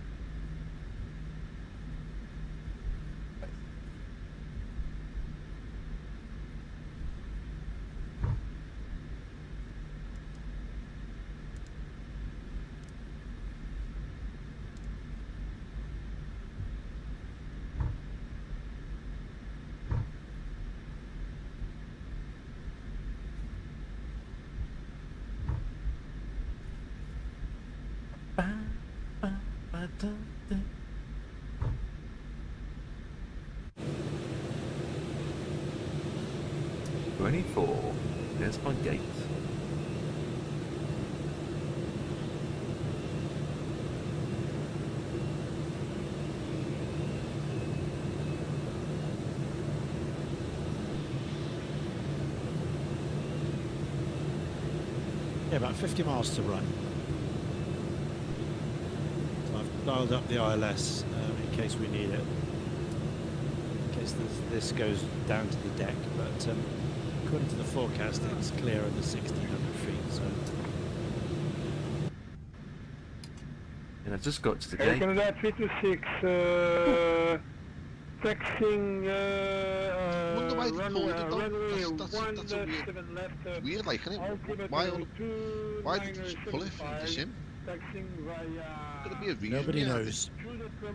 "24. There's my gate." Yeah, about 50 miles to run. So I've dialed up the ILS in case we need it. In case this goes down to the deck, but according to the forecast, it's clear under 1,600 feet. So. And I've just got to the Air gate. Canada 326, taxiing Wonder why they runway, pulled it though. runway That's a 17 left. weird, like, isn't it? altimeter Why did you just pull it from the 2975, sim? Taxiing via... Could it be a reason? Nobody yeah. knows.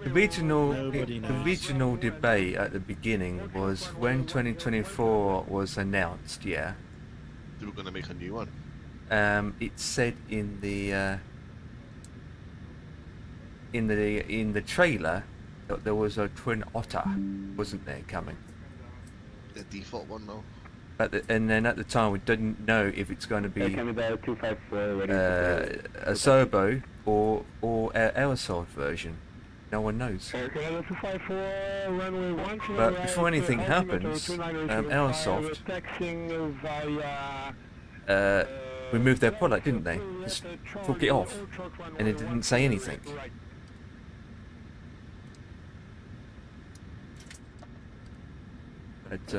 The regional, Nobody the knows. regional debate at the beginning was when 2024 was announced. Yeah, They were going to make a new one. it said in the trailer that there was a Twin Otter, wasn't there, coming? The default one, though. And then at the time we didn't know if it's going to be Canada 254 ready a Serbo or an aerosol version. No one knows. Air Canada 254, runway 1 But before anything happens, Aerosoft taxiing via... removed their product, didn't they? Just took it off, and it didn't say anything. But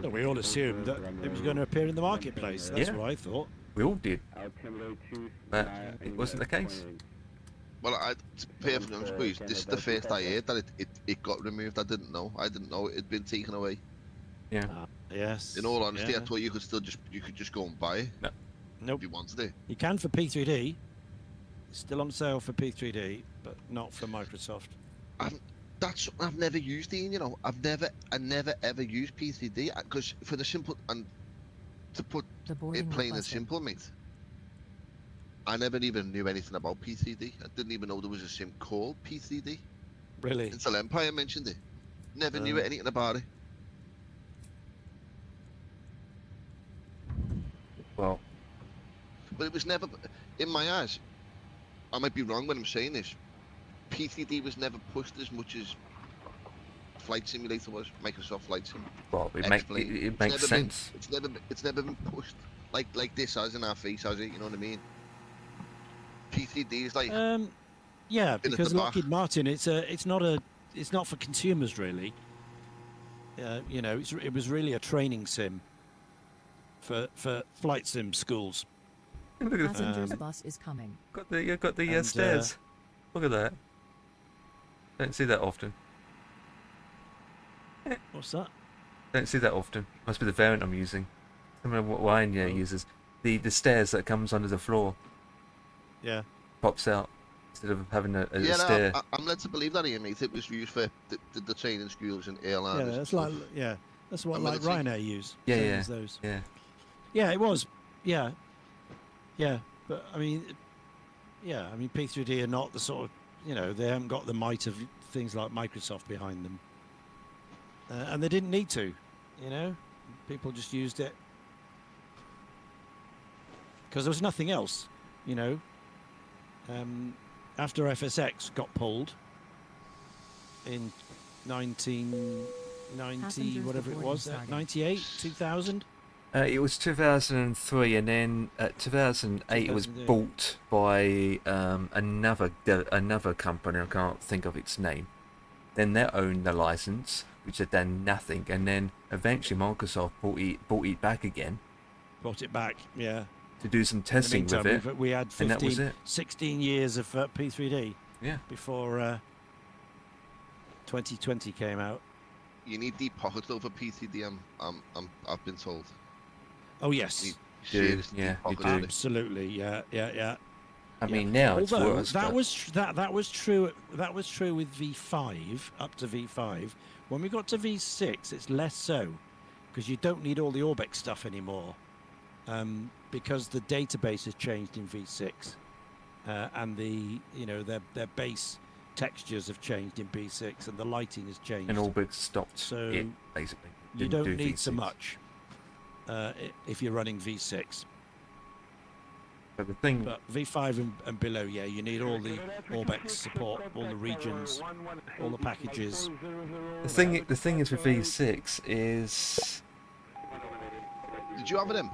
No, we all assumed that it was going to appear in the marketplace. That's Yeah. what I thought. we all did, but it wasn't the case. Well, to be perfectly honest with you, this is the first I heard that it got removed. I didn't know. I didn't know it had been taken away. Yeah. Yes. In all honesty, yeah. I thought you could just go and buy it Nope. if you wanted it. You can for P3D. It's still on sale for P3D, but not for Microsoft. I've never used Ian. You know, I never ever used PCD because for the simple and to put The boarding it plain and requested. simple, mate. I never even knew anything about PCD. I didn't even know there was a sim called PCD Really? until Empire mentioned it. Never knew anything about it. Well, But it was never, in my eyes, I might be wrong when I'm saying this, PCD was never pushed as much as Flight Simulator was, Microsoft Flight Sim. well, it It's makes never sense. It's never been pushed like this has in our face, has it? You know what I mean? PCD is like, Yeah, at the because back. Lockheed Martin, it's not for consumers really. You know, it was really a training sim for flight sim schools. Look at Passengers bus is coming. You've got the and, stairs. Look at that. Don't see that often. What's that? Don't see that often. Must be the variant I'm using. I don't know what Ryan uses. The stairs that comes under the floor. Yeah. Pops out instead of having a Yeah, stair. no, I'm led to believe that, Ian, mate. It was used for the training schools and airlines. Yeah, and that's stuff. that's what And like military. Ryanair use. Yeah, same yeah, as those. yeah. Yeah, it was. Yeah. Yeah, but I mean, P3D are not the sort of, you know, they haven't got the might of things like Microsoft behind them, and they didn't need to, you know. People just used it because there was nothing else, you know. After FSX got pulled in 1990, Passengers whatever it boarding was, starting. 98, 2000. It was 2003, and then 2008 it was 2008. bought by another company. I can't think of its name. Then they owned the license, which had done nothing, and then eventually Microsoft bought it back again Brought it back, yeah. to do some In the testing with meantime, it. we had and that was 15, it. 16 years of P3D Yeah. before 2020 came out. You need deep pockets over PTD. I've been told. Oh yes, You need Do, seriously yeah, deep you pockets do. for this. absolutely, yeah. I mean, now it's Although worse. that but- was that was true with V5 up to V5. When we got to V6, it's less so because you don't need all the Orbex stuff anymore, because the database has changed in V6, and their base textures have changed in B6, and the lighting has changed. and Orbit stopped So it, basically. you Didn't don't do need so V6. much if you're running V6. But the thing, But V5 and below, yeah, you need all the Orbex support, all the regions, all the packages. the thing is with V6 is Did you have them?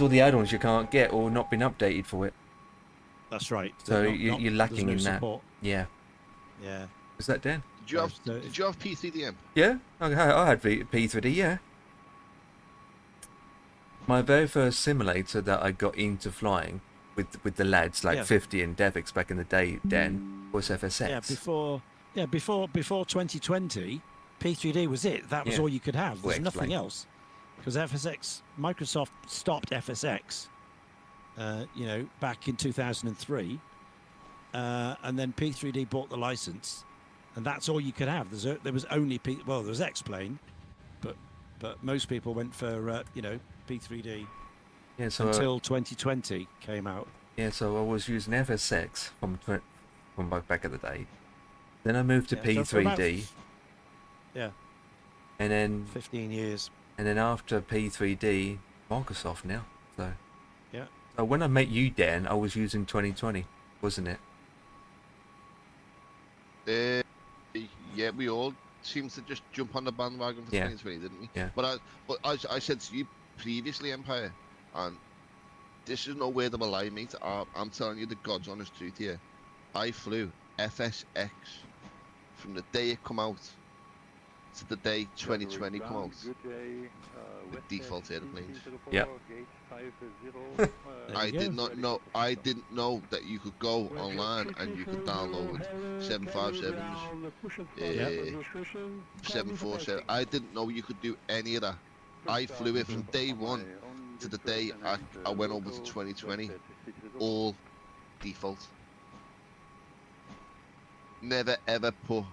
all the add-ons you can't get or not been updated for it. That's right. So They're you're there's lacking no in that. support. Yeah. Yeah. Is that Dan? Did you have? So Did you have PCDM? Yeah, I had P3D. Yeah. My very first simulator that I got into flying with the lads like Yeah. 50 and Devix back in the day, Dan, was FSX. Yeah, before 2020, P3D was it. That was Yeah. all you could have. Well, There's nothing explain. else. Because Microsoft stopped FSX, back in 2003, and then P3D bought the license, and that's all you could have. There was only there was X-Plane, but most people went for P3D Yeah, so until 2020 came out. yeah, so I was using FSX from back in the day. Then I moved to Yeah, so for about P3D, Yeah, and then 15 years. after P3D, Microsoft now. So Yeah. so when I met you, Dan, I was using 2020, wasn't it? Yeah, we all seemed to just jump on the bandwagon for Yeah. 2020, didn't we? Yeah. But I said to you previously, Empire, and this is no word of a lie, mate. I'm telling you the God's honest truth here. I flew FSX from the day it come out to the day 2020 come out with default airplanes. Yep. I did not know. I didn't know that you could go online and you could download 757s, 747. I didn't know you could do any of that. I flew it from day one to the day I went over to 2020, all default. Never ever put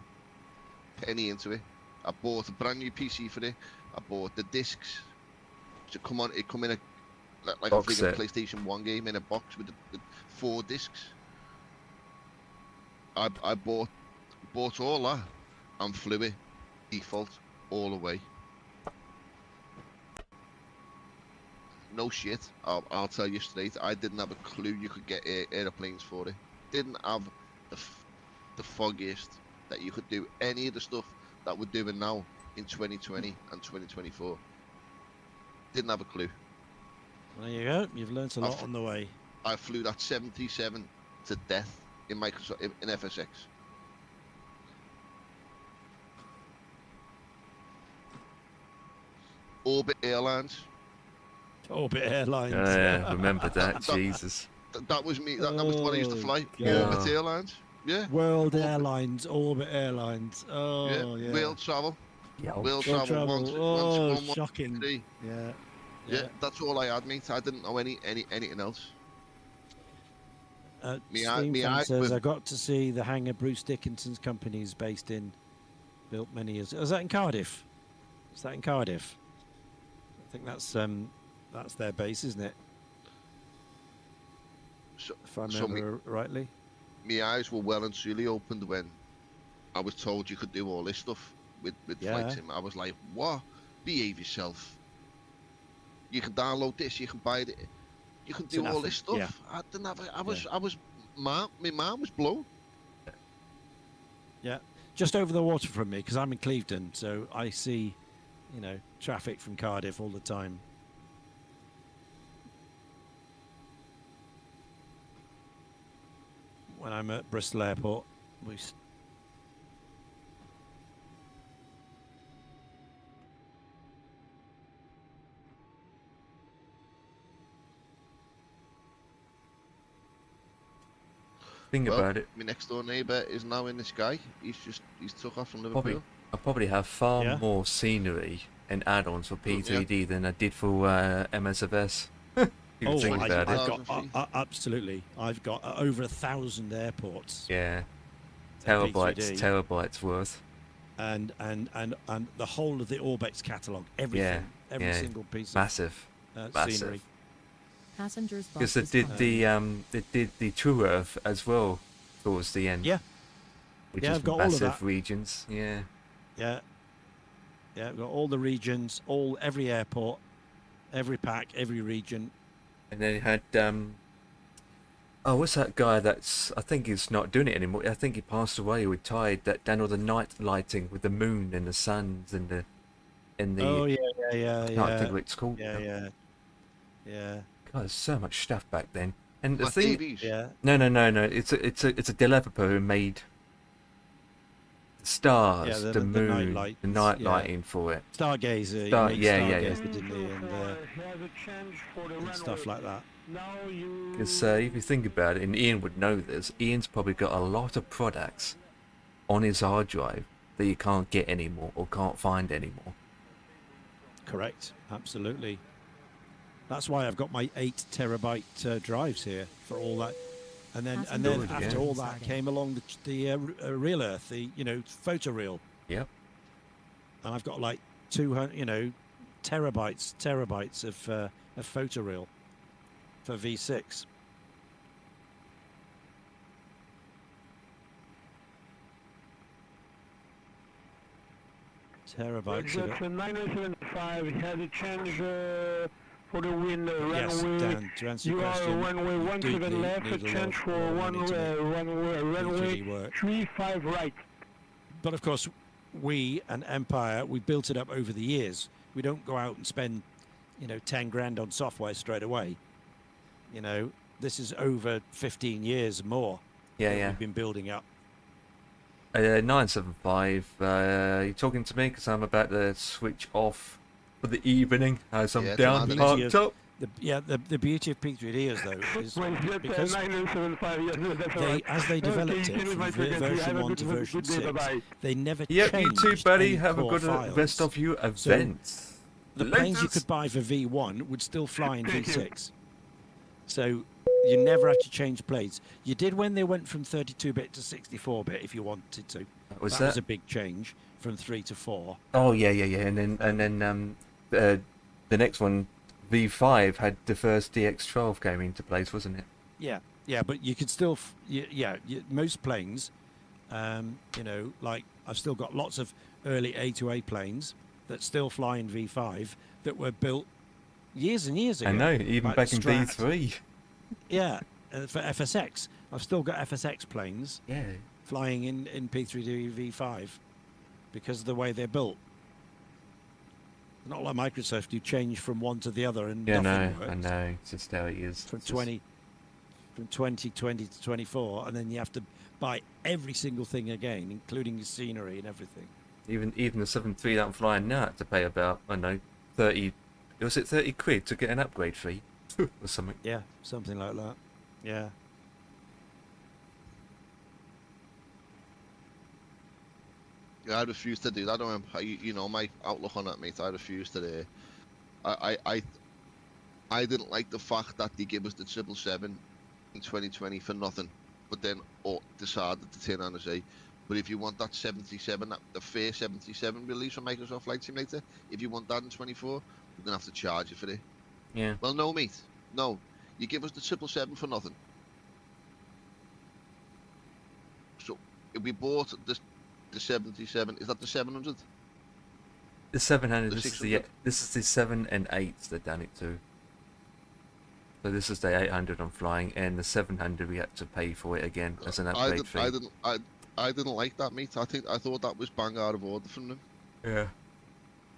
penny into it. I bought a brand new PC for it. I bought the discs. It come in a like a Box set. PlayStation 1 game in a box with 4 discs. I bought all that and flew it default all the way. No shit. I'll tell you straight. I didn't have a clue you could get airplanes for it. Didn't have the foggiest that you could do any of the stuff that we're doing now in 2020 and 2024. Didn't have a clue. There you go. You've learnt a lot on the way. I flew that 737 to death in Microsoft in FSX. Orbit Airlines. Orbit Airlines. Remember that, Jesus. That was me. That was what I used to fly. Yeah. Orbit Airlines. Yeah. World Airlines, Orbit Airlines. Oh, yeah. World travel. Yeah. World World travel. travel. One, Shocking. 3. Yeah. Yeah, that's all I had, mate. I didn't know anything else. Steam says, I got to see the hangar Bruce Dickinson's company is based in, built many years. Is that in Cardiff? Is that in Cardiff? I think that's their base, isn't it? So, if I remember rightly. My eyes were well and truly opened when I was told you could do all this stuff with flight sim. I was like, what? Behave yourself. You can download this, you can buy it, you can do all this stuff. Yeah. I didn't have it. My mind was blown. Yeah, just over the water from me, because I'm in Clevedon, so I see, traffic from Cardiff all the time. When I'm at Bristol Airport, Think about it. My next door neighbour is now in the sky. He's took off from Liverpool. I probably have far more scenery and add-ons for P3D than I did for MSFS. Absolutely. I've got over 1,000 airports. Yeah, terabytes worth. And the whole of the Orbex catalogue, everything, every single piece massive scenery. Passengers because they did the True Earth as well towards the end. Yeah, which I've is got massive all of that. Regions. Yeah, I've got all the regions, every airport, every pack, every region. And then you had what's that guy I think he's not doing it anymore. I think he passed away. He retired. That done all the night lighting with the moon and the suns and the Oh yeah. I can't think what it's called. Yeah. God, there's so much stuff back then. And the Like thing, TVs? no. It's a developer who made the stars, the moon, the night lighting for it. Stargazer. Stargazer, didn't he? And stuff like that. Because if you think about it, and Ian would know this, Ian's probably got a lot of products on his hard drive that you can't get anymore or can't find anymore. Correct. Absolutely. That's why I've got my 8 terabyte drives here for all that. And then after all that came along the Real Earth, the photo reel. Yep. And I've got like 200, terabytes of photo reel for V6. Terabytes of it. 975 had a change for the wind Yes, runway. Dan, to answer your question, You are runway 17 left, a change for runway 35 right. But of course, we and Empire, we built it up over the years. We don't go out and spend, 10 grand on software straight away. This is over 15 years more. We've been building up. 975, you talking to me? Because I'm about to switch off for the evening as I'm down parked up. The beauty of P3D though is because as they developed it from version 1 to version 6, they never changed. You too, buddy. Have a good rest of your events. So the planes you could buy for V1 would still fly in V6. So you never had to change planes. You did when they went from 32-bit to 64-bit if you wanted to. That was a big change from 3 to 4. Oh yeah. And then the next one, V5, had the first DX12 came into place, wasn't it? Yeah, but you could still, most planes, like I've still got lots of early A2A planes that still fly in V5 that were built years and years ago. I know, even like back in Strat. V3. Yeah, for FSX. I've still got FSX planes Yeah. flying in P3D V5 because of the way they're built. Not like Microsoft, you change from one to the other and nothing works. I know. It's just how it is. From 2020 to 24, and then you have to buy every single thing again, including your scenery and everything. Even the 7.3 that I'm flying now, I had to pay about, I don't know, 30, was it 30 quid to get an upgrade fee or something? Yeah, something like that. Yeah. Yeah, I refuse to do that. You know my outlook on that, mate. I refuse to do. I didn't like the fact that they gave us the 777 in 2020 for nothing, but then decided to turn around and say, but if you want that 77, the fair 77 release from Microsoft Flight Simulator, if you want that in 24, we're gonna have to charge you for it. Yeah. Well, no, mate. No, you give us the 777 for nothing. So if we bought the 77, is that the 700? The 700. The This is 600? this is the 7 and 8 they've done it to. So this is the 800 I'm flying, and the 700 we had to pay for it again as an upgrade fee. I didn't like that, mate. I thought that was bang out of order from them. Yeah.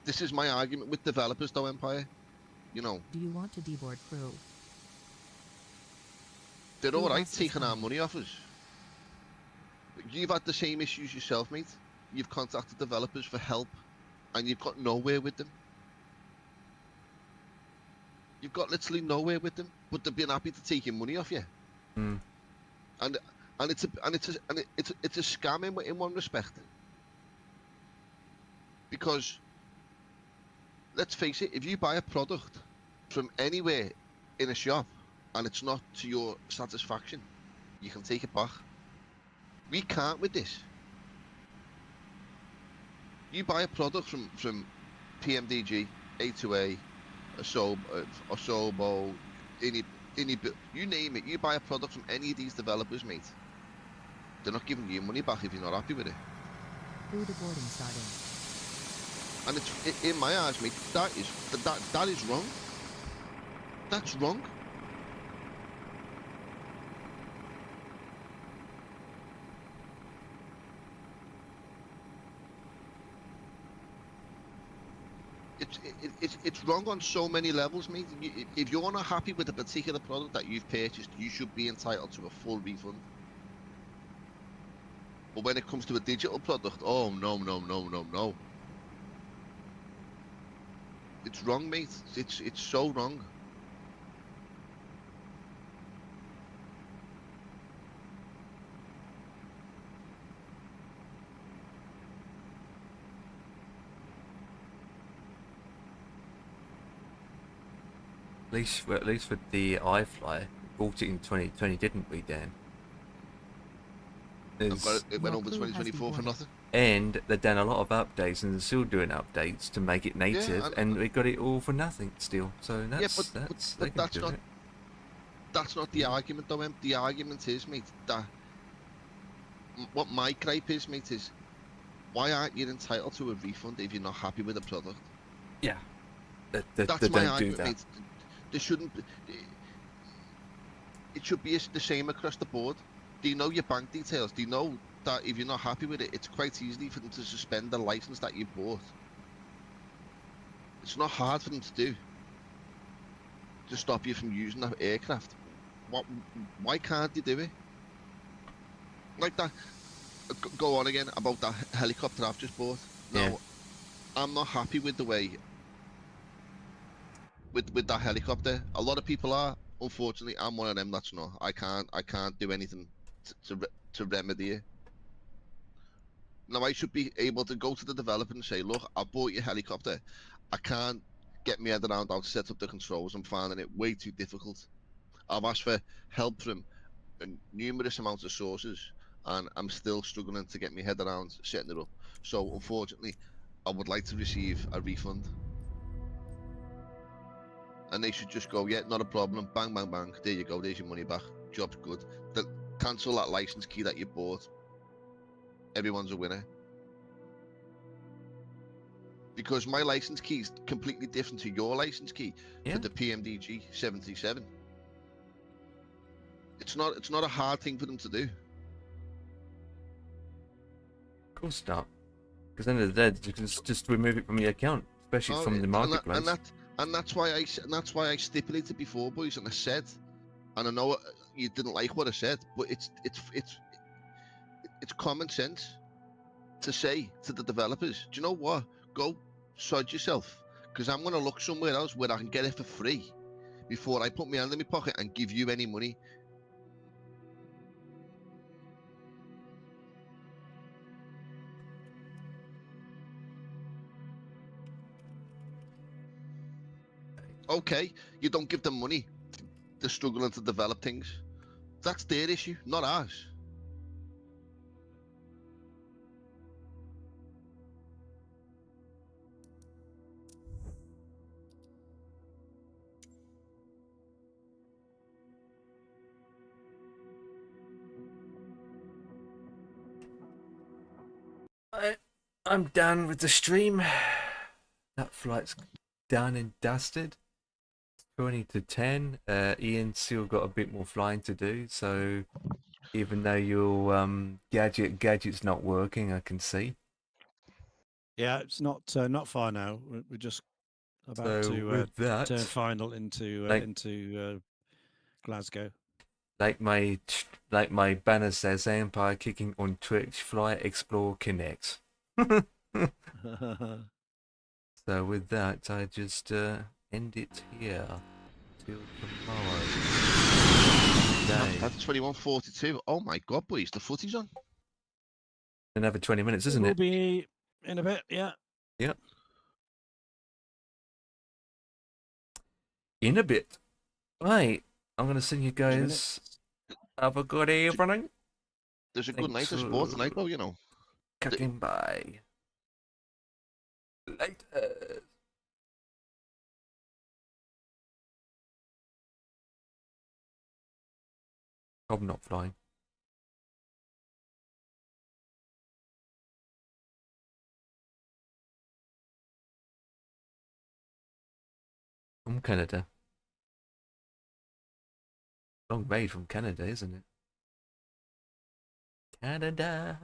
This is my argument with developers, though, Empire. You know, Do you want to deboard crew? they're Who all right wants this taking our money? money off us. You've had the same issues yourself, mate. You've contacted developers for help, and you've got nowhere with them. You've got literally nowhere with them, but they've been happy to take your money off you. Mm. And it's a scam in one respect. Because let's face it, if you buy a product from anywhere in a shop and it's not to your satisfaction, you can take it back. We can't with this. You buy a product from PMDG, A2A, Asobo, you name it. You buy a product from any of these developers, mate. They're not giving you your money back if you're not happy with it. Crew deboarding starting. And it's in my eyes, mate. That is wrong. That's wrong. It's wrong on so many levels, mate. If you're not happy with a particular product that you've purchased, you should be entitled to a full refund. But when it comes to a digital product, oh no. It's wrong, mate. It's so wrong. At least with the iFly, we bought it in 2020, didn't we, Dan? It went over 2024 for nothing. And they've done a lot of updates, and they're still doing updates to make it native, and we got it all for nothing still. So that's that's not the argument, though. The argument is, mate, that what my gripe is, mate, is why aren't you entitled to a refund if you're not happy with the product? Yeah, that's my argument, mate. There shouldn't. It should be the same across the board. Do you know your bank details? Do you know that if you're not happy with it, it's quite easy for them to suspend the license that you bought? It's not hard for them to do. To stop you from using that aircraft. Why can't they do it? Like that. Go on again about that helicopter I've just bought. No, yeah. I'm not happy with the way. With that helicopter, a lot of people are. Unfortunately, I'm one of them. That's not. I can't do anything to remedy it. Now I should be able to go to the developer and say, look, I bought your helicopter. I can't get my head around how to set up the controls. I'm finding it way too difficult. I've asked for help from numerous amounts of sources, and I'm still struggling to get my head around setting it up. So unfortunately, I would like to receive a refund. And they should just go, yeah, not a problem, bang, bang, bang, there you go, there's your money back, job's good. Cancel that license key that you bought. Everyone's a winner. Because my license key is completely different to your license key for the PMDG 737. It's not a hard thing for them to do. Of course not. Because then of the day, you can just remove it from your account, especially from the marketplace. And that's why I stipulated before, boys, and I said, and I know you didn't like what I said, but it's common sense to say to the developers, do you know what? Go sod yourself, Because I'm going to look somewhere else where I can get it for free before I put my hand in my pocket and give you any money. Okay, you don't give them money. They're struggling to develop things. That's their issue, not ours. I'm done with the stream. That flight's done and dusted. 20 to 10. Ian's still got a bit more flying to do, so even though your gadget's not working, I can see. Yeah, it's not far now. We're just about So to with that, turn final into Glasgow. like my banner says, Empire kicking on Twitch, fly, explore, connect. So with that, I just end it here. Till tomorrow. That's 21:42. Oh my God, boys, the footy's on. Another 20 minutes, isn't it? We'll be in a bit, yeah. Yep. In a bit. Right, I'm going to send you guys. Have a good evening. There's a good night of sport tonight, though, you know. Cooking by. Later. I'm not flying. From Canada. Long way from Canada, isn't it? Canada.